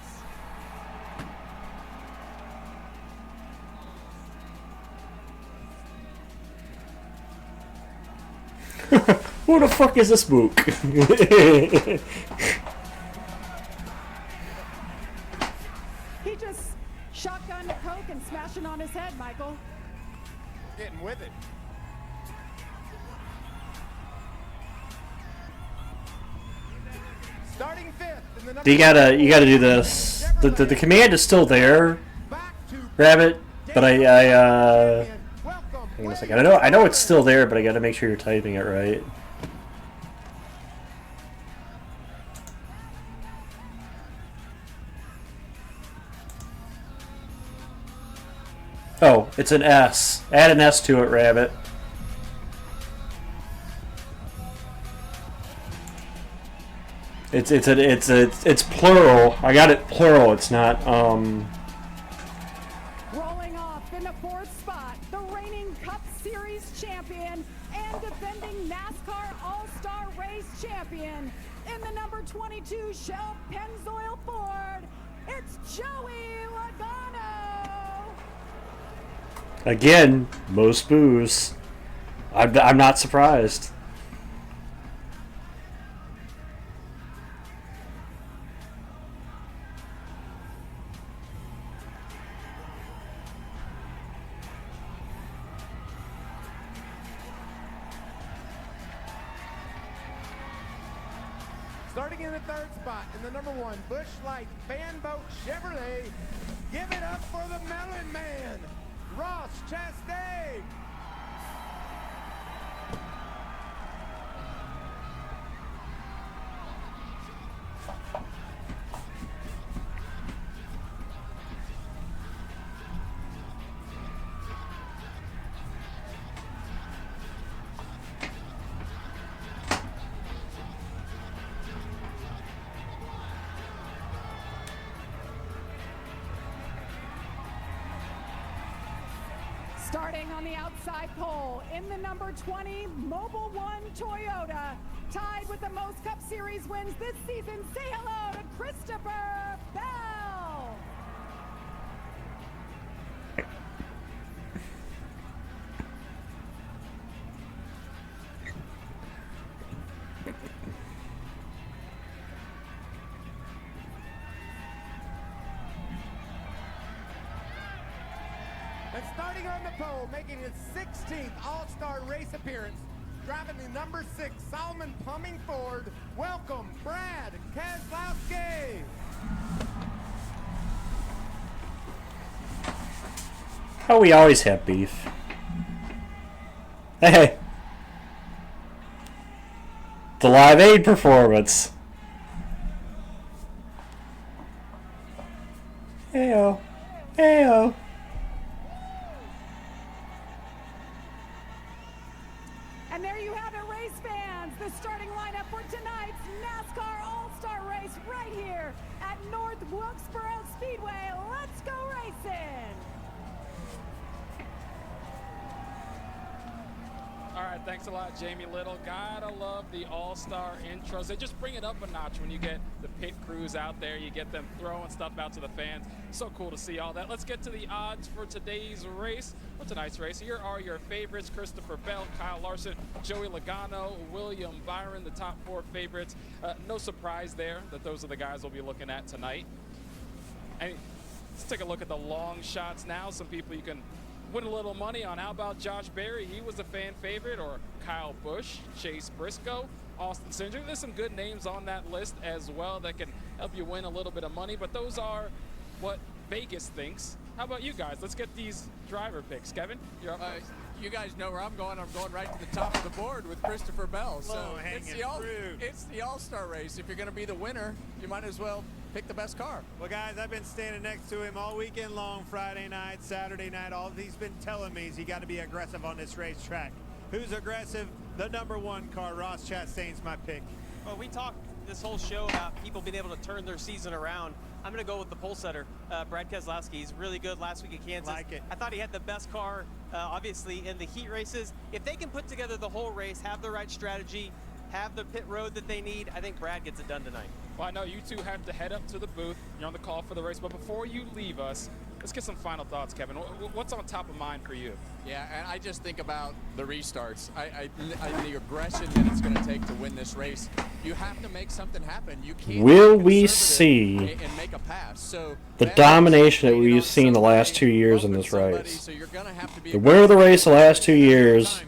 Speaker 1: Who the fuck is this book?
Speaker 27: He just shotgunned Coke and smashing on his head, Michael.
Speaker 17: Getting with it. Starting 5th in the number
Speaker 1: You gotta do this. The command is still there, Rabbit, but hang on a second. I know it's still there, but I gotta make sure you're typing it right. Oh, it's an S. Add an S to it, Rabbit. It's plural. I got it plural. It's not
Speaker 27: Rolling off in the 4th spot, the reigning Cup Series champion and defending NASCAR All-Star Race champion in the number 22 Shell Pennzoil Ford, it's Joey Logano.
Speaker 1: Again, most boos. I'm not surprised.
Speaker 17: Starting in the 3rd spot in the number 1 Busch Light Fanboat Chevrolet, give it up for the Melon Man, Ross Chastain.
Speaker 27: Starting on the outside pole in the number 20 Mobile One Toyota, tied with the most Cup Series wins this season. Say hello to Christopher Bell.
Speaker 17: And starting on the pole, making his 16th All-Star race appearance, driving the number 6 Solomon Plumbing Ford, welcome Brad Keselowski.
Speaker 1: Oh, we always have beef. Hey. The Live Aid performance. Heyo. Heyo.
Speaker 27: And there you have it, race fans. The starting lineup for tonight's NASCAR All-Star Race right here at North Wilkesboro Speedway. Let's go racing.
Speaker 10: All right, thanks a lot, Jamie Little. Gotta love the all-star intros. They just bring it up a notch when you get the pit crews out there. You get them throwing stuff out to the fans. So cool to see all that. Let's get to the odds for today's race. For tonight's race, here are your favorites: Christopher Bell, Kyle Larson, Joey Logano, William Byron, the top 4 favorites. No surprise there that those are the guys we'll be looking at tonight. And let's take a look at the long shots now. Some people you can win a little money on. How about Josh Berry? He was a fan favorite. Or Kyle Busch, Chase Briscoe, Austin Cindric. There's some good names on that list as well that can help you win a little bit of money, but those are what Vegas thinks. How about you guys? Let's get these driver picks. Kevin, you're up first.
Speaker 16: You guys know where I'm going. I'm going right to the top of the board with Christopher Bell. So it's the All-Star race. If you're going to be the winner, you might as well pick the best car.
Speaker 17: Well, guys, I've been standing next to him all weekend long, Friday night, Saturday night. All he's been telling me is he got to be aggressive on this racetrack. Who's aggressive? The #1 car, Ross Chastain's my pick.
Speaker 18: Well, we talked this whole show about people being able to turn their season around. I'm going to go with the pole setter, Brad Keselowski. He's really good last week at Kansas.
Speaker 17: Like it.
Speaker 18: I thought he had the best car, obviously, in the heat races. If they can put together the whole race, have the right strategy, have the pit road that they need, I think Brad gets it done tonight.
Speaker 10: Well, I know you two have to head up to the booth. You're on the call for the race, but before you leave us, let's get some final thoughts, Kevin. What's on top of mind for you?
Speaker 16: Yeah, and I just think about the restarts. The aggression that it's going to take to win this race. You have to make something happen. You can't.
Speaker 1: Will we see
Speaker 16: and make a pass? So
Speaker 1: the domination that we've seen the last 2 years in this race? The winner of the race the last 2 years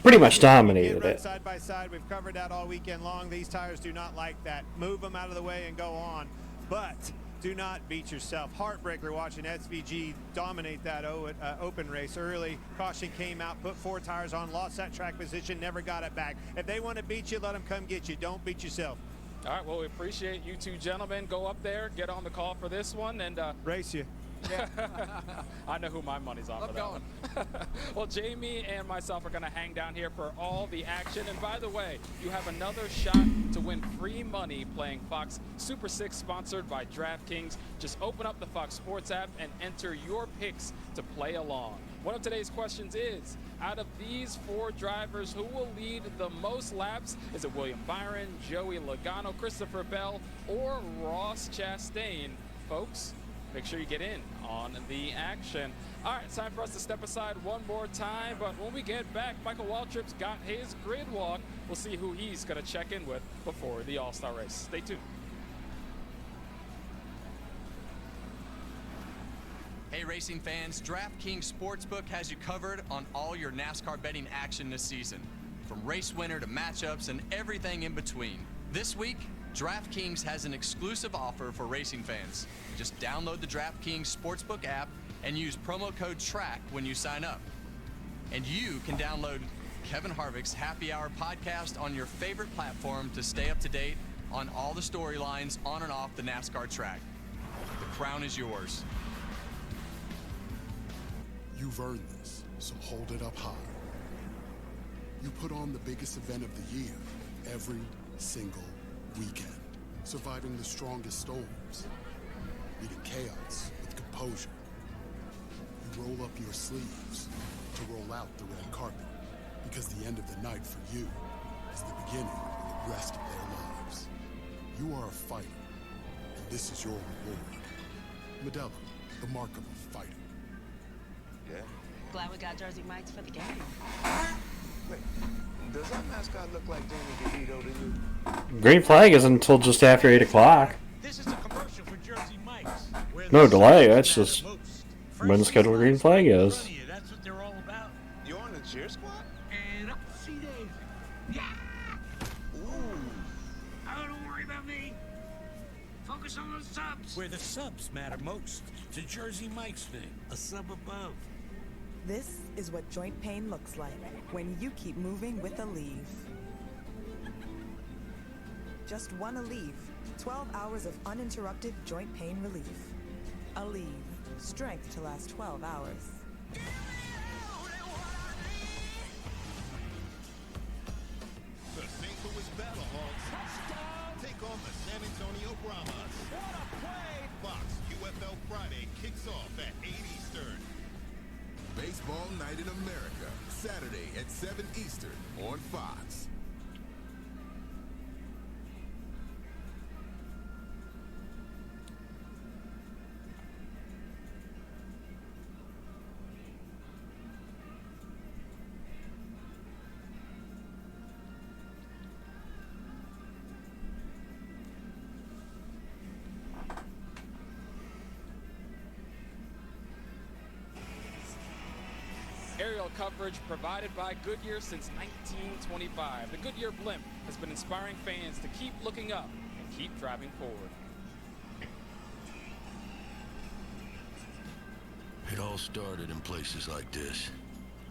Speaker 1: pretty much dominated it.
Speaker 17: Side by side, we've covered that all weekend long. These tires do not like that. Move them out of the way and go on. But do not beat yourself. Heartbreaker watching SVG dominate that open race early. Caution came out, put 4 tires on, lost that track position, never got it back. If they want to beat you, let them come get you. Don't beat yourself.
Speaker 10: All right, well, we appreciate you two gentlemen. Go up there, get on the call for this one, and
Speaker 17: race you.
Speaker 10: I know who my money's on for that one. Well, Jamie and myself are going to hang down here for all the action. And by the way, you have another shot to win free money playing Fox Super 6, sponsored by DraftKings. Just open up the Fox Sports app and enter your picks to play along. One of today's questions is, out of these 4 drivers, who will lead the most laps? Is it William Byron, Joey Logano, Christopher Bell, or Ross Chastain? Folks, make sure you get in on the action. All right, it's time for us to step aside one more time, but when we get back, Michael Waltrip's got his grid walk. We'll see who he's going to check in with before the All-Star race. Stay tuned.
Speaker 16: Hey racing fans, DraftKings Sportsbook has you covered on all your NASCAR betting action this season. From race winner to matchups and everything in between. This week, DraftKings has an exclusive offer for racing fans. Just download the DraftKings Sportsbook app and use promo code TRACK when you sign up. And you can download Kevin Harvick's Happy Hour podcast on your favorite platform to stay up to date on all the storylines on and off the NASCAR track. The crown is yours.
Speaker 6: You've earned this, so hold it up high. You put on the biggest event of the year every single weekend, surviving the strongest storms, meeting chaos with composure. You roll up your sleeves to roll out the red carpet, because the end of the night for you is the beginning of the rest of their lives. You are a fighter, and this is your reward. Medalla, the mark of a fighter.
Speaker 7: Yeah.
Speaker 12: Glad we got Jersey Mike's for the game.
Speaker 7: Wait, does that mascot look like Danny DeVito to you?
Speaker 1: Green flag isn't until just after 8 o'clock.
Speaker 5: This is a commercial for Jersey Mike's.
Speaker 1: No delay, that's just when the scheduled green flag is.
Speaker 5: That's what they're all about.
Speaker 7: You on the cheer squad?
Speaker 5: And up to see Dave. Yeah!
Speaker 7: Ooh.
Speaker 5: Oh, don't worry about me. Focus on those subs. Where the subs matter most. It's a Jersey Mike's thing. A sub above.
Speaker 3: This is what joint pain looks like when you keep moving with Aleve. Just one Aleve. 12 hours of uninterrupted joint pain relief. Aleve. Strength to last 12 hours.
Speaker 8: The St. Louis Battlehawks take on the San Antonio Brahmas. What a play! Fox UFL Friday kicks off at 8 Eastern. Baseball Night in America, Saturday at 7 Eastern on Fox.
Speaker 10: Aerial coverage provided by Goodyear since 1925. The Goodyear blimp has been inspiring fans to keep looking up and keep driving forward.
Speaker 8: It all started in places like this,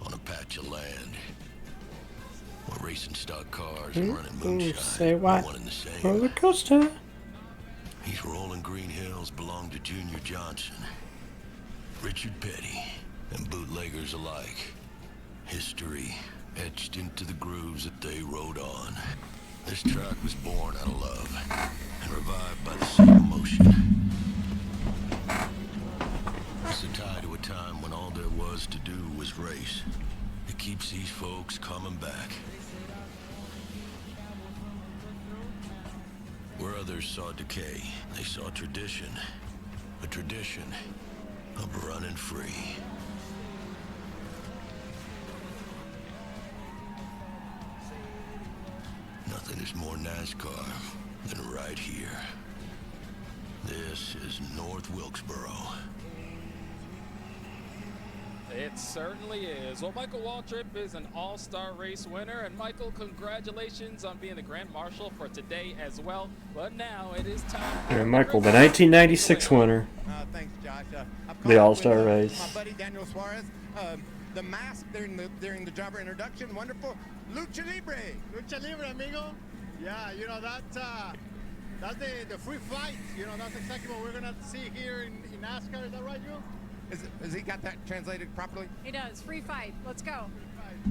Speaker 8: on a patch of land, where racing stock cars and running moonshine
Speaker 1: Say
Speaker 8: were
Speaker 1: what?
Speaker 8: one and the same.
Speaker 1: Roller coaster.
Speaker 8: These rolling green hills belonged to Junior Johnson, Richard Petty, and bootleggers alike. History etched into the grooves that they rode on. This track was born out of love and revived by the same emotion. It's a tie to a time when all there was to do was race. It keeps these folks coming back. Where others saw decay, they saw tradition. A tradition of running free. Nothing is more NASCAR than right here. This is North Wilkesboro.
Speaker 10: It certainly is. Well, Michael Waltrip is an all-star race winner, and Michael, congratulations on being the Grand Marshal for today as well. But now it is time.
Speaker 1: And Michael, the 1996 winner.
Speaker 2: Thanks, Josh.
Speaker 1: The all-star race.
Speaker 2: My buddy Daniel Suarez. The mask during the driver introduction, wonderful. Lucha Libre.
Speaker 17: Lucha Libre, amigo. Yeah, you know that's the free fight. You know that's exactly what we're gonna see here in NASCAR. Is that right, you?
Speaker 2: Has he got that translated properly?
Speaker 27: He does. Free fight. Let's go.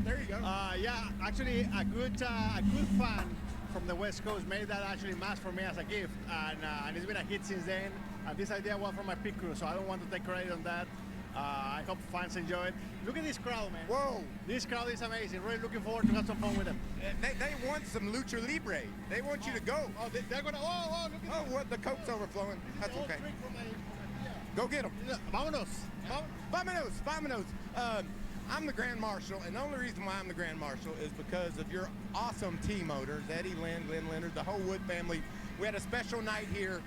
Speaker 2: There you go.
Speaker 17: Yeah, actually a good fan from the West Coast made that actually mask for me as a gift, and it's been a hit since then. And this idea was from my pit crew, so I don't want to take credit on that. I hope fans enjoy it. Look at this crowd, man.
Speaker 2: Whoa.
Speaker 17: This crowd is amazing. Really looking forward to have some fun with them.
Speaker 2: They want some Lucha Libre. They want you to go.
Speaker 17: Oh, they're going to, look at
Speaker 2: Oh, what, the Coke's overflowing. That's okay. Go get them.
Speaker 17: Vámonos.
Speaker 2: Vámonos. Vámonos. I'm the Grand Marshal, and the only reason why I'm the Grand Marshal is because of your awesome team owners, Eddie, Lynn, Glenn Leonard, the whole Wood family. We had a special night here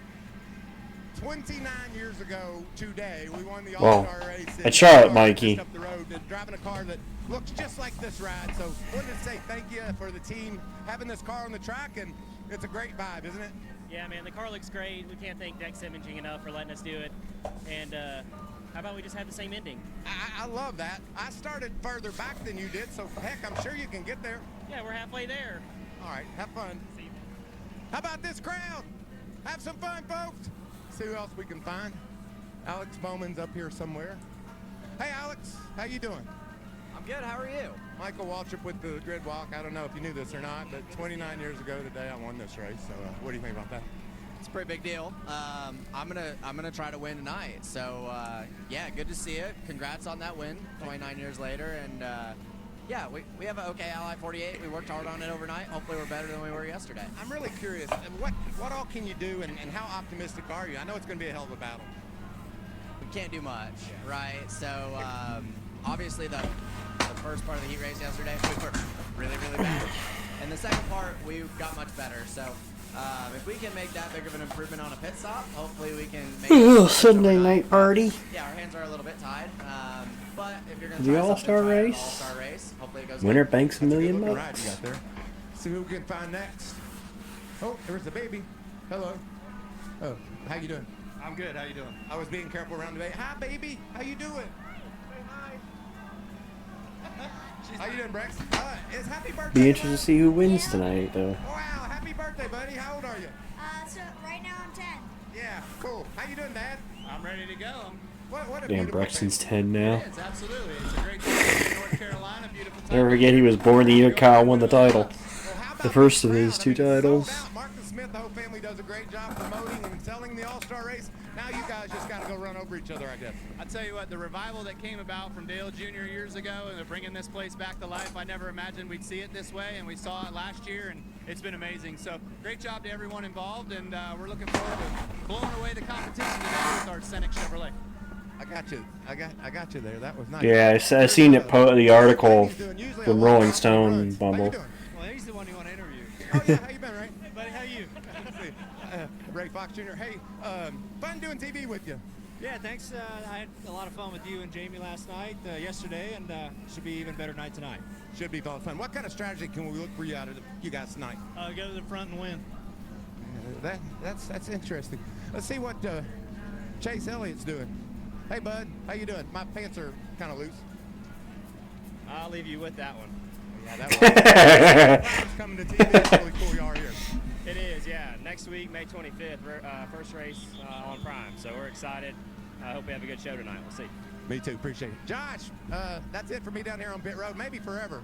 Speaker 2: 29 years ago today. We won the All-Star race
Speaker 1: at Charlotte,
Speaker 2: Mikey.
Speaker 1: Mikey.
Speaker 2: Up the road, driving a car that looks just like this ride. So wanted to say thank you for the team having this car on the track, and it's a great vibe, isn't it?
Speaker 11: Yeah, man, the car looks great. We can't thank Dex Imaging enough for letting us do it. And how about we just have the same ending?
Speaker 2: I love that. I started further back than you did, so heck, I'm sure you can get there.
Speaker 11: Yeah, we're halfway there.
Speaker 2: All right, have fun.
Speaker 11: See you.
Speaker 2: How about this crowd? Have some fun, folks. See who else we can find. Alex Bowman's up here somewhere. Hey, Alex, how you doing?
Speaker 28: I'm good. How are you?
Speaker 2: Michael Waltrip with the Grid Walk. I don't know if you knew this or not, but 29 years ago today I won this race. So what do you think about that?
Speaker 28: It's a pretty big deal. I'm gonna try to win tonight. So yeah, good to see you. Congrats on that win, 29 years later, and yeah, we have an okay Ally 48. We worked hard on it overnight. Hopefully, we're better than we were yesterday.
Speaker 2: I'm really curious. What all can you do, and how optimistic are you? I know it's going to be a hell of a battle.
Speaker 28: We can't do much, right? So obviously the first part of the heat race yesterday, we were really, really bad. And the second part, we got much better. So if we can make that big of an improvement on a pit stop, hopefully we can make
Speaker 1: Ooh, Sunday night party.
Speaker 28: Yeah, our hands are a little bit tied. But if you're going to
Speaker 1: The
Speaker 28: try
Speaker 1: All-Star race.
Speaker 28: All-Star race, hopefully it goes
Speaker 1: Winner
Speaker 28: good.
Speaker 1: banks $1 million
Speaker 2: Right,
Speaker 1: bucks.
Speaker 2: you got there. See who we can find next. Oh, there's the baby. Hello. Oh, how you doing?
Speaker 13: I'm good. How you doing?
Speaker 2: I was being careful around the baby. Hi, baby. How you doing? How you doing, Brex? It's happy birthday.
Speaker 1: Be interested to see who wins tonight, though.
Speaker 2: Wow, happy birthday, buddy. How old are you?
Speaker 15: So right now I'm 10.
Speaker 2: Yeah, cool. How you doing, Dad?
Speaker 13: I'm ready to go.
Speaker 2: What a
Speaker 1: Damn,
Speaker 2: beautiful
Speaker 1: Brexton's 10 now.
Speaker 13: It's absolutely. It's a great day in North Carolina. Beautiful time.
Speaker 1: Never forget he was born the year Kyle won the title. The first of his 2 titles.
Speaker 2: Marcus Smith, the whole family does a great job promoting and selling the All-Star race. Now you guys just got to go run over each other, I guess.
Speaker 13: I tell you what, the revival that came about from Dale Jr. years ago and they're bringing this place back to life, I never imagined we'd see it this way, and we saw it last year, and it's been amazing. So great job to everyone involved, and we're looking forward to blowing away the competition today with our Scenic Chevrolet.
Speaker 2: I got you. I got you there. That was nice.
Speaker 1: Yeah, I seen it the article from Rolling Stone and Bumble.
Speaker 13: Well, he's the one you want to interview.
Speaker 2: Oh, yeah. How you been, Ray?
Speaker 13: Hey, buddy, how you?
Speaker 2: Ray Fox Jr. Hey, fun doing TV with you.
Speaker 4: Yeah, thanks. I had a lot of fun with you and Jamie last night, yesterday, and should be even better night tonight.
Speaker 2: Should be fun. What kind of strategy can we look for you out of you guys tonight?
Speaker 4: Go to the front and win.
Speaker 2: That's interesting. Let's see what Chase Elliott's doing. Hey, bud, how you doing? My pants are kind of loose.
Speaker 4: I'll leave you with that one.
Speaker 2: Yeah, that was coming to TV. It's really cool you are here.
Speaker 4: It is, yeah. Next week, May 25th, first race on Prime. So we're excited. I hope we have a good show tonight. We'll see.
Speaker 2: Me too. Appreciate it. Josh, that's it for me down here on pit road. Maybe forever.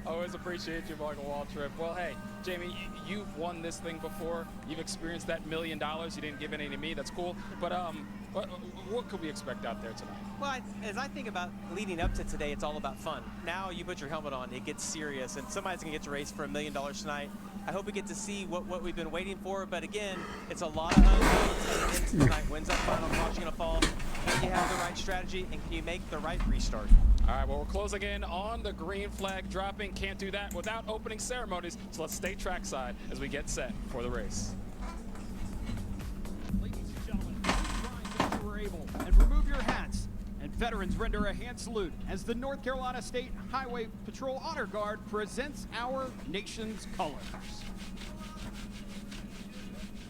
Speaker 10: Always appreciate you, Michael Waltrip. Well, hey, Jamie, you've won this thing before. You've experienced that $1 million. You didn't give any to me. That's cool. But what could we expect out there tonight?
Speaker 18: Well, as I think about leading up to today, it's all about fun. Now you put your helmet on, it gets serious, and somebody's going to get to race for $1 million tonight. I hope we get to see what we've been waiting for, but again, it's a lot of unknowns heading into tonight. When's that final caution going to fall? Can you have the right strategy, and can you make the right restart?
Speaker 10: All right, well, we're closing in on the green flag dropping. Can't do that without opening ceremonies, so let's stay trackside as we get set for the race.
Speaker 9: Ladies and gentlemen, please rise as you were able and remove your hats. And veterans render a hand salute as the North Carolina State Highway Patrol Honor Guard presents our nation's colors.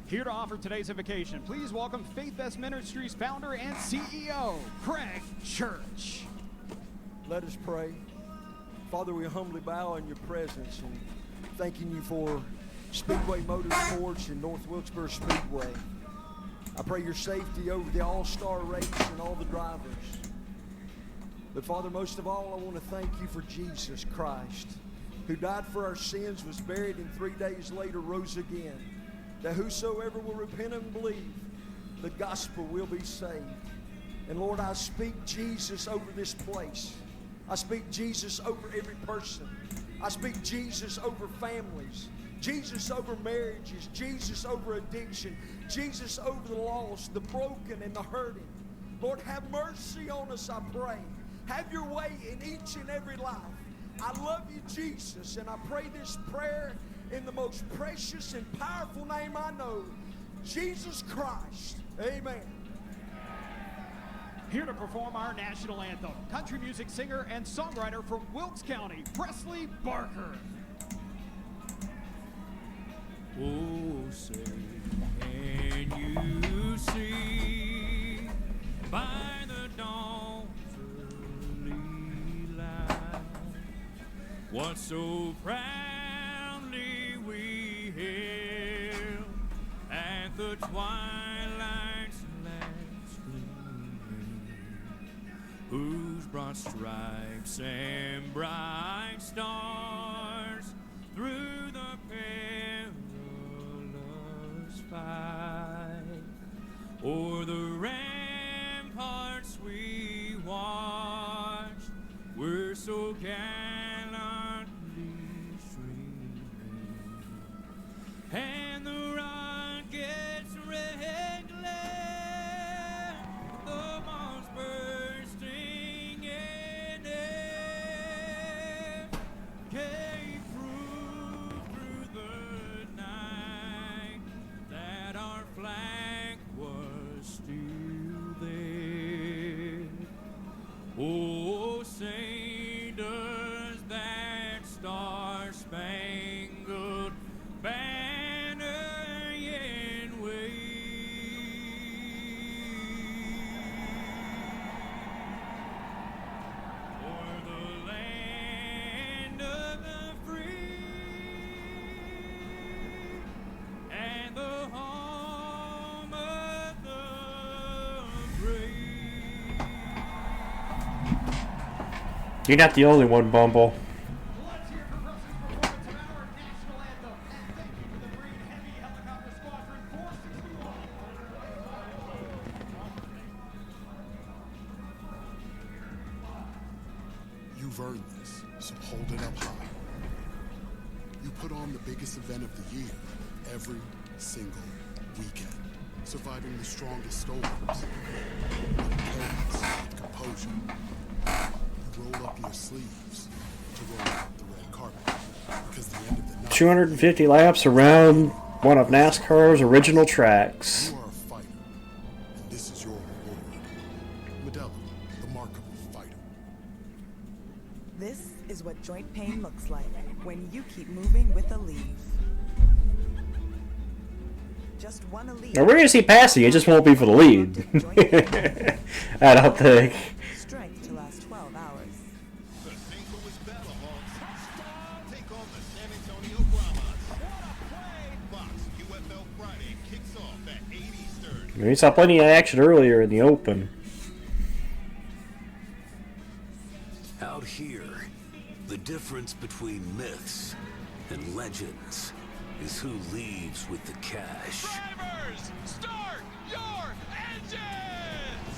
Speaker 9: Here to offer today's invocation, please welcome Faith Best Ministries founder and CEO, Craig Church.
Speaker 19: Let us pray. Father, we humbly bow in your presence and thanking you for Speedway Motorsports and North Wilkesboro Speedway. I pray your safety over the all-star race and all the drivers. But Father, most of all, I want to thank you for Jesus Christ, who died for our sins, was buried, and 3 days later rose again, that whosoever will repent and believe, the gospel will be saved. And Lord, I speak Jesus over this place. I speak Jesus over every person. I speak Jesus over families. Jesus over marriages. Jesus over addiction. Jesus over the lost, the broken, and the hurting. Lord, have mercy on us, I pray. Have your way in each and every life. I love you, Jesus, and I pray this prayer in the most precious and powerful name I know, Jesus Christ. Amen.
Speaker 9: Here to perform our national anthem, country music singer and songwriter from Wilkes County, Presley Barker.
Speaker 5: Oh, say, can you see by the dawn's early light what so proudly we hailed at the twilight's last gleaming, whose broad stripes and bright stars through the perilous fight o'er the ramparts we watched were so gallantly streaming, and the rocket's red glare, the bombs bursting in air, gave proof through the night that our flag was still there. Oh, say does that star-spangled banner yet wave o'er the land of the free and the home of the brave.
Speaker 1: You're not the only one, Bumble.
Speaker 6: You've earned this, so hold it up high. You put on the biggest event of the year every single weekend, surviving the strongest storms. With cadence, with composure. You roll up your sleeves to roll out the red carpet. Because the end of the night,
Speaker 1: 250 laps around one of NASCAR's original tracks.
Speaker 6: you are a fighter, and this is your home.
Speaker 3: is what joint pain looks like when you keep moving with Aleve. Just one Aleve.
Speaker 1: Now we're gonna see passing. It just won't be for the lead. I don't think.
Speaker 3: Strength to last 12 hours.
Speaker 5: The St. Louis Battlehawks take on the San Antonio Brahmas. What a play! Fox UFL Friday kicks off at 8 Eastern.
Speaker 1: We saw plenty of action earlier in the open.
Speaker 14: Out here, the difference between myths and legends is who leaves with the cash.
Speaker 5: Drivers, start your engines!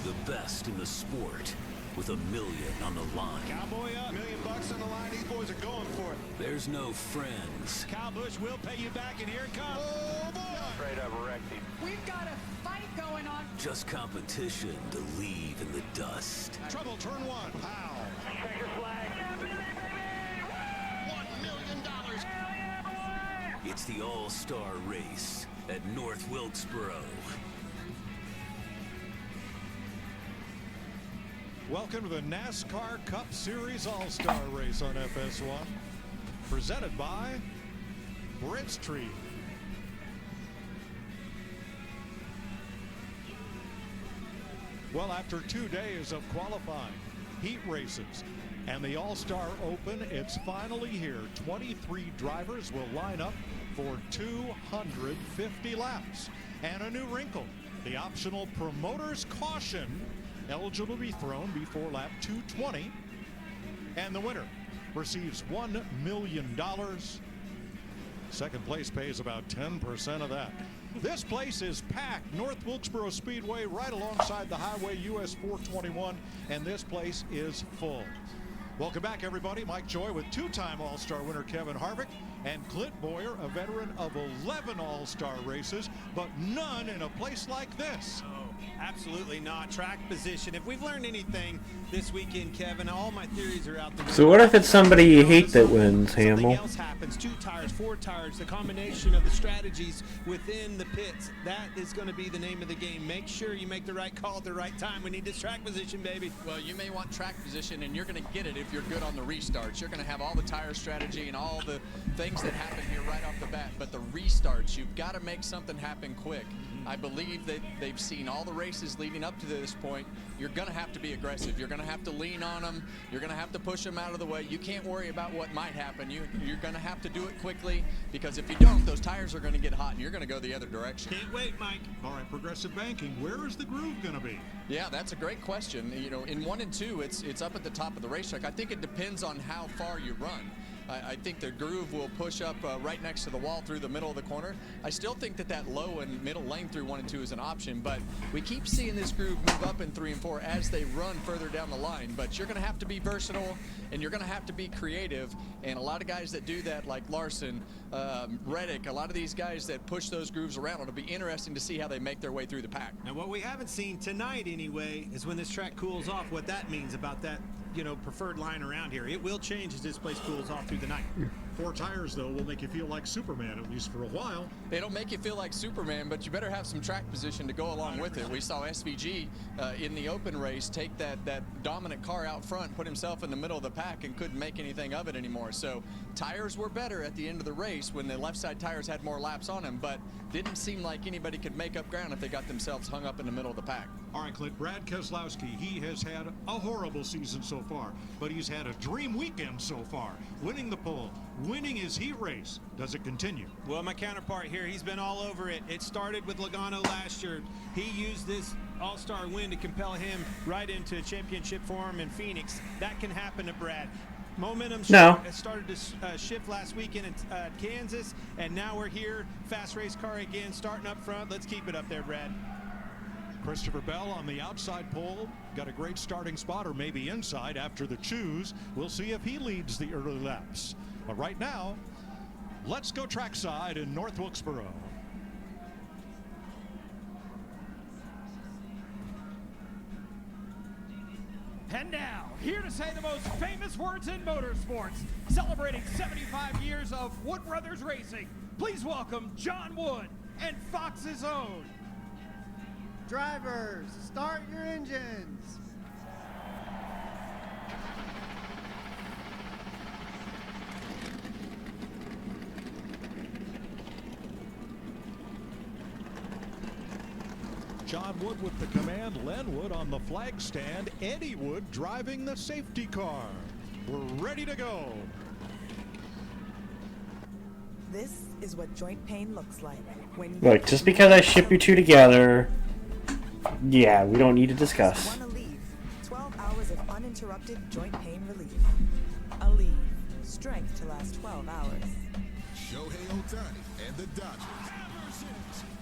Speaker 14: The best in the sport with $1 million on the line.
Speaker 17: Cowboy up, $1 million on the line. These boys are going for it.
Speaker 14: There's no friends.
Speaker 17: Kyle Busch will pay you back, and here it comes. Oh, boy.
Speaker 5: Straight up wrecked him.
Speaker 27: We've got a fight going on.
Speaker 14: Just competition to leave in the dust.
Speaker 17: Trouble, turn one. Pow.
Speaker 5: Checker flag. $1 million.
Speaker 14: It's the All-Star Race at North Wilkesboro.
Speaker 20: Welcome to the NASCAR Cup Series All-Star Race on FS1. Presented by Brent's Tree. Well, after 2 days of qualifying, heat races, and the All-Star Open, it's finally here. 23 drivers will line up for 250 laps. And a new wrinkle, the optional promoter's caution, eligible to be thrown before lap 220. And the winner receives $1 million. Second place pays about 10% of that. This place is packed. North Wilkesboro Speedway right alongside the Highway US 421, and this place is full. Welcome back, everybody. Mike Joy with two-time All-Star winner Kevin Harvick and Clint Boyer, a veteran of 11 All-Star races, but none in a place like this.
Speaker 17: Absolutely not. Track position. If we've learned anything this weekend, Kevin, all my theories are out the window.
Speaker 1: So what if it's somebody you hate that wins,
Speaker 17: Something
Speaker 1: Hamill?
Speaker 17: else happens. 2 tires, 4 tires, the combination of the strategies within the pits. That is going to be the name of the game. Make sure you make the right call at the right time. We need this track position, baby.
Speaker 16: Well, you may want track position, and you're going to get it if you're good on the restarts. You're going to have all the tire strategy and all the things that happen here right off the bat. But the restarts, you've got to make something happen quick. I believe that they've seen all the races leading up to this point. You're going to have to be aggressive. You're going to have to lean on them. You're going to have to push them out of the way. You can't worry about what might happen. You're going to have to do it quickly, because if you don't, those tires are going to get hot and you're going to go the other direction.
Speaker 17: Can't wait, Mike.
Speaker 20: All right, Progressive Banking, where is the groove going to be?
Speaker 16: Yeah, that's a great question. You know, in 1 and 2, it's up at the top of the racetrack. I think it depends on how far you run. I think the groove will push up right next to the wall through the middle of the corner. I still think that low and middle lane through 1 and 2 is an option, but we keep seeing this groove move up in 3 and 4 as they run further down the line. But you're going to have to be versatile, and you're going to have to be creative. And a lot of guys that do that, like Larson, Reddick, a lot of these guys that push those grooves around, it'll be interesting to see how they make their way through the pack.
Speaker 17: Now, what we haven't seen tonight anyway is when this track cools off, what that means about that, preferred line around here. It will change as this place cools off through the night.
Speaker 20: 4 tires, though, will make you feel like Superman, at least for a while.
Speaker 16: They don't make you feel like Superman, but you better have some track position to go along with it. We saw SVG in the open race take that dominant car out front, put himself in the middle of the pack, and couldn't make anything of it anymore. So tires were better at the end of the race when the left side tires had more laps on them, but didn't seem like anybody could make up ground if they got themselves hung up in the middle of the pack.
Speaker 20: All right, Clint, Brad Keselowski, he has had a horrible season so far, but he's had a dream weekend so far, winning the pole, winning his heat race. Does it continue?
Speaker 17: Well, my counterpart here, he's been all over it. It started with Logano last year. He used this all-star win to compel him right into a championship for him in Phoenix. That can happen to Brad. Momentum started to shift last weekend in Kansas, and now we're here. Fast race car again, starting up front. Let's keep it up there, Brad.
Speaker 20: Christopher Bell on the outside pole. Got a great starting spot, or maybe inside after the choose. We'll see if he leads the early laps. But right now, let's go trackside in North Wilkesboro.
Speaker 9: And now, here to say the most famous words in motorsports, celebrating 75 years of Wood Brothers Racing, please welcome John Wood and Fox's own.
Speaker 21: Drivers, start your engines.
Speaker 20: John Wood with the command, Len Wood on the flag stand, Eddie Wood driving the safety car. We're ready to go.
Speaker 3: This is what joint pain looks like when you
Speaker 1: Look, just because I ship you two together, yeah, we don't need to discuss.
Speaker 3: want to leave. 12 hours of uninterrupted joint pain relief. Aleve. Strength to last 12 hours.
Speaker 5: Shohei Ohtani and the Dodgers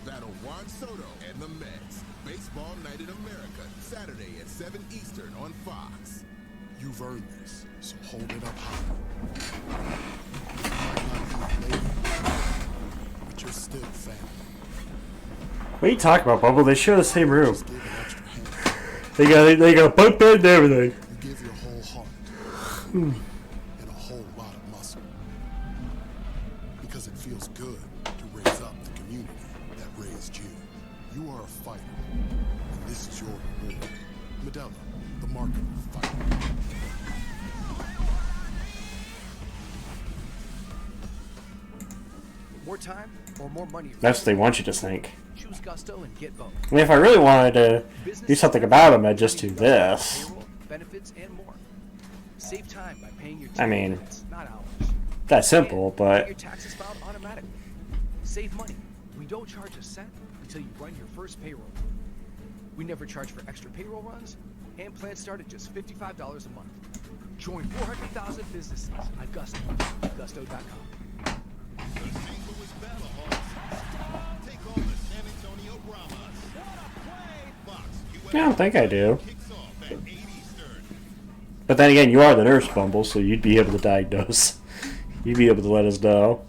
Speaker 5: battle Juan Soto and the Mets. Baseball Night in America, Saturday at 7 Eastern on Fox.
Speaker 6: You've earned this, so hold it up high. You might not eat later, but you're still family.
Speaker 1: What are you talking about, Bubble? They share the same room. They got bunk bed and everything.
Speaker 6: You give your whole heart and a whole lot of muscle. Because it feels good to raise up the community that raised you. You are a fighter, and this is your reward. Modelo, the mark of a fighter.
Speaker 7: More time or more money?
Speaker 1: That's what they want you to think.
Speaker 7: Choose Gusto and get both.
Speaker 1: I mean, if I really wanted to do something about them, I'd just do this.
Speaker 7: Payroll, benefits, and more. Save time by paying your
Speaker 1: I mean,
Speaker 7: benefits, not hours.
Speaker 1: that's simple,
Speaker 7: Get
Speaker 1: but
Speaker 7: your taxes filed automatically. Save money. We don't charge a cent until you run your first payroll. We never charge for extra payroll runs, and plans start at just $55 a month. Join 400,000 businesses at Gusto. Gusto.com.
Speaker 5: The St. Louis Battlehawks take on the San Antonio Brahmas. Fox,
Speaker 1: I don't think I do.
Speaker 5: kicks off at 8 Eastern.
Speaker 1: But then again, you are the nurse, Bumble, so you'd be able to diagnose. You'd be able to let us know.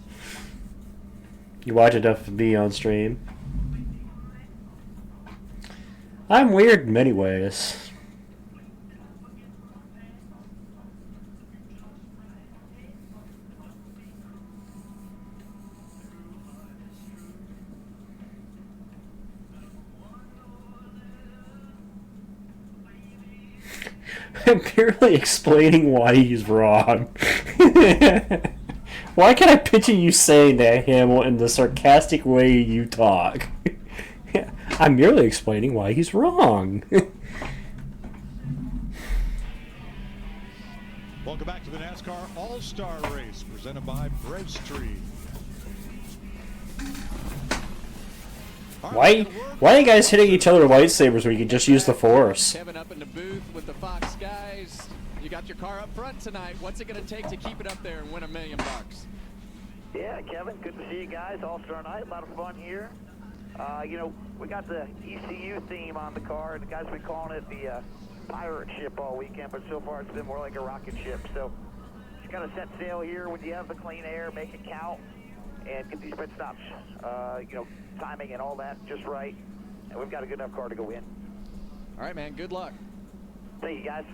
Speaker 1: You watch enough of me on stream. I'm weird in many ways. I'm purely explaining why he's wrong. Why can't I picture you saying that, Hamill, in the sarcastic way you talk? I'm merely explaining why he's wrong.
Speaker 20: Welcome back to the NASCAR All-Star Race presented by Breadstreet.
Speaker 1: Why are you guys hitting each other with lightsabers when you can just use the Force?
Speaker 16: Kevin up in the booth with the Fox guys. You got your car up front tonight. What's it going to take to keep it up there and win $1 million?
Speaker 12: Yeah, Kevin, good to see you guys. All-Star night, a lot of fun here. You know, we got the ECU theme on the car, and the guys have been calling it the pirate ship all weekend, but so far it's been more like a rocket ship. So just got to set sail here when you have the clean air, make it count, and get these pit stops, you know, timing and all that just right. And we've got a good enough car to go in.
Speaker 16: All right, man, good luck.
Speaker 12: Thank you, guys.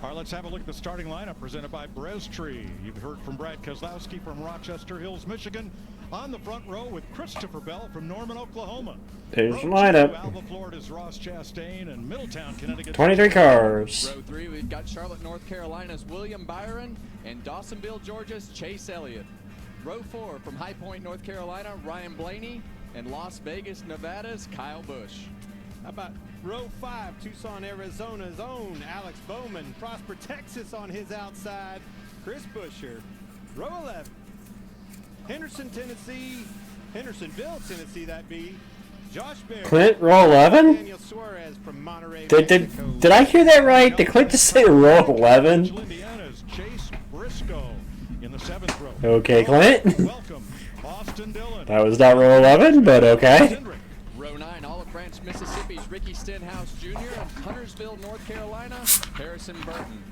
Speaker 20: All right, let's have a look at the starting lineup presented by Breadstreet. You've heard from Brad Kozlowski from Rochester Hills, Michigan. On the front row with Christopher Bell from Norman, Oklahoma.
Speaker 1: There's the lineup.
Speaker 20: Alva, Florida's Ross Chastain, and Middletown, Connecticut.
Speaker 1: 23 cars.
Speaker 16: Row 3, we've got Charlotte, North Carolina's William Byron and Dawsonville, Georgia's Chase Elliott. Row 4 from High Point, North Carolina, Ryan Blaney, and Las Vegas, Nevada's Kyle Busch.
Speaker 17: How about row 5, Tucson, Arizona's own Alex Bowman. Prosper, Texas on his outside, Chris Buescher. Row 11, Hendersonville, Tennessee, that be. Josh Berry.
Speaker 1: Clint, row 11?
Speaker 17: Daniel Suarez from Monterey,
Speaker 1: Did I hear that right? Did Clint just say row 11?
Speaker 20: Indiana's Chase Briscoe in the 7th row.
Speaker 1: Okay, Clint.
Speaker 20: Welcome, Austin Dillon.
Speaker 1: That was not row 11, but okay.
Speaker 16: Row 9, Olive Branch, Mississippi's Ricky Stenhouse Jr. and Huntersville, North Carolina, Harrison Burton.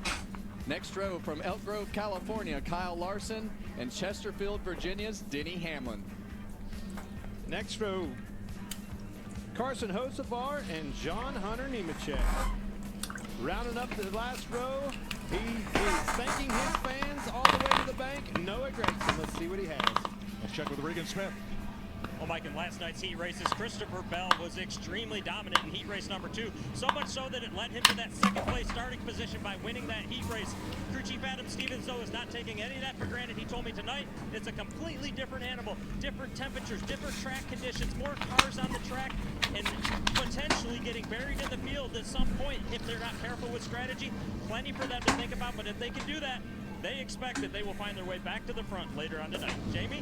Speaker 16: Next row from Elk Grove, California, Kyle Larson, and Chesterfield, Virginia's Denny Hamlin.
Speaker 17: Next row, Carson Hocevar and John Hunter Nemechek. Rounding up the last row, he is thanking his fans all the way to the bank, Noah Gregson. Let's see what he has.
Speaker 20: Let's check with Regan Smith.
Speaker 8: Well, Mike, in last night's heat races, Christopher Bell was extremely dominant in heat race number 2, so much so that it led him to that second-place starting position by winning that heat race. Crew Chief Adam Stevens, though, is not taking any of that for granted. He told me tonight it's a completely different animal, different temperatures, different track conditions, more cars on the track, and potentially getting buried in the field at some point if they're not careful with strategy. Plenty for them to think about, but if they can do that, they expect that they will find their way back to the front later on tonight. Jamie?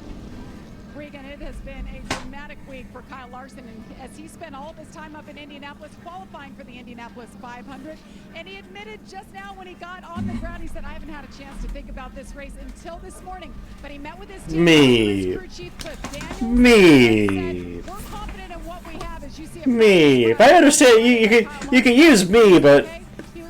Speaker 27: Regan, it has been a dramatic week for Kyle Larson, and as he spent all of his time up in Indianapolis qualifying for the Indianapolis 500, and he admitted just now when he got on the ground, he said, I haven't had a chance to think about this race until this morning, but he met with his team, his crew chief, Cliff Daniels, and said, we're confident in what we have as you see a
Speaker 1: If I understand, you can use me, but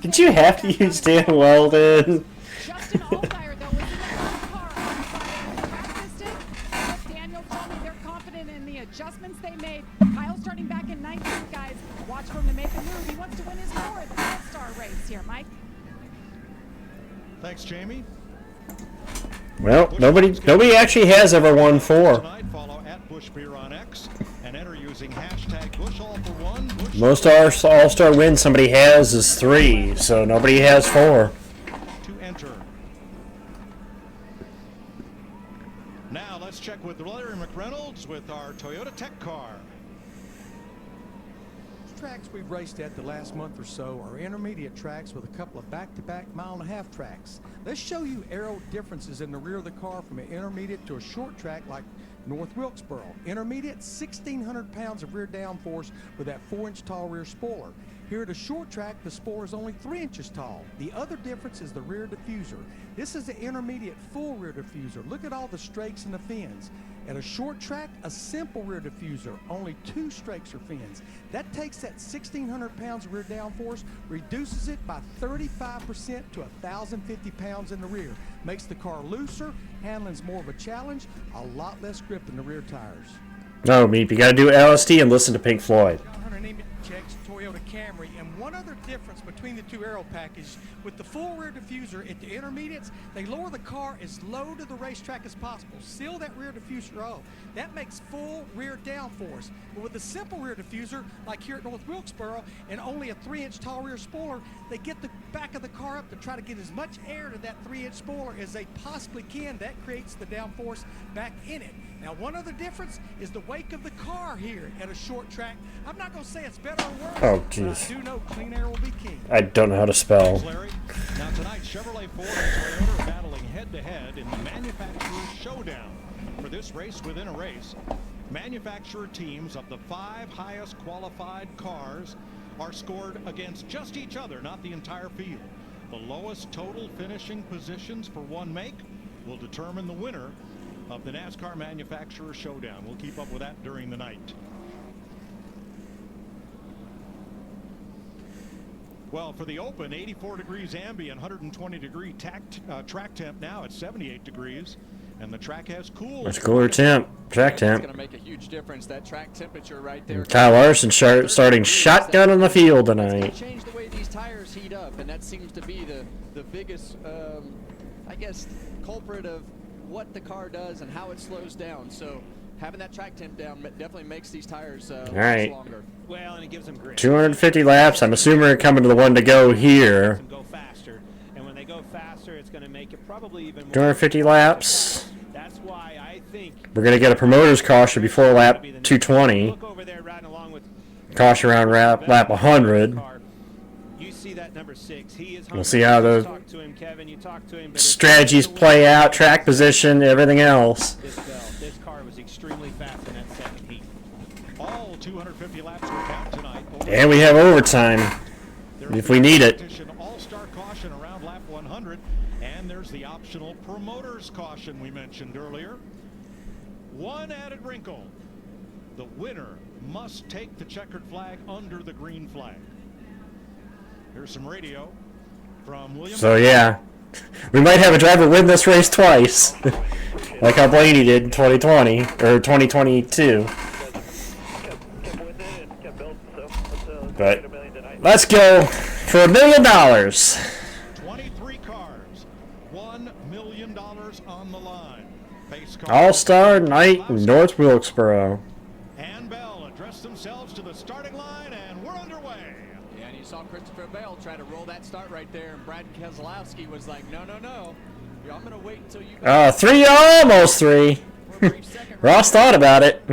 Speaker 1: did you have to use Dan Weldon?
Speaker 27: Justin Allgaier, though, was in the front car on the side of the track distance. Cliff Daniels told me they're confident in the adjustments they made. Kyle's starting back in 19th, guys. Watch for him to make a move. He wants to win his 4th All-Star race here, Mike.
Speaker 20: Thanks, Jamie.
Speaker 1: Well, nobody actually has ever won 4.
Speaker 20: Follow at Bush Beer on X and enter using hashtag BushAllForOne. Bush
Speaker 1: Most All-Star wins somebody has is 3, so nobody has 4.
Speaker 20: to enter. Now let's check with Larry McReynolds with our Toyota Tech car.
Speaker 11: Tracks we've raced at the last month or so are intermediate tracks with a couple of back-to-back mile-and-a-half tracks. Let's show you aero differences in the rear of the car from an intermediate to a short track like North Wilkesboro. Intermediate, 1,600 pounds of rear downforce with that 4-inch tall rear spoiler. Here at a short track, the spoiler is only 3 inches tall. The other difference is the rear diffuser. This is an intermediate full rear diffuser. Look at all the strakes and the fins. At a short track, a simple rear diffuser, only 2 strakes or fins. That takes that 1,600 pounds of rear downforce, reduces it by 35% to 1,050 pounds in the rear. Makes the car looser, handling's more of a challenge, a lot less grip in the rear tires.
Speaker 1: No, Meep, you gotta do LSD and listen to Pink Floyd.
Speaker 11: Checks Toyota Camry, and one other difference between the two aero packages, with the full rear diffuser at the intermediates, they lower the car as low to the racetrack as possible, seal that rear diffuser off. That makes full rear downforce. But with the simple rear diffuser, like here at North Wilkesboro, and only a 3-inch tall rear spoiler, they get the back of the car up to try to get as much air to that 3-inch spoiler as they possibly can. That creates the downforce back in it. Now, one other difference is the wake of the car here at a short track. I'm not going to say it's better or worse.
Speaker 1: Oh,
Speaker 11: but
Speaker 1: jeez.
Speaker 11: I do know clean air will be king.
Speaker 1: I don't know how to spell.
Speaker 20: Thanks, Larry. Now tonight, Chevrolet, Ford, and Toyota are battling head-to-head in the manufacturer showdown. For this race within a race, manufacturer teams of the 5 highest qualified cars are scored against just each other, not the entire field. The lowest total finishing positions for one make will determine the winner of the NASCAR Manufacturer Showdown. We'll keep up with that during the night. Well, for the Open, 84 degrees ambient, 120 degree track temp now at 78 degrees, and the track has cooled.
Speaker 1: It's cooler temp, track temp.
Speaker 16: It's going to make a huge difference, that track temperature right there.
Speaker 1: Kyle Larson starting shotgun on the field tonight.
Speaker 16: Change the way these tires heat up, and that seems to be the biggest, I guess, culprit of what the car does and how it slows down. So having that track temp down definitely makes these tires last longer.
Speaker 21: Well, and it gives them grip.
Speaker 1: 250 laps. I'm assuming we're coming to the one to go here.
Speaker 21: Go faster, and when they go faster, it's going to make it probably even more.
Speaker 1: 250 laps.
Speaker 21: That's why I think
Speaker 1: We're gonna get a promoter's caution before lap 220.
Speaker 21: look over there riding along with
Speaker 1: Caution around lap 100.
Speaker 21: You see that number 6. He is
Speaker 1: We'll see how
Speaker 21: You
Speaker 1: the
Speaker 21: talk to him, Kevin. You talk to him, but
Speaker 1: strategies play out, track position, everything else.
Speaker 21: This car was extremely fast in that second heat.
Speaker 20: All 250 laps will count tonight.
Speaker 1: And we have overtime if we need it.
Speaker 20: All-star caution around lap 100, and there's the optional promoter's caution we mentioned earlier. One added wrinkle: the winner must take the checkered flag under the green flag. Here's some radio from William.
Speaker 1: So yeah, we might have a driver win this race twice, like how Blaney did in 2020 or 2022. But let's go for $1 million.
Speaker 20: 23 cars, $1 million on the line.
Speaker 1: All-Star night in North Wilkesboro.
Speaker 16: Bell tried to roll that start right there, and Brad Keselowski was like, no, no, no. I'm going to wait until you...
Speaker 1: Almost three. Ross thought about it.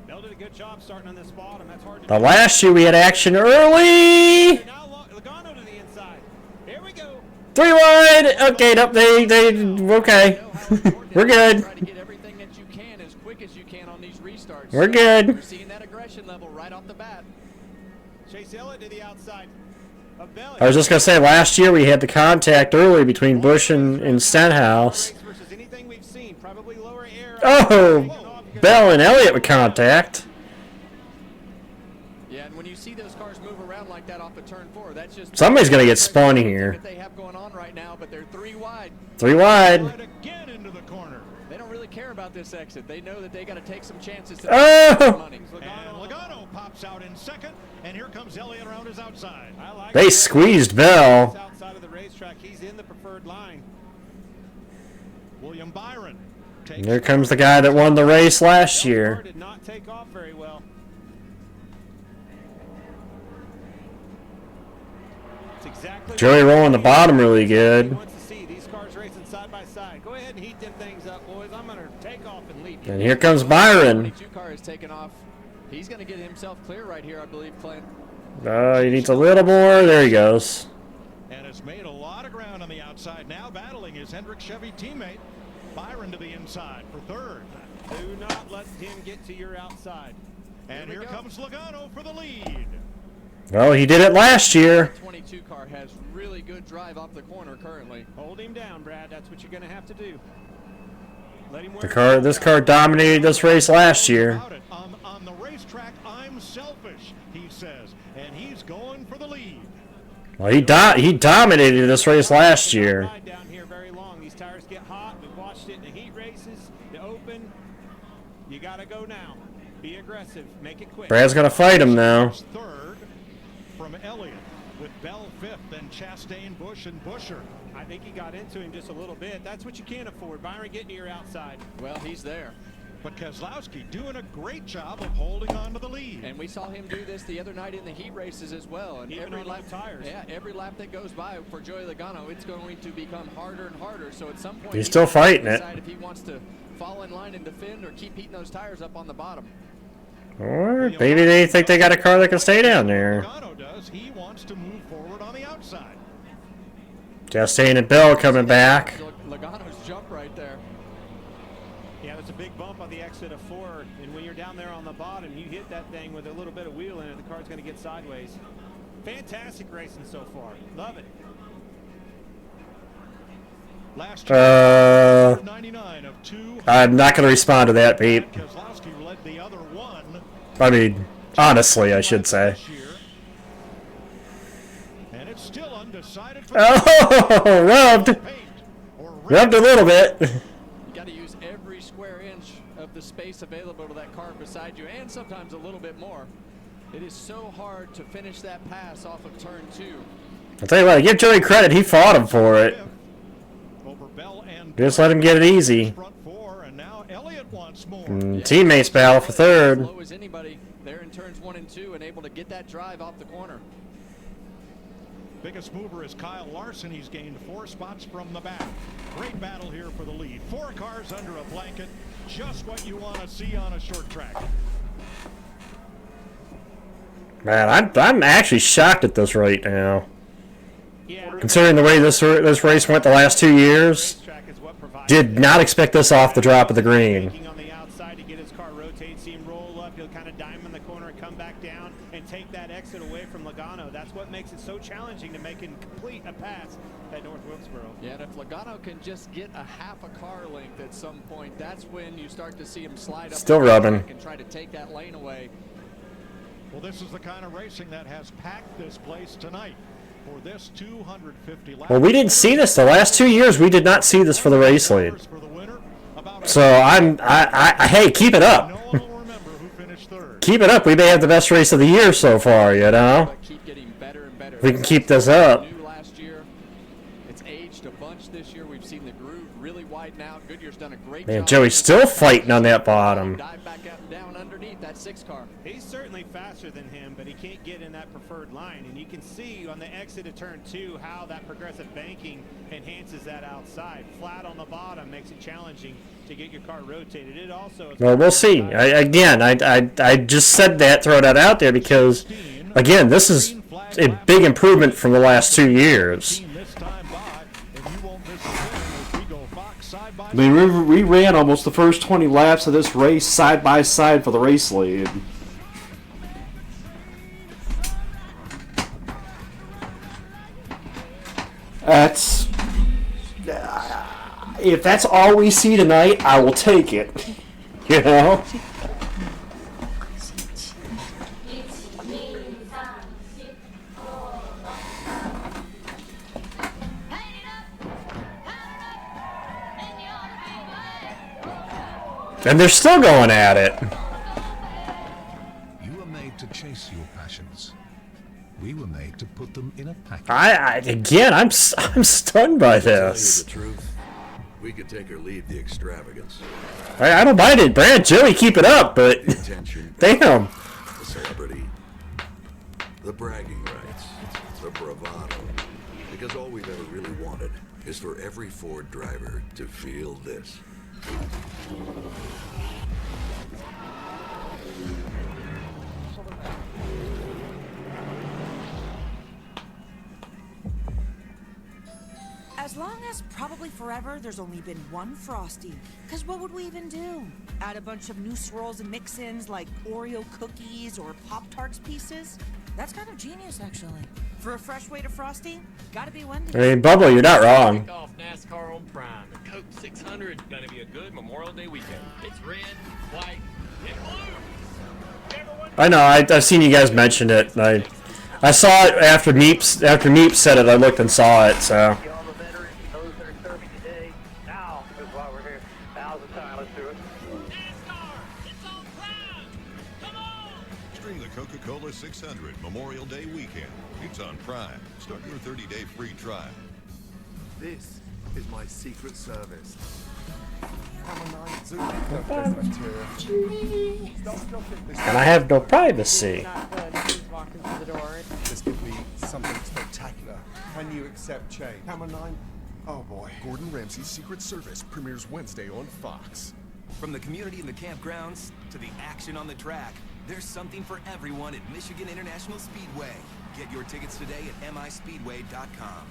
Speaker 9: Bell did a good job starting on this bottom. That's hard to
Speaker 1: The last year we had action early.
Speaker 9: Now Logano to the inside. Here we go.
Speaker 1: 3 wide. Okay, nope, okay. We're good.
Speaker 16: Try to get everything that you can as quick as you can on these restarts.
Speaker 1: We're good.
Speaker 16: You're seeing that aggression level right off the bat.
Speaker 9: Chase Elliott to the outside of Bell.
Speaker 1: I was just going to say, last year we had the contact early between Busch and Stenhouse.
Speaker 9: Versus anything we've seen, probably lower air.
Speaker 1: Oh, Bell and Elliott with contact.
Speaker 16: Yeah, and when you see those cars move around like that off of turn 4, that's just...
Speaker 1: Somebody's going to get spun here.
Speaker 16: ...that they have going on right now, but they're 3 wide.
Speaker 1: 3 wide.
Speaker 20: Again into the corner.
Speaker 16: They don't really care about this exit. They know that they got to take some chances to
Speaker 1: Oh!
Speaker 16: money.
Speaker 20: And Logano pops out in second, and here comes Elliott around his outside.
Speaker 1: They squeezed Bell.
Speaker 9: Outside of the racetrack, he's in the preferred line.
Speaker 20: William Byron.
Speaker 1: And here comes the guy that won the race last year.
Speaker 9: Did not take off very well. It's exactly
Speaker 1: Joey rolling the bottom really good.
Speaker 9: he wants to see these cars racing side by side. Go ahead and heat them things up, boys. I'm going to take off and leave you.
Speaker 1: And here comes Byron.
Speaker 16: 22 car is taking off. He's going to get himself clear right here, I believe, Clint.
Speaker 1: He needs a little more. There he goes.
Speaker 20: And has made a lot of ground on the outside. Now battling his Hendrick Chevy teammate. Byron to the inside for third.
Speaker 9: Do not let him get to your outside.
Speaker 20: And here comes Logano for the lead.
Speaker 1: Well, he did it last year.
Speaker 16: 22 car has really good drive off the corner currently.
Speaker 9: Hold him down, Brad. That's what you're going to have to do. Let him
Speaker 1: This car dominated this race last year.
Speaker 20: On the racetrack, I'm selfish, he says, and he's going for the lead.
Speaker 1: Well, he dominated this race last year.
Speaker 9: Down here very long. These tires get hot. We've watched it in the heat races, the open. You got to go now. Be aggressive. Make it quick.
Speaker 1: Brad's gonna fight him now.
Speaker 20: Third from Elliott, with Bell fifth, then Chastain, Busch, and Buescher.
Speaker 9: I think he got into him just a little bit. That's what you can't afford. Byron, get to your outside.
Speaker 16: Well, he's there.
Speaker 20: But Keselowski doing a great job of holding on to the lead.
Speaker 16: And we saw him do this the other night in the heat races as well. And
Speaker 9: Even
Speaker 16: every
Speaker 9: on
Speaker 16: lap,
Speaker 9: tires.
Speaker 16: yeah, every lap that goes by for Joey Logano, it's going to become harder and harder. So at some point,
Speaker 1: He's still fighting it.
Speaker 16: decide if he wants to fall in line and defend or keep heating those tires up on the bottom.
Speaker 1: Or maybe they think they got a car that can stay down there.
Speaker 20: Logano does. He wants to move forward on the outside.
Speaker 1: Chastain and Bell coming back.
Speaker 16: Logano's jump right there.
Speaker 9: Yeah, there's a big bump on the exit of 4, and when you're down there on the bottom, you hit that thing with a little bit of wheel in it, the car's going to get sideways. Fantastic racing so far. Love it.
Speaker 20: Last year, 99 of 2.
Speaker 1: I'm not going to respond to that, Pete.
Speaker 20: Keselowski led the other one.
Speaker 1: I mean, honestly, I should say.
Speaker 20: And it's still undecided for
Speaker 1: Oh, rubbed a little bit.
Speaker 16: You got to use every square inch of the space available to that car beside you, and sometimes a little bit more. It is so hard to finish that pass off of turn 2.
Speaker 1: I'll tell you what, give Joey credit. He fought him for it. Just let him get it easy.
Speaker 20: Front 4, and now Elliott wants more.
Speaker 1: Teammates battle for third.
Speaker 16: As low as anybody there in turns 1 and 2 and able to get that drive off the corner.
Speaker 20: Biggest mover is Kyle Larson. He's gained 4 spots from the back. Great battle here for the lead. 4 cars under a blanket. Just what you want to see on a short track.
Speaker 1: Man, I'm actually shocked at this right now. Considering the way this race went the last 2 years, did not expect this off the drop of the green.
Speaker 9: On the outside to get his car rotate, see him roll up. He'll kind of diamond the corner and come back down and take that exit away from Logano. That's what makes it so challenging to make and complete a pass at North Wilkesboro.
Speaker 16: Yeah, and if Logano can just get a half a car length at some point, that's when you start to see him slide up
Speaker 1: Still
Speaker 16: the
Speaker 1: rubbing.
Speaker 16: track and try to take that lane away.
Speaker 20: Well, this is the kind of racing that has packed this place tonight. For this 250 laps.
Speaker 1: Well, we didn't see this the last 2 years. We did not see this for the race lead. So hey, keep it up. Keep it up. We may have the best race of the year so far, you know.
Speaker 16: Keep getting better and better.
Speaker 1: We can keep this up.
Speaker 16: New last year. It's aged a bunch this year. We've seen the groove really widen out. Goodyear's done a great
Speaker 1: Man,
Speaker 16: job.
Speaker 1: Joey's still fighting on that bottom.
Speaker 16: Dive back up and down underneath. beat that 6 car.
Speaker 17: He's certainly faster than him, but he can't get in that preferred line. And you can see on the exit of turn 2 how that progressive banking enhances that outside. Flat on the bottom makes it challenging to get your car rotated. It also...
Speaker 1: Well, we'll see. I just said that, throw that out there because, again, this is a big improvement from the last 2 years. I mean, we ran almost the first 20 laps of this race side by side for the race lead. That's... if that's all we see tonight, I will take it. You know? And they're still going at it.
Speaker 13: You were made to chase your passions. We were made to put them in a package.
Speaker 1: I'm stunned by this.
Speaker 15: To tell you the truth, we could take or leave the extravagance.
Speaker 1: I don't mind it, Brad. Joey, keep it up, but
Speaker 15: Attention,
Speaker 1: damn.
Speaker 15: the celebrity, the bragging rights, the bravado. Because all we've ever really wanted is for every Ford driver to feel this.
Speaker 22: As long as probably forever there's only been one Frosty. Cause what would we even do? Add a bunch of new swirls and mix-ins like Oreo cookies or Pop-Tarts pieces? That's kind of genius, actually. For a fresh way to Frosty, gotta be Wendy's.
Speaker 1: I mean, Bubba, you're not wrong.
Speaker 23: Kick off NASCAR on Prime. The Coke 600 is gonna be a good Memorial Day weekend. It's red, white, and blue.
Speaker 1: I know. I've seen you guys mention it. I saw it after Meep said it. I looked and saw it. So.
Speaker 5: Stream the Coca-Cola 600 Memorial Day weekend. It's on Prime. Start your 30-day free trial.
Speaker 24: This is my secret service.
Speaker 1: And I have no privacy.
Speaker 24: This could be something spectacular. Can you accept change? Camera 9? Oh boy.
Speaker 25: Gordon Ramsay's Secret Service premieres Wednesday on Fox.
Speaker 26: From the community in the campgrounds to the action on the track, there's something for everyone at Michigan International Speedway. Get your tickets today at mispeedway.com.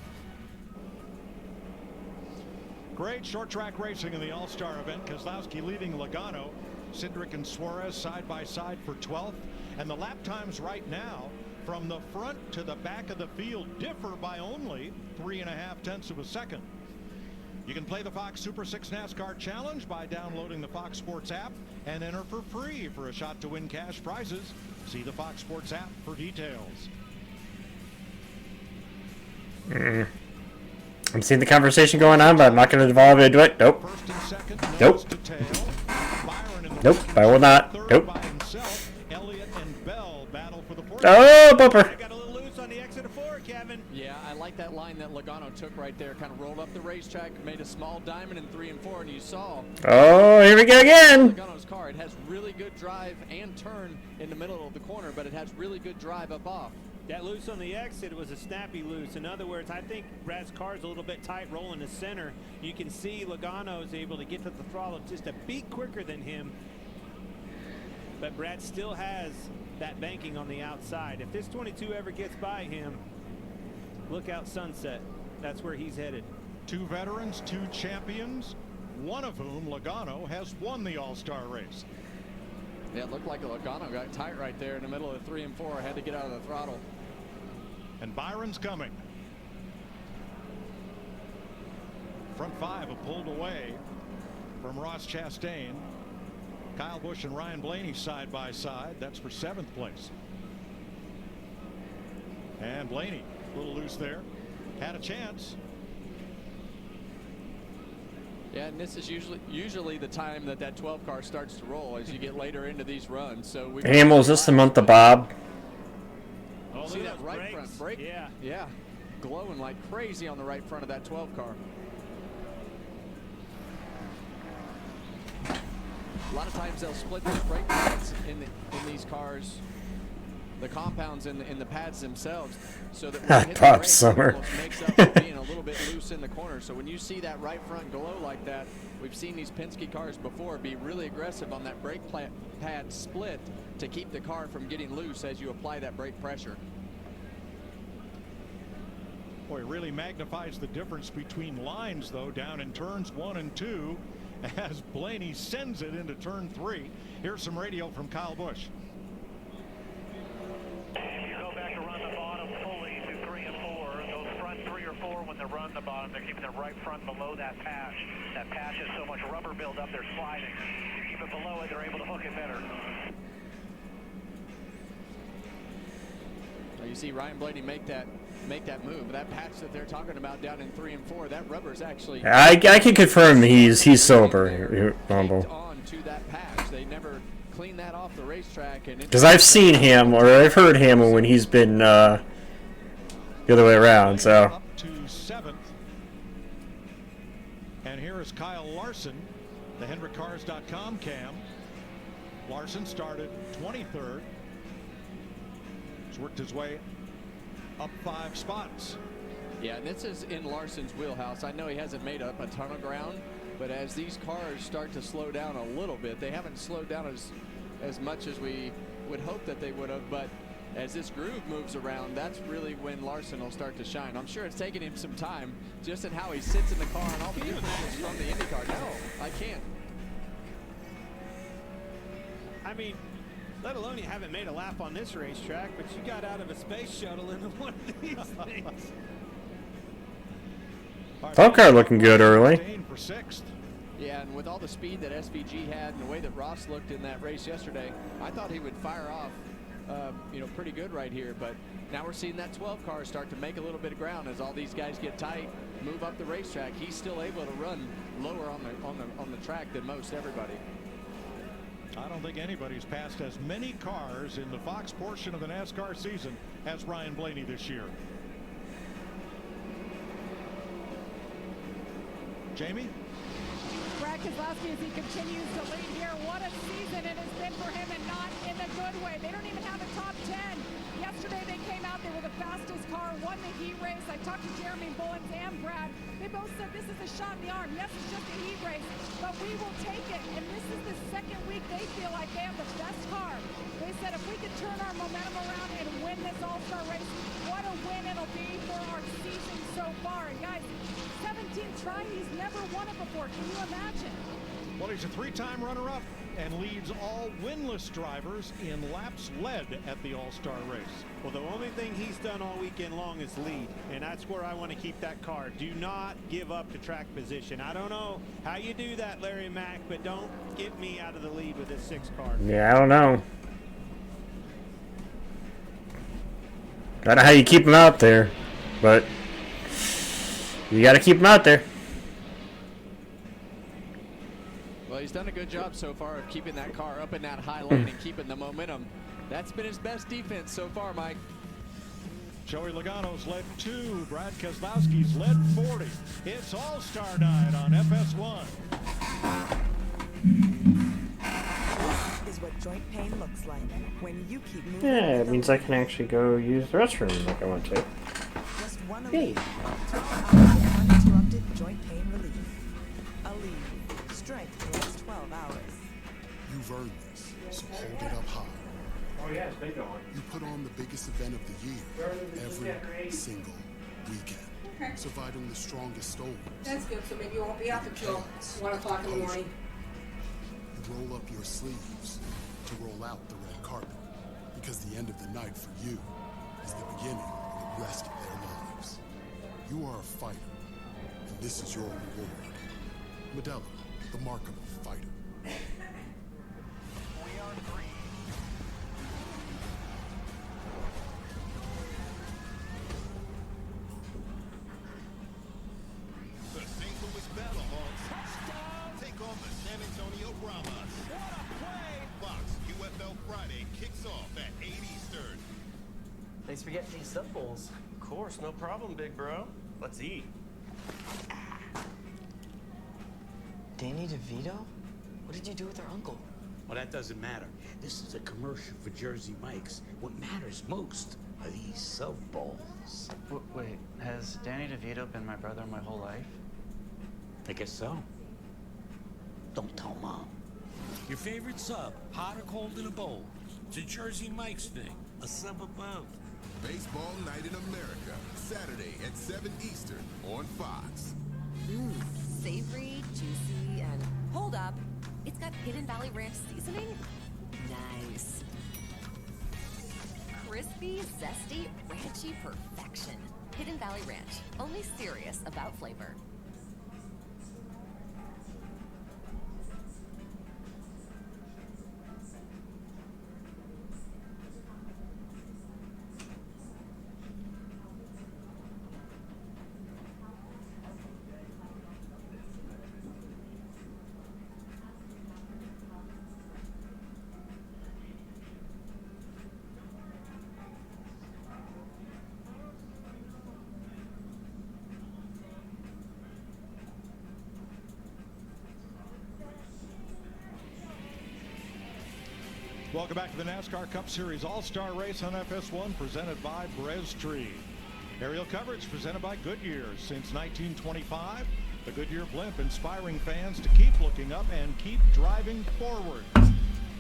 Speaker 20: Great short track racing in the All-Star event. Keselowski leading Logano. Cindric and Suarez side by side for 12th. And the lap times right now from the front to the back of the field differ by only 3.5 tenths of a second. You can play the Fox Super 6 NASCAR Challenge by downloading the Fox Sports app and enter for free for a shot to win cash prizes. See the Fox Sports app for details.
Speaker 1: I'm seeing the conversation going on, but I'm not going to devolve into it. Nope. Nope. Nope. I will not. Nope. Oh, bumper.
Speaker 16: Yeah, I like that line that Logano took right there. Kind of rolled up the racetrack, made a small diamond in 3 and 4, and you saw.
Speaker 1: Oh, here we go again.
Speaker 16: Logano's car. It has really good drive and turn in the middle of the corner, but it has really good drive up off.
Speaker 17: That loose on the exit was a snappy loose. In other words, I think Brad's car is a little bit tight rolling the center. You can see Logano is able to get to the throttle just a beat quicker than him. But Brad still has that banking on the outside. If this 22 ever gets by him, look out Sunset. That's where he's headed.
Speaker 20: 2 veterans, 2 champions, one of whom, Logano, has won the All-Star race.
Speaker 16: Yeah, it looked like Logano got tight right there in the middle of 3 and 4. Had to get out of the throttle.
Speaker 20: And Byron's coming. Front 5 have pulled away from Ross Chastain. Kyle Busch and Ryan Blaney side by side. That's for 7th place. And Blaney, a little loose there. Had a chance.
Speaker 16: Yeah, and this is usually the time that 12 car starts to roll as you get later into these runs. So we.
Speaker 1: Hamill, is this the month of Bob?
Speaker 16: Oh, see that right front brake? Yeah, glowing like crazy on the right front of that 12 car. A lot of times they'll split those brake pads in these cars, the compounds in the pads themselves, so that when you hit the
Speaker 1: Pop
Speaker 16: brake,
Speaker 1: Summer.
Speaker 16: it almost makes up for being a little bit loose in the corner. So when you see that right front glow like that, we've seen these Penske cars before be really aggressive on that brake pad split to keep the car from getting loose as you apply that brake pressure.
Speaker 20: Boy, it really magnifies the difference between lines, though, down in turns 1 and 2 as Blaney sends it into turn 3. Here's some radio from Kyle Busch.
Speaker 2: If you go back to run the bottom fully to 3 and 4, those front 3 or 4, when they run the bottom, they're keeping the right front below that patch. That patch has so much rubber buildup, they're sliding. If you keep it below it, they're able to hook it better.
Speaker 16: You see Ryan Blaney make that move. That patch that they're talking about down in 3 and 4, that rubber is actually.
Speaker 1: I can confirm he's sober, Rumble.
Speaker 16: On to that patch. They never clean that off the racetrack, and
Speaker 1: Because I've seen him, or I've heard him when he's been the other way around. So.
Speaker 20: Up to 7th. And here is Kyle Larson, the HendrickCars.com cam. Larson started 23rd. He's worked his way up 5 spots.
Speaker 16: Yeah, and this is in Larson's wheelhouse. I know he hasn't made up a ton of ground, but as these cars start to slow down a little bit, they haven't slowed down as much as we would hope that they would have, but as this groove moves around, that's really when Larson will start to shine. I'm sure it's taken him some time just in how he sits in the car and all the differences from the IndyCar. No, I can't.
Speaker 17: I mean, let alone you haven't made a lap on this racetrack, but you got out of a space shuttle into one of these things.
Speaker 1: Top car looking good early.
Speaker 20: For 6th.
Speaker 16: Yeah, and with all the speed that SVG had and the way that Ross looked in that race yesterday, I thought he would fire off, pretty good right here. But now we're seeing that 12 car start to make a little bit of ground as all these guys get tight, move up the racetrack. He's still able to run lower on the track than most everybody.
Speaker 20: I don't think anybody's passed as many cars in the Fox portion of the NASCAR season as Ryan Blaney this year. Jamie?
Speaker 27: Brad Keselowski, as he continues to lead here, what a season it has been for him, and not in the good way. They don't even have a top 10. Yesterday they came out, they were the fastest car, won the heat race. I talked to Jeremy Bullins and Brad. They both said this is a shot in the arm. Yes, it's just a heat race, but we will take it. And this is the second week they feel like they have the best car. They said if we could turn our momentum around and win this all-star race, what a win it'll be for our season so far. And guys, 17th try, he's never won it before. Can you imagine?
Speaker 20: Well, he's a 3-time runner-up and leads all winless drivers in laps led at the All-Star race.
Speaker 17: Well, the only thing he's done all weekend long is lead, and that's where I want to keep that car. Do not give up the track position. I don't know how you do that, Larry Mack, but don't get me out of the lead with this 6 car.
Speaker 1: Yeah, I don't know. I don't know how you keep him out there, but you got to keep him out there.
Speaker 16: Well, he's done a good job so far of keeping that car up in that high line and keeping the momentum. That's been his best defense so far, Mike.
Speaker 20: Joey Logano's led 2. Brad Keselowski's led 40. It's All-Star Night on FS1.
Speaker 3: This is what joint pain looks like when you keep moving.
Speaker 1: Yeah, it means I can actually go use the restroom like I want to.
Speaker 3: Just one
Speaker 1: Hey.
Speaker 3: uninterrupted joint pain relief. Aleve. Strength for the next 12 hours.
Speaker 6: You've earned this, so hold it up high.
Speaker 1: Oh yeah, it's been going.
Speaker 6: You put on the biggest event of the year every single weekend.
Speaker 4: Okay.
Speaker 6: Surviving the strongest storms.
Speaker 4: That's good, so maybe you won't be up until 1 o'clock in the morning.
Speaker 6: You roll up your sleeves to roll out the red carpet. Because the end of the night for you is the beginning of the rest of their lives. You are a fighter, and this is your reward. Modelo, the mark of a fighter.
Speaker 5: The St. Louis Battlehawks take on the San Antonio Brahmas. What a play! Fox UFL Friday kicks off at 8 Eastern.
Speaker 23: Thanks for getting these sub bowls. Of course, no problem, big bro. Let's eat.
Speaker 10: Danny DeVito? What
Speaker 7: What did you do with her uncle?
Speaker 8: Well, that doesn't matter. This is a commercial for Jersey Mike's. What matters most are these softballs.
Speaker 10: Wait, has Danny DeVito been my brother my whole life?
Speaker 8: I guess so. Don't tell Mom.
Speaker 12: Your favorite sub, hot or cold in a bowl. It's a Jersey Mike's thing. A sub above.
Speaker 5: Baseball Night in America, Saturday at 7 Eastern on Fox.
Speaker 14: Savory, juicy, and hold up. It's got Hidden Valley Ranch seasoning? Nice. Crispy, zesty, ranchy perfection. Hidden Valley Ranch. Only serious about flavor.
Speaker 20: Welcome back to the NASCAR Cup Series All-Star Race on FS1, presented by Perez Tree. Aerial coverage presented by Goodyear. Since 1925, the Goodyear blimp inspiring fans to keep looking up and keep driving forward.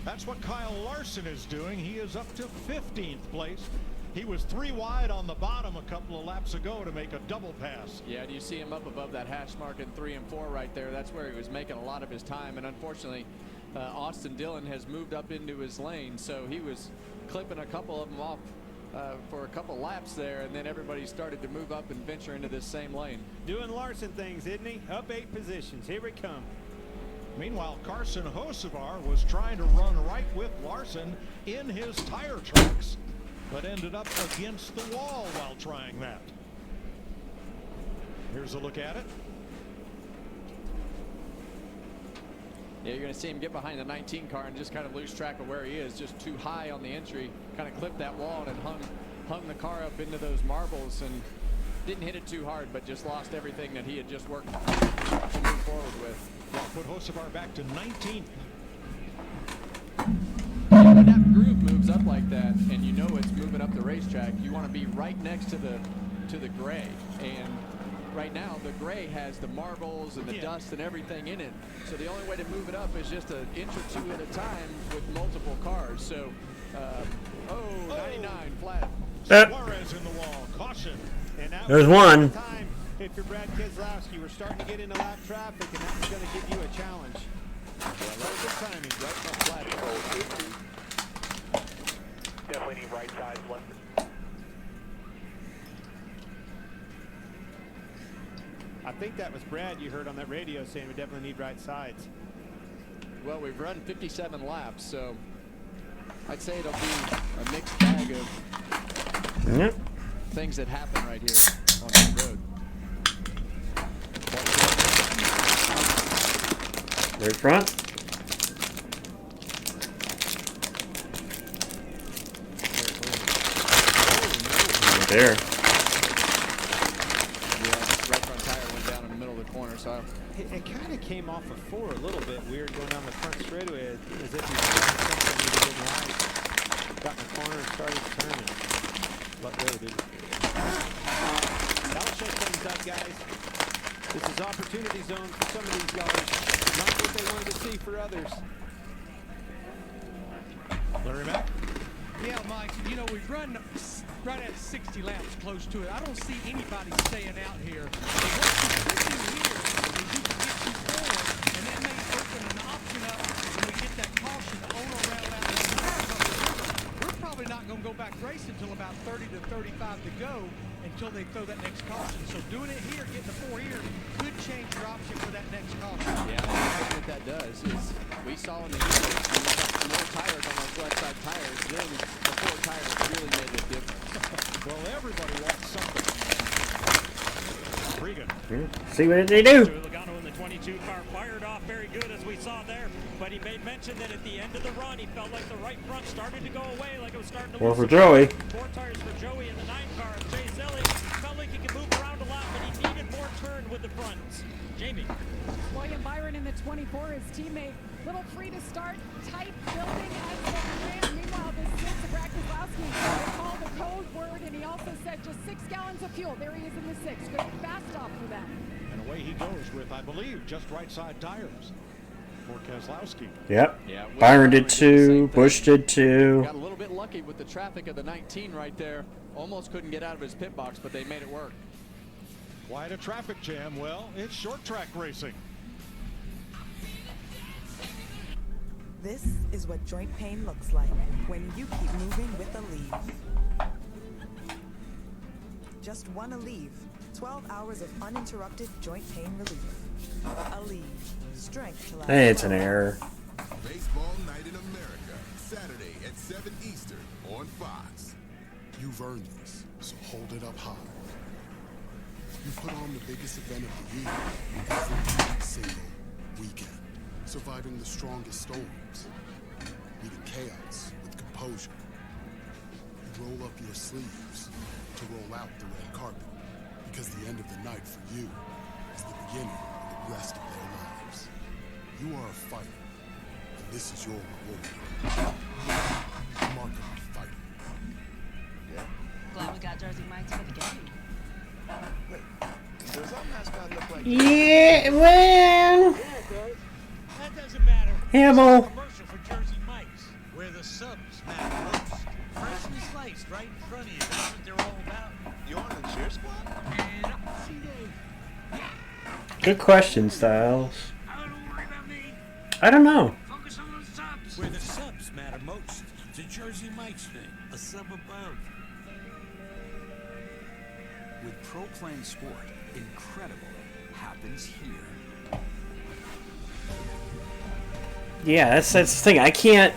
Speaker 20: That's what Kyle Larson is doing. He is up to 15th place. He was 3 wide on the bottom a couple of laps ago to make a double pass.
Speaker 16: Yeah, do you see him up above that hash mark in 3 and 4 right there? That's where he was making a lot of his time, and unfortunately, Austin Dillon has moved up into his lane, so he was clipping a couple of them off for a couple laps there, and then everybody started to move up and venture into this same lane.
Speaker 17: Doing Larson things, isn't he? Up 8 positions. Here we come.
Speaker 20: Meanwhile, Carson Hocevar was trying to run right with Larson in his tire tracks, but ended up against the wall while trying that. Here's a look at it.
Speaker 16: Yeah, you're going to see him get behind the 19 car and just kind of lose track of where he is. Just too high on the entry. Kind of clipped that wall and hung the car up into those marbles and didn't hit it too hard, but just lost everything that he had just worked to move forward with.
Speaker 20: Well, put Hocevar back to 19th.
Speaker 16: When that groove moves up like that, and you know it's moving up the racetrack, you want to be right next to the gray. And right now, the gray has the marbles and the dust and everything in it. So the only way to move it up is just an inch or 2 at a time with multiple cars. So, 99 flat.
Speaker 20: Suarez in the wall. Caution.
Speaker 17: And that
Speaker 1: There's
Speaker 17: was
Speaker 1: one.
Speaker 17: the time if you're Brad Keselowski, we're starting to get into lap traffic, and that's going to give you a challenge. Perfect timing.
Speaker 16: Right front flat.
Speaker 2: Definitely need right side left.
Speaker 17: I think that was Brad you heard on that radio saying we definitely need right sides.
Speaker 16: Well, we've run 57 laps, so I'd say it'll be a mixed bag of things that happen right here on the road.
Speaker 1: Right front. Right there.
Speaker 16: So
Speaker 17: it kind of came off of 4 a little bit weird going down the front straightaway as if he found something he didn't like. Got in the corner and started turning. Let go, dude. That'll shake things up, guys. This is opportunity zone for some of these guys. Not what they wanted to see for others.
Speaker 20: Larry Mack?
Speaker 11: Yeah, Mike, you know, we've run right at 60 laps close to it. I don't see anybody staying out here. And what's interesting here is you can get too forward, and that may open an option up when we get that caution on around lap number 9. We're probably not going to go back racing until about 30 to 35 to go until they throw that next caution. So doing it here, getting the 4 here, could change your option for that next caution.
Speaker 16: Yeah, what that does is we saw in the heat race, when we got more tires on those left side tires, then the 4 tires really made a difference.
Speaker 20: Well, everybody wants something. Regan.
Speaker 1: See what they do.
Speaker 18: Logano in the 22 car fired off very good as we saw there,
Speaker 7: but he made mention that at the end of the run, he felt like the right front started to go away, like it was starting to
Speaker 1: Or
Speaker 7: lose
Speaker 1: for
Speaker 7: some
Speaker 1: Joey.
Speaker 7: 4 tires for Joey in the 9 car. Chase Elliott felt like he could move around a lot, but he needed more turn with the fronts. Jamie.
Speaker 27: William Byron in the 24, his teammate, little free to start, tight building as they ran. Meanwhile, the 6 of Brad Keselowski, they called the code word, and he also said just 6 gallons of fuel. There he is in the 6. Good fast off for them.
Speaker 20: And away he goes with, I believe, just right side tires for Keselowski.
Speaker 1: Yep.
Speaker 16: Yeah,
Speaker 1: Byron did 2. Busch did 2.
Speaker 16: Got a little bit lucky with the traffic of the 19 right there. Almost couldn't get out of his pit box, but they made it work.
Speaker 20: Quite a traffic jam. Well, it's short track racing.
Speaker 3: This is what joint pain looks like when you keep moving with Aleve. Just one Aleve. 12 hours of uninterrupted joint pain relief. Aleve. Strength to last.
Speaker 1: Hey, it's an error.
Speaker 5: Baseball Night in America, Saturday at 7 Eastern on Fox.
Speaker 6: You've earned this, so hold it up high. You put on the biggest event of the year every single weekend, surviving the strongest storms, meeting chaos with composure. You roll up your sleeves to roll out the red carpet, because the end of the night for you is the beginning of the rest of their lives. You are a fighter, and this is your reward. Remarkable fighter.
Speaker 4: Yeah. Glad we got Jersey Mike's for the game. Wait, does our mascot look like...
Speaker 1: Yeah, well...
Speaker 12: That doesn't matter.
Speaker 1: Hamill.
Speaker 12: It's a commercial for Jersey Mike's, where the subs matter most. Freshly sliced right in front of you. That's what they're all about.
Speaker 4: You on the cheer squad?
Speaker 12: And up to see Dave.
Speaker 1: Good question, Styles. I don't know.
Speaker 12: Focus on those subs. Where the subs matter most. It's a Jersey Mike's thing. A sub above.
Speaker 26: With Pro Plan Sport, incredible happens here.
Speaker 1: Yeah, that's the thing. I can't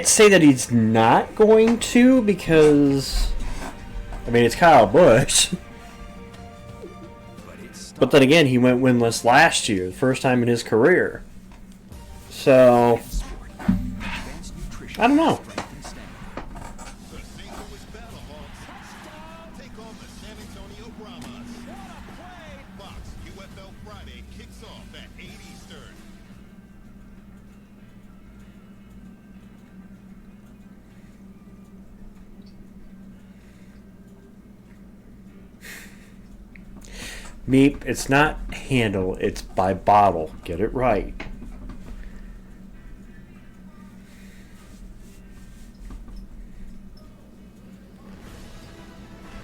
Speaker 1: say that he's not going to, because I mean, it's Kyle Busch. But then again, he went winless last year, the first time in his career. So I don't know. Meep, it's not handle, it's by bottle. Get it right.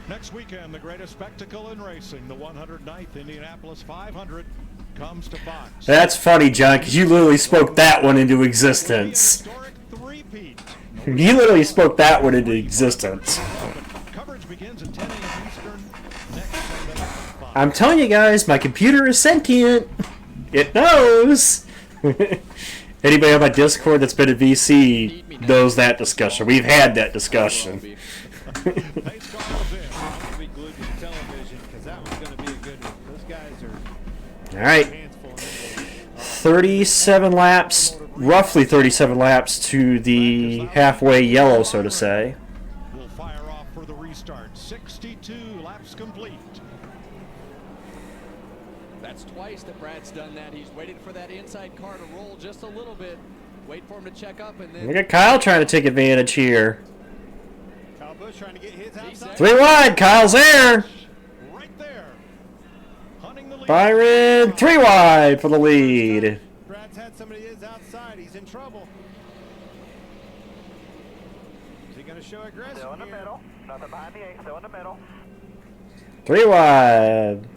Speaker 20: Next weekend, the greatest spectacle in racing, the 109th Indianapolis 500, comes to Fox.
Speaker 1: That's funny, John, because you literally spoke that one into existence. You literally spoke that one into existence.
Speaker 20: Coverage begins at 10 a.m. Eastern next Sunday.
Speaker 1: I'm telling you guys, my computer is sentient. It knows. Anybody on my Discord that's been a VC knows that discussion. We've had that discussion.
Speaker 17: Be glued to the television, because that was going to be a good one. Those guys are
Speaker 1: All right. 37 laps, roughly 37 laps to the halfway yellow, so to say.
Speaker 20: We'll fire off for the restart. 62 laps complete.
Speaker 16: That's twice that Brad's done that. He's waiting for that inside car to roll just a little bit. Wait for him to check up, and then...
Speaker 1: Look at Kyle trying to take advantage here.
Speaker 17: Kyle Busch trying to get his outside.
Speaker 1: 3 wide, Kyle's there.
Speaker 20: Right there. Hunting the lead.
Speaker 1: Byron, 3 wide for the lead.
Speaker 17: Brad's had somebody is outside. He's in trouble. Is he going to show aggression?
Speaker 2: Still in the middle. Nothing behind the 8. Still in the middle.
Speaker 1: 3 wide.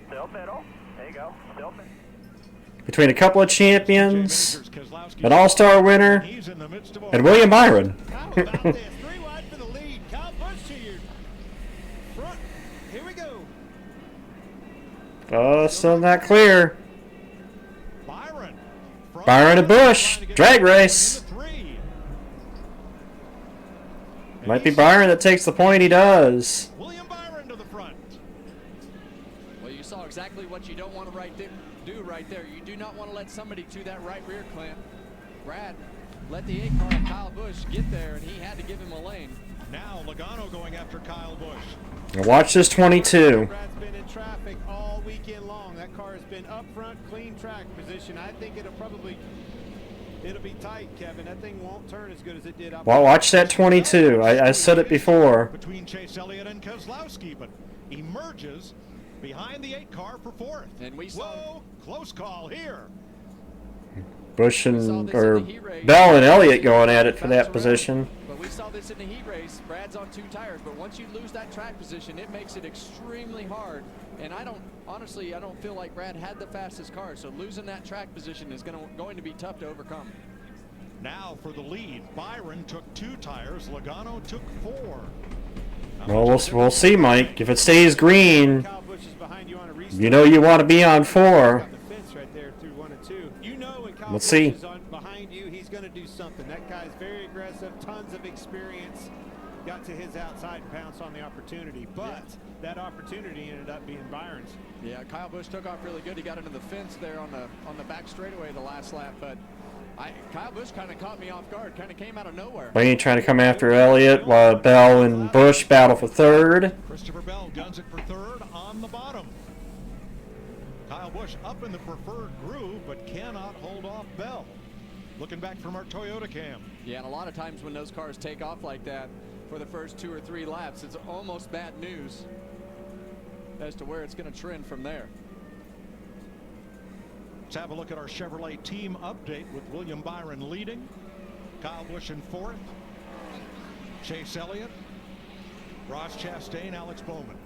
Speaker 2: Still middle. There you go. Still middle.
Speaker 1: Between a couple of champions, an all-star winner, and William Byron.
Speaker 17: How about this? 3 wide for the lead. Kyle Busch to your front. Here we go.
Speaker 1: Oh, still not clear. Byron and Busch, drag race. Might be Byron that takes the point he does.
Speaker 20: William Byron to the front.
Speaker 16: Well, you saw exactly what you don't want to do right there. You do not want to let somebody to that right rear, Clint? Brad let the 8 car of Kyle Busch get there, and he had to give him a lane.
Speaker 20: Now Logano going after Kyle Busch.
Speaker 1: Now watch this 22.
Speaker 17: Brad's been in traffic all weekend long. That car has been up front, clean track position. I think it'll be tight, Kevin. That thing won't turn as good as it did up.
Speaker 1: Well, watch that 22. I said it before.
Speaker 20: Between Chase Elliott and Keselowski, but emerges behind the 8 car for 4th.
Speaker 16: And we saw.
Speaker 20: Whoa, close call here.
Speaker 1: Busch and Bell and Elliott going at it for that position.
Speaker 16: But we saw this in the heat race. Brad's on 2 tires, but once you lose that track position, it makes it extremely hard. And honestly, I don't feel like Brad had the fastest car, so losing that track position is going to be tough to overcome.
Speaker 20: Now for the lead, Byron took 2 tires, Logano took 4.
Speaker 1: Well, we'll see, Mike. If it stays green, you know you want to be on 4. Let's see.
Speaker 17: Behind you, he's going to do something. That guy's very aggressive, tons of experience. Got to his outside, pounced on the opportunity, but that opportunity ended up being Byron's.
Speaker 16: Yeah, Kyle Busch took off really good. He got into the fence there on the back straightaway the last lap, but Kyle Busch kind of caught me off guard. Kind of came out of nowhere.
Speaker 1: Blaney trying to come after Elliott while Bell and Busch battle for 3rd.
Speaker 20: Christopher Bell guns it for 3rd on the bottom. Kyle Busch up in the preferred groove, but cannot hold off Bell. Looking back from our Toyota cam.
Speaker 16: Yeah, and a lot of times when those cars take off like that for the first 2 or 3 laps, it's almost bad news as to where it's going to trend from there.
Speaker 20: Let's have a look at our Chevrolet team update with William Byron leading. Kyle Busch in 4th. Chase Elliott, Ross Chastain, Alex Bowman.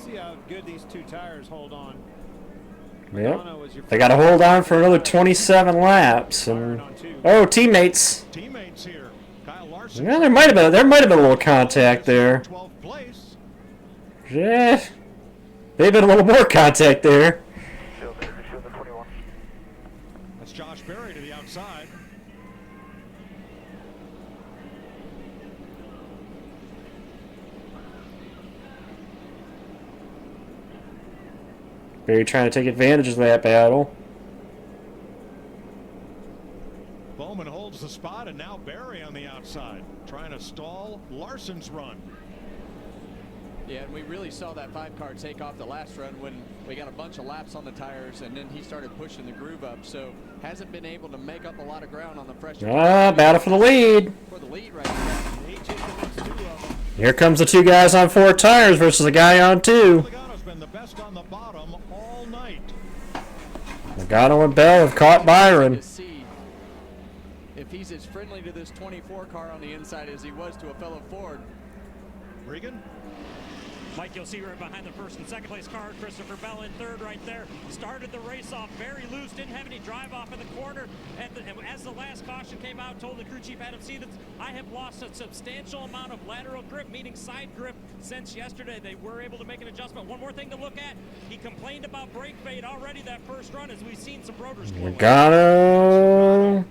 Speaker 17: See how good these 2 tires hold on.
Speaker 1: Yep. They got to hold on for another 27 laps. And oh, teammates.
Speaker 20: Teammates here. Kyle Larson.
Speaker 1: Yeah, there might have been a little contact there.
Speaker 20: 12th place.
Speaker 1: Yeah, they've been a little more contact there.
Speaker 20: That's Josh Berry to the outside.
Speaker 1: Berry trying to take advantage of that battle.
Speaker 20: Bowman holds the spot, and now Berry on the outside, trying to stall Larson's run.
Speaker 16: Yeah, and we really saw that 5 car take off the last run when we got a bunch of laps on the tires, and then he started pushing the groove up. So hasn't been able to make up a lot of ground on the fresh.
Speaker 1: Battle for the lead.
Speaker 16: For the lead right now.
Speaker 1: Here comes the 2 guys on 4 tires versus a guy on 2.
Speaker 20: Logano's been the best on the bottom all night.
Speaker 1: Logano and Bell have caught Byron.
Speaker 16: To see if he's as friendly to this 24 car on the inside as he was to a fellow Ford.
Speaker 20: Regan.
Speaker 7: Mike, you'll see right behind the 1st and 2nd place car, Christopher Bell in 3rd right there. Started the race off very loose, didn't have any drive off in the corner. And as the last caution came out, told the crew chief Adam Stevens, I have lost a substantial amount of lateral grip, meaning side grip, since yesterday. They were able to make an adjustment. One more thing to look at, he complained about brake fade already that first run as we've seen some rotors blow.
Speaker 1: Logano.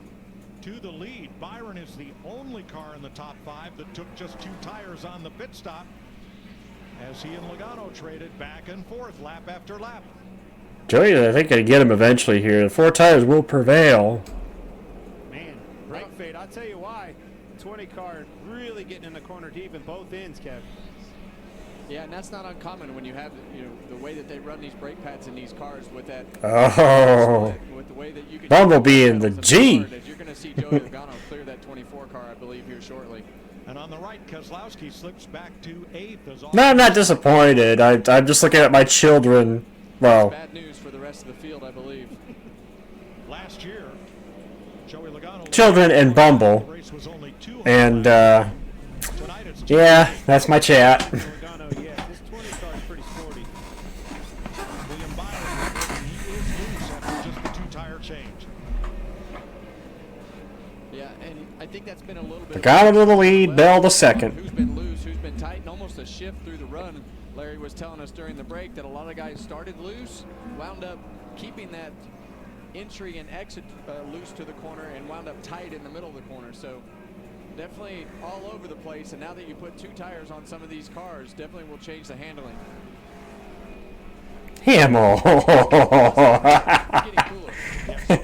Speaker 20: To the lead. Byron is the only car in the top 5 that took just 2 tires on the pit stop, as he and Logano traded back and forth lap after lap.
Speaker 1: Joey, I think I get him eventually here. The 4 tires will prevail.
Speaker 17: Man, brake fade. I'll tell you why. 20 car really getting in the corner deep in both ends, Kevin.
Speaker 16: Yeah, and that's not uncommon when you have the way that they run these brake pads in these cars with that.
Speaker 1: Oh.
Speaker 16: With the way that you can
Speaker 1: Bumblebee in the G.
Speaker 16: You're going to see Joey Logano clear that 24 car, I believe, here shortly.
Speaker 20: And on the right, Keselowski slips back to 8th. As
Speaker 1: No, I'm not disappointed. I'm just looking at my children. Well,
Speaker 16: bad news for the rest of the field, I believe.
Speaker 20: Last year, Joey Logano
Speaker 1: children and Bumble. And, yeah, that's my chat.
Speaker 17: Logano, yeah, this 20 car is pretty sporty.
Speaker 20: William Byron, he is loose after just the 2-tire change.
Speaker 16: Yeah, and I think that's been a little bit.
Speaker 1: Logano to the lead, Bell the 2nd.
Speaker 16: Who's been loose, who's been tight, and almost a shift through the run. Larry was telling us during the break that a lot of guys started loose, wound up keeping that entry and exit loose to the corner, and wound up tight in the middle of the corner. So definitely all over the place. And now that you put 2 tires on some of these cars, definitely will change the handling.
Speaker 1: Hamel.
Speaker 16: Getting cooler. The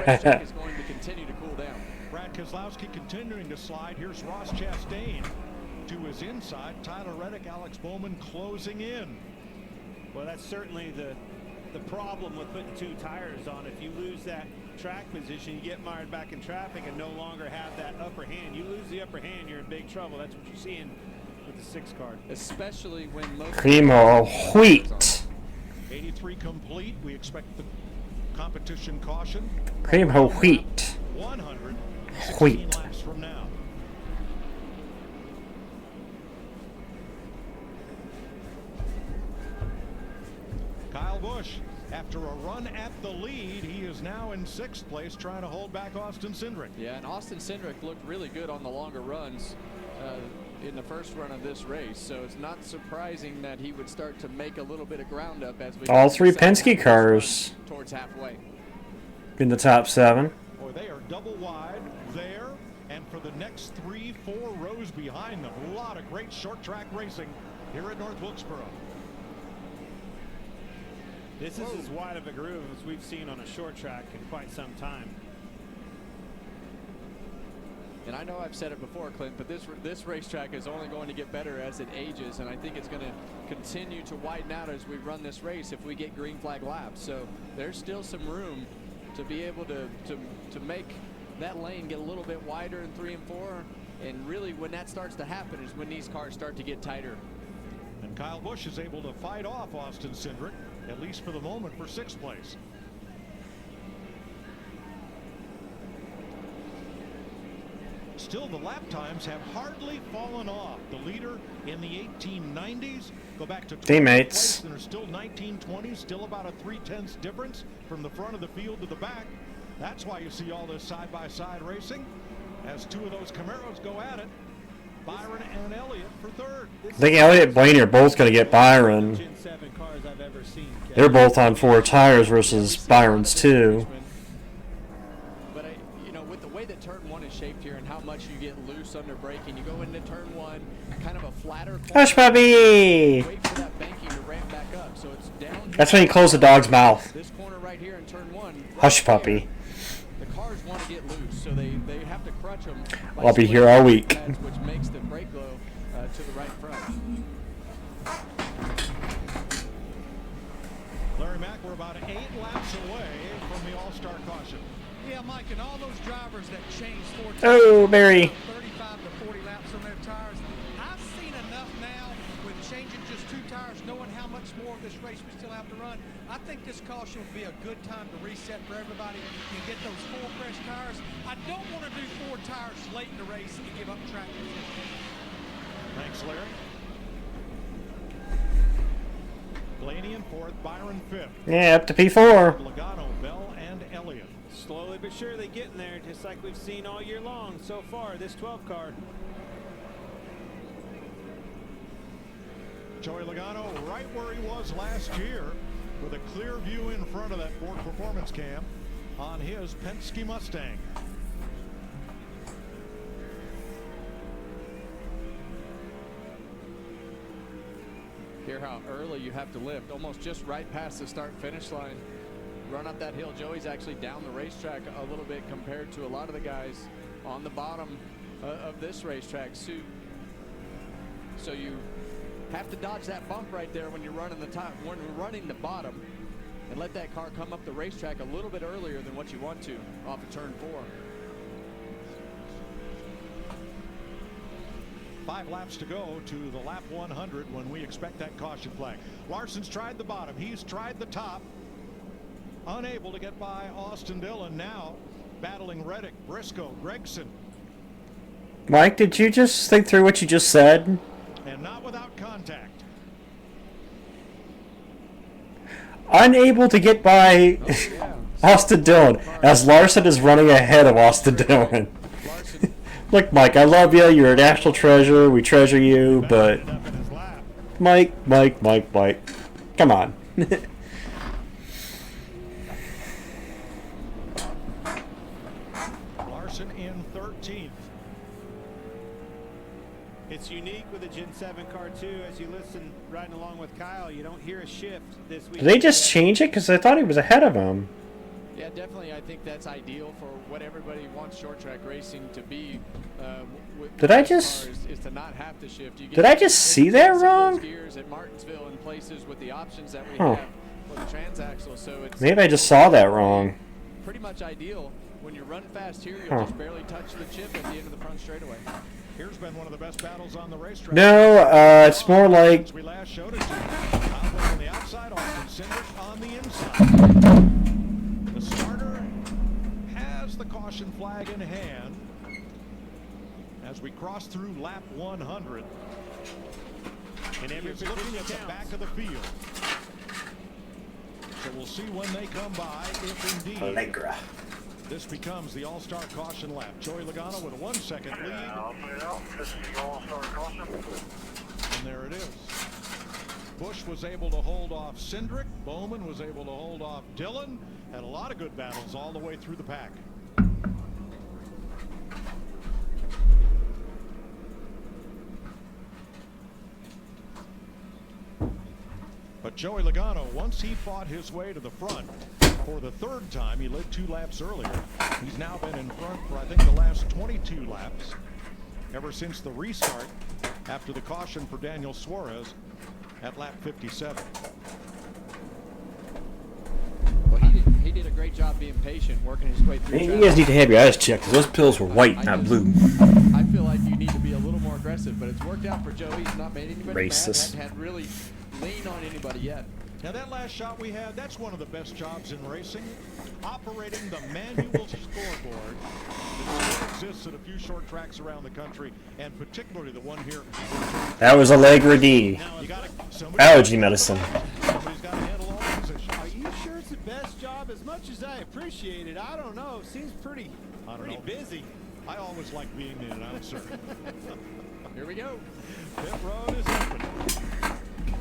Speaker 16: racetrack is going to continue to cool down.
Speaker 20: Brad Keselowski continuing to slide. Here's Ross Chastain to his inside. Tyler Reddick, Alex Bowman closing in.
Speaker 17: Well, that's certainly the problem with putting 2 tires on. If you lose that track position, you get mired back in traffic and no longer have that upper hand. You lose the upper hand, you're in big trouble. That's what you're seeing with the 6 car.
Speaker 16: Especially when most
Speaker 1: Cream of wheat.
Speaker 20: 83 complete. We expect the competition caution.
Speaker 1: Cream of wheat.
Speaker 20: 100.
Speaker 1: Wheat.
Speaker 20: Laps from now. Kyle Busch, after a run at the lead, he is now in 6th place, trying to hold back Austin Cindric.
Speaker 16: Yeah, and Austin Cindric looked really good on the longer runs in the first run of this race, so it's not surprising that he would start to make a little bit of ground up as we
Speaker 1: All 3 Penske cars
Speaker 16: towards halfway
Speaker 1: in the top 7.
Speaker 20: Boy, they are double wide there, and for the next 3-4 rows behind them, a lot of great short track racing here at North Wilkesboro.
Speaker 17: This is as wide of a groove as we've seen on a short track in quite some time.
Speaker 16: And I know I've said it before, Clint, but this racetrack is only going to get better as it ages, and I think it's going to continue to widen out as we run this race if we get green flag laps. So there's still some room to be able to make that lane get a little bit wider in 3 and 4. And really, when that starts to happen is when these cars start to get tighter.
Speaker 20: And Kyle Busch is able to fight off Austin Cindric, at least for the moment, for 6th place. Still, the lap times have hardly fallen off. The leader in the 1890s go back to
Speaker 1: teammates,
Speaker 20: and are still 1920s, still about a 0.3 difference from the front of the field to the back. That's why you see all this side-by-side racing as 2 of those Camaros go at it. Byron and Elliott for 3rd.
Speaker 1: I think Elliott and Blaney are both going to get Byron. They're both on 4 tires versus Byron's 2.
Speaker 16: But you know, with the way that turn 1 is shaped here and how much you get loose under braking, you go into turn 1, kind of a flatter.
Speaker 1: Hush puppy!
Speaker 16: Wait for that banking to ramp back up, so it's down.
Speaker 1: That's when you close the dog's mouth.
Speaker 16: This corner right here in turn 1.
Speaker 1: Hush puppy.
Speaker 16: The cars want to get loose, so they have to crutch them.
Speaker 1: I'll be here all week.
Speaker 16: Which makes the brake go to the right front.
Speaker 20: Larry Mack, we're about 8 laps away from the All-Star caution.
Speaker 11: Yeah, Mike, and all those drivers that changed 4 times,
Speaker 1: Oh, Barry.
Speaker 11: 35 to 40 laps on their tires. I've seen enough now with changing just 2 tires, knowing how much more of this race we still have to run. I think this caution would be a good time to reset for everybody and get those 4 fresh tires. I don't want to do 4 tires late in the race and give up track position.
Speaker 20: Thanks, Larry. Blaney in 4th, Byron 5th.
Speaker 1: Yeah, up to P4.
Speaker 20: Logano, Bell, and Elliott.
Speaker 17: Slowly but surely getting there, just like we've seen all year long so far, this 12 car.
Speaker 20: Joey Logano right where he was last year with a clear view in front of that Ford Performance Cam on his Penske Mustang.
Speaker 16: Hear how early you have to lift, almost just right past the start-finish line. Run up that hill. Joey's actually down the racetrack a little bit compared to a lot of the guys on the bottom of this racetrack. So you have to dodge that bump right there when you're running the top, when you're running the bottom, and let that car come up the racetrack a little bit earlier than what you want to off of turn 4.
Speaker 20: 5 laps to go to the lap 100 when we expect that caution flag. Larson's tried the bottom. He's tried the top. Unable to get by Austin Dillon. Now battling Reddick, Briscoe, Gregson.
Speaker 1: Mike, did you just think through what you just said?
Speaker 20: And not without contact.
Speaker 1: Unable to get by Austin Dillon as Larson is running ahead of Austin Dillon. Look, Mike, I love you. You're a national treasure. We treasure you, but Mike. Come on.
Speaker 20: Larson in 13th.
Speaker 17: It's unique with the Gen 7 car too. As you listen, riding along with Kyle, you don't hear a shift this week.
Speaker 1: Did they just change it? Because I thought he was ahead of him.
Speaker 16: Yeah, definitely. I think that's ideal for what everybody wants short track racing to be.
Speaker 1: Did I just?
Speaker 16: Is to not have to shift. You
Speaker 1: Did I just see that wrong?
Speaker 16: Gears at Martinsville in places with the options that we have for the transaxle, so it's
Speaker 1: Maybe I just saw that wrong.
Speaker 16: pretty much ideal. When you run fast here, you'll just barely touch the chip at the end of the front straightaway.
Speaker 20: Here's been one of the best battles on the racetrack.
Speaker 1: No, it's more like.
Speaker 20: We last showed it to you. On the outside, Austin Cindric on the inside. The starter has the caution flag in hand as we cross through lap 100. And everybody's looking at the back of the field. So we'll see when they come by, if indeed
Speaker 1: Allegra.
Speaker 20: this becomes the All-Star caution lap. Joey Logano with a 1 second lead.
Speaker 2: This is the All-Star caution.
Speaker 20: And there it is. Busch was able to hold off Cindric. Bowman was able to hold off Dillon. Had a lot of good battles all the way through the pack. But Joey Logano, once he fought his way to the front for the third time, he led 2 laps earlier. He's now been in front for, I think, the last 22 laps, ever since the restart after the caution for Daniel Suarez at lap 57.
Speaker 16: Well, he did a great job being patient, working his way through.
Speaker 1: You guys need to have your eyes checked, because those pills were white, not blue.
Speaker 16: I feel like you need to be a little more aggressive, but it's worked out for Joey. He's not made anybody
Speaker 1: Racist.
Speaker 16: mad. Hadn't really leaned on anybody yet.
Speaker 20: Now that last shot we had, that's one of the best jobs in racing. Operating the manual scoreboard that still exists at a few short tracks around the country, and particularly the one here.
Speaker 1: That was Allegra D. Allergy medicine.
Speaker 20: Somebody's got to handle all the positions.
Speaker 17: Are you sure it's the best job? As much as I appreciate it, I don't know. Seems pretty busy.
Speaker 20: I always like being the announcer.
Speaker 16: Here we go.
Speaker 20: Pit road is open.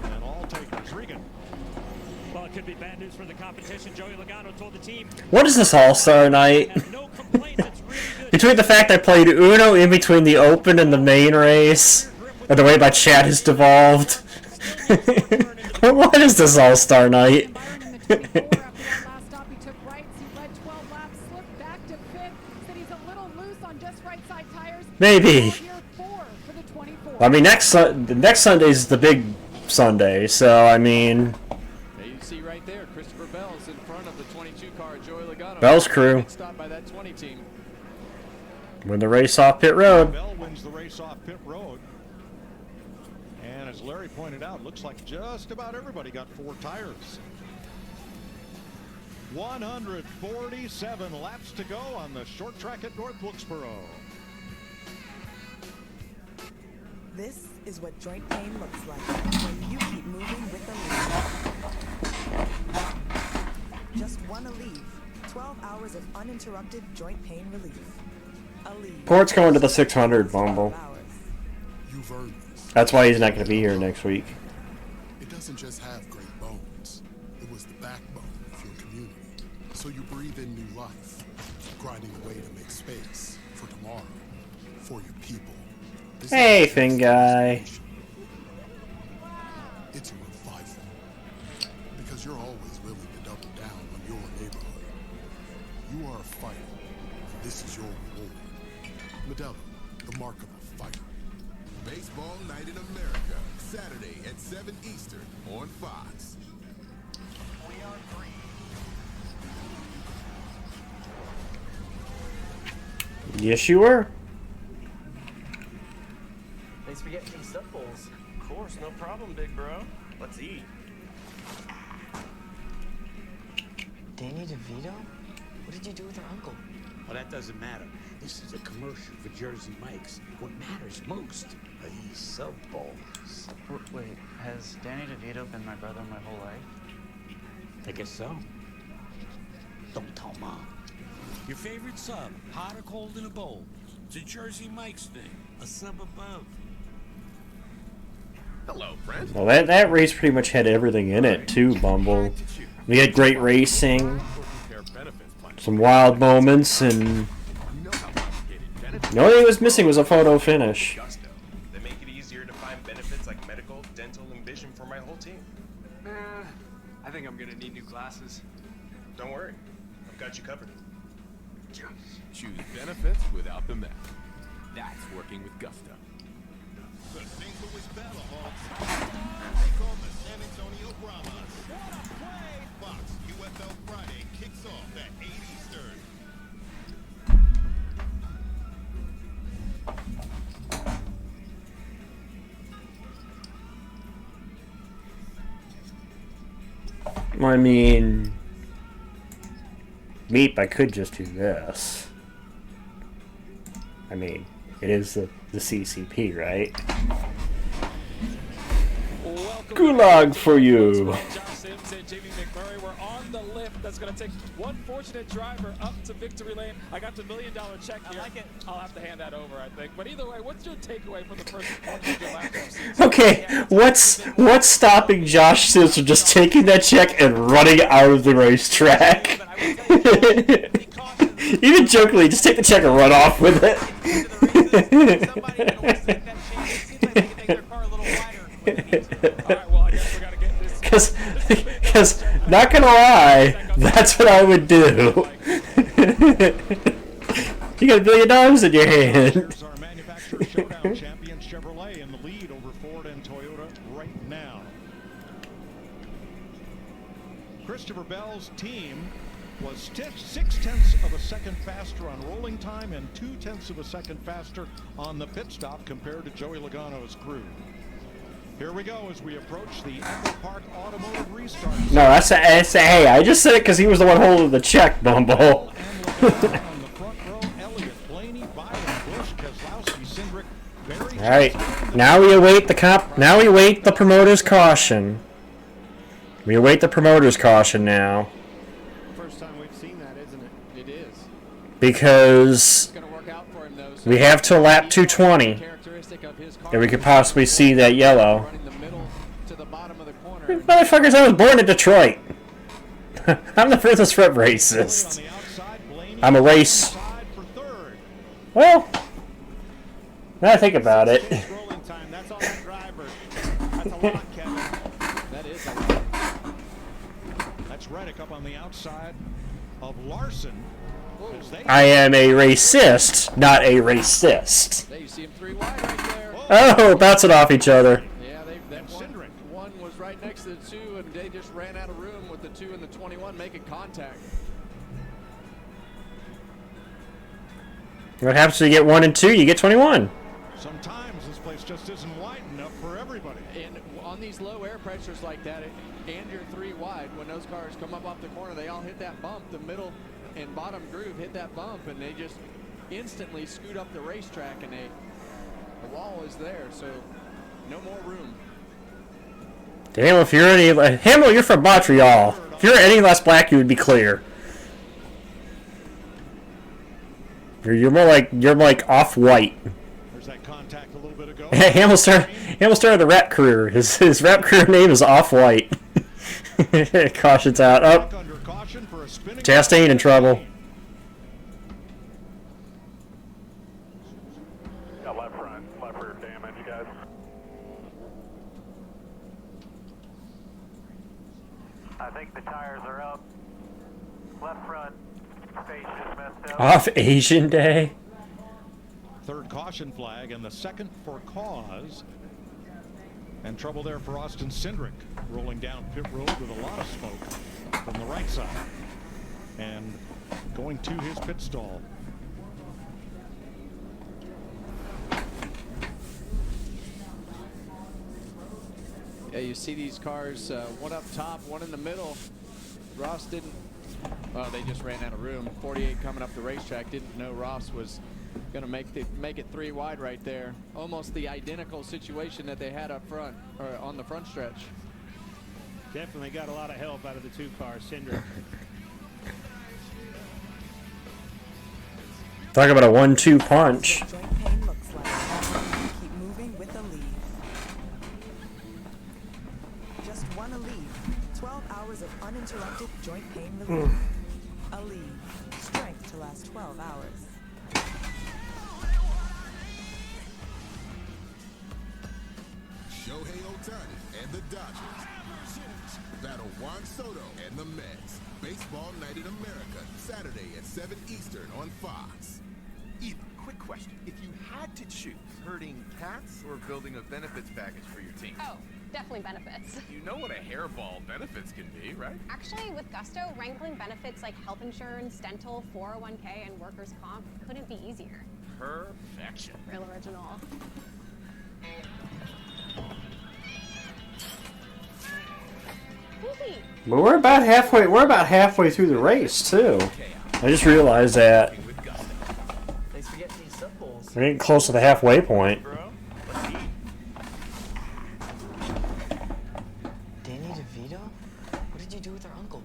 Speaker 20: And all takers. Regan.
Speaker 7: Well, it could be bad news for the competition. Joey Logano told the team.
Speaker 1: What is this All-Star night? Between the fact I played Uno in between the Open and the main race, or the way my chat has devolved. What is this All-Star night? Maybe. I mean, next Sunday is the big Sunday, so I mean.
Speaker 16: You see right there, Christopher Bell's in front of the 22 car, Joey Logano.
Speaker 1: Bell's crew.
Speaker 16: Stopped by that 20 team.
Speaker 1: Win the race off pit road.
Speaker 20: Bell wins the race off pit road. And as Larry pointed out, looks like just about everybody got 4 tires. 147 laps to go on the short track at North Wilkesboro.
Speaker 3: This is what joint pain looks like when you keep moving with Aleve. Just one Aleve. 12 hours of uninterrupted joint pain relief. Aleve.
Speaker 1: Port's going to the 600, Bumble.
Speaker 6: You've earned this.
Speaker 1: That's why he's not going to be here next week.
Speaker 6: It doesn't just have great bones. It was the backbone of your community. So you breathe in new life, grinding away to make space for tomorrow, for your people.
Speaker 1: Hey, Finn guy.
Speaker 6: It's a revival. Because you're always willing to double down on your neighborhood. You are a fighter, and this is your reward. Modelo, the mark of a fighter.
Speaker 5: Baseball Night in America, Saturday at 7 Eastern on Fox.
Speaker 2: We are green.
Speaker 1: Yes, you were.
Speaker 10: Thanks for getting some stuff bowls. Of course, no problem, big bro. Let's eat.
Speaker 9: Danny DeVito? What did you do with her uncle?
Speaker 8: Well, that doesn't matter. This is a commercial for Jersey Mike's. What matters most are these sub bowls.
Speaker 10: Wait, has Danny DeVito been my brother my whole life?
Speaker 8: I guess so. Don't tell Mom.
Speaker 12: Your favorite sub, hot or cold in a bowl. It's a Jersey Mike's thing. A sub above.
Speaker 25: Hello, friend.
Speaker 1: Well, that race pretty much had everything in it, too, Bumble. We had great racing, some wild moments, and the only thing that was missing was a photo finish.
Speaker 13: think I'm gonna need new glasses.
Speaker 25: Don't worry, I've got you covered. Choose benefits without the math. That's working with gusto.
Speaker 5: The St. Louis Battlehawks take on the San Antonio Brahmas. What a play! Fox UFL Friday kicks off at 8 Eastern.
Speaker 1: I mean, Meep, I could just do this. I mean, it is the CCP, right? Gulag for you.
Speaker 15: Jamie McMurray, we're on the lift. That's going to take one fortunate driver up to victory lane. I got the $1 million check here. I like it. I'll have to hand that over, I think. But either way, what's your takeaway from the first 100 laps of season?
Speaker 1: Okay, what's stopping Josh Sims from just taking that check and running out of the racetrack? Even jokingly, just take the check and run off with it. Because, not gonna lie, that's what I would do. You got $1 billion in your hand.
Speaker 20: Our manufacturer showdown champion Chevrolet in the lead over Ford and Toyota right now. Christopher Bell's team was 0.6 of a second faster on rolling time and 0.2 of a second faster on the pit stop compared to Joey Logano's crew. Here we go as we approach the Echo Park Automotive restart.
Speaker 1: No, that's a hey, I just said it because he was the one holding the check, Bumble. Alright, now we await the promoter's caution. We await the promoter's caution now.
Speaker 17: First time we've seen that, isn't it?
Speaker 16: It is.
Speaker 1: Because we have till lap 220. And we could possibly see that yellow. Motherfuckers, I was born in Detroit. I'm the furthest from racist. I'm a race. Well, now I think about it.
Speaker 17: That's on that driver. That's a lot, Kevin.
Speaker 16: That is a lot.
Speaker 20: That's Reddick up on the outside of Larson.
Speaker 1: I am a racist, not a racist.
Speaker 16: There you see him 3 wide right there.
Speaker 1: Oh, bouncing off each other.
Speaker 16: Yeah, that one was right next to the 2, and they just ran out of room with the 2 and the 21 making contact.
Speaker 1: What happens when you get 1 and 2? You get 21.
Speaker 20: Sometimes this place just isn't wide enough for everybody.
Speaker 16: And on these low air pressures like that, and you're 3 wide, when those cars come up off the corner, they all hit that bump. The middle and bottom groove hit that bump, and they just instantly scoot up the racetrack, and the wall is there, so no more room.
Speaker 1: Damn, if you're any Hamill, you're from Montreal. If you're any less black, you would be clear. You're more like off-white.
Speaker 20: There's that contact a little bit ago.
Speaker 1: Hamill started the rap career. His rap career name is Off-White. Caution's out. Oh, Chastain in trouble.
Speaker 2: Got left rear damage, guys. I think the tires are up. Left front face is messed up.
Speaker 1: Off Asian Day.
Speaker 20: Third caution flag and the second for cause. And trouble there for Austin Cindric, rolling down pit road with a lot of smoke from the right side and going to his pit stall.
Speaker 16: Yeah, you see these cars, one up top, one in the middle. Ross didn't, well, they just ran out of room. 48 coming up the racetrack, didn't know Ross was going to make it 3 wide right there. Almost the identical situation that they had up front, or on the front stretch.
Speaker 17: Definitely got a lot of help out of the 2 cars. Cindric.
Speaker 1: Talk about a 1-2 punch.
Speaker 3: Joint pain looks like. Keep moving with a lead. Just one Aleve. 12 hours of uninterrupted joint pain relief. Aleve. Strength to last 12 hours.
Speaker 5: Shohei Ohtani and the Dodgers. Battle Juan Soto and the Mets. Baseball Night in America, Saturday at 7 Eastern on Fox.
Speaker 13: Ethan, quick question. If you had to choose, herding cats or building a benefits package for your team?
Speaker 18: Oh, definitely benefits.
Speaker 13: You know what a hairball benefits can be, right?
Speaker 18: Actually, with Gusto, wrangling benefits like health insurance, dental, 401k, and workers' comp couldn't be easier.
Speaker 13: Perfection.
Speaker 18: Real original.
Speaker 1: But we're about halfway. We're about halfway through the race too. I just realized that
Speaker 10: Thanks for getting these sub bowls.
Speaker 1: we're getting close to the halfway point.
Speaker 9: Danny DeVito? What did you do with our uncle?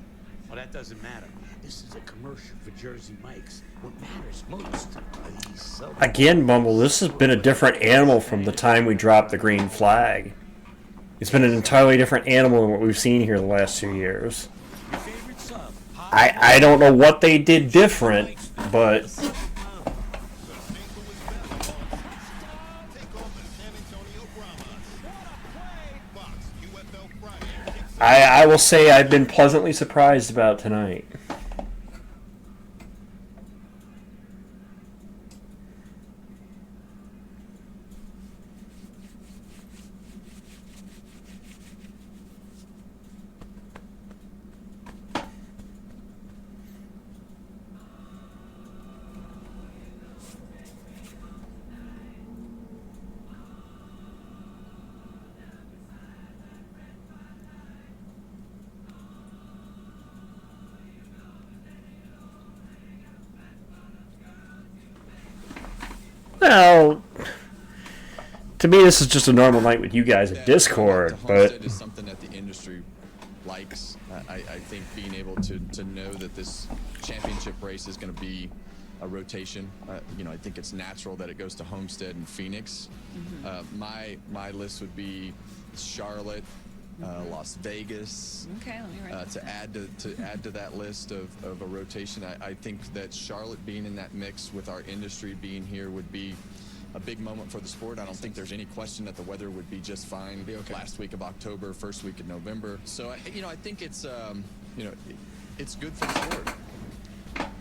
Speaker 8: Well, that doesn't matter. This is a commercial for Jersey Mike's. What matters most are these sub.
Speaker 1: Again, Bumble, this has been a different animal from the time we dropped the green flag. It's been an entirely different animal than what we've seen here the last 2 years. I don't know what they did different, but I will say I've been pleasantly surprised about tonight. Well, to me, this is just a normal night with you guys at Discord, but
Speaker 16: Homestead is something that the industry likes. I think being able to know that this championship race is going to be a rotation. I think it's natural that it goes to Homestead and Phoenix. My list would be Charlotte, Las Vegas.
Speaker 4: Okay, let me write
Speaker 16: to add to that list of a rotation. I think that Charlotte being in that mix with our industry being here would be a big moment for the sport. I don't think there's any question that the weather would be just fine. Last week of October, first week of November. So I think it's it's good for the sport.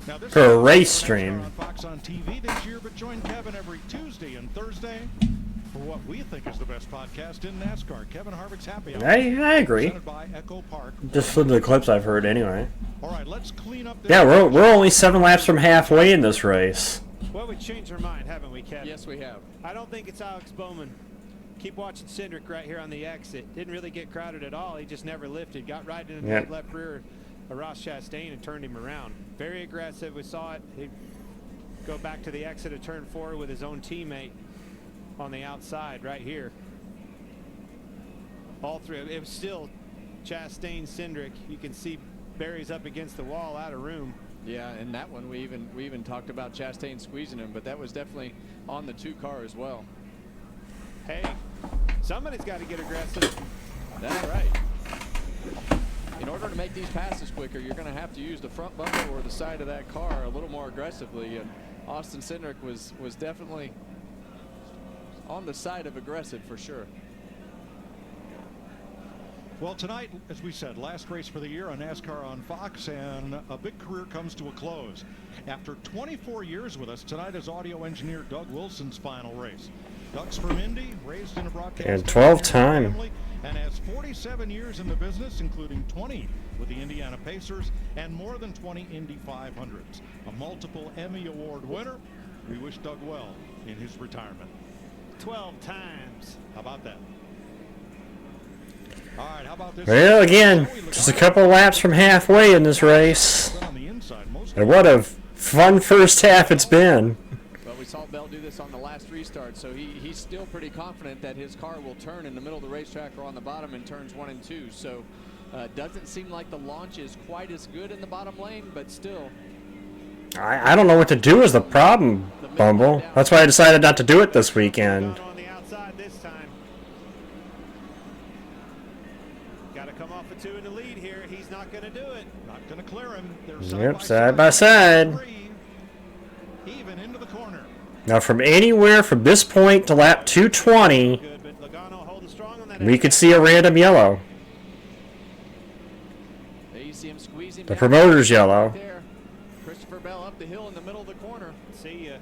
Speaker 20: Now, this
Speaker 1: for a
Speaker 20: is
Speaker 1: race
Speaker 20: NASCAR
Speaker 1: stream.
Speaker 20: on Fox on TV this year, but join Kevin every Tuesday and Thursday for what we think is the best podcast in NASCAR. Kevin Harvick's Happy Hour.
Speaker 1: I agree.
Speaker 20: Presented by Echo Park.
Speaker 1: Just from the clips I've heard anyway.
Speaker 20: All right, let's clean up this.
Speaker 1: Yeah, we're only 7 laps from halfway in this race.
Speaker 17: Well, we've changed our mind, haven't we, Kevin?
Speaker 16: Yes, we have.
Speaker 17: I don't think it's Alex Bowman. Keep watching Cindric right here on the exit. Didn't really get crowded at all. He just never lifted. Got right into the left rear of Ross Chastain and turned him around. Very aggressive. We saw it. He'd go back to the exit of turn 4 with his own teammate on the outside right here. All three. It was still Chastain, Cindric. You can see Barry's up against the wall, out of room.
Speaker 16: Yeah, and that one we even talked about Chastain squeezing him, but that was definitely on the 2 car as well.
Speaker 17: Hey, somebody's got to get aggressive.
Speaker 16: That's right. In order to make these passes quicker, you're going to have to use the front bumper or the side of that car a little more aggressively. And Austin Cindric was definitely on the side of aggressive for sure.
Speaker 20: Well, tonight, as we said, last race for the year on NASCAR on Fox, and a big career comes to a close. After 24 years with us, tonight is audio engineer Doug Wilson's final race. Doug's from Indy, raised in a broadcast
Speaker 1: And 12-time.
Speaker 20: family, and has 47 years in the business, including 20 with the Indiana Pacers and more than 20 Indy 500s. A multiple Emmy Award winner. We wish Doug well in his retirement.
Speaker 17: 12 times.
Speaker 20: How about that? All right, how about this?
Speaker 1: Well, again, just a couple laps from halfway in this race. And what a fun first half it's been.
Speaker 16: Well, we saw Bell do this on the last restart, so he's still pretty confident that his car will turn in the middle of the racetrack or on the bottom in turns 1 and 2. So doesn't seem like the launch is quite as good in the bottom lane, but still.
Speaker 1: I don't know what to do is the problem, Bumble. That's why I decided not to do it this weekend.
Speaker 17: On the outside this time. Got to come off a 2 in the lead here. He's not going to do it.
Speaker 20: Not going to clear him.
Speaker 1: Yep, side by side.
Speaker 20: Even into the corner.
Speaker 1: Now from anywhere from this point to lap 220, We could see a random yellow.
Speaker 16: There you see him squeezing
Speaker 1: The
Speaker 16: back.
Speaker 1: promoter's yellow.
Speaker 16: Right there. Christopher Bell up the hill in the middle of the corner.
Speaker 17: See ya.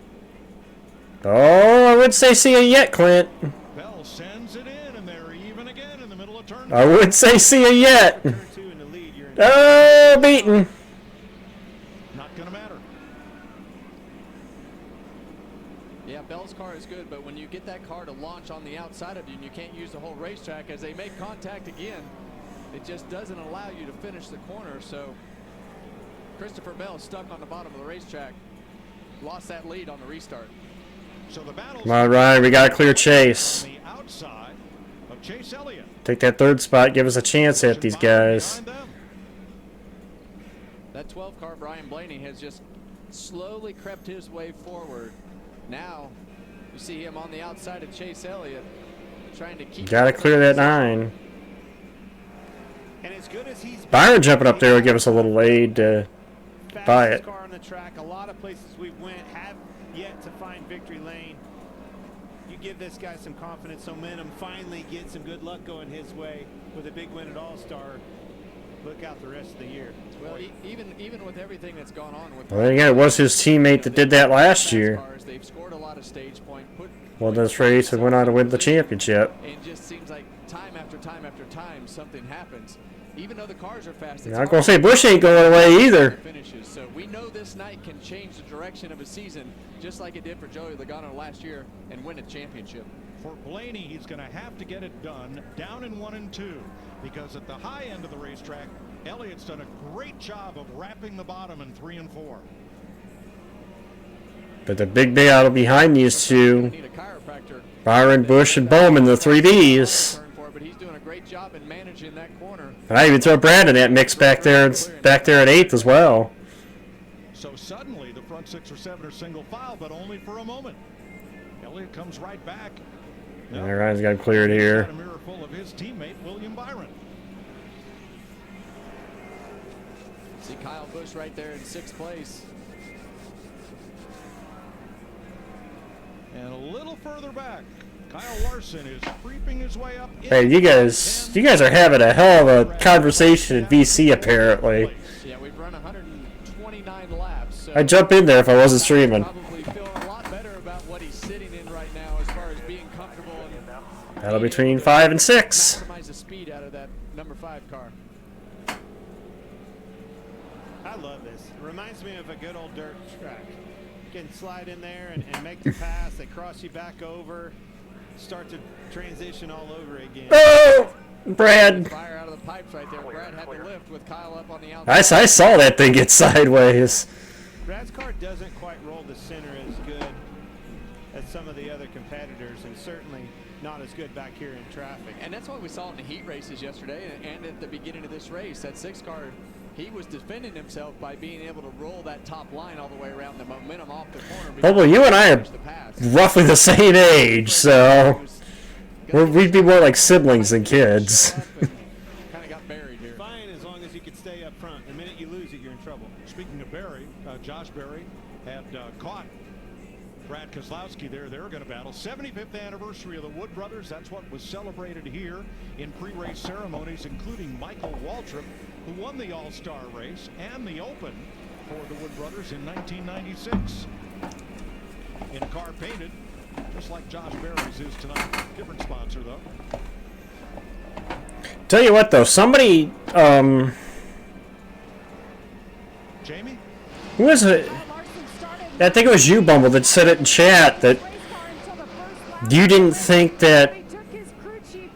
Speaker 1: Oh, I wouldn't say see ya yet, Clint.
Speaker 20: Bell sends it in, and they're even again in the middle of turn.
Speaker 1: I wouldn't say see ya yet. Oh, beaten.
Speaker 20: Not gonna matter.
Speaker 16: Yeah, Bell's car is good, but when you get that car to launch on the outside of you and you can't use the whole racetrack, as they make contact again, it just doesn't allow you to finish the corner. So Christopher Bell is stuck on the bottom of the racetrack. Lost that lead on the restart.
Speaker 20: So the battle.
Speaker 1: Come on, Ryan. We got a clear chase.
Speaker 20: On the outside of Chase Elliott.
Speaker 1: Take that third spot. Give us a chance at these guys.
Speaker 16: That 12 car, Brian Blaney, has just slowly crept his way forward. Now you see him on the outside of Chase Elliott, trying to keep.
Speaker 1: Got to clear that 9.
Speaker 17: And as good as he's
Speaker 1: Byron jumping up there will give us a little aid to buy it.
Speaker 17: car on the track. A lot of places we went have yet to find victory lane. You give this guy some confidence, momentum, finally get some good luck going his way with a big win at All-Star. Look out the rest of the year.
Speaker 16: Well, even with everything that's gone on with.
Speaker 1: Well, again, it was his teammate that did that last year.
Speaker 16: They've scored a lot of stage point.
Speaker 1: Won this race and went on to win the championship.
Speaker 16: It just seems like time after time after time something happens. Even though the cars are fast,
Speaker 1: I'm not gonna say Bush ain't going away either.
Speaker 16: Finishes. So we know this night can change the direction of a season, just like it did for Joey Logano last year, and win a championship.
Speaker 20: For Blaney, he's going to have to get it done down in 1 and 2, because at the high end of the racetrack, Elliott's done a great job of wrapping the bottom in 3 and 4.
Speaker 1: But the big battle behind these two, Byron, Bush, and Bowman, the 3Ds.
Speaker 16: But he's doing a great job in managing that corner.
Speaker 1: And I even throw Brad in that mix back there at 8th as well.
Speaker 20: So suddenly the front 6 or 7 are single file, but only for a moment. Elliott comes right back.
Speaker 1: All right, he's got him cleared here.
Speaker 20: A mirror full of his teammate William Byron.
Speaker 16: See Kyle Busch right there in 6th place.
Speaker 20: And a little further back, Kyle Larson is creeping his way up.
Speaker 1: Hey, you guys are having a hell of a conversation at VC apparently.
Speaker 16: Yeah, we've run 129 laps. So
Speaker 1: I'd jump in there if I wasn't streaming.
Speaker 16: Probably feeling a lot better about what he's sitting in right now as far as being comfortable and
Speaker 1: Battle between 5 and 6.
Speaker 16: maximize the speed out of that number 5 car.
Speaker 17: I love this. It reminds me of a good old dirt track. You can slide in there and make the pass. They cross you back over. Start to transition all over again.
Speaker 1: Oh, Brad.
Speaker 16: Fire out of the pipes right there. Brad had to lift with Kyle up on the outside.
Speaker 1: I saw that thing get sideways.
Speaker 17: Brad's car doesn't quite roll the center as good as some of the other competitors, and certainly not as good back here in traffic.
Speaker 16: And that's what we saw in the heat races yesterday and at the beginning of this race. That 6 car, he was defending himself by being able to roll that top line all the way around the momentum off the corner.
Speaker 1: Well, you and I are roughly the same age, so we'd be more like siblings than kids.
Speaker 16: Kind of got buried here.
Speaker 17: Fine, as long as you can stay up front. The minute you lose it, you're in trouble.
Speaker 20: Speaking of Barry, Josh Berry had caught Brad Keselowski there. They're going to battle. 75th anniversary of the Wood Brothers. That's what was celebrated here in pre-race ceremonies, including Michael Waltrip, who won the All-Star race and the Open for the Wood Brothers in 1996. In a car painted just like Josh Berry's is tonight. Different sponsor, though.
Speaker 1: Tell you what, though, somebody,
Speaker 20: Jamie?
Speaker 1: who was it? I think it was you, Bumble, that said it in chat that you didn't think that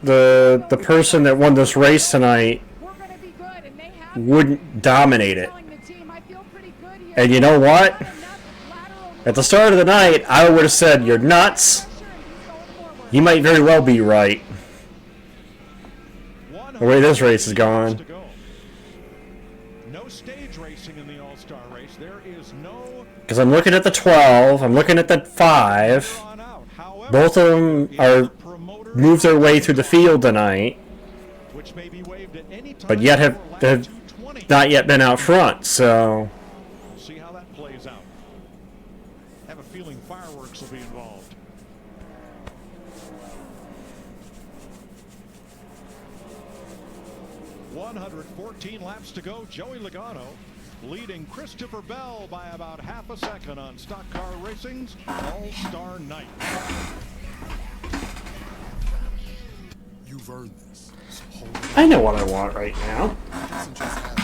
Speaker 1: the person that won this race tonight wouldn't dominate it. And you know what? At the start of the night, I would have said, you're nuts. You might very well be right. The way this race is going.
Speaker 20: No stage racing in the All-Star race. There is no...
Speaker 1: Because I'm looking at the 12, I'm looking at the 5. Both of them are moved their way through the field tonight, but yet have not yet been out front. So
Speaker 20: we'll see how that plays out. I have a feeling fireworks will be involved. 114 laps to go. Joey Logano leading Christopher Bell by about half a second on Stock Car Racing's All-Star Night.
Speaker 6: You've earned this. So hold it.
Speaker 1: I know what I want right now.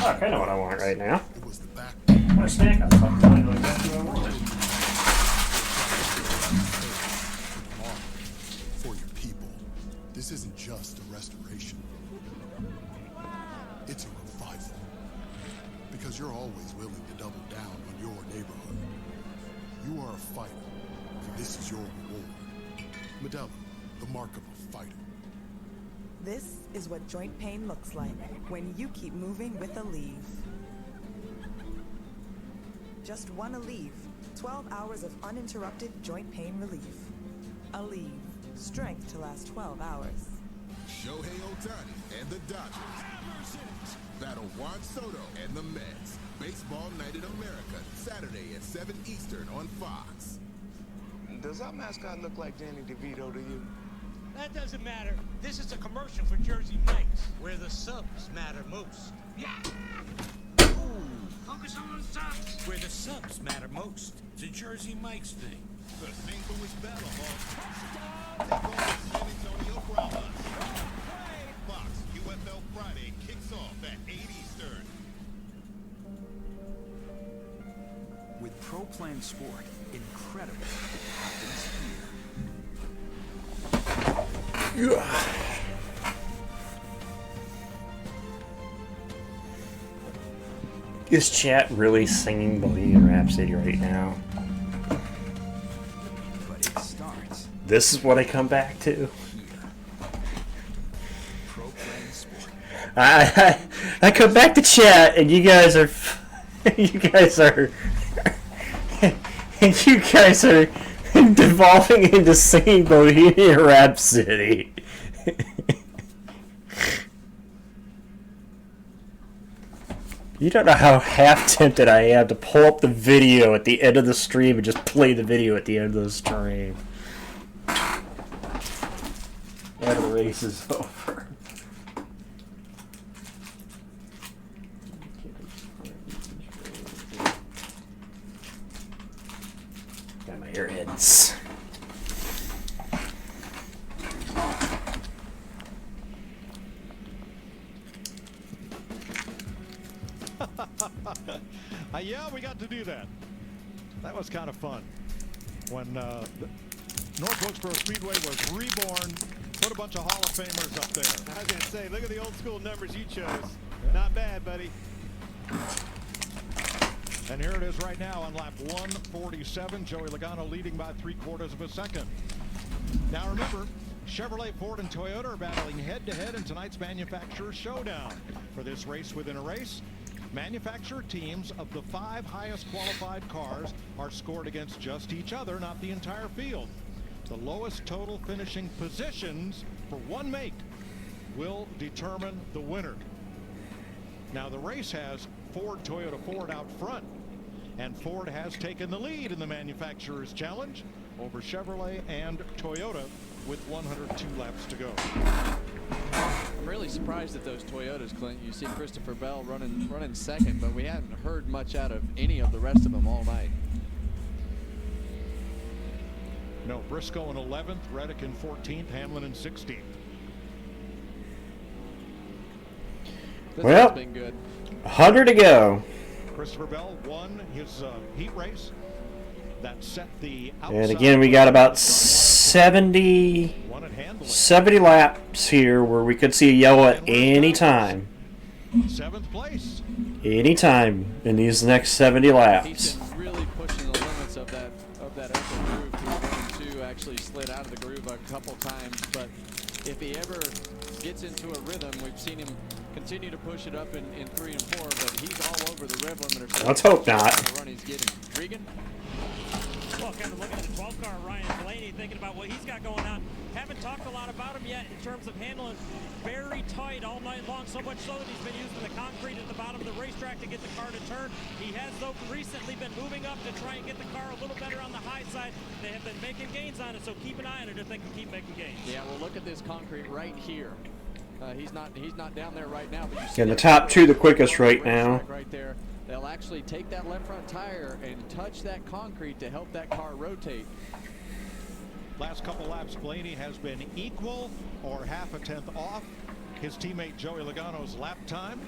Speaker 1: Fuck, I know what I want right now.
Speaker 6: It was the back.
Speaker 1: My snack on something. I know exactly what I want.
Speaker 6: For your people, this isn't just a restoration. It's a revival. Because you're always willing to double down on your neighborhood. You are a fighter, and this is your reward. Modelo, the mark of a fighter.
Speaker 3: This is what joint pain looks like when you keep moving with Aleve. Just one Aleve, 12 hours of uninterrupted joint pain relief. Aleve, strength to last 12 hours.
Speaker 5: Shohei Ohtani and the Dodgers battle Juan Soto and the Mets. Baseball Night in America, Saturday at 7 Eastern on Fox.
Speaker 8: Does our mascot look like Danny DeVito to you?
Speaker 12: That doesn't matter. This is a commercial for Jersey Mike's, where the subs matter most. Yeah. Ooh, focus on the subs. Where the subs matter most. It's a Jersey Mike's thing.
Speaker 5: The St. Louis Battle Hall touchdown. Take over San Antonio Brahmas. Fox UFL Friday kicks off at 8 Eastern.
Speaker 14: With Pro Plan Sport, incredible happens here.
Speaker 1: Is chat really singing Bohemian Rhapsody right now?
Speaker 14: But it starts.
Speaker 1: This is what I come back to.
Speaker 14: Pro Plan Sport.
Speaker 1: I come back to chat, and you guys are devolving into singing Bohemian Rhapsody. You don't know how half tempted I am to pull up the video at the end of the stream and just play the video at the end of the stream. That race is over. Got my earheads.
Speaker 20: Yeah, we got to do that. That was kind of fun. When North Wilkesboro Speedway was reborn, put a bunch of Hall of Famers up there.
Speaker 17: I was going to say, look at the old school numbers you chose. Yeah. Not bad, buddy.
Speaker 20: And here it is right now on lap 147. Joey Logano leading by 3/4 of a second. Now remember, Chevrolet, Ford, and Toyota are battling head-to-head in tonight's manufacturer showdown. For this race within a race, manufacturer teams of the 5 highest qualified cars are scored against just each other, not the entire field. The lowest total finishing positions for one make will determine the winner. Now the race has Ford, Toyota, Ford out front, and Ford has taken the lead in the manufacturer's challenge over Chevrolet and Toyota with 102 laps to go.
Speaker 16: I'm really surprised at those Toyotas, Clint. You see Christopher Bell running second, but we haven't heard much out of any of the rest of them all night.
Speaker 20: No, Briscoe in 11th, Reddick in 14th, Hamlin in 16th.
Speaker 1: Well,
Speaker 16: been good.
Speaker 1: 100 to go.
Speaker 20: Christopher Bell won his heat race. That set the outside.
Speaker 1: And again, we got about 70 laps here where we could see a yellow at any time.
Speaker 20: 7th place.
Speaker 1: Any time in these next 70 laps.
Speaker 16: He's been really pushing the limits of that upper groove through 1 and 2. Actually slid out of the groove a couple times, but if he ever gets into a rhythm, we've seen him continue to push it up in 3 and 4, but he's all over the rev limiter. So
Speaker 1: let's hope not.
Speaker 16: The run he's getting. Regan?
Speaker 7: Well, kind of looking at the 12 car, Ryan Blaney, thinking about what he's got going on. Haven't talked a lot about him yet in terms of handling very tight all night long, so much so that he's been using the concrete at the bottom of the racetrack to get the car to turn. He has, though, recently been moving up to try and get the car a little better on the high side. They have been making gains on it, so keep an eye on it if they can keep making gains.
Speaker 16: Yeah, well, look at this concrete right here. He's not down there right now. But you
Speaker 1: Yeah, the top two the quickest right now.
Speaker 16: Right there, they'll actually take that left front tire and touch that concrete to help that car rotate.
Speaker 20: Last couple laps, Blaney has been equal or half a tenth off his teammate Joey Logano's lap time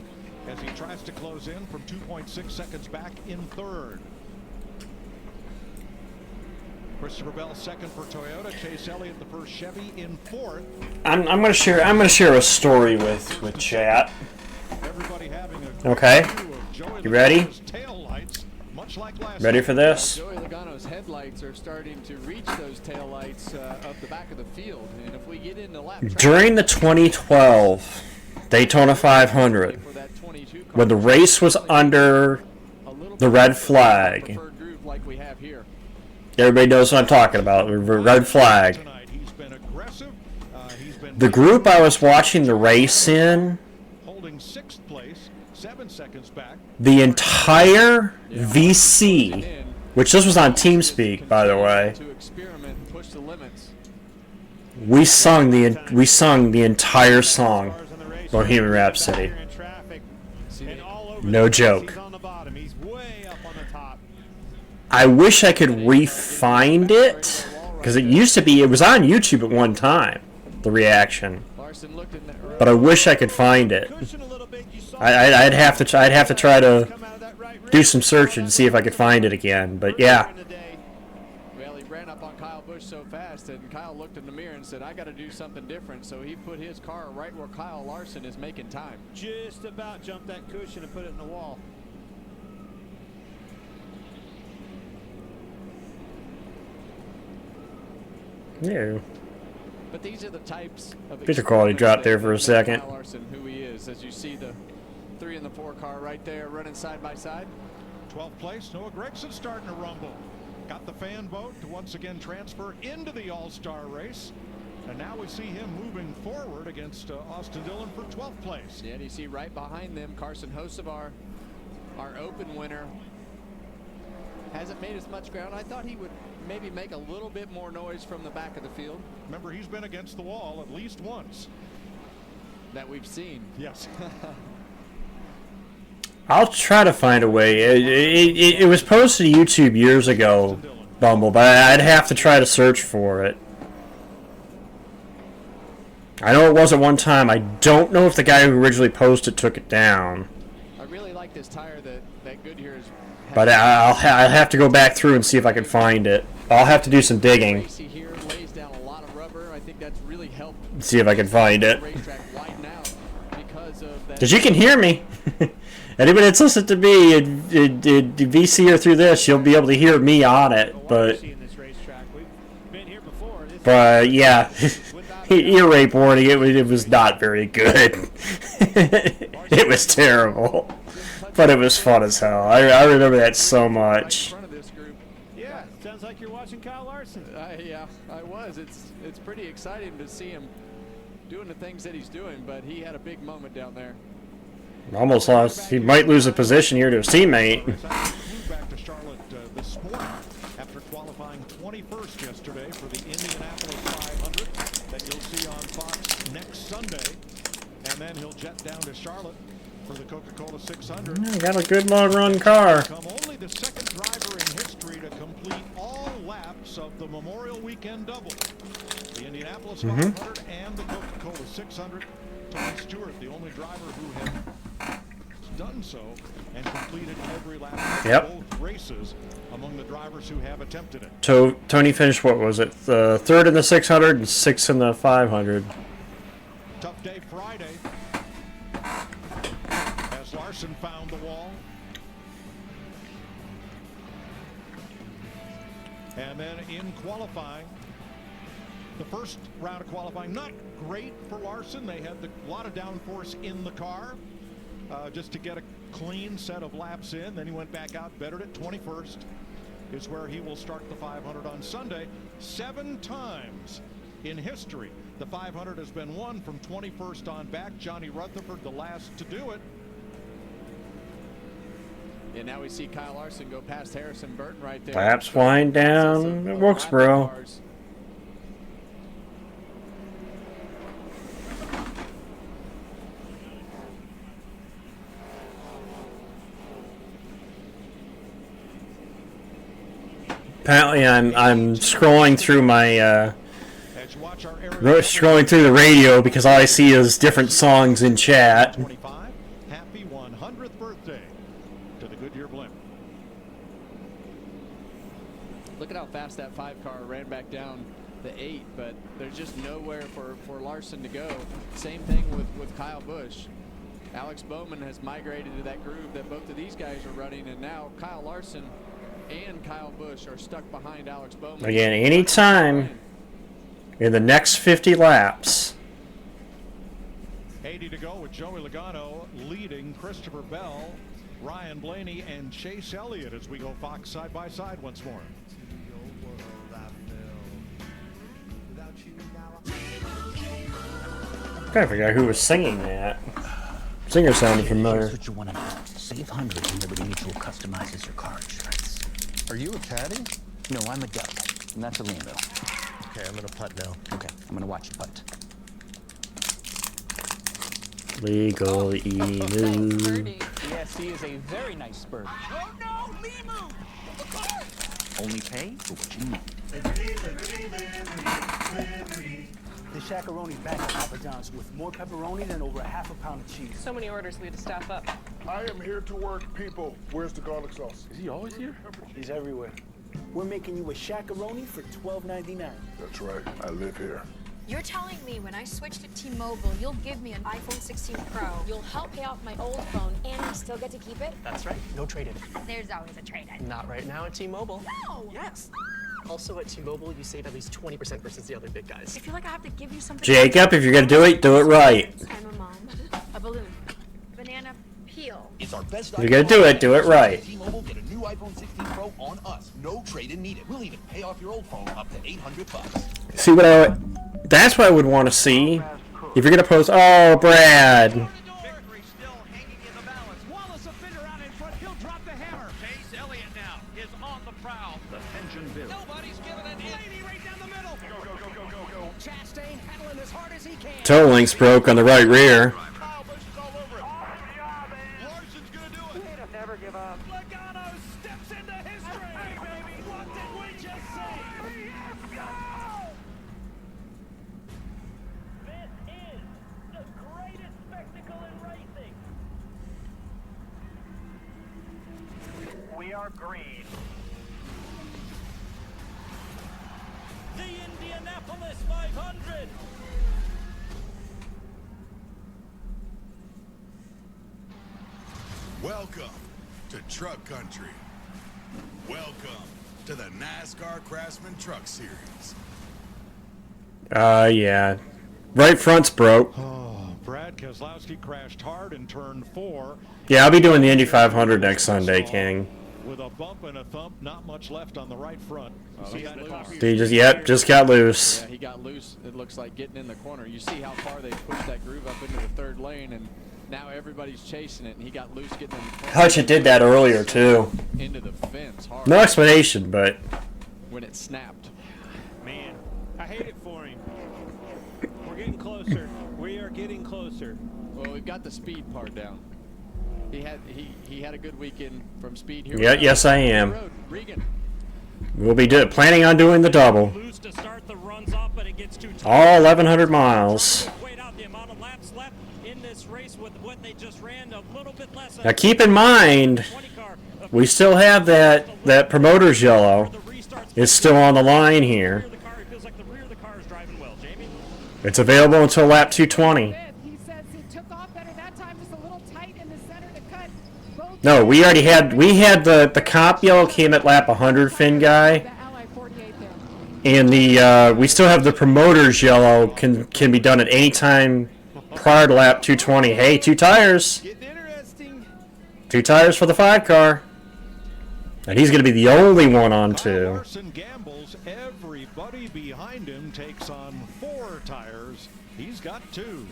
Speaker 20: as he tries to close in from 2.6 seconds back in third. Christopher Bell second for Toyota. Chase Elliott the first Chevy in fourth.
Speaker 1: I'm gonna share a story with chat.
Speaker 20: Everybody having a
Speaker 1: Okay, you ready?
Speaker 20: Taillights, much like last
Speaker 1: Ready for this?
Speaker 16: Joey Logano's headlights are starting to reach those taillights of the back of the field, and if we get into lap
Speaker 1: During the 2012 Daytona 500, when the race was under the red flag.
Speaker 16: like we have here.
Speaker 1: Everybody knows what I'm talking about. Red flag. The group I was watching the race in,
Speaker 20: holding sixth place, 7 seconds back.
Speaker 1: the entire VC, which this was on TeamSpeak, by the way, we sung the entire song, Bohemian Rhapsody. No joke. I wish I could re-find it, because it was on YouTube at one time, the reaction. But I wish I could find it. I'd have to try to do some searching to see if I could find it again. But yeah.
Speaker 16: Well, he ran up on Kyle Busch so fast, and Kyle looked in the mirror and said, "I got to do something different." So he put his car right where Kyle Larson is making time.
Speaker 17: Just about jumped that cushion and put it in the wall.
Speaker 1: Yeah.
Speaker 16: But these are the types of
Speaker 1: Picture quality dropped there for a second.
Speaker 16: Kyle Larson, who he is, as you see the 3 and the 4 car right there running side by side.
Speaker 20: 12th place, Noah Gragson starting to rumble. Got the fan vote to once again transfer into the All-Star race. And now we see him moving forward against Austin Dillon for 12th place.
Speaker 16: Yeah, and you see right behind them, Carson Hocevar, our Open winner. Hasn't made as much ground. I thought he would maybe make a little bit more noise from the back of the field.
Speaker 20: Remember, he's been against the wall at least once.
Speaker 16: That we've seen.
Speaker 20: Yes.
Speaker 1: I'll try to find a way. It was posted to YouTube years ago, Bumble, but I'd have to try to search for it. I know it was at one time. I don't know if the guy who originally posted took it down.
Speaker 16: I really like this tire that Goodyear is.
Speaker 1: But I'll have to go back through and see if I can find it. I'll have to do some digging.
Speaker 16: Here lays down a lot of rubber. I think that's really helped.
Speaker 1: See if I can find it. Because you can hear me. Anybody that's listened to me in VC or through this, you'll be able to hear me on it. But yeah, ear rape warning. It was not very good. It was terrible. But it was fun as hell. I remember that so much.
Speaker 17: Yeah, sounds like you're watching Kyle Larson.
Speaker 16: Yeah, I was. It's pretty exciting to see him doing the things that he's doing, but he had a big moment down there.
Speaker 1: Almost lost. He might lose a position here to his teammate.
Speaker 20: Back to Charlotte this morning after qualifying 21st yesterday for the Indianapolis 500 that you'll see on Fox next Sunday, and then he'll jet down to Charlotte for the Coca-Cola 600.
Speaker 1: Got a good long run car.
Speaker 20: Only the second driver in history to complete all laps of the Memorial Weekend double. The Indianapolis 500 and the Coca-Cola 600. Tony Stewart, the only driver who had done so and completed every lap of both races among the drivers who have attempted it.
Speaker 1: Tony finished, what was it? Third in the 600 and 6th in the 500.
Speaker 20: Tough day Friday as Larson found the wall. And then in qualifying, the first round of qualifying, not great for Larson. They had a lot of downforce in the car just to get a clean set of laps in. Then he went back out, bettered it. 21st is where he will start the 500 on Sunday. 7 times in history, the 500 has been won from 21st on back. Johnny Rutherford, the last to do it.
Speaker 16: And now we see Kyle Larson go past Harrison Burton right there.
Speaker 1: Laps wind down at Wilkesboro. Apparently, I'm scrolling through my scrolling through the radio because all I see is different songs in chat.
Speaker 20: Happy 100th birthday to the Goodyear blimp.
Speaker 16: Look at how fast that 5 car ran back down the 8, but there's just nowhere for Larson to go. Same thing with Kyle Busch. Alex Bowman has migrated to that groove that both of these guys are running, and now Kyle Larson and Kyle Busch are stuck behind Alex Bowman.
Speaker 1: Again, anytime in the next 50 laps.
Speaker 20: 80 to go with Joey Logano leading Christopher Bell, Ryan Blaney, and Chase Elliott as we go Fox side by side once more.
Speaker 1: I kind of forgot who was singing that. Singer sounded familiar.
Speaker 19: Here's what you want to know. Save hundreds when Liberty Mutual customizes your car insurance.
Speaker 21: Are you a caddy?
Speaker 19: No, I'm a duck, and that's a Lando.
Speaker 21: Okay, I'm gonna putt now.
Speaker 19: Okay, I'm gonna watch you putt.
Speaker 1: Legal emu.
Speaker 19: Yes, he is a very nice bird.
Speaker 12: Oh no, Limu! The car!
Speaker 19: Only pay for what you need.
Speaker 22: The Shakaroni's back at Papa John's with more pepperoni than over half a pound of cheese.
Speaker 23: So many orders, we had to staff up.
Speaker 21: I am here to work, people. Where's the garlic sauce?
Speaker 22: Is he always here? He's everywhere. We're making you a Shakaroni for $12.99.
Speaker 21: That's right. I live here.
Speaker 24: You're telling me when I switch to T-Mobile, you'll give me an iPhone 16 Pro, you'll help pay off my old phone, and I still get to keep it?
Speaker 22: That's right. No trade-in.
Speaker 24: There's always a trade-in.
Speaker 22: Not right now at T-Mobile.
Speaker 24: No!
Speaker 22: Yes. Also at T-Mobile, you save at least 20% versus the other big guys.
Speaker 24: I feel like I have to give you something.
Speaker 1: Jacob, if you're gonna do it right.
Speaker 24: I'm a mom. A balloon. Banana peel.
Speaker 26: It's our best.
Speaker 1: If you're gonna do it right.
Speaker 26: T-Mobile, get a new iPhone 16 Pro on us. No trade-in needed. We'll even pay off your old phone up to $800.
Speaker 1: See what that's what I would want to see. If you're gonna post, oh, Brad. Toe links broke on the right rear.
Speaker 12: Never give up. Logano steps into history. Hey, baby, what did we just say? This is the greatest spectacle in racing.
Speaker 2: We are green.
Speaker 12: The Indianapolis 500.
Speaker 5: Welcome to Truck Country. Welcome to the NASCAR Craftsman Truck Series.
Speaker 1: Yeah. Right front's broke.
Speaker 20: Oh, Brad Keselowski crashed hard in turn 4.
Speaker 1: Yeah, I'll be doing the Indy 500 next Sunday, King.
Speaker 20: With a bump and a thump, not much left on the right front.
Speaker 1: He just got loose.
Speaker 16: Yeah, he got loose. It looks like getting in the corner. You see how far they pushed that groove up into the third lane, and now everybody's chasing it, and he got loose getting in the corner.
Speaker 1: Hutch did that earlier too.
Speaker 16: Into the fence hard.
Speaker 1: No explanation, but
Speaker 16: when it snapped.
Speaker 17: Man, I hate it for him. We're getting closer. We are getting closer.
Speaker 16: Well, we've got the speed part down. He had a good weekend from speed here.
Speaker 1: Yeah, yes I am.
Speaker 16: Regan.
Speaker 1: We'll be planning on doing the double. All 1,100 miles. Now keep in mind, we still have that promoter's yellow. It's still on the line here. It's available until lap 220. No, we had the cop yellow came at lap 100, Finn guy. And we still have the promoter's yellow can be done at any time prior to lap 220. Hey, 2 tires. 2 tires for the 5 car. And he's going to be the only one on 2.
Speaker 20: Larson gambles. Everybody behind him takes on 4 tires. He's got 2.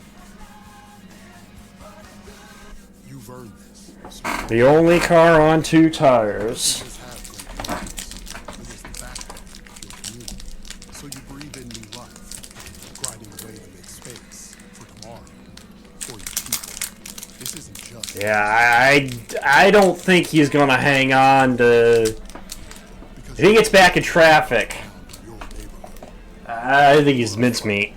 Speaker 6: You've earned this.
Speaker 1: The only car on 2 tires.
Speaker 6: So you breathe in new life, grinding away to make space for tomorrow, for your people. This isn't just.
Speaker 1: Yeah, I don't think he's gonna hang on to If he gets back in traffic, I think he's mincemeat.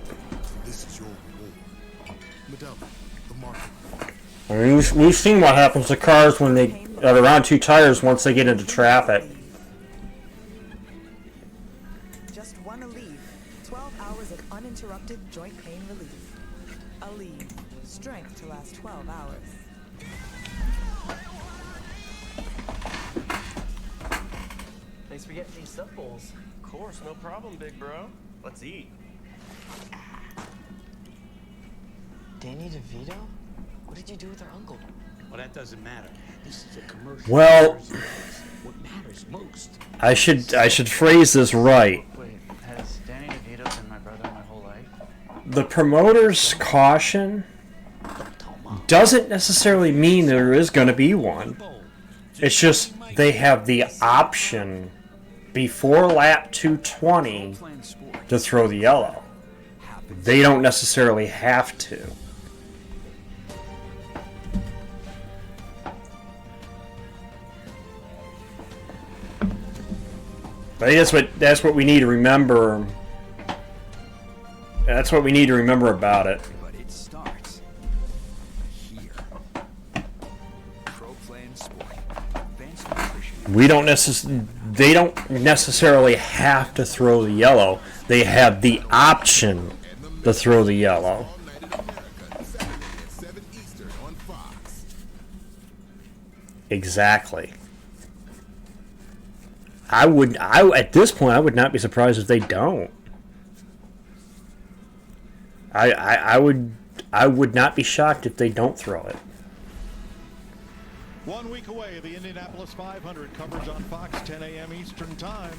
Speaker 1: I mean, we've seen what happens to cars when they are around two tires once they get into traffic.
Speaker 3: Just one Aleve. 12 hours of uninterrupted joint pain relief. Aleve. Strength to last 12 hours.
Speaker 10: Thanks for getting these sub bowls. Of course, no problem, big bro. Let's eat.
Speaker 9: Danny DeVito? What did you do with our uncle?
Speaker 8: Well, that doesn't matter. This is a commercial.
Speaker 1: Well,
Speaker 8: What matters most.
Speaker 1: I should phrase this right.
Speaker 9: Wait, has Danny DeVito been my brother my whole life?
Speaker 1: The promoter's caution doesn't necessarily mean there is going to be one. It's just they have the option before lap 220 to throw the yellow. They don't necessarily have to. I think that's what we need to remember. That's what we need to remember about it.
Speaker 14: But it starts here. Pro Plan Sport. Advanced nutrition.
Speaker 1: They don't necessarily have to throw the yellow. They have the option to throw the yellow. Exactly. At this point, I would not be surprised if they don't. I would not be shocked if they don't throw it.
Speaker 20: 1 week away, the Indianapolis 500 coverage on Fox, 10 a.m. Eastern Time.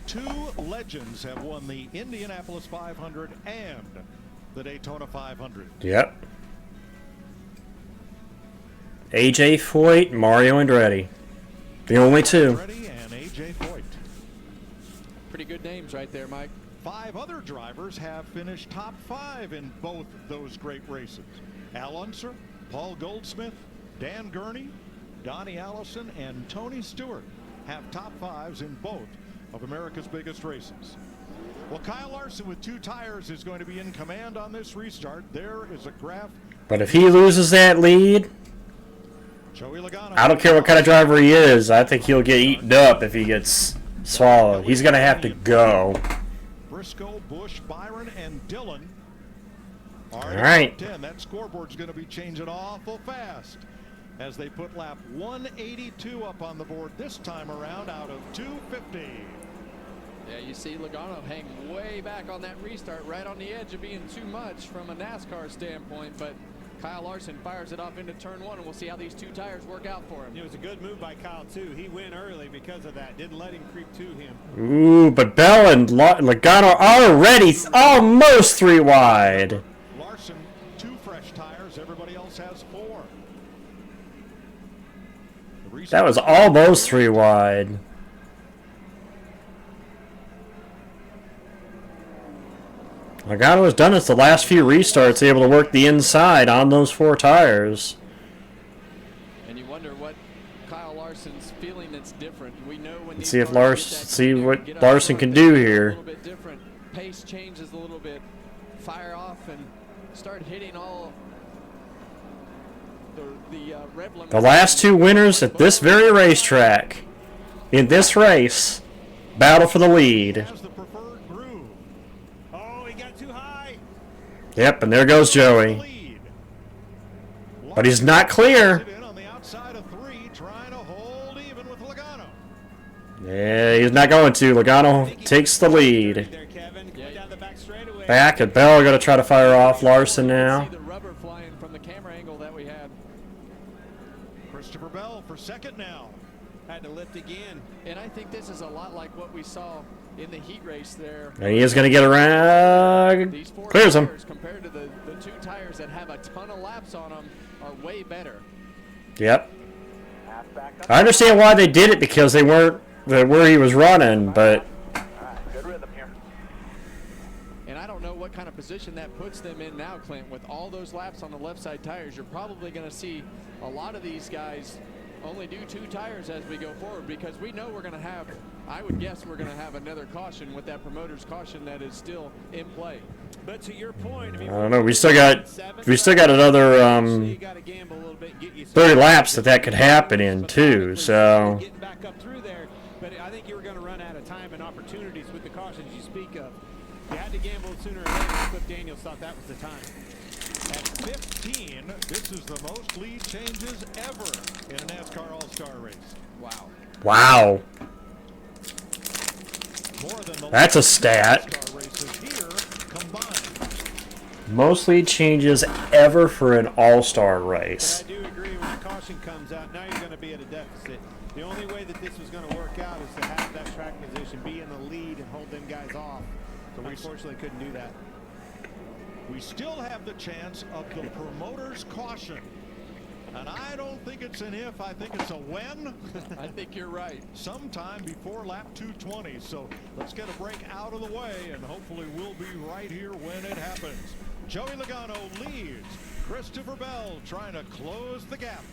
Speaker 20: Two legends have won the Indianapolis 500 and the Daytona 500.
Speaker 1: Yep. AJ Foyt, Mario Andretti. The only two.
Speaker 20: Andretti and AJ Foyt.
Speaker 16: Pretty good names right there, Mike.
Speaker 20: 5 other drivers have finished top 5 in both those great races. Al Unser, Paul Goldsmith, Dan Gurney, Donnie Allison, and Tony Stewart have top 5s in both of America's biggest races. Well, Kyle Larson with 2 tires is going to be in command on this restart. There is a graph.
Speaker 1: But if he loses that lead,
Speaker 20: Joey Logano.
Speaker 1: I don't care what kind of driver he is. I think he'll get eaten up if he gets swallowed. He's going to have to go.
Speaker 20: Briscoe, Bush, Byron, and Dillon. All
Speaker 1: right.
Speaker 20: 10. That scoreboard's going to be changing awful fast as they put lap 182 up on the board this time around out of 250.
Speaker 16: Yeah, you see Logano hang way back on that restart, right on the edge of being too much from a NASCAR standpoint, but Kyle Larson fires it off into turn 1, and we'll see how these 2 tires work out for him.
Speaker 17: It was a good move by Kyle, too. He went early because of that. Didn't let him creep to him.
Speaker 1: Ooh, but Bell and Logano already almost 3 wide.
Speaker 20: Larson, 2 fresh tires. Everybody else has 4.
Speaker 1: That was almost 3 wide. Logano has done it the last few restarts, able to work the inside on those 4 tires.
Speaker 16: And you wonder what Kyle Larson's feeling that's different. We know when
Speaker 1: Let's see if what Larson can do here.
Speaker 16: A little bit different. Pace changes a little bit. Fire off and start hitting all the rev limits.
Speaker 1: The last 2 winners at this very racetrack, in this race, battle for the lead. Yep, and there goes Joey. But he's not clear. Yeah, he's not going to. Logano takes the lead. Back, and Bell are going to try to fire off Larson now.
Speaker 16: The rubber flying from the camera angle that we had.
Speaker 20: Christopher Bell for second now.
Speaker 17: Had to lift again.
Speaker 16: And I think this is a lot like what we saw in the heat race there.
Speaker 1: And he is going to get around.
Speaker 16: These 4
Speaker 1: Clears him.
Speaker 16: tires compared to the 2 tires that have a ton of laps on them are way better.
Speaker 1: Yep. I understand why they did it, because they weren't where he was running, but
Speaker 2: Good rhythm here.
Speaker 16: And I don't know what kind of position that puts them in now, Clint. With all those laps on the left side tires, you're probably going to see a lot of these guys only do 2 tires as we go forward, because we know we're going to have, I would guess we're going to have another caution with that promoter's caution that is still in play.
Speaker 17: But to your point, I
Speaker 1: don't know. We still got another 30 laps that could happen in too. So.
Speaker 17: Getting back up through there, but I think you were going to run out of time and opportunities with the cautions you speak of. You had to gamble sooner or later. Cliff Daniels thought that was the time.
Speaker 20: At 15, this is the most lead changes ever in a NASCAR All-Star race.
Speaker 16: Wow.
Speaker 1: Wow.
Speaker 20: More than the
Speaker 1: That's a stat.
Speaker 20: here combined.
Speaker 1: Most lead changes ever for an all-star race.
Speaker 17: But I do agree when the caution comes out, now you're going to be at a deficit. The only way that this was going to work out is to have that track position, be in the lead, and hold them guys off. But we unfortunately couldn't do that.
Speaker 20: We still have the chance of the promoter's caution. And I don't think it's an if, I think it's a when.
Speaker 16: I think you're right.
Speaker 20: Sometime before lap 220. So let's get a break out of the way, and hopefully we'll be right here when it happens. Joey Logano leads. Christopher Bell trying to close the gap.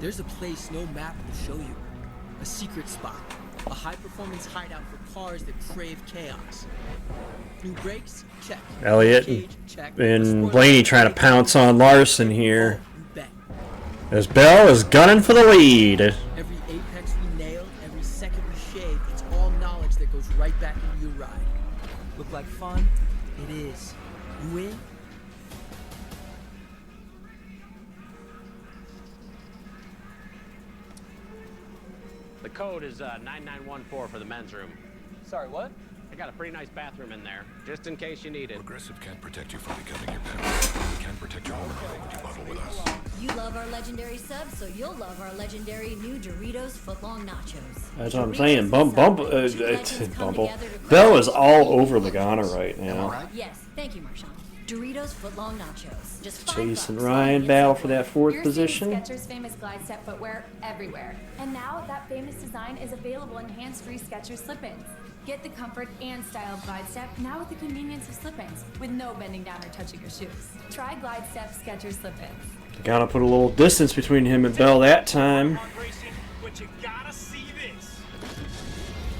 Speaker 11: There's a place no map will show you. A secret spot. A high-performance hideout for cars that crave chaos. New brakes? Check.
Speaker 1: Elliott
Speaker 11: Cage, check.
Speaker 1: and Blaney trying to pounce on Larson here. As Bell is gunning for the lead.
Speaker 11: Every apex we nail, every second we shave, it's all knowledge that goes right back into your ride. Look like fun? It is. You win?
Speaker 13: The code is 9914 for the men's room.
Speaker 11: Sorry, what?
Speaker 13: I got a pretty nice bathroom in there, just in case you need it.
Speaker 15: Progressive can't protect you from becoming your parents. We can protect your home when you bundle with us.
Speaker 18: You love our legendary subs, so you'll love our legendary new Doritos Footlong Nachos.
Speaker 1: That's what I'm saying. Bumble. Bell is all over Logano right now.
Speaker 18: Yes, thank you, Marshawn. Doritos Footlong Nachos. Just
Speaker 1: Chase and Ryan battle for that 4th position.
Speaker 23: Skechers' famous glide step footwear everywhere. And now that famous design is available in hands-free Skechers slip-ins. Get the comfort and style of glide step now with the convenience of slip-ins, with no bending down or touching your shoes. Try glide step Skechers slip-ins.
Speaker 1: Gotta put a little distance between him and Bell that time.
Speaker 25: But you gotta see this.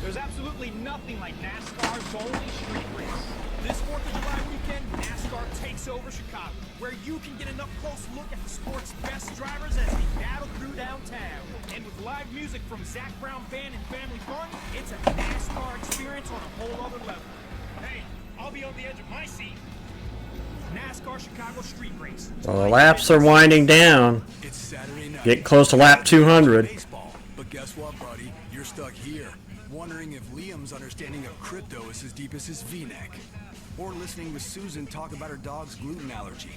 Speaker 25: There's absolutely nothing like NASCAR's only street race. This 4th of July weekend, NASCAR takes over Chicago, where you can get an up-close look at the sport's best drivers as they battle through downtown. And with live music from Zach Brown Band and Family Fun, it's a NASCAR experience on a whole other level. Hey, I'll be on the edge of my seat. NASCAR Chicago Street Race.
Speaker 1: Well, the laps are winding down.
Speaker 14: It's Saturday night.
Speaker 1: Getting close to lap 200.
Speaker 14: Baseball. But guess what, buddy? You're stuck here, wondering if Liam's understanding of crypto is as deep as his V-neck. Or listening to Susan talk about her dog's gluten allergy.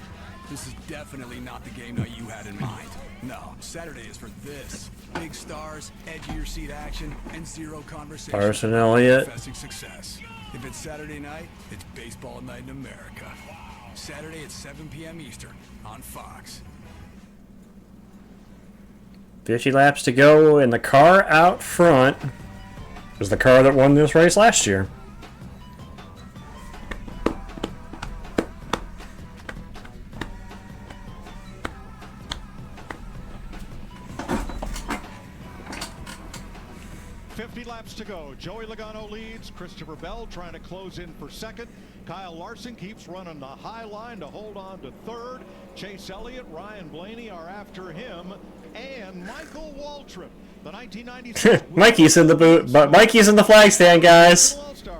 Speaker 14: This is definitely not the game night you had in mind. No, Saturday is for this. Big stars, edge-of-your-seat action, and zero conversation.
Speaker 1: Carson Elliott.
Speaker 14: Confessing success. If it's Saturday night, it's baseball night in America. Saturday at 7 p.m. Eastern on Fox.
Speaker 1: 50 laps to go, and the car out front was the car that won this race last year.
Speaker 20: To go. Joey Logano leads. Christopher Bell trying to close in for 2nd. Kyle Larson keeps running the high line to hold on to 3rd. Chase Elliott, Ryan Blaney are after him, and Michael Waltrip, the 1996.
Speaker 1: Mikey's in the boot, but Mikey's in the flag stand, guys.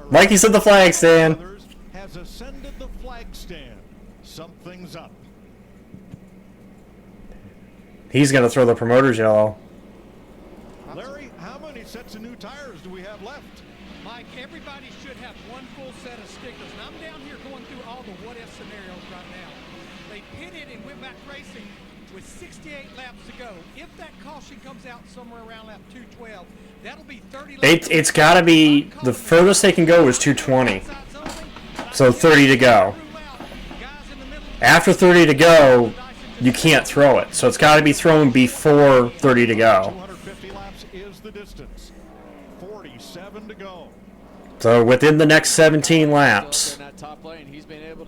Speaker 1: Mikey's in the flag stand.
Speaker 20: Has ascended the flag stand. Something's up.
Speaker 1: He's gonna throw the promoter's yellow.
Speaker 20: Larry, how many sets of new tires do we have left?
Speaker 27: Mike, everybody should have one full set of stickers. And I'm down here going through all the what-if scenarios right now. They pitted and went back racing with 68 laps to go. If that caution comes out somewhere around lap 212, that'll be 30 laps.
Speaker 1: It's got to be the furthest they can go is 220. So 30 to go. After 30 to go, you can't throw it. So it's got to be thrown before 30 to go.
Speaker 20: 250 laps is the distance. 47 to go.
Speaker 1: So within the next 17 laps.
Speaker 16: In that top lane, he's been able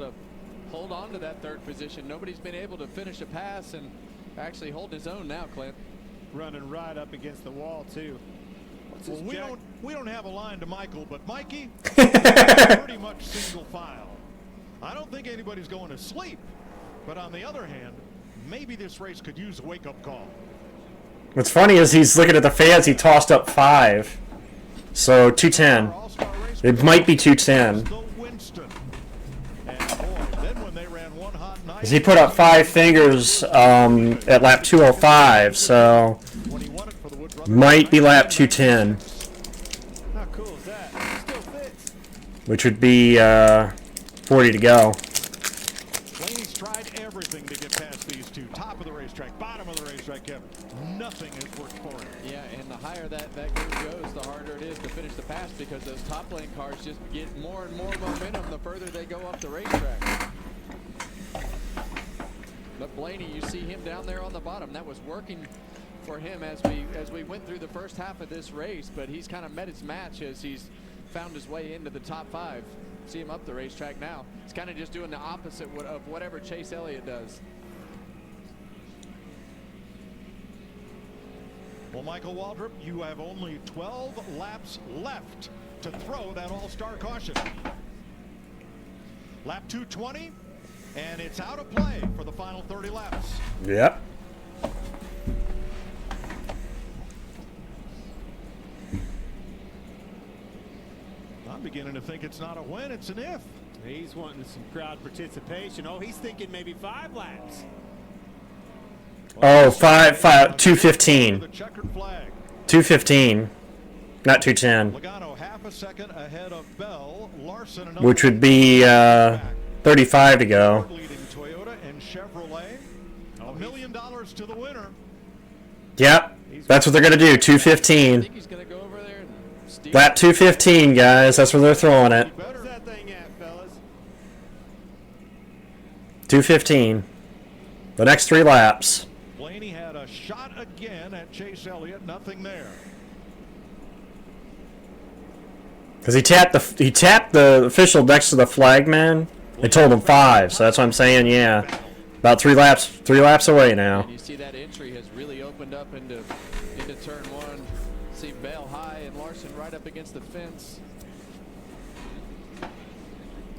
Speaker 16: hold on to that third position. Nobody's been able to finish a pass and actually hold his own now, Clint.
Speaker 17: Running right up against the wall, too.
Speaker 20: Well, we don't have a line to Michael, but Mikey, pretty much single file. I don't think anybody's going to sleep, but on the other hand, maybe this race could use a wake-up call.
Speaker 1: What's funny is he's looking at the fans. He tossed up 5, so 210. It might be 210. He put up 5 fingers at lap 205, so might be lap 210.
Speaker 17: How cool is that? Still fits.
Speaker 1: Which would be 40 to go.
Speaker 20: Blaney's tried everything to get past these two. Top of the racetrack, bottom of the racetrack, Kevin. Nothing has worked for him.
Speaker 16: Yeah, and the higher that group goes, the harder it is to finish the pass because those top lane cars just get more and more momentum the further they go up the racetrack. But Blaney, you see him down there on the bottom. That was working for him as we went through the first half of this race, but he's kind of met his match as he's found his way into the top 5. See him up the racetrack now. He's kind of just doing the opposite of whatever Chase Elliott does.
Speaker 20: Well, Michael Waldrop, you have only 12 laps left to throw that all-star caution. Lap 220, and it's out of play for the final 30 laps.
Speaker 1: Yep.
Speaker 20: I'm beginning to think it's not a win, it's an if.
Speaker 17: He's wanting some crowd participation. Oh, he's thinking maybe 5 laps.
Speaker 1: Oh, 215. 215, not 210.
Speaker 20: Logano half a second ahead of Bell. Larson,
Speaker 1: which would be 35 to go.
Speaker 20: Leading Toyota and Chevrolet. $1 million to the winner.
Speaker 1: Yep, that's what they're going to do, 215. Lap 215, guys, that's where they're throwing it.
Speaker 17: Where's that thing at, fellas?
Speaker 1: 215. The next 3 laps.
Speaker 20: Blaney had a shot again at Chase Elliott, nothing there.
Speaker 1: Because he tapped the official next to the flag man. They told him 5, so that's what I'm saying. Yeah, about 3 laps away now.
Speaker 16: And you see that entry has really opened up into turn 1. See Bell high and Larson right up against the fence.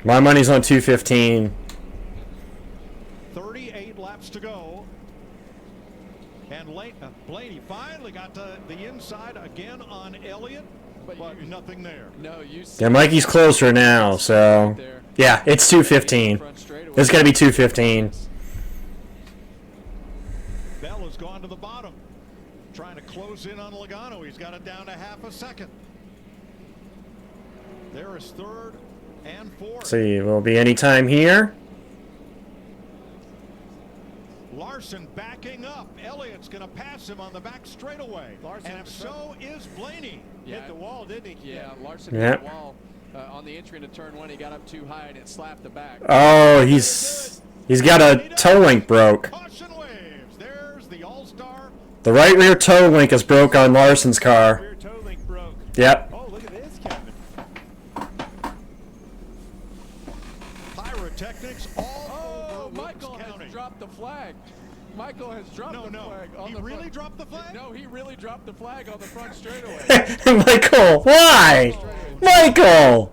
Speaker 1: My money's on 215.
Speaker 20: 38 laps to go. And Blaney finally got to the inside again on Elliott, but nothing there.
Speaker 16: No, you see.
Speaker 1: Yeah, Mikey's closer now, so yeah, it's 215. It's gonna be 215.
Speaker 20: Bell has gone to the bottom, trying to close in on Logano. He's got it down to half a second. There is 3rd and 4th.
Speaker 1: Let's see, will be any time here.
Speaker 20: Larson backing up. Elliott's going to pass him on the back straightaway. And so is Blaney.
Speaker 16: Yeah,
Speaker 17: hit the wall, didn't he?
Speaker 16: Yeah, Larson hit the wall on the entry into turn 1. He got up too high and it slapped the back.
Speaker 1: Oh, he's got a toe link broke.
Speaker 20: Caution waves. There's the all-star.
Speaker 1: The right rear toe link is broke on Larson's car.
Speaker 17: Rear toe link broke.
Speaker 1: Yep.
Speaker 17: Oh, look at this, Kevin.
Speaker 20: Pyrotechnics all over
Speaker 16: Michael has dropped the flag. Michael has dropped the flag.
Speaker 20: He really dropped the flag?
Speaker 16: No, he really dropped the flag on the front straightaway.
Speaker 1: Michael, why? Michael!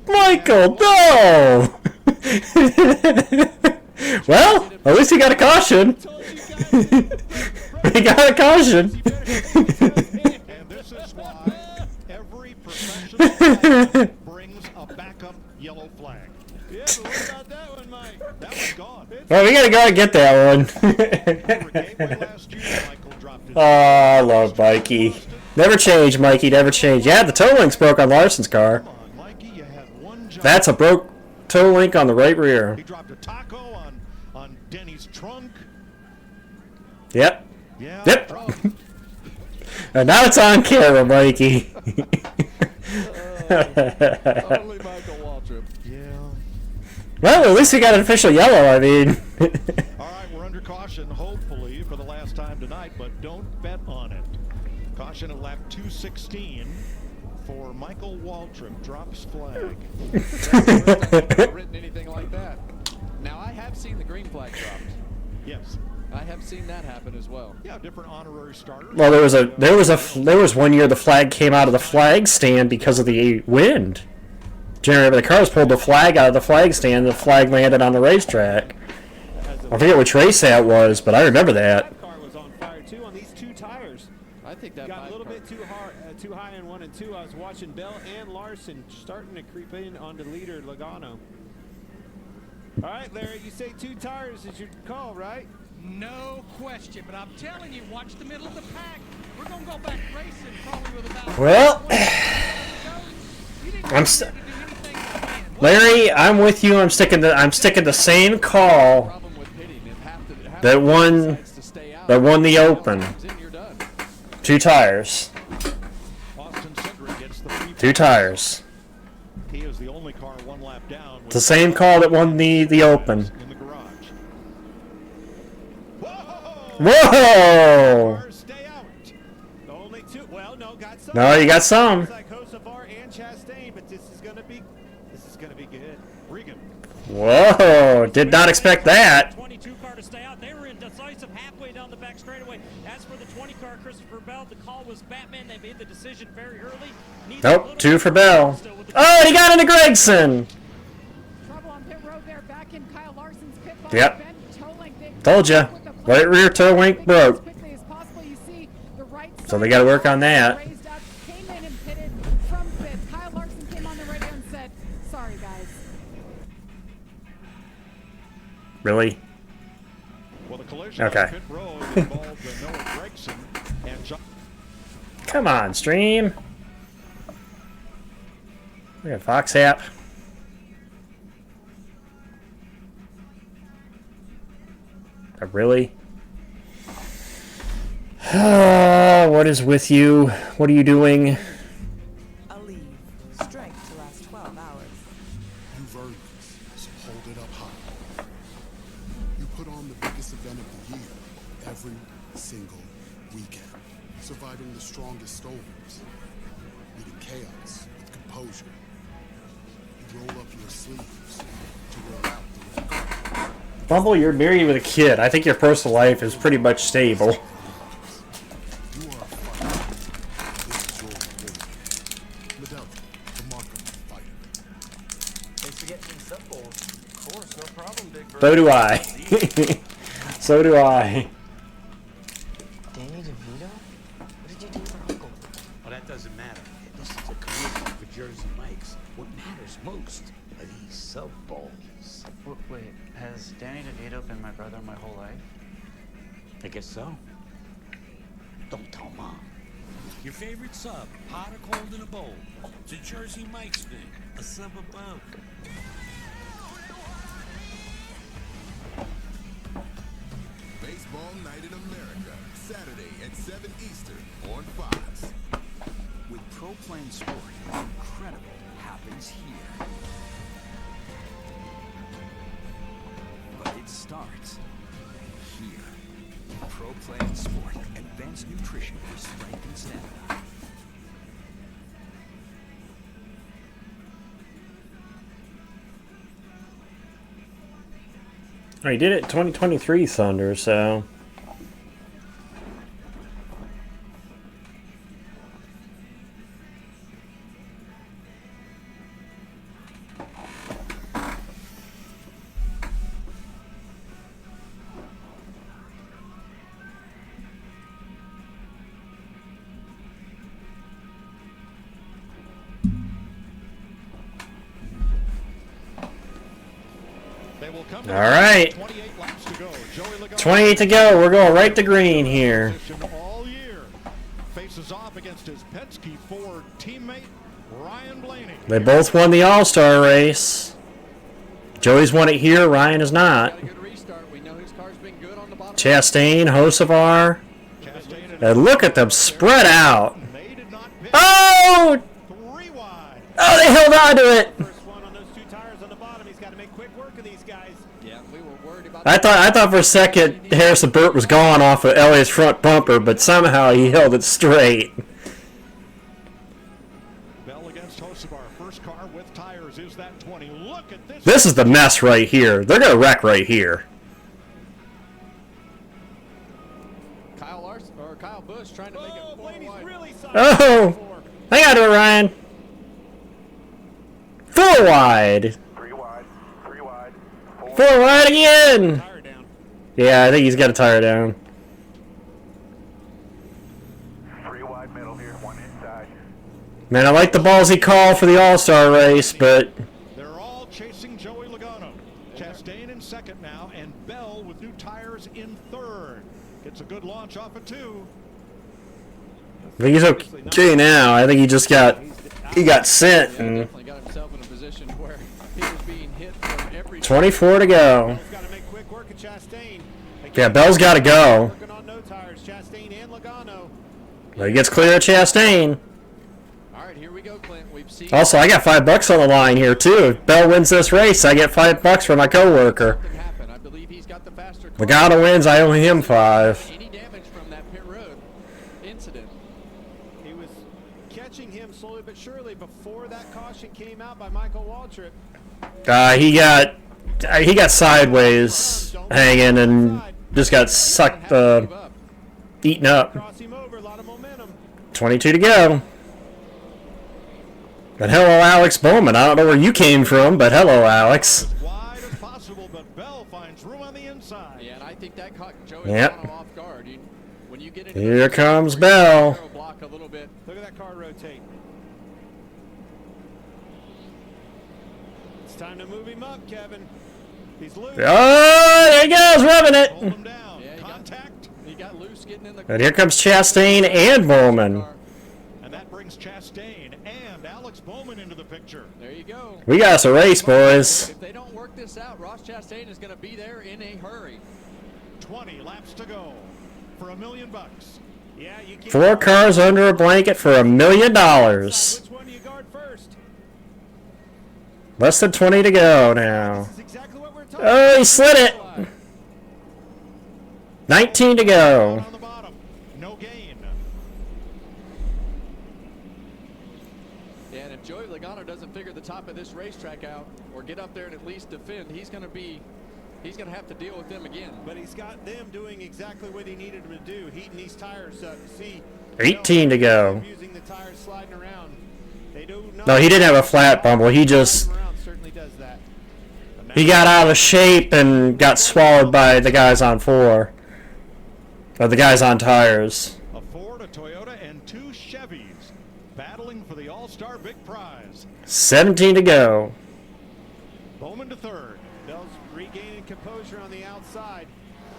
Speaker 1: Michael, no! Well, at least he got a caution. He got a caution.
Speaker 20: And this is why every professional brings a backup yellow flag.
Speaker 17: Yeah, but what about that one, Mike?
Speaker 20: That one's gone.
Speaker 1: Well, we gotta go and get that one. Oh, I love Mikey. Never change, Mikey. Never change. Yeah, the toe link's broke on Larson's car. That's a broke toe link on the right rear.
Speaker 20: He dropped a taco on Denny's trunk.
Speaker 1: Yep.
Speaker 20: Yeah.
Speaker 1: Yep. And now it's on camera, Mikey.
Speaker 16: Only Michael Waltrip.
Speaker 20: Yeah.
Speaker 1: Well, at least he got an official yellow, I mean.
Speaker 20: All right, we're under caution, hopefully, for the last time tonight, but don't bet on it. Caution at lap 216 for Michael Waltrip. Drops flag.
Speaker 16: That's the first time I've ever written anything like that. Now, I have seen the green flag dropped.
Speaker 20: Yes.
Speaker 16: I have seen that happen as well.
Speaker 20: Yeah, different honorary starters.
Speaker 1: Well, there was one year the flag came out of the flag stand because of the wind. Generally, the cars pulled the flag out of the flag stand, the flag landed on the racetrack. I forget which race that was, but I remember that.
Speaker 17: Car was on fire too on these 2 tires.
Speaker 16: I think that
Speaker 17: got a little bit too high in 1 and 2. I was watching Bell and Larson starting to creep in onto leader Logano. All right, Larry, you say 2 tires is your call, right?
Speaker 25: No question, but I'm telling you, watch the middle of the pack. We're gonna go back racing probably with about.
Speaker 1: Well, Larry, I'm with you. I'm sticking the same call that won the Open. 2 tires. 2 tires.
Speaker 20: He is the only car 1 lap down.
Speaker 1: It's the same call that won the Open.
Speaker 20: In the garage.
Speaker 1: Whoa!
Speaker 17: Stay out. Only 2. Well, no, got some.
Speaker 1: No, you got some.
Speaker 17: Like Hocevar and Chastain, but this is gonna be good.
Speaker 20: Regan.
Speaker 1: Whoa! Did not expect that.
Speaker 4: 22 car to stay out. They were indecisive halfway down the back straightaway. As for the 20 car, Christopher Bell, the call was Batman. They made the decision very early.
Speaker 1: Nope, 2 for Bell. Oh, he got into Gregson.
Speaker 7: Trouble on pit road there, back in Kyle Larson's pit box.
Speaker 1: Yep. Told you. Right rear toe link broke. So they got to work on that.
Speaker 7: Came in and pitted from pits. Kyle Larson came on the radio and said, "Sorry, guys."
Speaker 20: Really? Well, the collision
Speaker 1: okay.
Speaker 20: on pit road involved Noah Gregson and John.
Speaker 1: Come on, stream. We got Fox app. Really? What is with you? What are you doing?
Speaker 3: A leave. Strength to last 12 hours.
Speaker 6: You've earned this, so hold it up high. You put on the biggest event of the year every single weekend, surviving the strongest storms, meeting chaos with composure. You roll up your sleeves to roll out the red carpet.
Speaker 1: Bumble, you're married with a kid. I think your personal life is pretty much stable. So do I. So do I.
Speaker 9: Danny DeVito? What did you do for Uncle?
Speaker 8: Well, that doesn't matter. This is a commercial for Jersey Mike's. What matters most are these sub balls.
Speaker 10: Wait, has Danny DeVito been my brother my whole life?
Speaker 8: I guess so. Don't tell Mom.
Speaker 12: Your favorite sub, hot or cold in a bowl. It's a Jersey Mike's thing. A sub above.
Speaker 5: Baseball Night in America, Saturday at 7 Eastern on Fox.
Speaker 14: With Pro Plan Sport, incredible happens here. But it starts here. Pro Plan Sport, advanced nutrition for strength and stamina.
Speaker 1: Oh, he did it 2023 Thunder, so... All right. 28 to go. We're going right to green here.
Speaker 20: All year. Faces off against his Penske Ford teammate, Ryan Blaney.
Speaker 1: They both won the All-Star race. Joey's won it here. Ryan is not. Chastain, Hocevar. And look at them spread out. Oh! Oh, they held on to it. I thought for a second Harrison Burt was gone off of Elliott's front bumper, but somehow he held it straight.
Speaker 20: Bell against Hocevar. First car with tires is that 20. Look at this
Speaker 1: This is the mess right here. They're going to wreck right here.
Speaker 16: Kyle Busch trying to make it 4 wide. Really
Speaker 1: Oh! Hang on to it, Ryan. 4 wide.
Speaker 15: 3 wide. 3 wide.
Speaker 1: 4 wide again. Yeah, I think he's got a tire down.
Speaker 15: 3 wide middle here, 1 inside.
Speaker 1: Man, I like the ballsy call for the All-Star race, but
Speaker 20: They're all chasing Joey Logano. Chastain in second now, and Bell with new tires in third. Gets a good launch off of 2.
Speaker 1: I think he's okay now. I think he just got sent. And
Speaker 16: Definitely got himself in a position where he was being hit from every
Speaker 1: 24 to go. Yeah, Bell's got to go. But he gets clear of Chastain.
Speaker 16: All right, here we go, Clint. We've seen
Speaker 1: Also, I got $5 on the line here too. If Bell wins this race, I get $5 for my coworker.
Speaker 16: I believe he's got the faster car.
Speaker 1: Logano wins, I owe him 5.
Speaker 16: Any damage from that pit road incident?
Speaker 17: He was catching him slowly but surely before that caution came out by Michael Waltrip.
Speaker 1: He got sideways hanging and just got sucked, eaten up. 22 to go. But hello, Alex Bowman. I don't know where you came from, but hello, Alex.
Speaker 20: Wide as possible, but Bell finds room on the inside.
Speaker 16: Yeah, and I think that caught Joey
Speaker 1: Yep.
Speaker 16: Logano off guard. When you get into
Speaker 1: Here comes Bell.
Speaker 16: block a little bit.
Speaker 17: Look at that car rotate. It's time to move him up, Kevin. He's loose.
Speaker 1: Oh, there he goes, rubbing it.
Speaker 16: He got loose getting in the
Speaker 1: And here comes Chastain and Bowman.
Speaker 20: And that brings Chastain and Alex Bowman into the picture.
Speaker 16: There you go.
Speaker 1: We got us a race, boys.
Speaker 16: If they don't work this out, Ross Chastain is going to be there in a hurry.
Speaker 20: 20 laps to go for $1 million.
Speaker 17: Yeah, you can't
Speaker 1: 4 cars under a blanket for $1 million.
Speaker 17: Which one do you guard first?
Speaker 1: Less than 20 to go now. Oh, he slid it. 19 to go.
Speaker 20: No gain.
Speaker 16: Yeah, and if Joey Logano doesn't figure the top of this racetrack out or get up there and at least defend, he's going to have to deal with them again.
Speaker 17: But he's got them doing exactly what he needed them to do, heating these tires up. See,
Speaker 1: 18 to go.
Speaker 17: using the tires sliding around. They do not
Speaker 1: No, he didn't have a flat bumble. He just
Speaker 17: certainly does that.
Speaker 1: he got out of shape and got swallowed by the guys on 4. Or the guys on tires.
Speaker 20: A Ford, a Toyota, and 2 Chevys battling for the All-Star Big Prize.
Speaker 1: 17 to go.
Speaker 20: Bowman to third.
Speaker 17: Bell's regaining composure on the outside.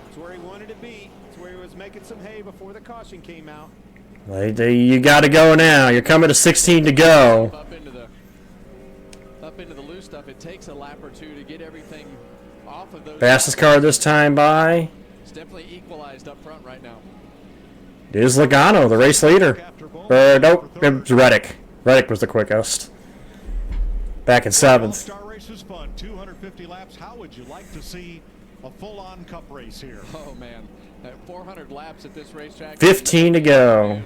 Speaker 17: It's where he wanted to be. It's where he was making some hay before the caution came out.
Speaker 1: You got to go now. You're coming to 16 to go.
Speaker 16: Up into the loose stuff, it takes a lap or 2 to get everything off of those.
Speaker 1: Fastest car this time by
Speaker 16: It's definitely equalized up front right now.
Speaker 1: is Logano, the race leader. Nope, it was Reddick. Reddick was the quickest. Back in 7th.
Speaker 20: All-Star race is fun. 250 laps. How would you like to see a full-on cup race here?
Speaker 16: Oh, man. 400 laps at this racetrack.
Speaker 1: 15 to go.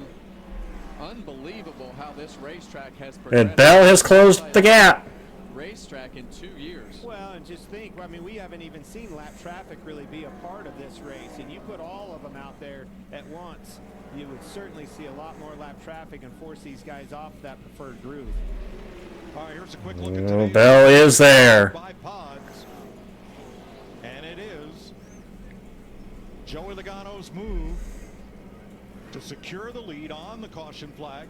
Speaker 16: Unbelievable how this racetrack has progressed.
Speaker 1: And Bell has closed the gap.
Speaker 16: Racetrack in 2 years.
Speaker 17: Well, and just think, I mean, we haven't even seen lap traffic really be a part of this race, and you put all of them out there at once, you would certainly see a lot more lap traffic and force these guys off that preferred groove.
Speaker 20: All right, here's a quick look at
Speaker 1: Oh, Bell is there.
Speaker 20: by pods. And it is Joey Logano's move to secure the lead on the caution flag.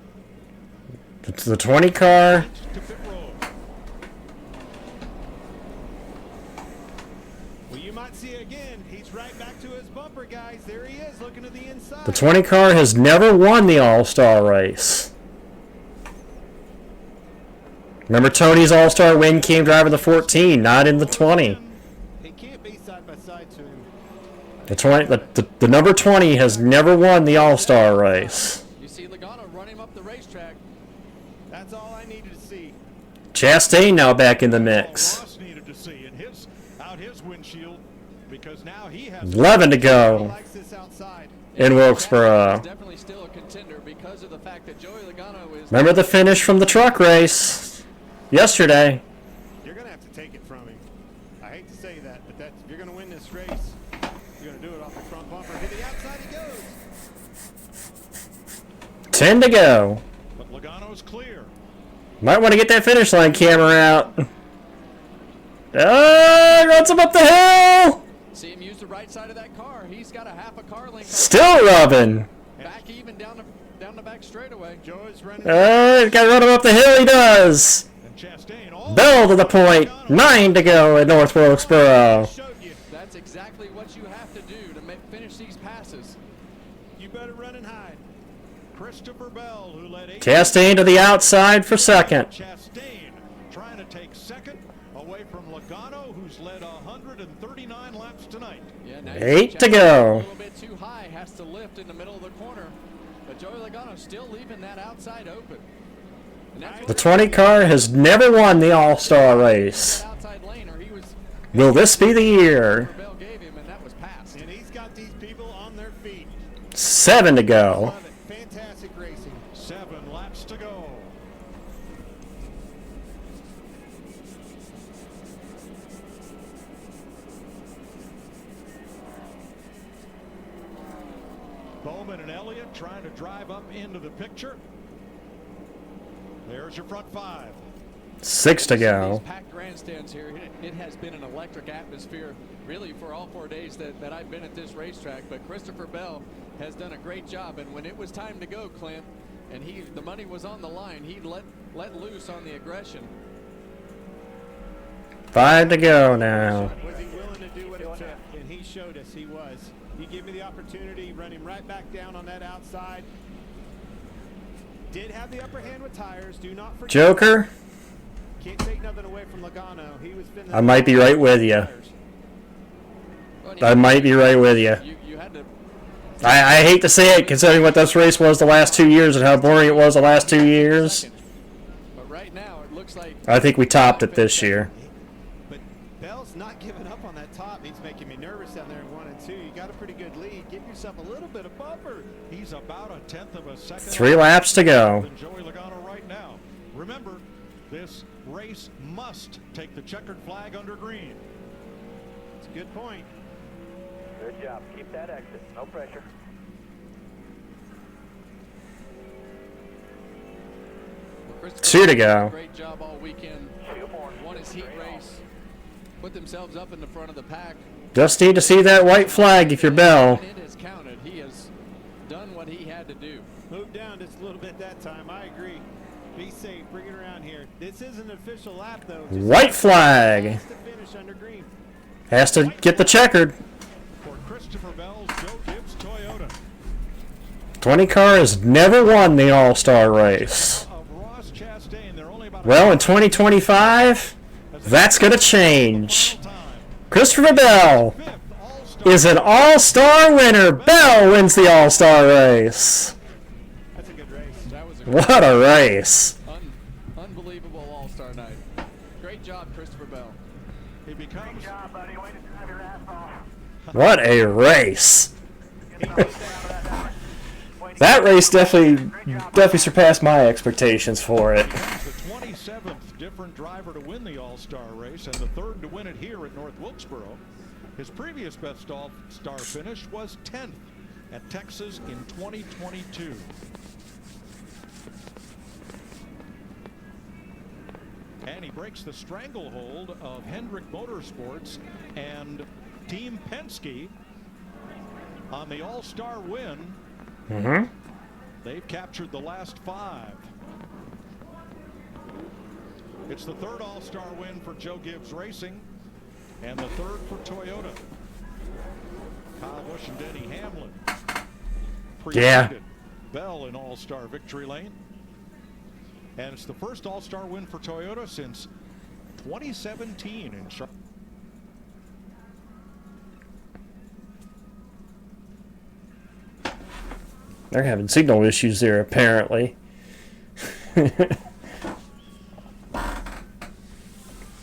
Speaker 1: It's the 20 car.
Speaker 20: To pit road.
Speaker 17: Well, you might see again. He's right back to his bumper, guys. There he is, looking to the inside.
Speaker 1: The 20 car has never won the All-Star race. Remember Tony's All-Star win came driving the 14, not in the 20.
Speaker 17: He can't be side by side to him.
Speaker 1: The number 20 has never won the All-Star race.
Speaker 16: You see Logano run him up the racetrack.
Speaker 17: That's all I needed to see.
Speaker 1: Chastain now back in the mix.
Speaker 20: Ross needed to see out his windshield because now he has
Speaker 1: 11 to go in Wilkesboro.
Speaker 16: Definitely still a contender because of the fact that Joey Logano is.
Speaker 1: Remember the finish from the truck race yesterday.
Speaker 17: You're going to have to take it from him. But that's, if you're going to win this race, you're going to do it off the front bumper. To the outside he goes.
Speaker 1: 10 to go.
Speaker 20: But Logano's clear.
Speaker 1: Might want to get that finish line camera out. Runs him up the hill.
Speaker 16: See him use the right side of that car. He's got a half a car length.
Speaker 1: Still rubbing.
Speaker 16: Back even down the back straightaway.
Speaker 17: Joe's running.
Speaker 1: Got to run him up the hill. He does. Bell to the point. 9 to go at North Wilkesboro.
Speaker 16: That's exactly what you have to do to finish these passes.
Speaker 17: You better run and hide.
Speaker 20: Christopher Bell, who led 8.
Speaker 1: Chastain to the outside for second.
Speaker 20: Chastain trying to take second away from Logano, who's led 139 laps tonight.
Speaker 16: Yeah,
Speaker 1: 8 to go.
Speaker 16: A little bit too high, has to lift in the middle of the corner. But Joey Logano still leaving that outside open.
Speaker 1: The 20 car has never won the All-Star race. Will this be the year?
Speaker 17: And he's got these people on their feet.
Speaker 1: 7 to go.
Speaker 17: Fantastic racing.
Speaker 20: 7 laps to go. Bowman and Elliott trying to drive up into the picture. There's your front 5.
Speaker 1: 6 to go.
Speaker 16: These packed grandstands here, it has been an electric atmosphere really for all 4 days that I've been at this racetrack. But Christopher Bell has done a great job. And when it was time to go, Clint, and the money was on the line, he let loose on the aggression.
Speaker 1: 5 to go now.
Speaker 17: Was he willing to do what it took? And he showed us he was. He gave me the opportunity, run him right back down on that outside. Did have the upper hand with tires. Do not forget.
Speaker 1: Joker.
Speaker 17: Can't take nothing away from Logano. He was
Speaker 1: I might be right with you. I might be right with you. I hate to say it, considering what this race was the last 2 years and how boring it was the last 2 years.
Speaker 16: But right now, it looks like
Speaker 1: I think we topped it this year.
Speaker 17: But Bell's not giving up on that top. He's making me nervous down there in 1 and 2. You got a pretty good lead. Give yourself a little bit of buffer.
Speaker 20: He's about a 1/10 of a second.
Speaker 1: 3 laps to go.
Speaker 20: Joey Logano right now. Remember, this race must take the checkered flag under green.
Speaker 17: It's a good point.
Speaker 10: Good job. Keep that exit. No pressure.
Speaker 16: Well,
Speaker 1: 2 to go.
Speaker 16: Great job all weekend. Won his heat race. Put themselves up in the front of the pack.
Speaker 1: Just need to see that white flag if you're Bell.
Speaker 16: It has counted. He has done what he had to do.
Speaker 17: Move down just a little bit that time. I agree. Be safe. Bring it around here. This is an official lap, though. Just
Speaker 1: White flag.
Speaker 17: has to finish under green.
Speaker 1: Has to get the checkered.
Speaker 20: For Christopher Bell's Joe Gibbs Toyota.
Speaker 1: 20 car has never won the All-Star race. Well, in 2025, that's going to change. Christopher Bell is an All-Star winner. Bell wins the All-Star race.
Speaker 17: That's a good race.
Speaker 1: What a race.
Speaker 16: Unbelievable All-Star night. Great job, Christopher Bell.
Speaker 20: He becomes. Great job, buddy. Way to have your ass off.
Speaker 1: What a race. That race definitely surpassed my expectations for it.
Speaker 20: The 27th different driver to win the All-Star race and the 3rd to win it here at North Wilkesboro. His previous best All-Star finish was 10th at Texas in 2022. And he breaks the stranglehold of Hendrick Motorsports and Team Penske on the All-Star win. They've captured the last 5. It's the 3rd All-Star win for Joe Gibbs Racing and the 3rd for Toyota. Kyle Busch and Denny Hamlin preceded Bell in All-Star victory lane. And it's the first All-Star win for Toyota since 2017 in Charlotte.
Speaker 1: They're having signal issues there, apparently.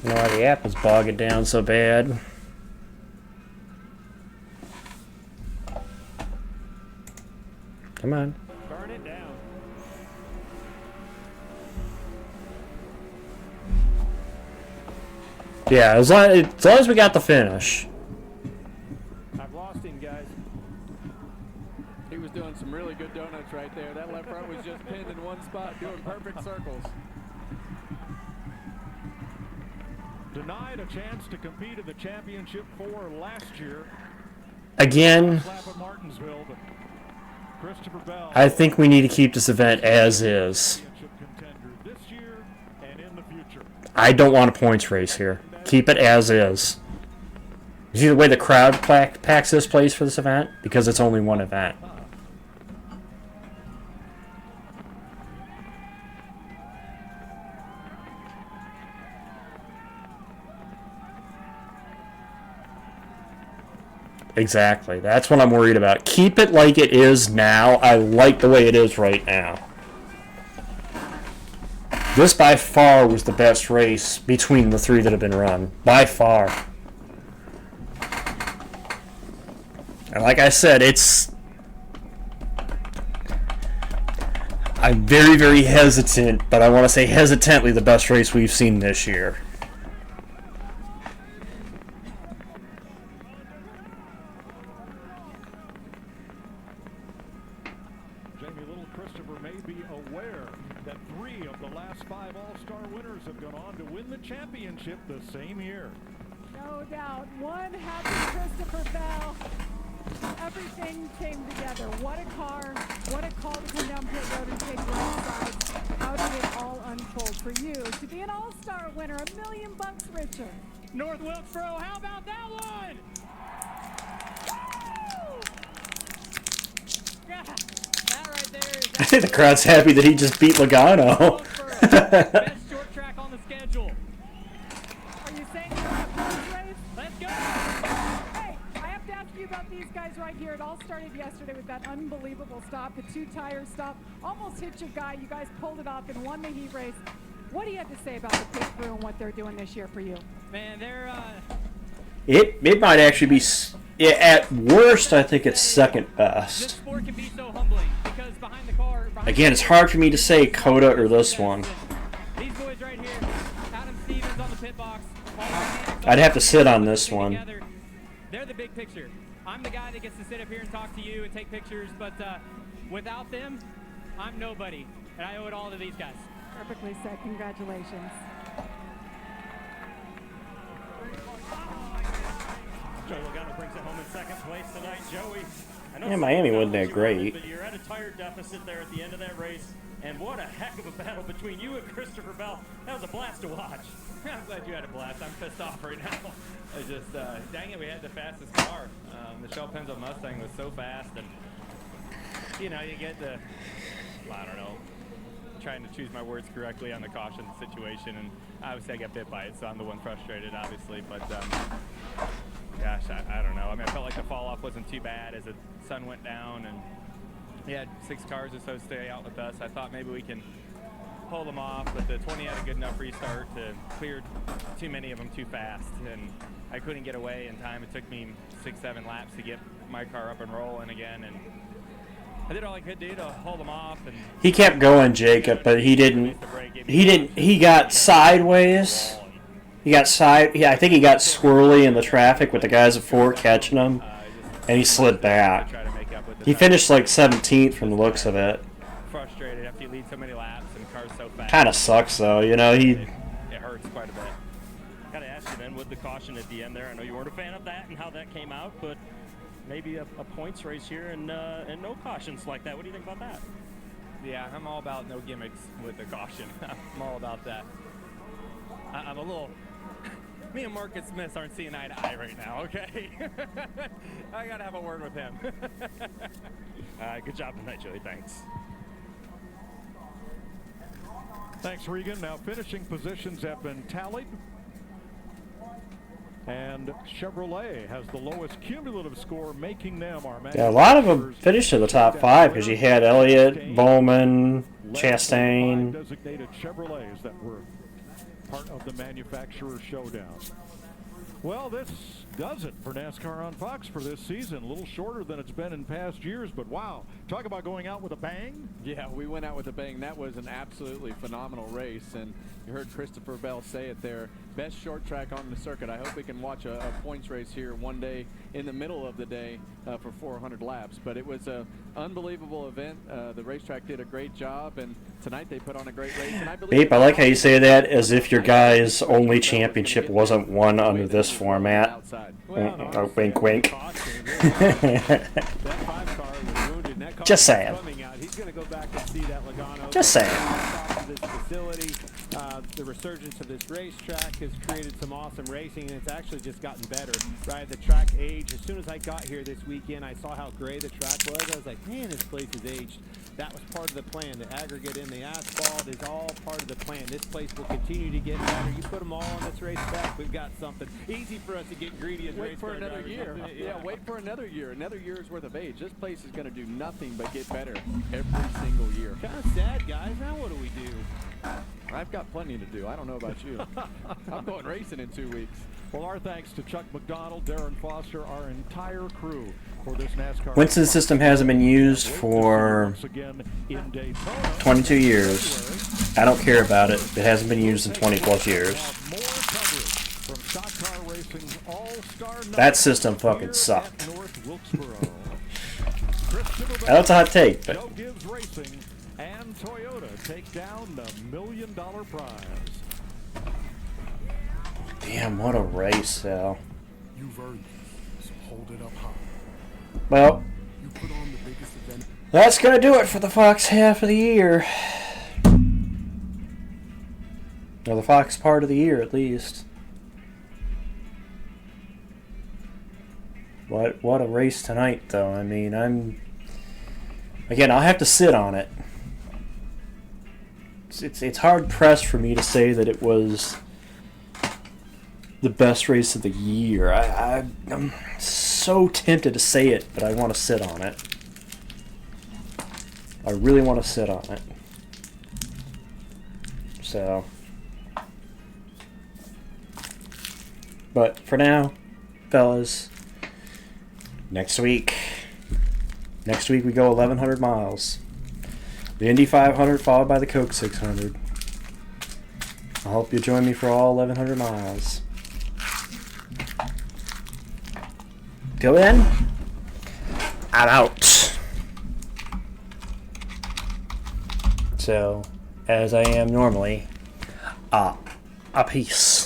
Speaker 1: No, the app is bogging down so bad. Come on.
Speaker 17: Burn it down.
Speaker 1: Yeah, as long as we got the finish.
Speaker 17: I've lost him, guys.
Speaker 16: He was doing some really good donuts right there. That left front was just pinned in one spot, doing perfect circles.
Speaker 20: Denied a chance to compete in the championship 4 last year.
Speaker 1: Again,
Speaker 20: Christopher Bell,
Speaker 1: I think we need to keep this event as is.
Speaker 20: this year and in the future.
Speaker 1: I don't want a points race here. Keep it as is. You see the way the crowd packs this place for this event? Because it's only one event. Exactly. That's what I'm worried about. Keep it like it is now. I like the way it is right now. This by far was the best race between the 3 that have been run. By far. And like I said, I'm very, very hesitant, but I want to say hesitantly the best race we've seen this year.
Speaker 20: Championship the same year.
Speaker 7: No doubt. One happy Christopher Bell. Everything came together. What a car. What a call to come down pit road and take right sides. How did it all unfold for you to be an all-star winner, $1 million richer?
Speaker 25: North Wilkesboro, how about that one? Yeah, that right there is
Speaker 1: I think the crowd's happy that he just beat Logano.
Speaker 25: best short track on the schedule.
Speaker 7: Are you saying you're a points race?
Speaker 25: Let's go!
Speaker 7: Hey, I have to ask you about these guys right here. It all started yesterday with that unbelievable stop, the 2-tire stop. Almost hit your guy. You guys pulled it off and won the heat race. What do you have to say about the pit crew and what they're doing this year for you?
Speaker 25: Man, they're
Speaker 1: It might actually be, at worst, I think it's second best.
Speaker 25: sport can be so humbling because behind the car.
Speaker 1: Again, it's hard for me to say Coda or this one.
Speaker 25: These boys right here, Adam Stevens on the pit box.
Speaker 1: I'd have to sit on this one.
Speaker 25: They're the big picture. I'm the guy that gets to sit up here and talk to you and take pictures, but without them, I'm nobody, and I owe it all to these guys.
Speaker 7: Perfectly said. Congratulations.
Speaker 4: Joe Logano brings it home in second place tonight. Joey, I know
Speaker 1: Yeah, Miami wasn't that great.
Speaker 4: but you're at a tire deficit there at the end of that race, and what a heck of a battle between you and Christopher Bell. That was a blast to watch.
Speaker 10: I'm glad you had a blast. I'm pissed off right now. I just, dang it, we had the fastest car. The Shell Penzo Mustang was so fast, and you know, you get the, I don't know, trying to choose my words correctly on the caution situation, and obviously I got bit by it, so I'm the one frustrated, obviously, but gosh, I don't know. I mean, I felt like the fall off wasn't too bad as the sun went down, and we had 6 cars or so stay out with us. I thought maybe we can pull them off, but the 20 had a good enough restart to clear too many of them too fast, and I couldn't get away in time. It took me 6-7 laps to get my car up and rolling again, and I did all I could do to hold them off. And
Speaker 1: He kept going, Jacob, but he didn't. He got sideways. I think he got swirly in the traffic with the guys at 4 catching him, and he slid back. He finished like 17th from the looks of it.
Speaker 10: Frustrated after you lead so many laps and cars so fast.
Speaker 1: Kind of sucks though, you know.
Speaker 10: It hurts quite a bit.
Speaker 4: Gotta ask you then, with the caution at the end there, I know you weren't a fan of that and how that came out, but maybe a points race here and no cautions like that. What do you think about that?
Speaker 10: Yeah, I'm all about no gimmicks with the caution. I'm all about that. I'm a little... Me and Marcus Smith aren't seeing eye to eye right now, okay? I gotta have a word with him.
Speaker 4: Good job tonight, Joey. Thanks.
Speaker 20: Thanks, Regan. Now finishing positions have been tallied. And Chevrolet has the lowest cumulative score, making them our
Speaker 1: Yeah, a lot of them finished in the top 5 because you had Elliott, Bowman, Chastain.
Speaker 20: Designated Chevrolets that were part of the manufacturer showdown. Well, this does it for NASCAR on Fox for this season. A little shorter than it's been in past years, but wow, talk about going out with a bang.
Speaker 16: Yeah, we went out with a bang. That was an absolutely phenomenal race, and you heard Christopher Bell say it there. best short track on the circuit. I hope we can watch a points race here one day in the middle of the day for 400 laps. But it was an unbelievable event. The racetrack did a great job, and tonight they put on a great race. And I believe
Speaker 1: Babe, I like how you say that as if your guy's only championship wasn't won under this format. Oh, wink, wink. Just saying. Just saying.
Speaker 17: This facility, the resurgence of this racetrack has created some awesome racing, and it's actually just gotten better. Right, the track age. As soon as I got here this weekend, I saw how gray the track was. I was like, man, this place is aged. That was part of the plan. The aggregate in the asphalt is all part of the plan. This place will continue to get better. You put them all on this racetrack, we've got something. Easy for us to get greedy as
Speaker 16: wait for another
Speaker 17: drivers.
Speaker 16: year. Yeah, wait for another year. Another year's worth of age. This place is going to do nothing but get better every single year.
Speaker 17: Kind of sad, guys. Now what do we do?
Speaker 16: I've got plenty to do. I don't know about you. I'm going racing in 2 weeks.
Speaker 20: Well, our thanks to Chuck McDonald, Darren Foster, our entire crew for this NASCAR.
Speaker 1: Winston's system hasn't been used for 22 years. I don't care about it. It hasn't been used in 20 plus years. That system fucking sucked. That's a hot take, but
Speaker 20: and Toyota take down the $1 million prize.
Speaker 1: damn, what a race, Sal.
Speaker 6: You've earned it, so hold it up high.
Speaker 1: Well,
Speaker 6: You put on the biggest event.
Speaker 1: that's gonna do it for the Fox half of the year. Or the Fox part of the year, at least. What a race tonight, though. I mean, again, I'll have to sit on it. It's hard pressed for me to say that it was the best race of the year. I'm so tempted to say it, but I want to sit on it. I really want to sit on it. So, but for now, fellas, next week we go 1,100 miles. The Indy 500 followed by the Coke 600. I hope you join me for all 1,100 miles. Till then, I'm out. So, as I am normally, a peace.